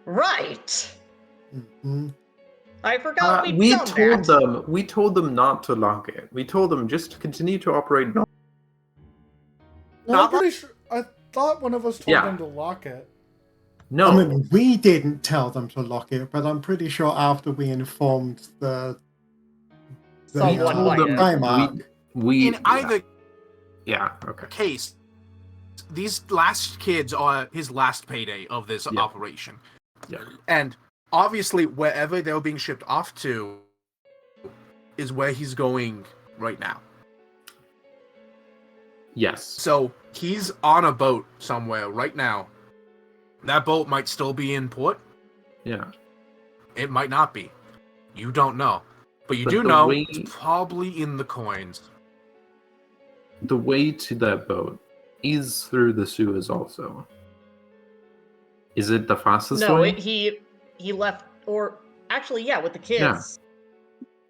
Right. Hmm. I forgot we'd we done told that. them. We told them not to lock it. We told them just to continue to operate. No, I'm Not pretty sure. I thought one of us told Yeah. them to lock it. No. I mean, we didn't tell them to lock it, but I'm pretty sure after we informed the Someone told them Primark, we In either Yeah. Okay. case, these last kids are his last payday of this Yeah. operation. Yeah. And obviously, wherever they're being shipped off to is where he's going right now. Yes. So he's on a boat somewhere right now. That boat might still be in port. Yeah. It might not be. You don't know. But you But do the know way- it's probably in the coins. The way to that boat is through the sewers. Also. Is it the fastest No, way? he left, or actually, yeah, with the kids.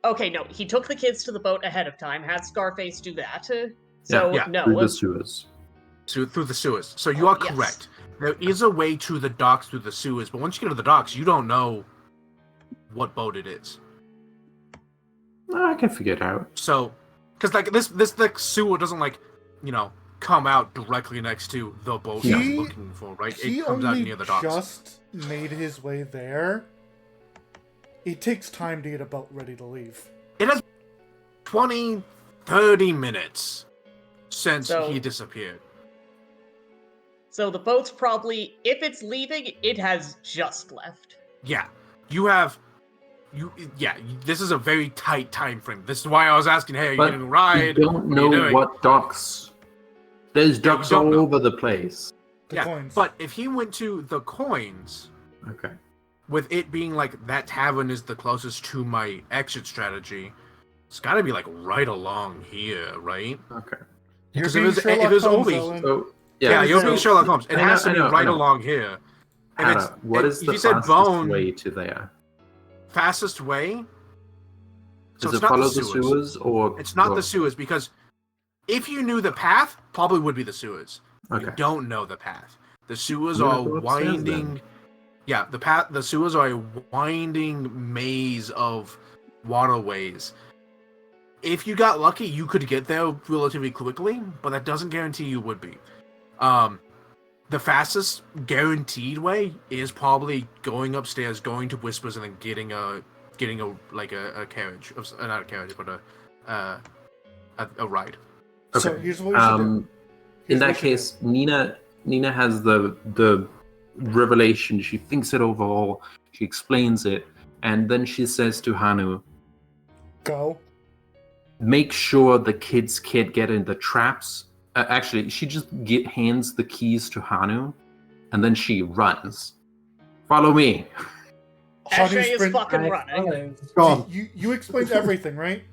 Yeah. Okay, no, he took the kids to the boat ahead of time. Had Scarface do that. So Yeah, no, Through the sewers. Through the sewers. So you are yes. correct. There is a way to the docks through the sewers, but once you get to the docks, you don't know what boat it is. I can figure it out. So, because like this the sewer doesn't come out directly next to the boat He- you're looking for, right? He It comes out only near the docks. just made his way there. It takes time to get a boat ready to leave. It has 20, 30 minutes since So- he disappeared. So the boat's probably, if it's leaving, it has just left. Yeah, this is a very tight time frame. This is why I was asking, hey, are you But getting a ride? We don't What are you know doing? what docks. There's Yeah, we docks don't all know. over the place. The Yeah, coins. but if he went to the coins, Okay. with it being like that tavern is the closest to my exit strategy, it's got to be like right along here, right? Okay. You're Because being if Sherlock it was Holmes, over, Ellen. So yeah, you're being so- Sherlock Holmes. It I has know- to be I know, right I know. along here. If Hannah, it's- what is if the you said fastest bone, way to there? fastest way? So Does it's it not follow the the sewers. sewers or? It's not or- the sewers because if you knew the path, probably would be the sewers. Okay. You don't know the path. The sewers I'm are gonna go upstairs, winding. then. Yeah, the sewers are a winding maze of waterways. If you got lucky, you could get there relatively quickly, but that doesn't guarantee you would be. The fastest guaranteed way is probably going upstairs, going to Whispers, and then getting a carriage, not a carriage, but a ride. So Okay. here's what we should do. In Here's that what we should case, Nina has the revelation. She thinks it over all. She explains it, and then she says to Hanu, Go. "Make sure the kids can't get in the traps." Actually, she just hands the keys to Hanu, and then she runs. Follow me. How do you Ashay is sprint- fucking I running. follow. gone. You explained everything, right?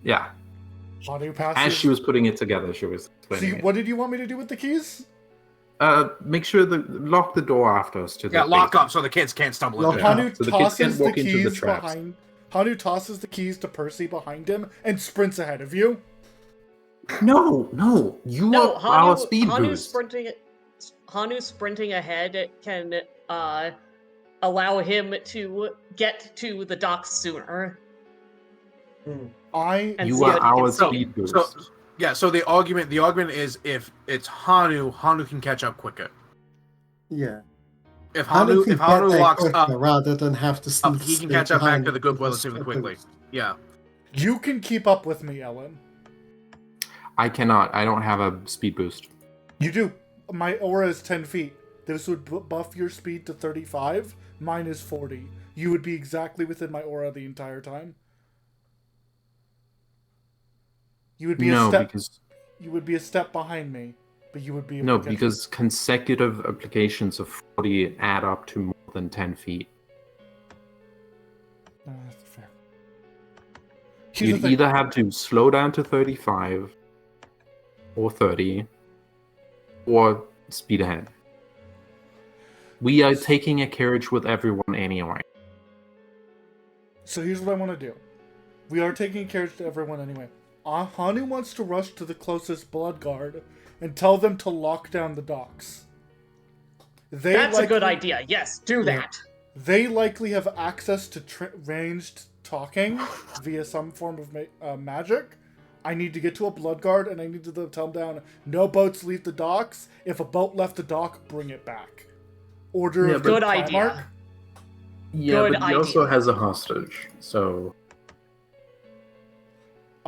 Yeah. How do you pass As it? she was putting it together, she was So explaining it. what did you want me to do with the keys? Make sure lock the door after us to the Yeah, lock basement. up so the kids can't stumble Lock into it. up. Hanu so the kids can't tosses the walk into the keys traps. behind. Hanu tosses the keys to Percy behind him and sprints ahead of you. No, you No, are our speed boost. Hanu's sprinting ahead can allow him to get to the docks sooner. I And You see are what he can our see. speed boost. So the argument is if it's Hanu can catch up quicker. Yeah. If Hanu Hanu walks up, rather than have to he can catch up back to the good relatively quickly. Yeah. You can keep up with me, Ellen. I cannot. I don't have a speed boost. You do. My aura is 10 feet. This would buff your speed to 35. Mine is 40. You would be exactly within my aura the entire time. You would be You would be a step behind me, but you would be. No, because consecutive applications of 40 add up to more than 10 feet. No, that's fair. You'd either have to slow down to 35, or 30, or speed ahead. We are taking a carriage with everyone anyway. So here's what I want to do. We are taking carriage to everyone anyway. Hanu wants to rush to the closest blood guard and tell them to lock down the docks. That's a good idea. Yes, do that. They likely have access to ranged talking via some form of magic. I need to get to a blood guard and I need to tell them down, no boats leave the docks. If a boat left the dock, bring it back. Order of good idea. Yeah, but he also has a hostage, so...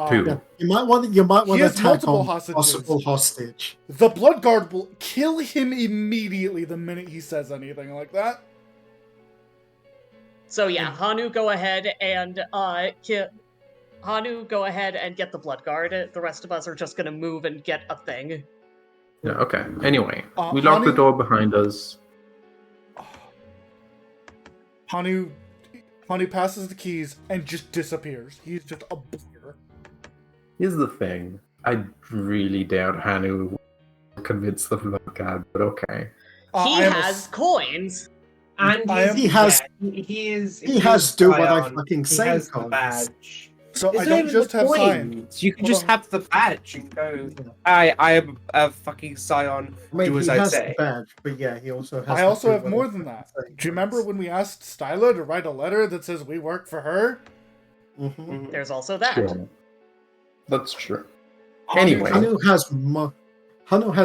Two. Yeah, you might want to attack on possible hostage. The blood guard will kill him immediately the minute he says anything like that. So yeah, Hanu, go ahead and get the blood guard. The rest of us are just gonna move and get a thing. Yeah. Okay. Anyway, we lock the door behind us. Hanu passes the keys and just disappears. He's just a blur. Here's the thing. I really doubt Hanu will convince the blood guard, but okay. He has coins. And he has do what I fucking say. He has the badge. So I don't just have Scion. You can just have the badge and go, I am a fucking Scion. Do as I say. The badge, but yeah, he also has. I also have more than that. Do you remember when we asked Styla to write a letter that says we work for her? Mm-hmm. There's also that. Sure. That's true. Anyway, Hanu has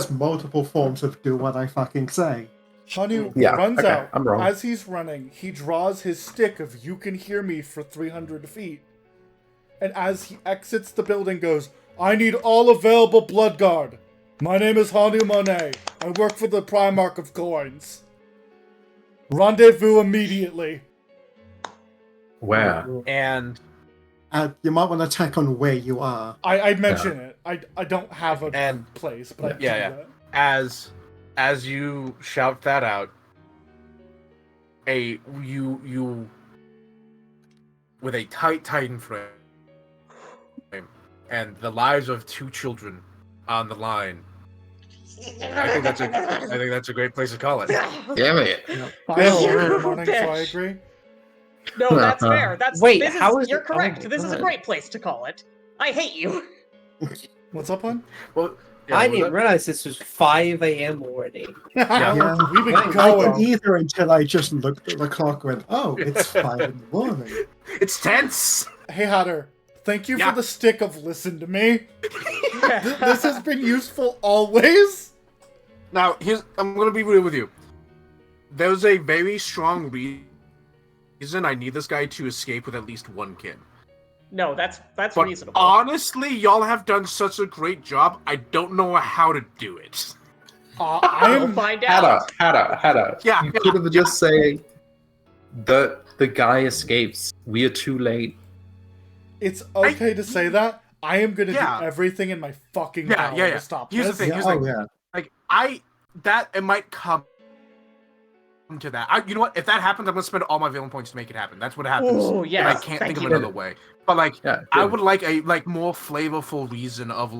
multiple forms of do what I fucking say. Hanu runs out. I'm wrong. As he's running, he draws his stick of "You can hear me" for 300 feet. And as he exits the building, goes, "I need all available blood guard. My name is Hanu Monet. I work for the Primarch of Coins. Rendezvous immediately." Where? And you might want to attack on where you are. I'd mention it. I don't have a place, but As you shout that out, you with a tight Titan frame and the lives of 2 children on the line. I think that's a great place to call it. Damn it! So I agree. No, that's fair. You're correct. This is a great place to call it. I hate you. What's up, hon? Well, I didn't realize this was 5 a.m. already. Yeah, we've been I going. didn't either until I just looked at the clock and went, "Oh, it's 5 in the morning." It's tense. Hey, Hatter. Thank you for the stick of "listen to me." This has been useful always. Now, I'm going to be real with you. There's a very strong reason I need this guy to escape with at least 1 kid. No, that's but reasonable. Honestly, y'all have done such a great job. I don't know how to do it. We'll find out. Hatter. Yeah. You could have just say the guy escapes. We are too late. It's okay to say that. I am going to do everything in my fucking power to stop Here's this. the thing. Like it might come to that. You know what? If that happens, I'm gonna spend all my villain points to make it happen. That's what happens. Oh yes. I can't think of another way. But I would like a more flavorful reason of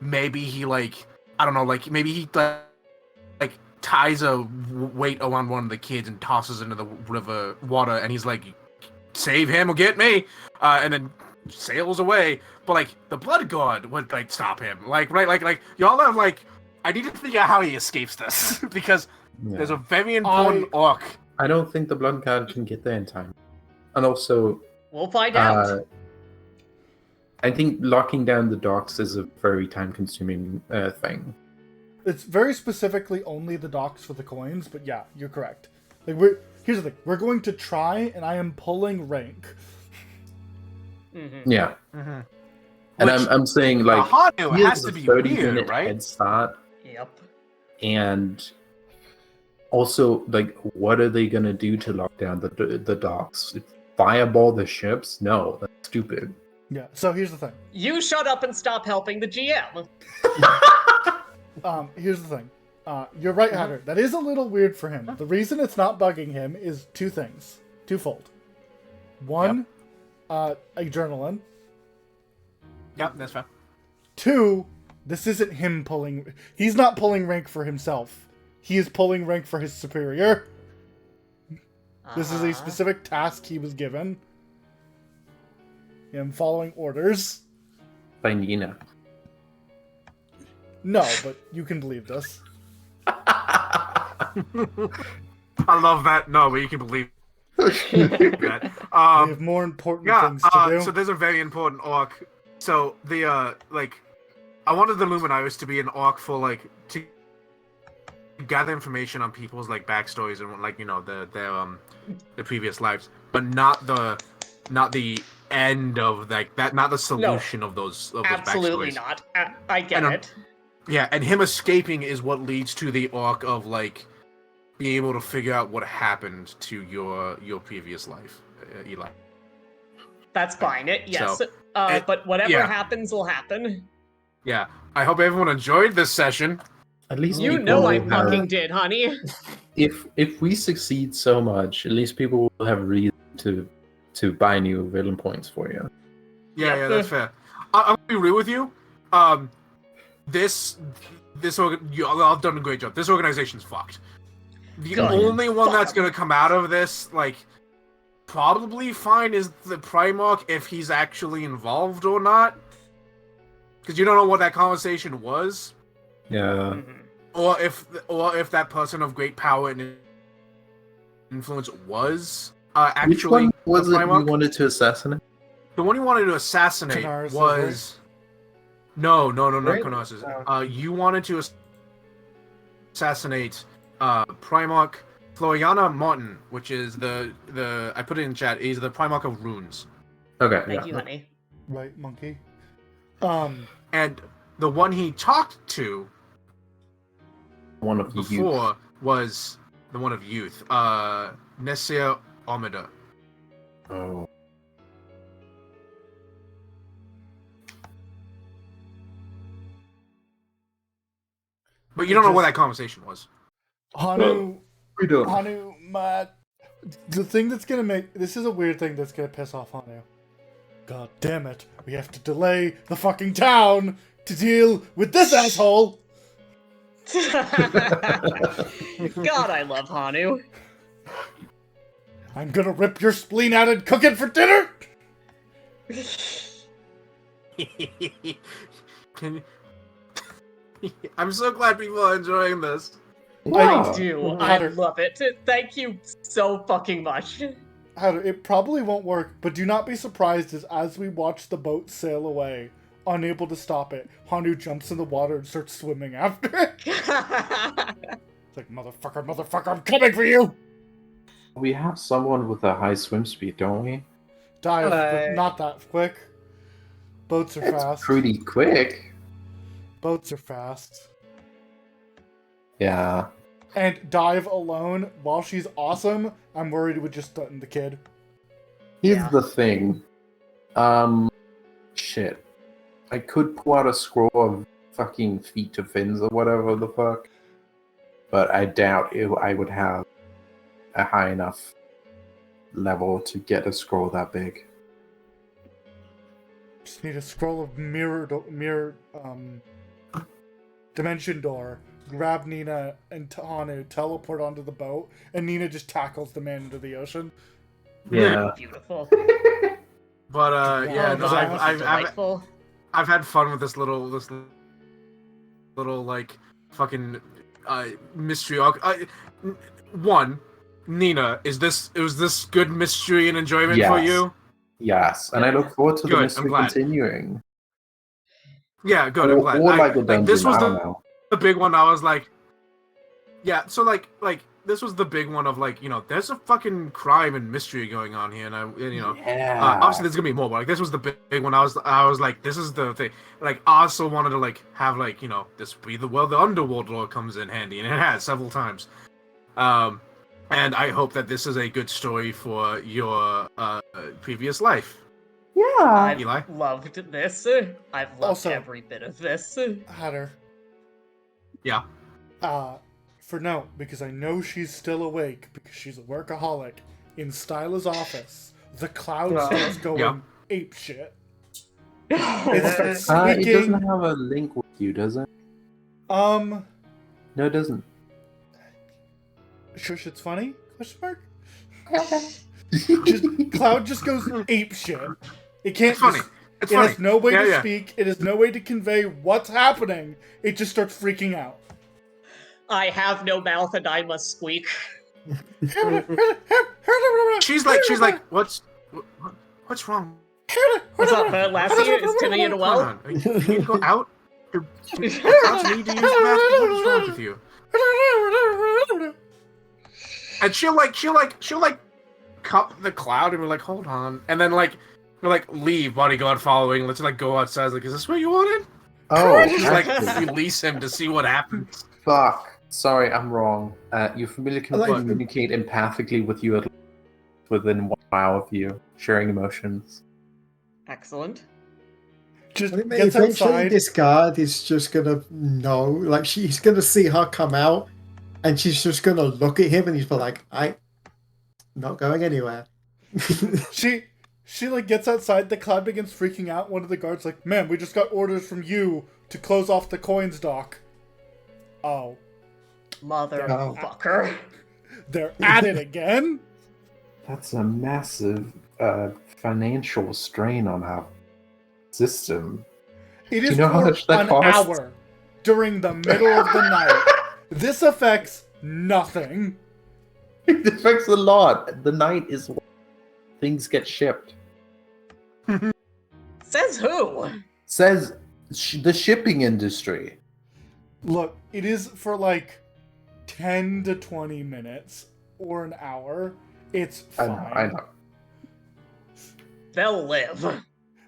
maybe he I don't know, maybe he ties a weight around one of the kids and tosses into the river water, and he's like, "Save him or get me," and then sails away. But the blood god would stop him. Y'all have I need to figure out how he escapes this because there's a very important orc. I don't think the blood guard can get there in time. And also, we'll find out. I think locking down the docks is a very time-consuming thing. It's very specifically only the docks for the coins, but yeah, you're correct. Like here's the thing: we're going to try, and I am pulling rank. Mm-hmm. Yeah. Mhm. And Which- I'm saying like Hanu he has has to a be 30-minute weird, right? head start, Yep. and also like what are they gonna do to lock down the docks? Fireball the ships? No, that's stupid. Yeah. So here's the thing. You shut up and stop helping the GM. Here's the thing. You're right, Hatter. That is a little weird for him. The reason it's not bugging him is twofold. One, adrenaline. Yep, that's fine. Two, this isn't him pulling. He's not pulling rank for himself. He is pulling rank for his superior. This is a specific task he was given. Him following orders. By Nina. No, but you can believe this. I love that. No, but you can believe that. We have more important things to do. So there's a very important orc. So the I wanted the Luminarius to be an orc for like to gather information on people's like backstories and like their previous lives, but not the end of like that, not the solution of those Absolutely backstories. not. I get And, it. Yeah, and him escaping is what leads to the arc of like being able to figure out what happened to your previous life, Eli. That's fine. Yes. So, but whatever yeah. happens will happen. Yeah, I hope everyone enjoyed this session. At least You people know I will have- fucking did, honey. If we succeed so much, at least people will have reason to buy new villain points for you. Yeah, that's fair. I'm gonna be real with you. Y'all done a great job. This organization's fucked. The Good. only one Fuck that's 'em. gonna come out of this, like, probably fine is the Primarch if he's actually involved or not. Because you don't know what that conversation was, Yeah. Mhm. or if that person of great power and influence was Which actually one was the it you Primarch. wanted to assassinate? The one you wanted to assassinate Kanaris, was no, not Really? Kanaris. Oh. You wanted to assassinate Primarch Floriana Martin, which is the I put it in chat. He's the Primarch of Runes, Okay. Thank yeah. you, honey. Right, monkey? and the one he talked to One of the youth. before was the one of youth, Nessia Omida. Oh. But you don't know what that conversation was. Hanu, We don't. Hanu, the thing that's gonna make this is a weird thing that's gonna piss off Hanu. God damn it! We have to delay the fucking town to deal with this asshole. God, I love Hanu. I'm gonna rip your spleen out and cook it for dinner. Can I'm so glad people are enjoying this. Wow. I do. I Hatter. love it. Thank you so fucking much. Hatter, it probably won't work, but do not be surprised as we watch the boat sail away, unable to stop it, Hanu jumps in the water and starts swimming after it. It's like, motherfucker, I'm coming for you! We have someone with a high swim speed, don't we? Dive, but Hello. not that quick. Boats are It's fast. pretty quick. Boats are fast. Yeah. And dive alone, while she's awesome, I'm worried it would just stun the kid. Here's Yeah. the thing. Shit. I could pull out a scroll of fucking feet to fins or whatever the fuck. But I doubt I would have a high enough level to get a scroll that big. Just need a scroll of mirror dimension door. Grab Nina and Hanu, teleport onto the boat, and Nina just tackles the man into the ocean. Yeah. Beautiful. But yeah, Wow, no, that's I've Delightful. I've had fun with this little like fucking mystery arc. One, Nina, was this good mystery and enjoyment for Yes. you? Yes. And I look forward to Good, the I'm mystery glad. continuing. Yeah, good. I'm glad. Or like a dungeon, this was I the don't know. the big one. I was like, yeah. So like this was the big one of like, there's a fucking crime and mystery going on here, and obviously there's gonna be more, but like this was the big one. I was like, this is the thing. Like I also wanted to like have like this be the underworld lore comes in handy, and it has several times. And I hope that this is a good story for your previous life. Yeah. I've Eli? loved this. I've loved Also- every bit of this. Hatter. Yeah. For note, because I know she's still awake because she's a workaholic. In Styla's office, the cloud starts going ape shit. It starts It speaking. doesn't have a link with you, does it? No, it doesn't. Shush, it's funny? Question mark? Cloud just goes ape shit. It can't. It's funny. just- It's it funny. has no way Yeah, to yeah. speak. It has no way to convey what's happening. It just starts freaking out. I have no mouth and I must squeak. She's like, what's wrong? What's up, Lassie? Is Timmy in Hold well? on. You need to go out? Your clouds need to use the bathroom? What's wrong with you? And she'll cup the cloud and we're like, hold on. And then we're like, leave, bodyguard following. Let's like go outside. Like, is this where you wanted? Oh, Just like actually, release him to see what happens. fuck. Sorry, I'm wrong. Your familiar can like- communicate empathically with you within 1 mile of you, sharing emotions. Excellent. Just I think gets eventually outside. this guard is just gonna know, like she's gonna see her come out, and she's just gonna look at him, and he's like, "I'm not going anywhere." She like gets outside. The cloud begins freaking out. One of the guards like, "Man, we just got orders from you to close off the coins dock." Oh, Motherfucker. they're at it again. That's a massive financial strain on our system. It is you know how for much that an costs? hour during the middle of the night. This affects nothing. It affects a lot. The night is when things get shipped. Says who? Says the shipping industry. Look, it is for like 10 to 20 minutes or an hour. It's fine. I know. They'll live.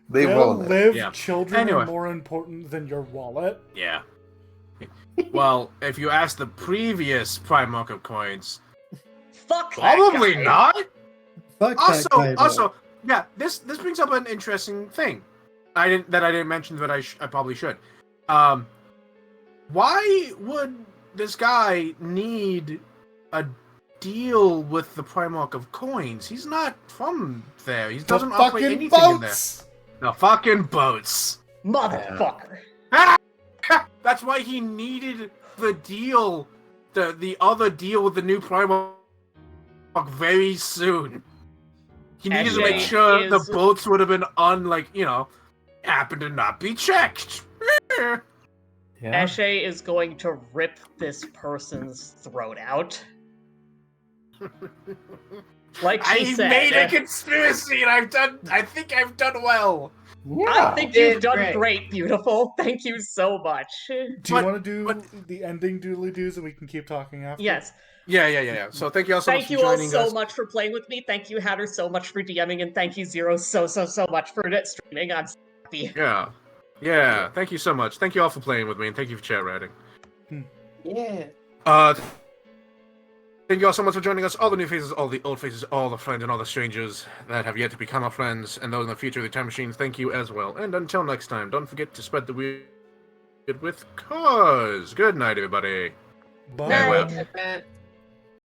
They They'll will. live. Yeah. Children Anyway. are more important than your wallet. Yeah. Well, if you ask the previous Primarch of coins, Fuck that probably guy. not. Fuck that guy, Also, yeah. This brings up an interesting thing. I didn't mention, but I probably should. Why would this guy need a deal with the Primarch of coins? He's not from there. He doesn't the operate fucking anything in there. boats. The fucking boats. Motherfucker. That's why he needed the deal, the other deal with the new Primarch very soon. He needed to make Eshe sure the is- boats would have been happened to not be checked. Yeah. Eshe is going to rip this person's throat out. Like she I said, made a conspiracy, and I think I've done well. I think you've Did done great. great, beautiful. Thank you so much. Do you But- want to do but- the ending doodly doos and we can keep talking after? Yes. Yeah. So thank you all so Thank much for you all joining so us. much for playing with me. Thank you, Hatter, so much for DMing, and thank you, Zero, so much for streaming. I'm so happy. Yeah. Thank you so much. Thank you all for playing with me, and thank you for chat writing. Yeah. Thank you all so much for joining us. All the new faces, all the old faces, all the friends, and all the strangers that have yet to become our friends, and those in the future of the time machines, thank you as well. And until next time, don't forget to spread the weird with cause. Good night, everybody. Bye. Farewell. Night.